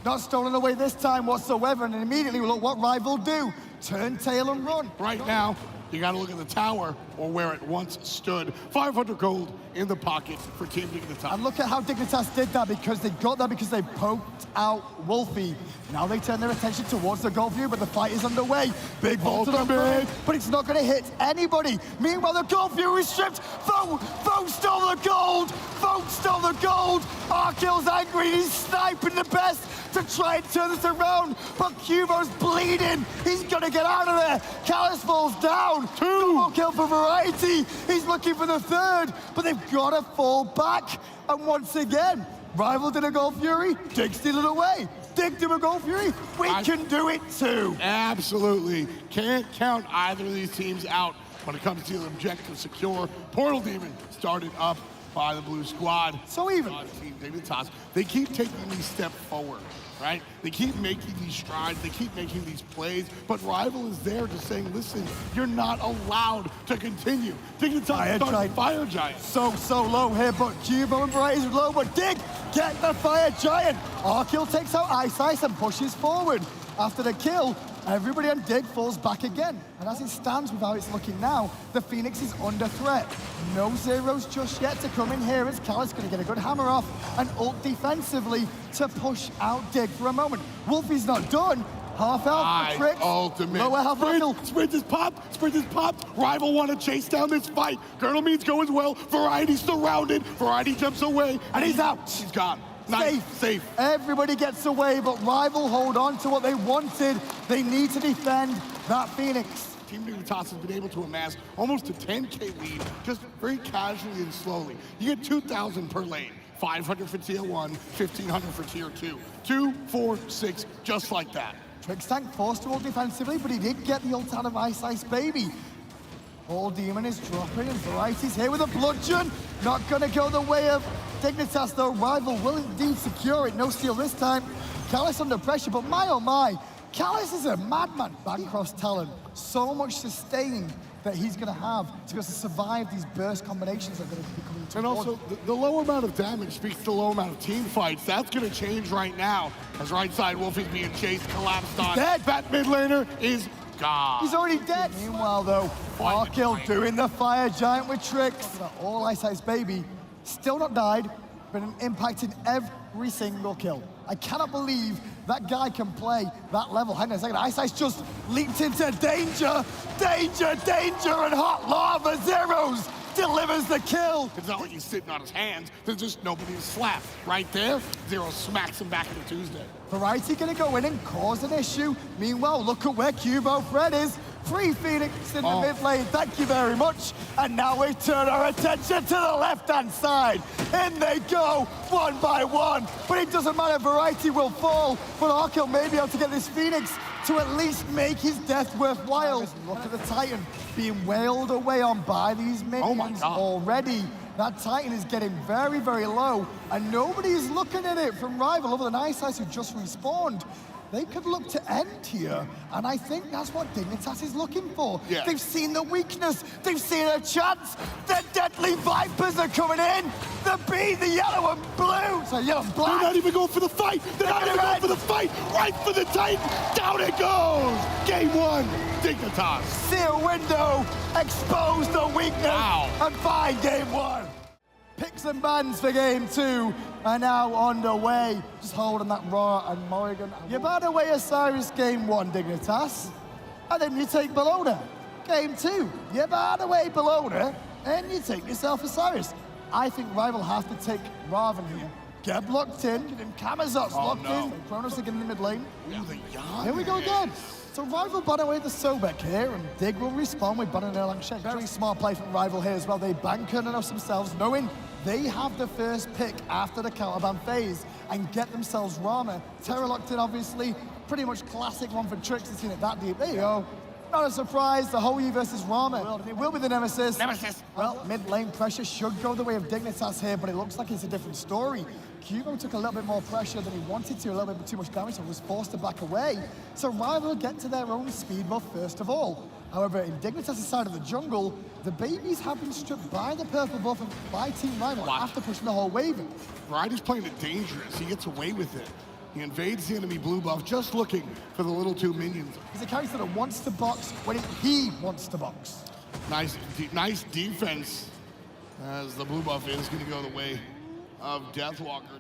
Not stolen away this time whatsoever, and immediately look what Rival do. Turn tail and run. Right now, you gotta look at the tower, or where it once stood. 500 gold in the pocket for Team Dignitas. And look at how Dignitas did that, because they got that because they poked out Wolfie. Now they turn their attention towards the Gold View, but the fight is underway. Big vault to the mid, but it's not gonna hit anybody. Meanwhile, the Gold View is stripped. Vogue stole the gold. Vogue stole the gold. Arkill's angry, he's sniping the best to try and turn this around, but Cubo's bleeding. He's gonna get out of there. Callus falls down. 2 more kill for Variety. He's looking for the 3rd, but they've gotta fall back. And once again, Rival did a Gold Fury, Dig steal it away. Dig did a Gold Fury, we can do it too. Absolutely. Can't count either of these teams out when it comes to the objective secure. Portal Demon started up by the blue squad. So even. Team Dignitas, they keep taking these steps forward, right? They keep making these strides, they keep making these plays, but Rival is there just saying, listen, you're not allowed to continue. Dignitas starts Fire Giant. So low here, but Cubo and Variety is low, but Dig, get the Fire Giant. Arkill takes out Ice and pushes forward. After the kill, everybody on Dig falls back again. And as it stands with how it's looking now, the Phoenix is under threat. No Zeros just yet to come in here, as Callus going to get a good hammer off and ult defensively to push out Dig for a moment. Wolfie's not done. Half health for Tricks. Ultimate. Lower health Riddle. Sprint is popped. Rival want to chase down this fight. Girdle means going well. Variety's surrounded. Variety jumps away, and he's out. He's gone. Safe. Everybody gets away, but Rival hold on to what they wanted. They need to defend that Phoenix. Team Dignitas has been able to amass almost a 10K lead, just very casually and slowly. You get 2,000 per lane. 500 for tier 1, 1,500 for tier 2. 2, 4, 6, just like that. Trickstank forced to ult defensively, but he did get the ult out of Ice Baby. All Demon is dropping, and Variety's here with a bludgeon. Not gonna go the way of Dignitas, though. Rival will indeed secure it. No steal this time. Callus under pressure, but my oh my, Callus is a madman. Bancroft's talent, so much sustain that he's going to have to be able to survive these burst combinations that are going to be coming to And also, the low amount of damage speaks to the low amount of team fights. That's going to change right now as right side Wolf is being chased, collapsed on. Dead. That mid laner is gone. He's already dead. Meanwhile, though, Arkell doing the fire giant with tricks. All Ice Ice Baby still not died, but impacting every single kill. I cannot believe that guy can play that level. Hang on a second, Ice Ice just leaped into danger, danger, danger, and hot lava zeros delivers the kill. It's not like he's sitting on his hands. There's just nobody to slap. Right there, Zero smacks him back into Tuesday. Variety gonna go in and cause an issue. Meanwhile, look at where Cubo Fred is. Free Phoenix in the mid lane, thank you very much. And now we turn our attention to the left-hand side. In they go, one by one. But it doesn't matter, Variety will fall. But Arkell may be able to get this Phoenix to at least make his death worthwhile. Look at the Titan being wailed away on by these minions already. That Titan is getting very, very low, and nobody is looking at it from Rival other than Ice Ice, who just respawned. They could look to end here, and I think that's what Dignitas is looking for. Yeah. They've seen the weakness, they've seen a chance. The deadly Vipers are coming in. The B, the yellow and blue. So yellow and black. They're not even going for the fight. They're not even going for the fight. Right for the Titan. Down it goes. Game one, Dignitas. See a window, expose the weakness, and find game one. Picks and bans for game two are now underway. Just holding that Raw and Morrigan. You bat away Osiris game one, Dignitas, and then you take Bologna. Game two, you bat away Bologna, and you take yourself Osiris. I think Rival has to take Raven here. Get blocked in, give him Kamazots locked in. Kronos again in the mid lane. Here we go again. So Rival ban away the Sobek here, and Dig will respawn with Ban and Erlang Shen. Very smart play from Rival here as well. They bank on us themselves, knowing they have the first pick after the counterban phase and get themselves Rama. Terra locked in, obviously. Pretty much classic one for Tricks. It's seen it that deep. There you go. Not a surprise, the Hoyi versus Rama. It will be the Nemesis. Well, mid lane pressure should go the way of Dignitas here, but it looks like it's a different story. Cubo took a little bit more pressure than he wanted to, a little bit too much damage, so was forced to back away. So Rival get to their own speed buff first of all. However, in Dignitas' side of the jungle, the babies have been stripped by the purple buff by Team Rival after pushing the whole wave. Variety's playing it dangerous. He gets away with it. He invades the enemy blue buff, just looking for the little two minions. He's a character that wants to box when he wants to box. Nice defense, as the blue buff is going to go the way of Deathwalker.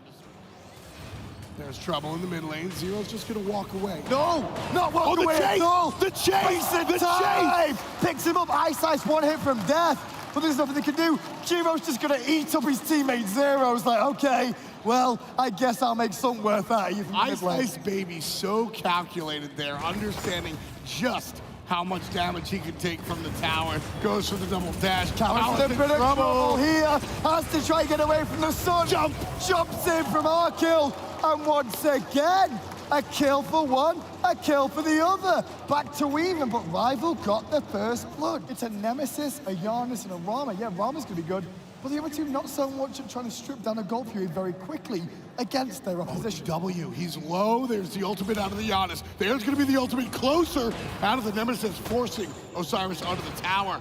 There's trouble in the mid lane. Zero's just going to walk away. No, not walk away at all. The chase! The chase! Picks him up, Ice Ice, one hit from death. But there's nothing they can do. Cubo's just going to eat up his teammate Zero's like, okay, well, I guess I'll make something worth out of you from the mid lane. Ice Baby so calculated there, understanding just how much damage he could take from the tower. Goes for the double dash. Callus in a bit of trouble here. Has to try and get away from the sun. Jumps in from Arkell. And once again, a kill for one, a kill for the other. Back to even, but Rival got the first blood. It's a Nemesis, a Giannis, and a Rama. Yeah, Rama's gonna be good, but the other two not so much at trying to strip down a gold period very quickly against their opposition. W, he's low. There's the ultimate out of the Giannis. There's gonna be the ultimate closer out of the Nemesis, forcing Osiris onto the tower.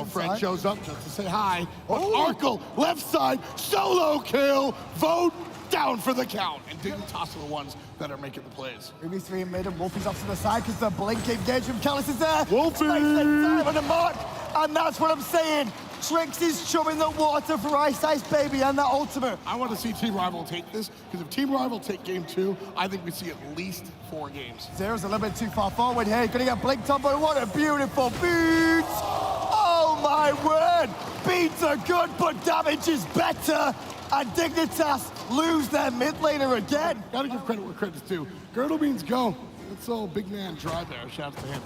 Fred shows up just to say hi. Arkell, left side, solo kill, vote down for the count. And Dignitas are the ones that are making the plays. 3v3 mid and Wolfie's off to the side because the blink engage from Callus is there. Wolfie! Time on the mark, and that's what I'm saying. Trix is chumming the water for Ice Ice Baby and that ultimate. I want to see Team Rival take this, because if Team Rival take game two, I think we see at least 4 games. Zero's a little bit too far forward here. Gonna get blinked on, but what a beautiful beat! Oh my word! Beats are good, but damage is better. And Dignitas lose their mid laner again. Gotta give credit where credit's due. Girdle Beans go. That's all big man drive there. Shouts to him.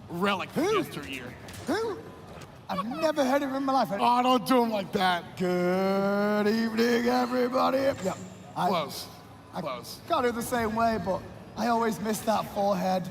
Relic from yesteryear. Who? I've never heard of him in my life. Oh, don't do him like that. Good evening, everybody. Yep. Close. Can't do it the same way, but I always miss that forehead.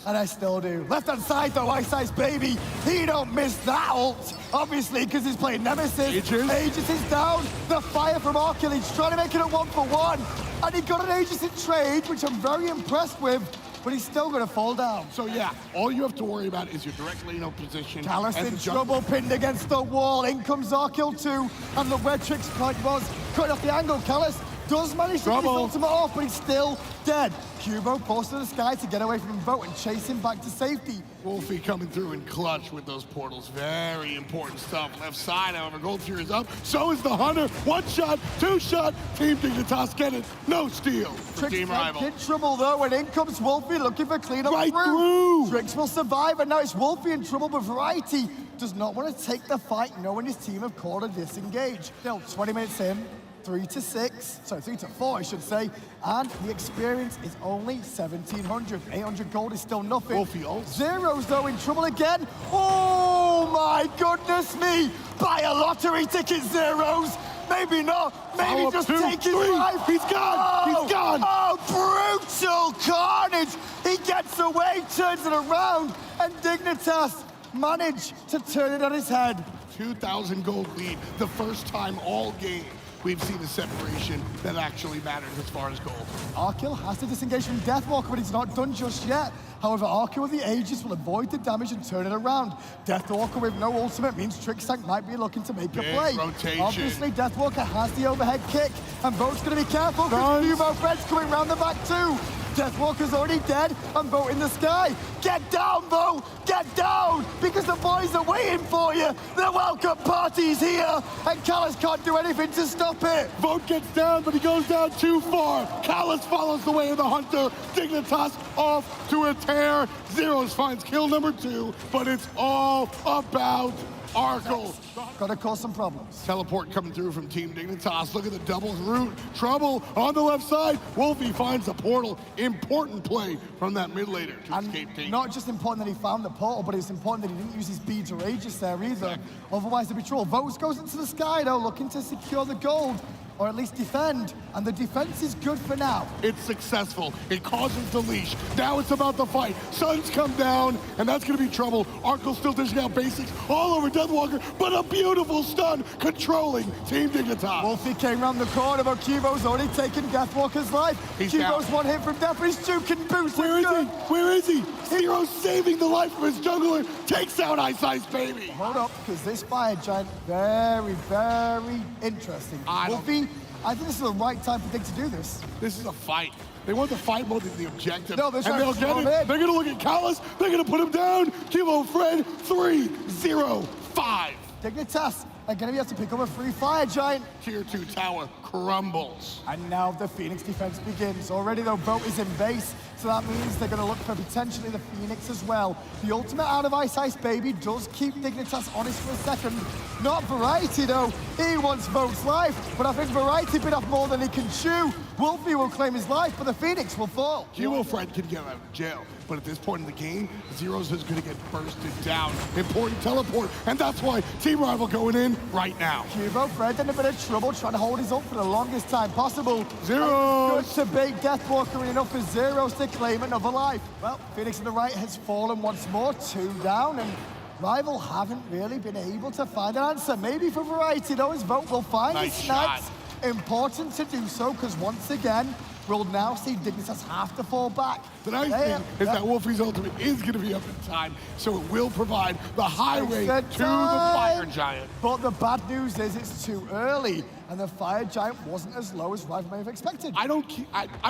And I still do. Left-hand side, though, Ice Ice Baby. He don't miss that ult, obviously, because he's playing Nemesis. Aegis is down. The fire from Arkell. He's trying to make it a 1-for-1. And he got an Aegis in trade, which I'm very impressed with. but he's still gonna fall down. So yeah, all you have to worry about is your direct lane of position. Callus and in the jungle. trouble, pinned against the wall. In comes Arkill 2, and look where Trick's point was. Cutting off the angle, Callus does manage to get his ultimate off, but he's still dead. Cubo forced to the sky to get away from Vote and chase him back to safety. Wolfie coming through in clutch with those portals. Very important stuff. Left side, however, Gold Fury is up. So is the Hunter. 1 shot, 2 shot. Team Dignitas get it. No steal for Trick's Team Rival. in trouble though, and in comes Wolfie looking for cleanup Right through. Tricks will survive, and now it's Wolfie in trouble, but Variety does not want to take the fight, knowing his team have called a disengage. Still 20 minutes in. 3 to 4, I should say, and the experience is only 1,700. 800 gold is still nothing. Wolfie ult. Zeros though in trouble again. Oh my goodness me! Buy a lottery ticket, Zeros. Maybe not. Maybe Follow just 2, take his 3. life. He's gone. Oh, He's gone. Oh, brutal carnage! He gets away, turns it around, and Dignitas managed to turn it on his head. 2,000 gold lead. The first time all game we've seen a separation that actually matters as far as gold. Arkill has to disengage from Deathwalker, but he's not done just yet. However, Arkill with the Aegis will avoid the damage and turn it around. Deathwalker with no ultimate means Trickstank might be looking to make a Big play. rotation. Obviously, Deathwalker has the overhead kick, and Boat's going to be careful because Nuvo Fred's coming round the back too. Deathwalker's already dead, and Boat in the sky. Get down, Bo! Get down! Because the boys are waiting for you! The welcome party's here, and Callus can't do anything to stop it! Vote gets down, but he goes down too far. Callus follows the way of the Hunter. Dignitas off to a tear. Zeros finds kill number 2, but it's all about Arkill. Gotta cause some problems. Teleport coming through from Team Dignitas. Look at the double route. Trouble on the left side. Wolfie finds the portal. Important play from that mid laner to escape team. Not just important that he found the portal, but it's important that he didn't use his beads or Aegis there either. Otherwise, there'd be trouble. Votes goes into the sky, though, looking to secure the gold, or at least defend. And the defense is good for now. It's successful. It causes the leash. Now it's about the fight. Suns come down, and that's going to be trouble. Arkill still dishing out basics all over Deathwalker, but a beautiful stun controlling Team Dignitas. Wolfie came round the corner, but Cubo's already taken Deathwalker's life. He's Cubo's down. one hit from Death, but he's juking boost. Where is he? Where is he? Zero saving the life of his jungler. Takes out Ice Ice Baby. Hold up, because this fire giant, very, very interesting. Wolfie, I think this is the right time for Dig to do this. This is a fight. They want the fight more than the objective. No, they're and trying they'll to get throw it. him in. They're going to look at Callus. They're going to put him down. Kilo Fred, 3-0-5. Dignitas are going to be able to pick up a free fire giant. Tier 2 tower crumbles. And now the Phoenix defense begins. Already though, Boat is in base, so that means they're going to look for potentially the Phoenix as well. The ultimate out of Ice Ice Baby does keep Dignitas honest for a second. Not Variety though, he wants Boat's life, but I think Variety bit off more than he can chew. Wolfie will claim his life, but the Phoenix will fall. Kilo Fred can get out of jail, but at this point in the game, Zeros is going to get bursted down. Important teleport, and that's why Team Rival going in right now. Cubo Fred in a bit of trouble trying to hold his up for the longest time possible. Zeros! Good to bait Deathwalker enough for Zeros to claim another life. Well, Phoenix on the right has fallen once more, 2 down, and Rival haven't really been able to find an answer. Maybe for Variety though, his Vote will find his snipes. Important to do so, because once again, we'll now see Dignitas have to fall back. The nice thing is that Wolfie's ultimate is going to be up in time, so it will provide the highway to the Fire Giant. But the bad news is it's too early, and the Fire Giant wasn't as low as Rival may have expected. I'm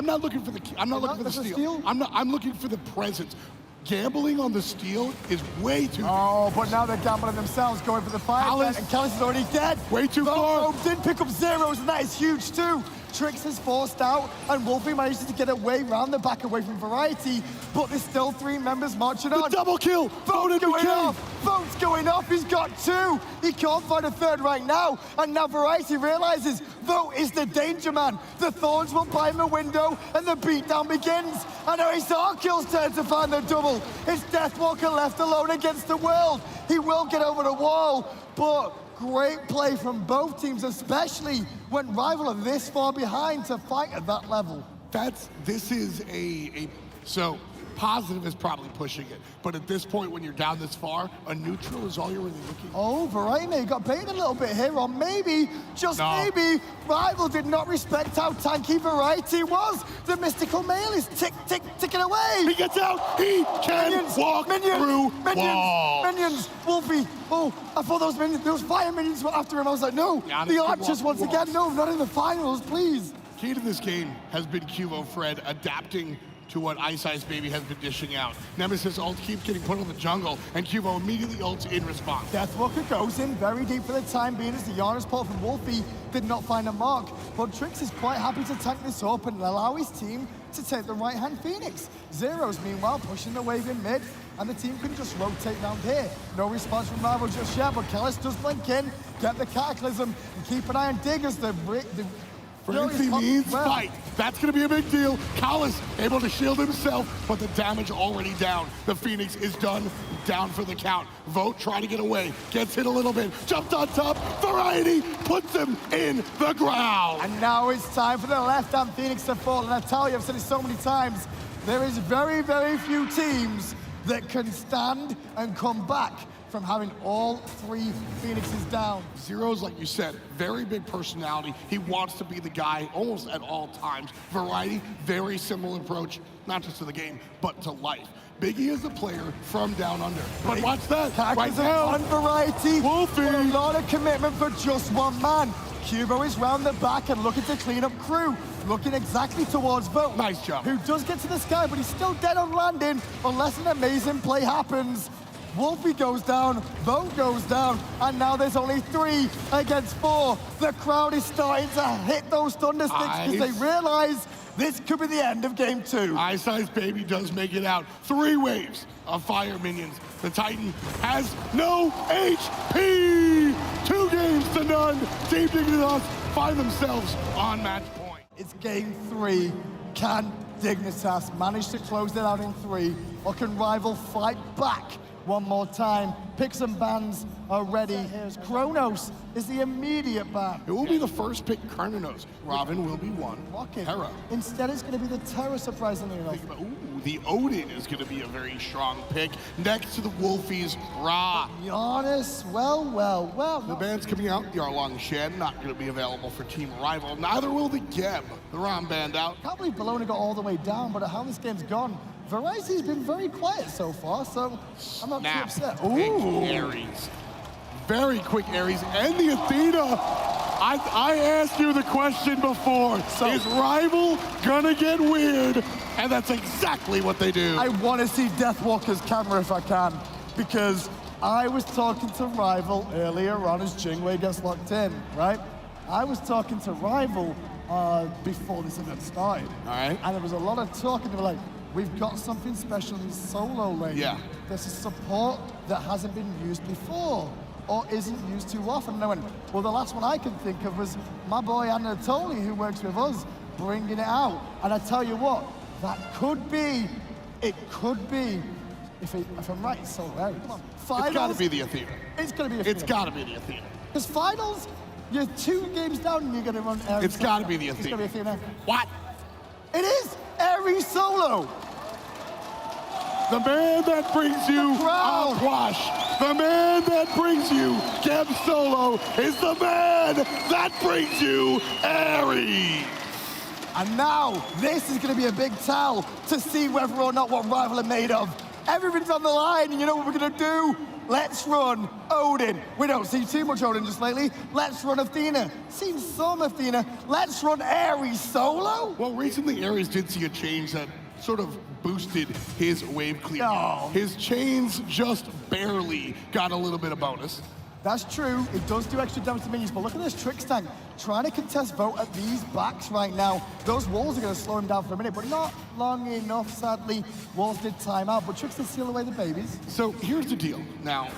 not looking for the. I'm not looking for the steal. I'm looking for the presence. Gambling on the steal is way too. Oh, but now they're gambling themselves, going for the fire jet, and Callus is already dead. Way too far. Did pick up Zeros, and that is huge too. Trix is forced out, and Wolfie manages to get away round the back away from Variety, but there's still 3 members marching on. The double kill! Vote's going off! Vote's going off! He's got 2! He can't find a 3rd right now, and now Variety realizes Vote is the danger man. The Thorns will buy him a window, and the beatdown begins. And now it's Arkill's turn to find the double. It's Deathwalker left alone against the world. He will get over the wall, but great play from both teams, especially when Rival are this far behind to fight at that level. This is so positive is probably pushing it. But at this point, when you're down this far, a neutral is all you're really looking for. Oh, Variety may have got baited a little bit here, or maybe, just maybe, Rival did not respect how tanky Variety was. The mystical mail is ticking away. He gets out. He can walk through walls. Minions, Wolfie. Oh, I thought those minions, those fire minions were after him. I was like, no, the archers once again. No, not in the finals, please. Key to this game has been Cuvo Fred adapting to what Ice Baby has been dishing out. Nemesis ult keeps getting put on the jungle, and Cuvo immediately ults in response. Deathwalker goes in very deep for the time being as the Giannis port from Wolfie did not find a mark. But Trix is quite happy to tank this up and allow his team to take the right-hand Phoenix. Zero's meanwhile pushing the wave in mid, and the team can just rotate round here. No response from Rival just yet, but Kellis does blink in, get the Cataclysm, and keep an eye on Dig as the Frenzy means fight. That's going to be a big deal. Collis able to shield himself, but the damage already down. The Phoenix is done, down for the count. Vote trying to get away, gets hit a little bit, jumped on top. Variety puts him in the ground. And now it's time for the left-hand Phoenix to fall. And I tell you, I've said it so many times, there is very, very few teams that can stand and come back from having all 3 Phoenixes down. Zero's, like you said, very big personality. He wants to be the guy almost at all times. Variety, very similar approach, not just to the game, but to life. Biggie is a player from down under. But watch that, right now. On Variety, Wolfie. a lot of commitment for just one man. Cubo is round the back and looking to clean up crew. Looking exactly towards Vote. Nice job. Who does get to the sky, but he's still dead on landing unless an amazing play happens. Wolfie goes down, Vote goes down, and now there's only 3 against 4. The crowd is starting to hit those thunder sticks because they realize this could be the end of game 2. Ice Baby does make it out. 3 waves of fire minions. The Titan has no HP. 2 games to none. Team Dignitas find themselves on match point. It's game 3. Can Dignitas manage to close it out in 3, or can Rival fight back one more time? Picks and bans are ready. Here's Kronos is the immediate ban. It will be the first pick Kronos. Robin will be 1. Rocket. Terra. Instead, it's going to be the Terra, surprisingly enough. Ooh, the Odin is going to be a very strong pick. Next to the Wolfies, Ra. Giannis, well. The band's coming out. Yarlong Shen not going to be available for Team Rival. Neither will the Geb. The Ram band out. Can't believe Bologna got all the way down, but how this game's gone, Variety's been very quiet so far, so I'm not too upset. Quick Ares. Very quick Ares. And the Athena. I asked you the question before. Is Rival gonna get weird? And that's exactly what they do. I want to see Deathwalker's camera if I can, because I was talking to Rival earlier on as Jingwei gets locked in, right? I was talking to Rival before this event started. All right. And there was a lot of talk, and they were like, we've got something special in solo lane. Yeah. There's a support that hasn't been used before, or isn't used too often. And I went, well, the last one I can think of was my boy Anatoly, who works with us, bringing it out. And I tell you what, that could be, if I'm right, it's so rare. Come on. Finals, it's gotta be the Athena. It's gonna be Athena. It's gotta be the Athena. Because finals, you're 2 games down and you're gonna run Ares. It's gotta be the It's Athena. gonna be Athena. What? It is Ares solo. The man that brings you Aquash, the man that brings you Geb Solo is the man that brings you Ares. And now, this is going to be a big tell to see whether or not what Rival are made of. Everything's on the line, and you know what we're going to do? Let's run Odin. We don't see too much Odin just lately. Let's run Athena. Seen some Athena. Let's run Ares solo. Well, recently Ares did see a change that sort of boosted his wave clear. No. His chains just barely got a little bit of bonus. That's true. It does do extra damage to minions, but look at this Trix tank trying to contest Vote at these backs right now. Those walls are going to slow him down for a minute, but not long enough, sadly. Walls did time out, but Trix did seal away the babies. So here's the deal. Now,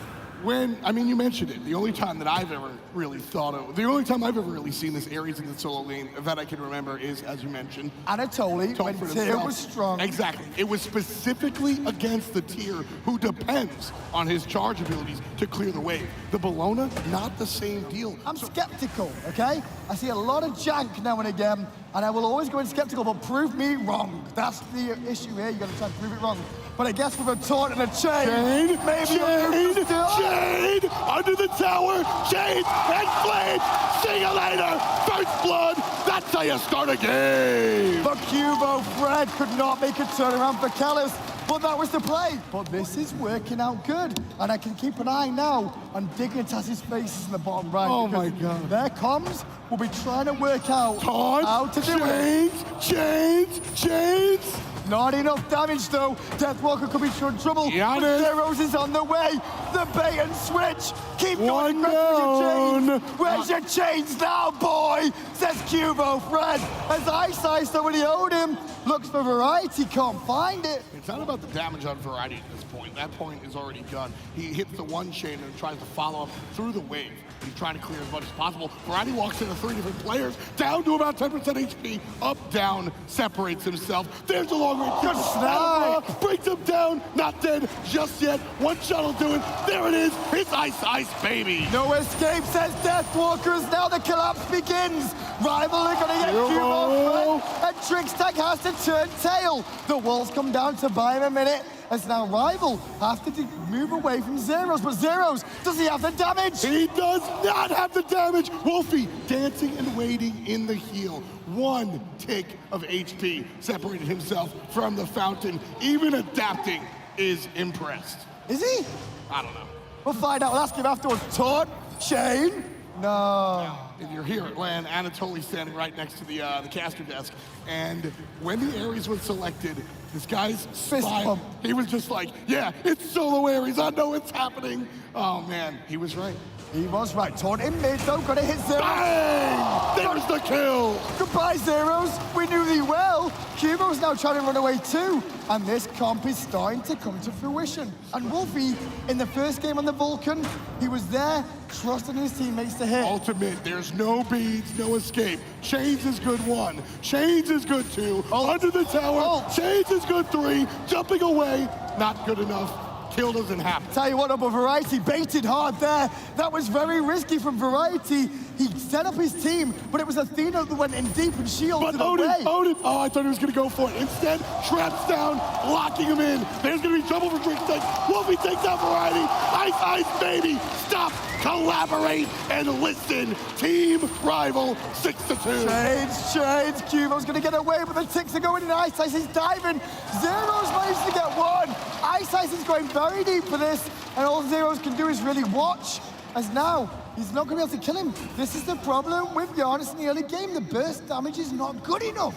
I mean, you mentioned it. The only time that I've ever really the only time I've ever really seen this Ares in the solo lane that I can remember is, as you mentioned, Anatoly, when tier was strong. Exactly. It was specifically against the tier who depends on his charge abilities to clear the wave. The Bologna, not the same deal. I'm skeptical, okay? I see a lot of jank now and again, and I will always go in skeptical, but prove me wrong. That's the issue here. You gotta try and prove it wrong. But I guess with a taunt and a chain, maybe Jade, under the tower, Jade and Flame. See you later. First blood. That's how you start a game. But Cubo Fred could not make a turnaround for Kellis. But that was the play. But this is working out good. And I can keep an eye now on Dignitas's faces in the bottom right. Oh my God. Their comms will be trying to work out how to do it. Chains. Not enough damage though. Deathwalker could be in trouble. But Zeros is on the way. The bait and switch. Keep going. Where's your chains now, boy? Says Cubo Fred. As Ice though when he owed him. Looks for variety, can't find it. It's not about the damage on variety at this point. That point is already done. He hits the one chain and tries to follow up through the wave. He's trying to clear as much as possible. Variety walks into 3 different players, down to about 10% HP, up, down, separates himself. There's the long range. Good snap. Breaks him down, not dead just yet. One shot will do it. There it is, his Ice baby. No escape, says Deathwalkers. Now the collapse begins. Rival are gonna get Cubo Fred, and Trickstack has to turn tail. The walls come down to buy him a minute. As now Rival have to move away from Zeros, but Zeros, does he have the damage? He does not have the damage. Wolfie dancing and waiting in the heel. 1 tick of HP separated himself from the fountain. Even adapting is impressed. Is he? I don't know. We'll find out. We'll ask him afterwards. Taunt? Chain? No. If you're here at LAN, Anatoly's standing right next to the caster desk. And when the Ares was selected, this guy's smile, he was just like, yeah, it's solo Ares. I know it's happening. Oh, man, he was right. He was right. Taunt in mid, though. Got to hit Zeros. Bang! There's the kill. Goodbye, Zeros. We knew thee well. Cubo's now trying to run away, too. And this comp is starting to come to fruition. And Wolfie, in the first game on the Vulcan, he was there, trusting his teammates to hit. Ultimate, there's no beads, no escape. Chains is good 1. Chains is good 2. Under the tower. Chains is good 3. Jumping away, not good enough. Kill doesn't happen. Tell you what, but Variety baited hard there. That was very risky from Variety. He set up his team, but it was Athena that went in deep and shielded away. Odin! Oh, I thought he was going to go for it. Instead, traps down, locking him in. There's going to be trouble for Trickstack. Wolfie takes out Variety. Ice, baby! Stop, collaborate, and listen. Team Rival 6-2. Chains. Cubo's going to get away, but the ticks are going in. Ice is diving. Zeros managed to get 1. Ice is going very deep for this, and all Zeros can do is really watch, as now he's not going to be able to kill him. This is the problem with Giannis in the early game. The burst damage is not good enough.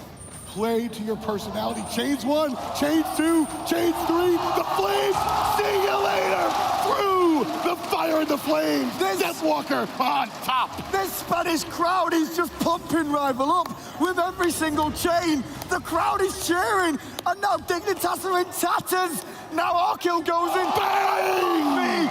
Play to your personality. Chains 1, Chains 2, Chains 3, the flames. See you later. Through the fire and the flames. Deathwalker on top. This Spanish crowd is just pumping Rival up with every single chain. The crowd is cheering, and now Dignitas are in tatters. Now Arkil goes in. Bang!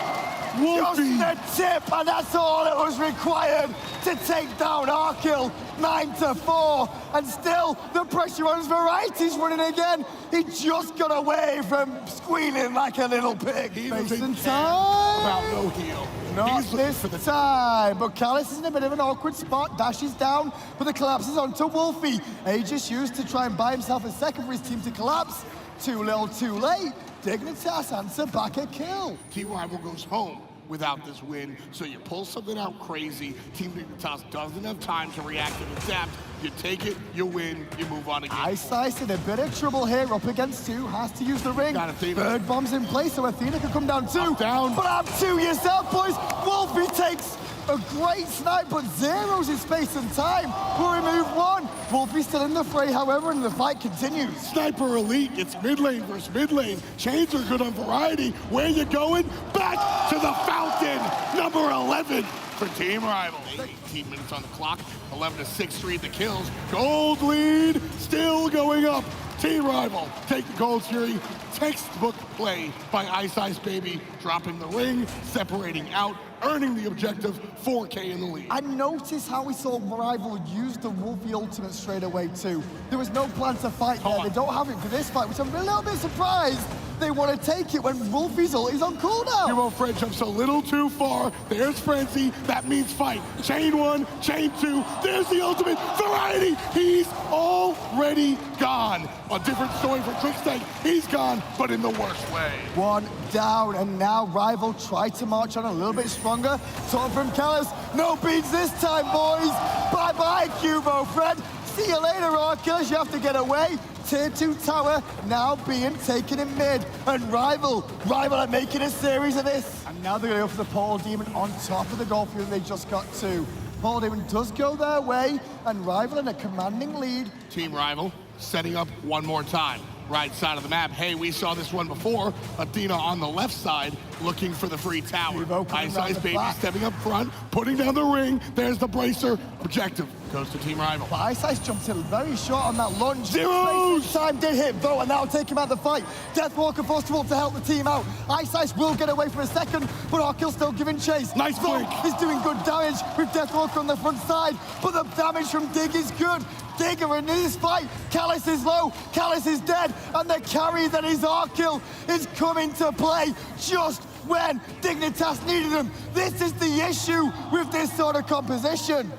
Wolfie. Just the tip, and that's all it was required to take down Arkil. 9-4, and still the pressure on his Variety's running again. He just got away from squealing like a little pig. He Facing time. About no heal. Not this time, but Callis is in a bit of an awkward spot, dashes down, but the collapse is onto Wolfie. Aegis used to try and buy himself a second for his team to collapse. Too little, too late. Dignitas answer back a kill. Team Rival goes home without this win, so you pull something out crazy. Team Dignitas doesn't have time to react and adapt. You take it, you win, you move on again. Ice in a bit of trouble here, up against 2, has to use the ring. Got Athena. Bird bomb's in place, so Athena can come down 2. Up, down. But up 2 yourself, boys. Wolfie takes a great snipe, but Zeros his space and time will remove 1. Wolfie's still in the fray, however, and the fight continues. Sniper elite, it's mid lane versus mid lane. Chains are good on variety. Where you going? Back to the fountain, number 11 for Team Rival. 18 minutes on the clock, 11-6 street the kills. Gold lead still going up. Team Rival take the Gold Fury. Textbook play by Ice Ice Baby, dropping the ring, separating out, earning the objective, 4K in the lead. I noticed how we saw Rival use the Wolfie ultimate straight away too. There was no plan to fight there. They don't have it for this fight, which I'm a little bit surprised they want to take it when Wolfie's ult is on cooldown. Hero Fred jumps a little too far. There's Frenzy. That means fight. Chain 1, chain 2. There's the ultimate. Variety. He's already gone. A different story for Trickstag. He's gone, but in the worst way. One down, and now Rival try to march on a little bit stronger. Taunt from Callis. No beats this time, boys. Bye-bye, Cubo Fred. See you later, Arculus. You have to get away. Tier 2 tower now being taken in mid. And Rival are making a series of this. And now they're going to go for the Portal Demon on top of the Golf Fury they just got to. Portal Demon does go their way, and Rival in a commanding lead. Team Rival setting up one more time. Right side of the map. Hey, we saw this one before. Athena on the left side looking for the free tower. Ice Ice Baby stepping up front, putting down the ring. There's the bracer. Objective goes to Team Rival. But Ice Ice jumped in very short on that lunge. Zeros! Time did hit Vote, and that'll take him out of the fight. Deathwalker forced to help the team out. Ice Ice will get away for a second, but Arkill's still giving chase. Nice Vote blink. is doing good damage with Deathwalker on the front side, but the damage from Dig is good. Digger in this fight. Callis is low, Callis is dead, and the carry that is Arkill is coming to play just when Dignitas needed him. This is the issue with this sort of composition.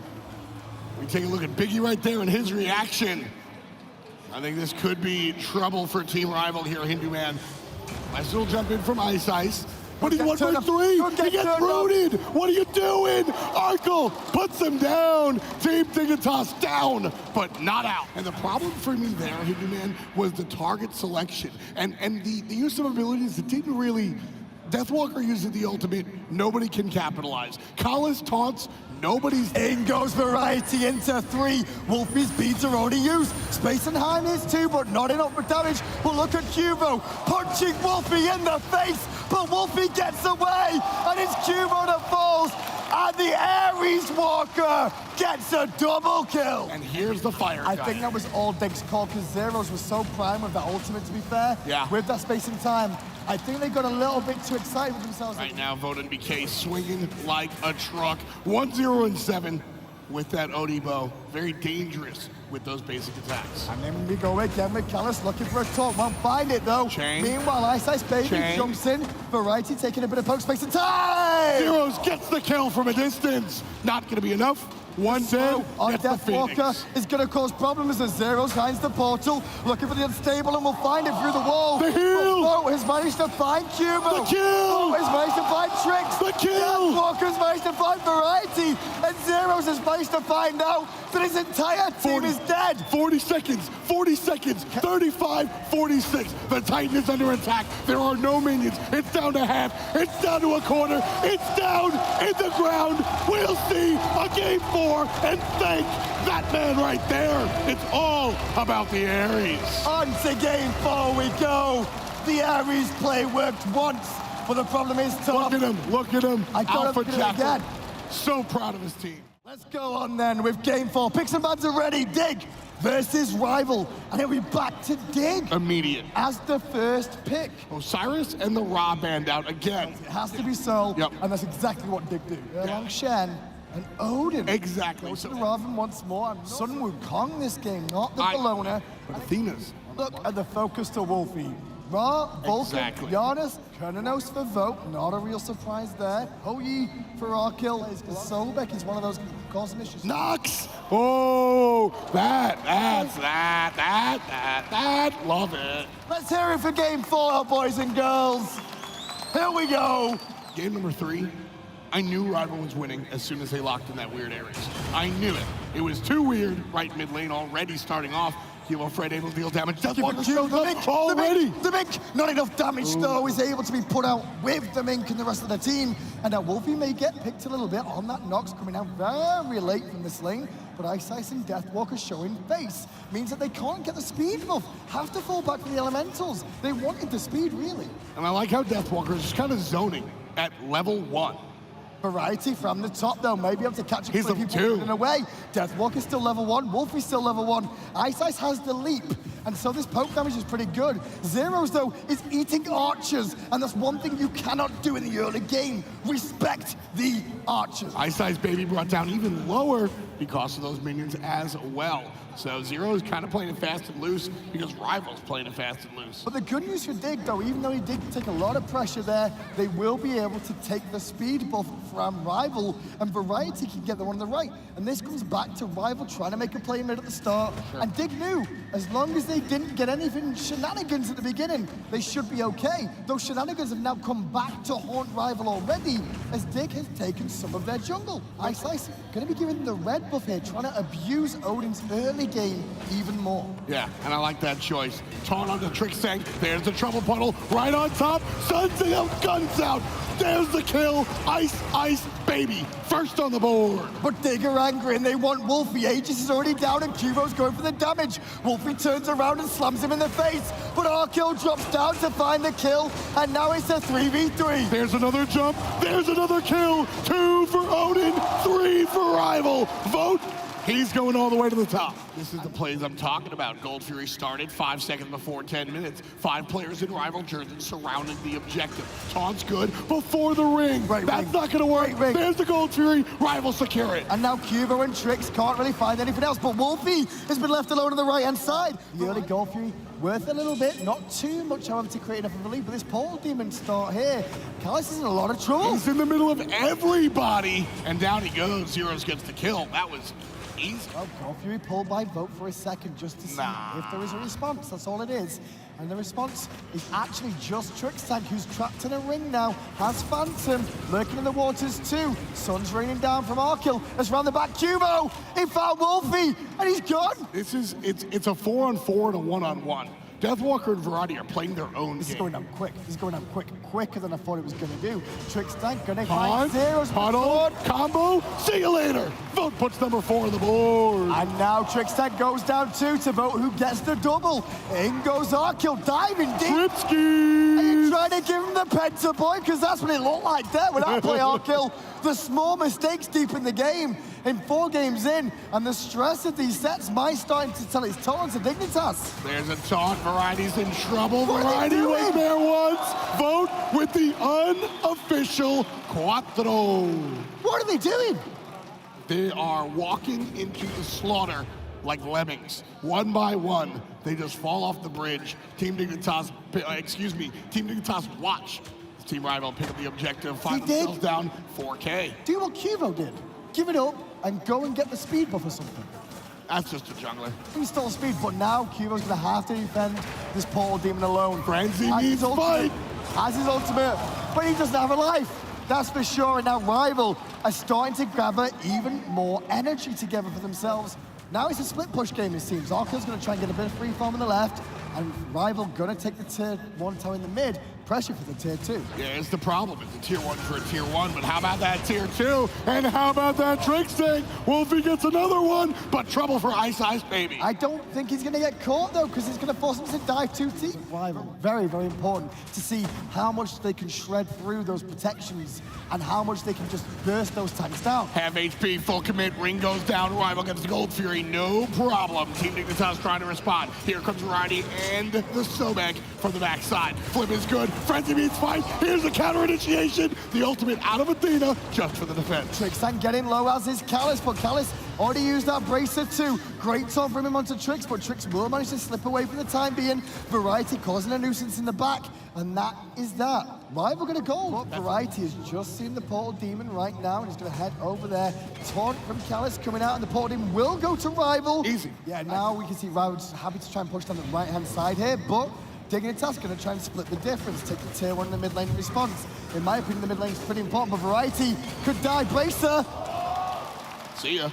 We take a look at Biggie right there and his reaction. I think this could be trouble for Team Rival here, Hindu Man. Nice little jump in from Ice Ice. But he's 1-3. He gets rooted. What are you doing? Arkle puts him down. Team Dignitas down, but not out. And the problem for me there, Hindu Man, was the target selection. And the use of abilities that didn't really... Deathwalker uses the ultimate. Nobody can capitalize. Callis taunts. Nobody's... In goes Variety into 3. Wolfie's beads are already used. Space and Heim is 2, but not enough for damage. But look at Cubo punching Wolfie in the face. But Wolfie gets away, and it's Cubo that falls. And the Ares Walker gets a double kill. And here's the fire I guy. think that was all Dig's call, because Zeros was so prime with that ultimate, to be fair. Yeah. With that space and time. I think they got a little bit too excited with themselves. Right now, Voden BK swinging like a truck. 1-0-7 with that OD bow. Very dangerous with those basic attacks. And then we go again with Callis looking for a taunt. Won't find it though. Chain. Meanwhile, Ice Ice Baby Chain. jumps in. Variety taking a bit of poke space and time! Zeros gets the kill from a distance. Not going to be enough. One dead, on gets the Deathwalker Phoenix. is going to cause problems as Zeros finds the portal, looking for the unstable, and will find it through the wall. The heal! Vote has managed to find Cubo. The kill! Vote has managed to find Tricks. The kill! Deathwalker has managed to find Variety, and Zeros has managed to find out that his entire team is dead. 40 seconds, 35, 46. The Titan is under attack. There are no minions. It's down to half. It's down to a quarter. It's down in the ground. We'll see a game 4, and thank that man right there. It's all about the Ares. On to game 4 we go. The Ares play worked once, but the problem is tough. Look at him. I got Alpha him again. Jackal. So proud of his team. Let's go on then with game 4. Picks and bands are ready. Dig versus Rival. And it'll be back to Dig Immediate. as the first pick. Osiris and the Ra band out again. It has to be Soul, Yep. and that's exactly what Dig do. Along Shen and Odin. Exactly. Goes to the Raven once more. And Sun Wukong this game, not the Bologna. But Athena's. Look at the focus to Wolfie. Ra, Vulcan, Exactly. Giannis, Kernanos for Vote. Not a real surprise there. Hoyi for Arkil. Solbeck is one of those causing issues. Nox! Oh, that. Love it. Let's hear it for game 4, boys and girls. Here we go. Game number 3, I knew Rival was winning as soon as they locked in that weird Ares. I knew it. It was too weird. Right mid lane already starting off. Hero Fred able to deal damage. Deathwalker shows up already. The Mink, not enough damage though, is able to be put out with the Mink and the rest of the team. And now Wolfie may get picked a little bit on that Nox coming out very late from this lane. But Ice Ice and Deathwalker showing face means that they can't get the speed enough. Have to fall back for the elementals. They wanted the speed, really. And I like how Deathwalker is just kind of zoning at level 1. Variety from the top, though, may be able to catch a He's few level people 2. in a way. Deathwalker's still level 1, Wolfie's still level 1. Ice has the leap, and so this poke damage is pretty good. Zeros, though, is eating archers, and that's one thing you cannot do in the early game. Respect the archers. Ice baby brought down even lower because of those minions as well. So Zero is kind of playing it fast and loose because Rival's playing it fast and loose. But the good news for Dig, though, even though he did take a lot of pressure there, they will be able to take the speed buff from Rival, and Variety can get the one on the right. And this comes back to Rival trying to make a play mid at the start. Sure. And Dig knew, as long as they didn't get anything shenanigans at the beginning, they should be okay. Those shenanigans have now come back to haunt Rival already, as Dig has taken some of their jungle. Ice going to be given the red buff here, trying to abuse Odin's early game even more. Yeah, and I like that choice. Taunt onto Trickstank. There's the trouble puddle right on top. Suns out, guns out. There's the kill. Ice baby. First on the board. But Dig are angry and they want Wolfie. Aegis is already down and Kubo's going for the damage. Wolfie turns around and slams him in the face. But Arkill drops down to find the kill. And now it's a 3v3. There's another jump. There's another kill. 2 for Odin. 3 for Rival. Vote. He's going all the way to the top. This is the plays I'm talking about. Gold Fury started 5 seconds before 10 minutes. 5 players in Rival jerseys surrounding the objective. Taunt's good before the ring. Right, That's not going to work. Right. There's the Gold Fury. Rival secure it. And now Kubo and Trix can't really find anything else. But Wolfie has been left alone on the right-hand side. The early Gold Fury worth a little bit. Not too much, however, to create enough of a lead. But this Portal Demon start here. Callus is in a lot of trouble. He's in the middle of everybody. And down he goes. Zeros gets the kill. That was easy. Well, Gold Fury pulled by Vote for a second just to see if there is a response. That's all it is. And the response is actually just Trickstank, who's trapped in a ring now. Has Phantom lurking in the waters too. Sun's raining down from Arkill. It's round the back. Kubo, he found Wolfie, and he's gone. It's a 4-on-4 and a 1-on-1. Deathwalker and Variety are playing their own This game. is going down quick. This is going down quicker than I thought it was going to do. Trickstank gonna Pond, find Zeros. puddle, combo, see you later. Vote puts number 4 on the board. And now Trickstank goes down 2 to Vote, who gets the double. In goes Arkill, diving deep. Tripski. Are you trying to give him the penta boy? Because that's what it looked like there when I play Arkill. The small mistakes deep in the game. In 4 games in, and the stress of these sets might starting to tell its toll to Dignitas. There's a taunt. Variety's in trouble. What are they Variety was doing? there once. Vote with the unofficial Quattro. What are they doing? They are walking into the slaughter like lemmings. One by one, they just fall off the bridge. Team Dignitas watch. Team Rival pick up the objective, find themselves down 4K. Do what Kubo did. Give it up and go and get the speed buff or something. That's just a jungler. Install speed, but now Kubo's gonna have to defend this Portal Demon alone. Frenzy Has needs his ultimate- fight. Has his ultimate, but he doesn't have a life. That's for sure, and now Rival are starting to gather even more energy together for themselves. Now it's a split push game, it seems. Arkill's gonna try and get a bit of free farm on the left, and Rival gonna take the tier 1 tower in the mid. Pressure for the tier 2. Yeah, it's the problem. It's a tier 1 for a tier 1, but how about that tier 2? And how about that Trickstank? Wolfie gets another one, but trouble for Ice baby. I don't think he's gonna get caught though, because he's gonna force him to dive too deep. Rival, very, very important to see how much they can shred through those protections and how much they can just burst those tanks down. Half HP, full commit, ring goes down, Rival gets the Gold Fury, no problem. Team Dignitas trying to respond. Here comes Variety and the Sobek from the backside. Flip is good, Frenzy meets fight, here's the counter initiation, the ultimate out of Athena, just for the defense. Trickstank getting low as is Callus, but Callus already used that bracer too. Great time from him onto Trix, but Trix will manage to slip away for the time being. Variety causing a nuisance in the back, and that is that. Rival gonna go, but Variety has just seen the Portal Demon right now, and he's gonna head over there. Taunt from Callus coming out, and the Portal Demon will go to Rival. Easy. Yeah, now we can see Rival just happy to try and push down the right-hand side here, but Dignitas gonna try and split the difference, take the tier 1 in the mid lane in response. In my opinion, the mid lane is pretty important, but Variety could die. Bracer. See ya.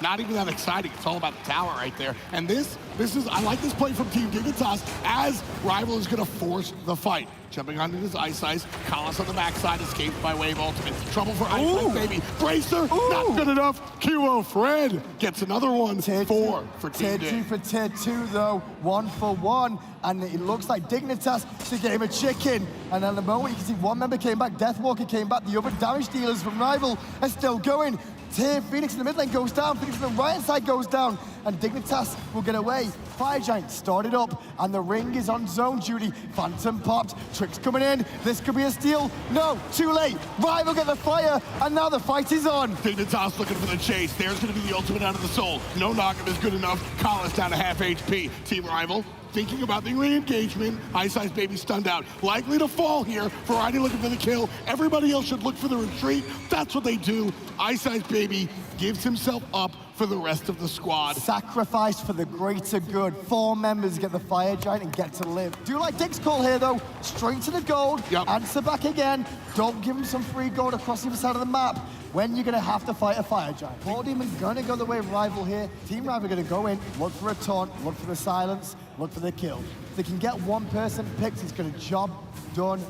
not even that exciting. It's all about the tower right there. And this is, I like this play from Team Dignitas as Rival is gonna force the fight. Jumping onto his Ice, Collis on the backside, escapes by Wave Ultimate. Trouble for Ice, baby. Bracer, not good enough. QO Fred gets another one. Tier 4 for Tier Team 2 for Tier 2 though, 1 for 1. And it looks like Dignitas to get him a chicken. And at the moment you can see one member came back, Deathwalker came back, the other damage dealers from Rival are still going. Tier Phoenix in the mid lane goes down, Phoenix on the right side goes down, and Dignitas will get away. Fire Giant started up, and the ring is on zone duty. Phantom popped, Tricks coming in, this could be a steal. No, too late, Rival get the fire, and now the fight is on. Dignitas looking for the chase. There's gonna be the ultimate out of the soul. No knockup is good enough. Collis down to half HP. Team Rival thinking about the re-engagement. Ice baby stunned out. Likely to fall here. Variety looking for the kill. Everybody else should look for the retreat. That's what they do. Ice baby gives himself up for the rest of the squad. Sacrifice for the greater good. 4 members get the Fire Giant and get to live. Do like Dick's call here though. Straight to the gold. Yep. Answer back again. Don't give him some free gold across the other side of the map when you're gonna have to fight a Fire Giant. Paul Demon gonna go the way of Rival here. Team Rival gonna go in, look for a taunt, look for the silence, look for the kill. If they can get one person picked, it's gonna job done,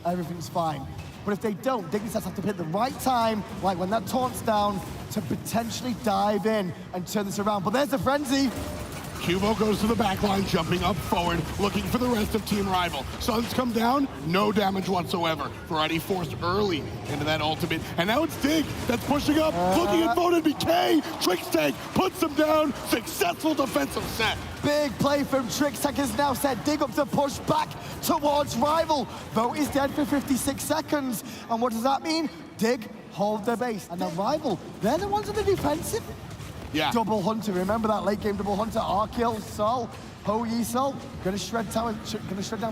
everything's fine. But if they don't, Dignitas have to hit the right time, like when that taunt's down, to potentially dive in and turn this around. But there's the frenzy. Cubo goes to the back line, jumping up forward, looking for the rest of Team Rival. Suns come down, no damage whatsoever. Variety forced early into that ultimate, and now it's Dig that's pushing up, looking at Voted BK. Tricks Tank puts him down, successful defensive set. Big play from Tricks Tank has now set Dig up to push back towards Rival. Vote is dead for 56 seconds. And what does that mean? Dig hold their base. And the Rival, they're the ones on the defensive. Yeah. Double Hunter, remember that late game double Hunter, Arkill, Sol, Ho Yi Sol, gonna shred down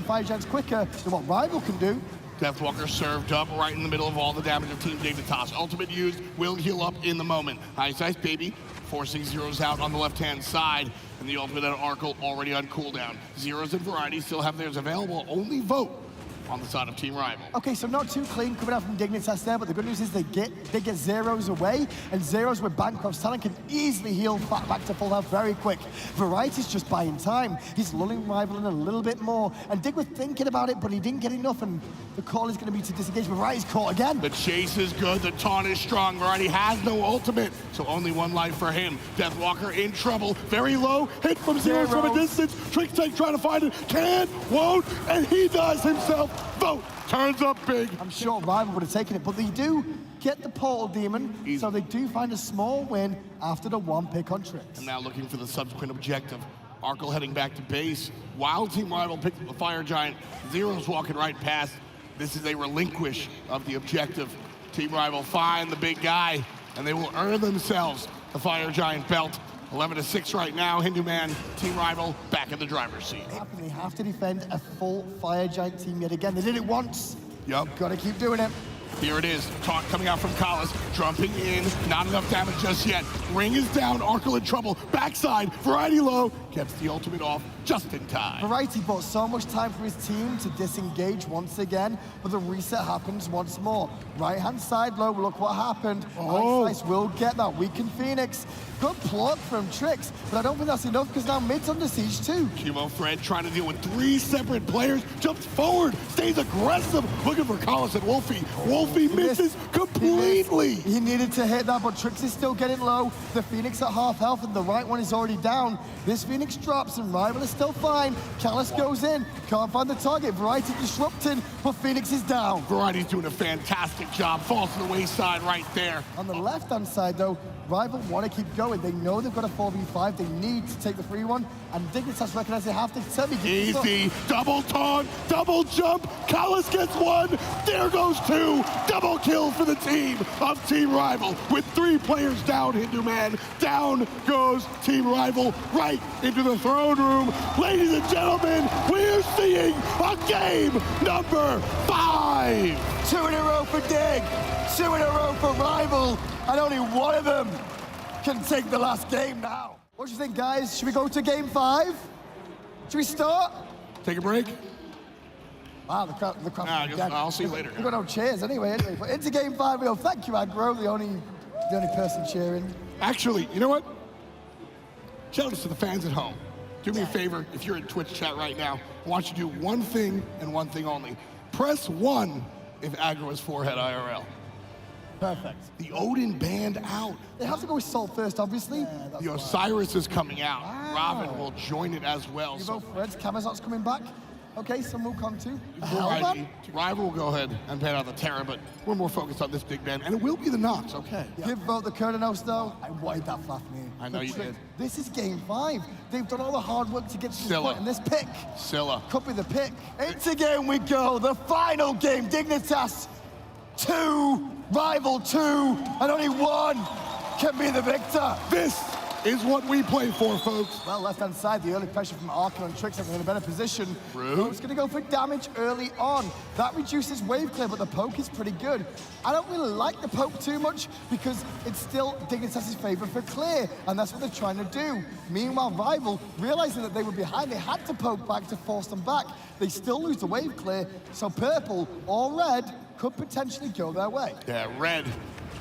Fire Giants quicker than what Rival can do. Deathwalker served up right in the middle of all the damage of Team Dignitas. Ultimate used, will heal up in the moment. Ice baby, forcing Zeros out on the left-hand side, and the ultimate out of Arkill already on cooldown. Zeros and Variety still have theirs available, only Vote on the side of Team Rival. Okay, so not too clean coming out from Dignitas there, but the good news is they get Zeros away, and Zeros with Bancroft's talent can easily heal back to full health very quick. Variety's just buying time. He's lulling Rival in a little bit more, and Dig was thinking about it, but he didn't get enough, and the call is going to be to disengage. Variety's caught again. The chase is good, the taunt is strong. Variety has no ultimate, so only one life for him. Deathwalker in trouble, very low, hit from Zeros from a distance. Tricks Tank trying to find it, can't, won't, and he does himself. Vote turns up big. I'm sure Rival would have taken it, but they do get the Portal Demon, Easy. so they do find a small win after the one pick on Tricks. And now looking for the subsequent objective. Arkill heading back to base. While Team Rival picks up the Fire Giant, Zero's walking right past. This is a relinquish of the objective. Team Rival find the big guy, and they will earn themselves the Fire Giant belt. 11-6 right now. Hindu Man, Team Rival, back in the driver's seat. They have to defend a full Fire Giant team yet again. They did it once. Yup. Gotta keep doing it. Here it is. Taunt coming out from Collis. Jumping in. Not enough damage just yet. Ring is down. Arkill in trouble. Backside. Variety low. Gets the ultimate off just in time. Variety bought so much time for his team to disengage once again, but the reset happens once more. Right-hand side low, look what happened. Ice will get that weakened Phoenix. Good plot from Tricks, but I don't think that's enough because now mid's under siege too. Cubo Fred trying to deal with 3 separate players. Jumps forward. Stays aggressive. Looking for Collis and Wolfie. Wolfie misses completely. He needed to hit that, but Tricks is still getting low. The Phoenix at half health and the right one is already down. This Phoenix drops and Rival is still fine. Callis goes in. Can't find the target. Variety disrupting, but Phoenix is down. Variety's doing a fantastic job. Falls to the wayside right there. On the left-hand side, though, Rival want to keep going. They know they've got a 4v5. They need to take the free one, and Dignitas recognize they have to. Easy. Double taunt, double jump. Collis gets 1. There goes 2. Double kill for the team of Team Rival. With 3 players down, Hindu Man. Down goes Team Rival right into the throne room. Ladies and gentlemen, we're seeing a game number 5. 2 in a row for Dig. 2 in a row for Rival. And only one of them can take the last game now. What do you think, guys? Should we go to game 5? Should we start? Take a break. Wow, the crowd. I'll see you later. We've got no cheers anyway. But into game 5 we go. Thank you, Aggro, the only person cheering. Actually, you know what? Shout out to the fans at home. Do me a favor, if you're in Twitch chat right now, I want you to do one thing and one thing only. Press 1 if aggro is forehead IRL. Perfect. The Odin banned out. They have to go with Salt first, obviously. The Osiris is coming out. Robin will join it as well. You So vote Fred's Camazot's coming back. Okay, some will come too. Variety. Rival will go ahead and ban out the Terra, but we're more focused on this big ban, and it will be the Nox, okay. Give vote the Kurdanos though. I wanted that Fafnir. I know you did. This is game 5. They've done all the hard work to get to this Scylla. point, and this pick Scylla. could be the pick. Into game we go. The final game. Dignitas 2, Rival 2, and only one can be the victor. This is what we play for, folks. Well, left-hand side, the early pressure from Arkin and Trix are in a better position. Rude. It's going to go for damage early on. That reduces wave clear, but the poke is pretty good. I don't really like the poke too much because it's still Dignitas' favor for clear, and that's what they're trying to do. Meanwhile, Rival, realizing that they were behind, they had to poke back to force them back. They still lose the wave clear, so purple or red could potentially go their way. Yeah, red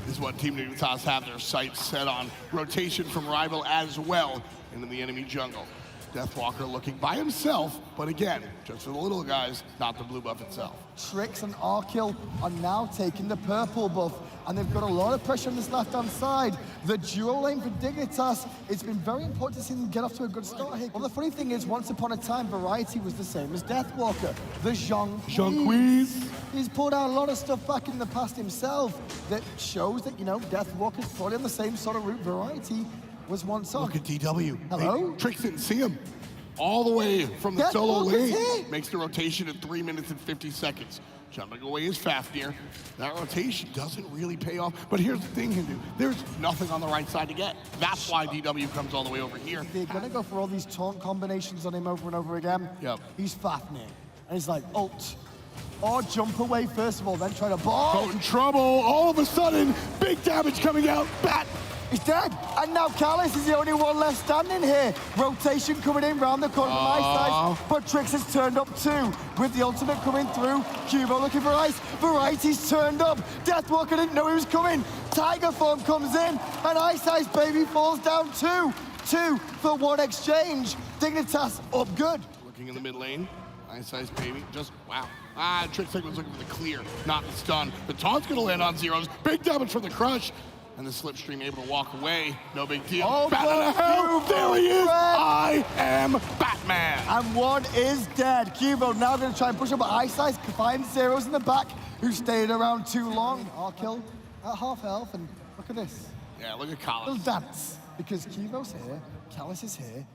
is what Team Dignitas have their sights set on. Rotation from Rival as well into the enemy jungle. Deathwalker looking by himself, but again, just for the little guys, not the blue buff itself. Trix and Arkil are now taking the purple buff, and they've got a lot of pressure on this left-hand side. The duo lane for Dignitas, it's been very important to see them get off to a good start here. Well, the funny thing is, once upon a time, Variety was the same as Deathwalker. The Jean-Quiz. He's pulled out a lot of stuff back in the past himself that shows that, you know, Deathwalker's probably on the same sort of route Variety was once on. Look at DW. Hello? Hey, Trix didn't see him. All the way from the Deathwalker's solo lane. here. Makes the rotation in 3 minutes and 50 seconds. Jumping away is Fafnir. That rotation doesn't really pay off, but here's the thing, Hindu. There's nothing on the right side to get. That's why DW comes all the way over here. They're gonna go for all these taunt combinations on him over and over again. Yep. He's Fafnir. And he's like, ult. Or jump away first of all, then try to ball. Boat in trouble. All of a sudden, big damage coming out. Bat. He's dead. And now Callus is the only one left standing here. Rotation coming in round the corner from Ice Ice. But Trix has turned up too. With the ultimate coming through. Cubo looking for Ice. Variety's turned up. Deathwalker didn't know he was coming. Tiger Form comes in. And Ice Ice Baby falls down too. 2 for 1 exchange. Dignitas up good. Looking in the mid lane. Ice Ice Baby. Just, wow. Trix was looking for the clear, not the stun. The taunt's gonna land on zeros. Big damage from the crush. And the slipstream able to walk away. No big deal. Oh, Bat out of hell. There he is. I am Batman. And one is dead. Cubo now going to try and push up, but Ice Ice finds zeros in the back, who stayed around too long. Arkil at half health, and look at this. Yeah, look at Little Collins. dance, because Cubo's here, Callus is here.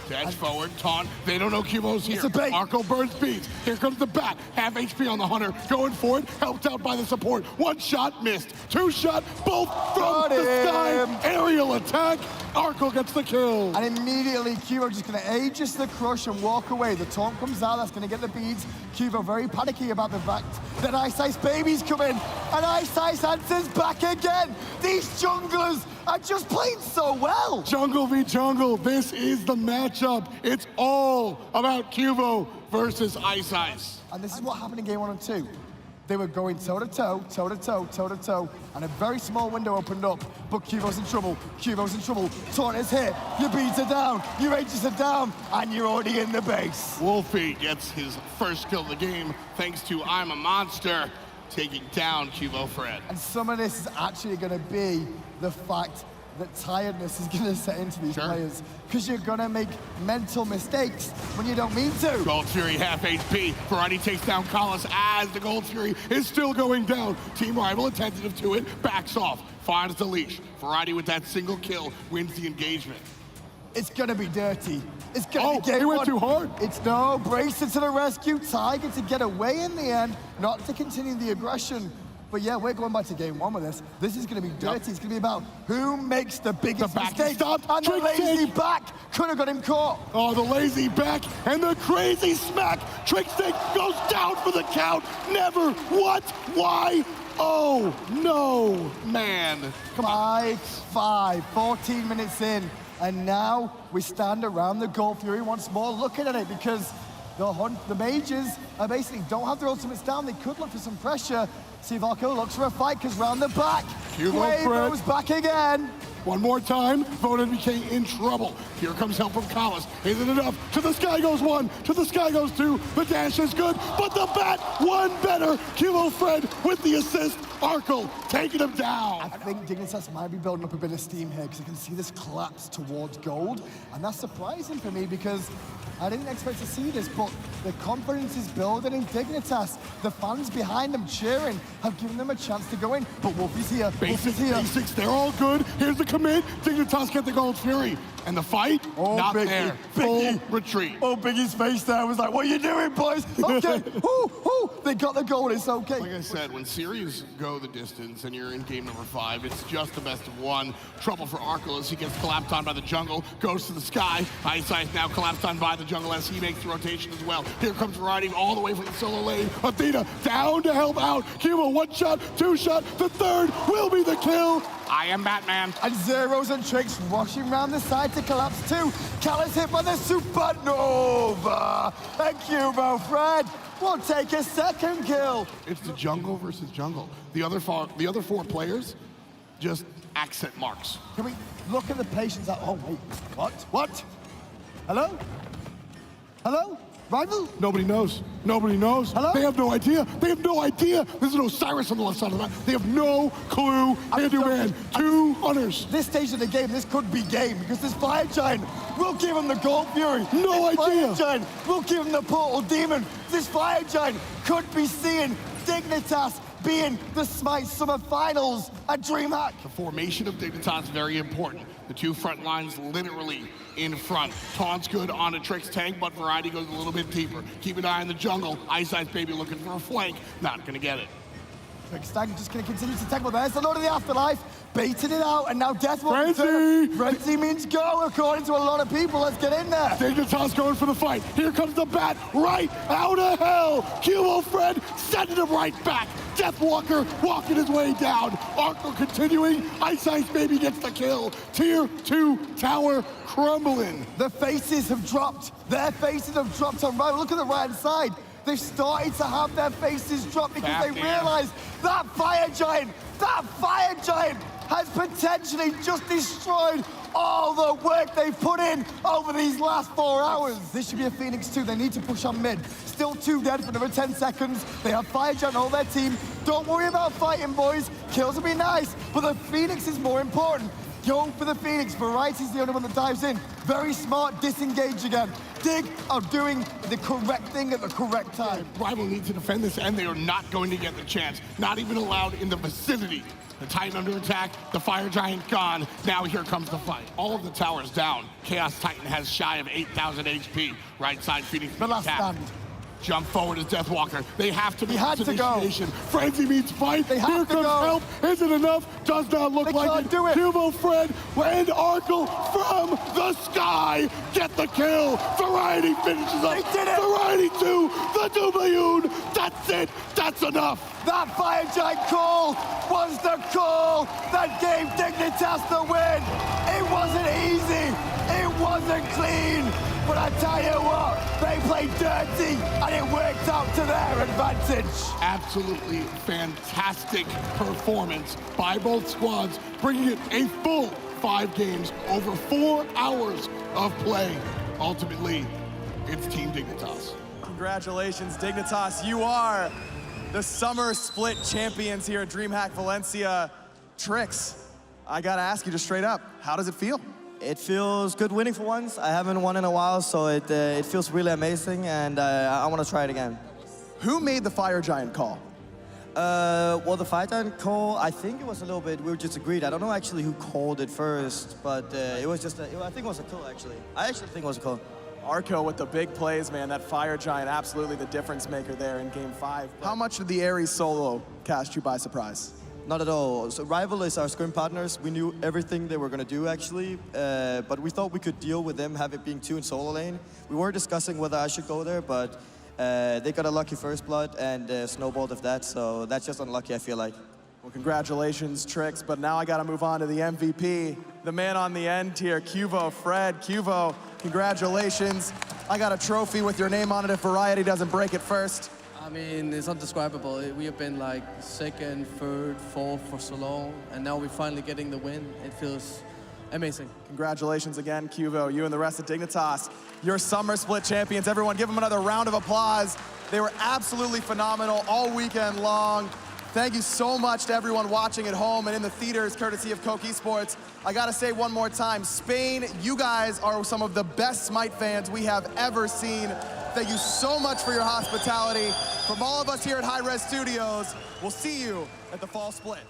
Dash forward, taunt. They don't know Cubo's here. It's a bait. Arco burns speeds. Here comes the bat. Half HP on the Hunter. Going for it. Helped out by the support. 1 shot missed. 2 shot. Both from Got the him. sky. Aerial attack. Arco gets the kill. And immediately Cubo just going to aegis the crush and walk away. The taunt comes out, that's going to get the beads. Cubo very panicky about the fact that Ice Ice Baby's coming. And Ice Ice answers back again. These junglers are just playing so well. Jungle v jungle. This is the matchup. It's all about Cubo versus Ice Ice. And this is what happened in game 1 and 2. They were going toe-to-toe, toe-to-toe, toe-to-toe, and a very small window opened up, but Cubo's in trouble, Cubo's in trouble. Taunt is hit, your beads are down, your ages are down, and you're already in the base. Wolfie gets his first kill of the game thanks to I'm a Monster, taking down Cubo Fred. And some of this is actually gonna be the fact that tiredness is gonna set into these players, because you're gonna make mental mistakes when you don't mean to. Gold Fury half HP. Variety takes down Collis as the Gold Fury is still going down. Team Rival attentive to it, backs off, finds the leash. Variety with that single kill wins the engagement. It's gonna be dirty. It's gonna be game he went 1. too hard. It's no, Bracer to the rescue. Tiger to get away in the end, not to continue the aggression. But yeah, we're going back to game 1 with this. This is gonna be dirty. It's gonna be about who makes the biggest back is mistake. stopped. And the Trick lazy take. back could have got him caught. Oh, the lazy back and the crazy smack. Trick Stick goes down for the count. Never. What? Why? Oh, no, man. Come on. 5-5, 14 minutes in. And now we stand around the Gold Fury once more looking at it, because The mages basically don't have their ultimates down. They could look for some pressure. See if Arco looks for a fight, because round the back, Quavo's back again. One more time, Voda became in trouble. Here comes help from Collis. Isn't enough. To the sky goes one, to the sky goes two. The dash is good, but the bat, one better. Kilo Fred with the assist. Arco taking him down. I think Dignitas might be building up a bit of steam here, because I can see this collapse towards gold. And that's surprising for me, because I didn't expect to see this, but the confidence is building in Dignitas. The fans behind them cheering have given them a chance to go in. But Wolf is here. Basics, they're all good. Here's the commit. Dignitas get the Gold Fury. And the fight, not Biggie, there. Biggie. Full retreat. Oh, Biggie's face there was like, what are you doing, boys? Okay, they got the goal, it's okay. Like I said, when series go the distance and you're in game number 5, it's just the best of one. Trouble for Arco as he gets collapsed on by the jungle, goes to the sky. Ice now collapsed on by the jungle as he makes the rotation as well. Here comes riding all the way from the solo lane. Athena down to help out. Cuba, 1 shot, 2 shot. The third will be the kill. I am Batman. And Zeros and Tricks rushing around the side to collapse too. Callis hit by the Supernova. And Cubo Fred will take a second kill. It's the jungle versus jungle. The other 4 players, just accent marks. Can we look at the patience? Oh, wait, what? Hello? Rival? Nobody knows. Hello? They have no idea. There's no Osiris on the left side of the map. They have no clue. Man-to-man, 2 hunters. This stage of the game, this could be game, because this Fire Giant will give him the Gold Fury. No idea. Fire Giant will give him the Portal Demon. This Fire Giant could be seeing Dignitas being the Smite Summer Finals at DreamHack. The formation of Dignitas is very important. The 2 front lines literally in front. Taunt's good on a Tricks tank, but Variety goes a little bit deeper. Keep an eye on the jungle. Ice Baby looking for a flank. Not gonna get it. Stag just going to continue to tackle. There's the Lord of the Afterlife, baiting it out, and now Death will Frenzy! return. Frenzy means go, according to a lot of people. Let's get in there. Dignitas going for the fight. Here comes the bat right out of hell. Kilo Fred sending him right back. Deathwalker walking his way down. Arco continuing. Ice Baby gets the kill. Tier 2 tower crumbling. The faces have dropped. Their faces have dropped on Rival. Look at the right-hand side. They've started to have their faces drop because they realize that Fire Giant has potentially just destroyed all the work they've put in over these last 4 hours. This should be a Phoenix 2. They need to push on mid. Still 2 dead for another 10 seconds. They have Fire Giant on their team. Don't worry about fighting, boys. Kills will be nice, but the Phoenix is more important. Go for the Phoenix. Variety's the only one that dives in. Very smart, disengage again. Dig are doing the correct thing at the correct time. Rival needs to defend this, and they are not going to get the chance. Not even allowed in the vicinity. The Titan under attack, the Fire Giant gone. Now here comes the fight. All of the towers down. Chaos Titan has shy of 8,000 HP. Right side Phoenix. The last stand. Jump forward as Deathwalker. They have to be initiation. Frenzy meets fight. They have Here to comes go. help. Is it enough? Does not look They like can't it. do it. Cubo Fred and Arkle from the sky get the kill. Variety finishes up. They did it. Variety 2, the Dubayun. That's it. That's enough. That Fire Giant call was the call that gave Dignitas the win. It wasn't easy. It wasn't clean. But I tell you what, they played dirty, and it worked out to their advantage. Absolutely fantastic performance by both squads, bringing it a full 5 games, over 4 hours of play. Ultimately, it's Team Dignitas. Congratulations, Dignitas. You are the summer split champions here at DreamHack Valencia. Tricks, I gotta ask you just straight up, how does it feel? It feels good winning for once. I haven't won in a while, so it feels really amazing, and I want to try it again. Who made the Fire Giant call? Well, the Fire Giant call, I think it was a little bit, we were just agreed. I don't know actually who called it first, but it was just, I think it was a call actually. I actually think it was a call. Arco with the big plays, man. That Fire Giant, absolutely the difference maker there in Game 5. How much did the Ares solo catch you by surprise? Not at all. So Rival is our scrim partners. We knew everything they were going to do, actually. But we thought we could deal with them, have it being 2 in solo lane. We were discussing whether I should go there, but they got a lucky first blood and snowballed of that. So that's just unlucky, I feel like. Well, congratulations, Tricks. But now I got to move on to the MVP. The man on the end here, Cuvo Fred. Cuvo, congratulations. I got a trophy with your name on it if Variety doesn't break it first. I mean, it's undescribable. We have been like second, third, fourth for so long, and now we're finally getting the win. It feels amazing. Congratulations again, Cuvo. You and the rest of Dignitas, your summer split champions. Everyone, give them another round of applause. They were absolutely phenomenal all weekend long. Thank you so much to everyone watching at home and in the theaters, courtesy of Coke Esports. I gotta say one more time, Spain, you guys are some of the best Smite fans we have ever seen. Thank you so much for your hospitality. From all of us here at High Res Studios, we'll see you at the Fall Split.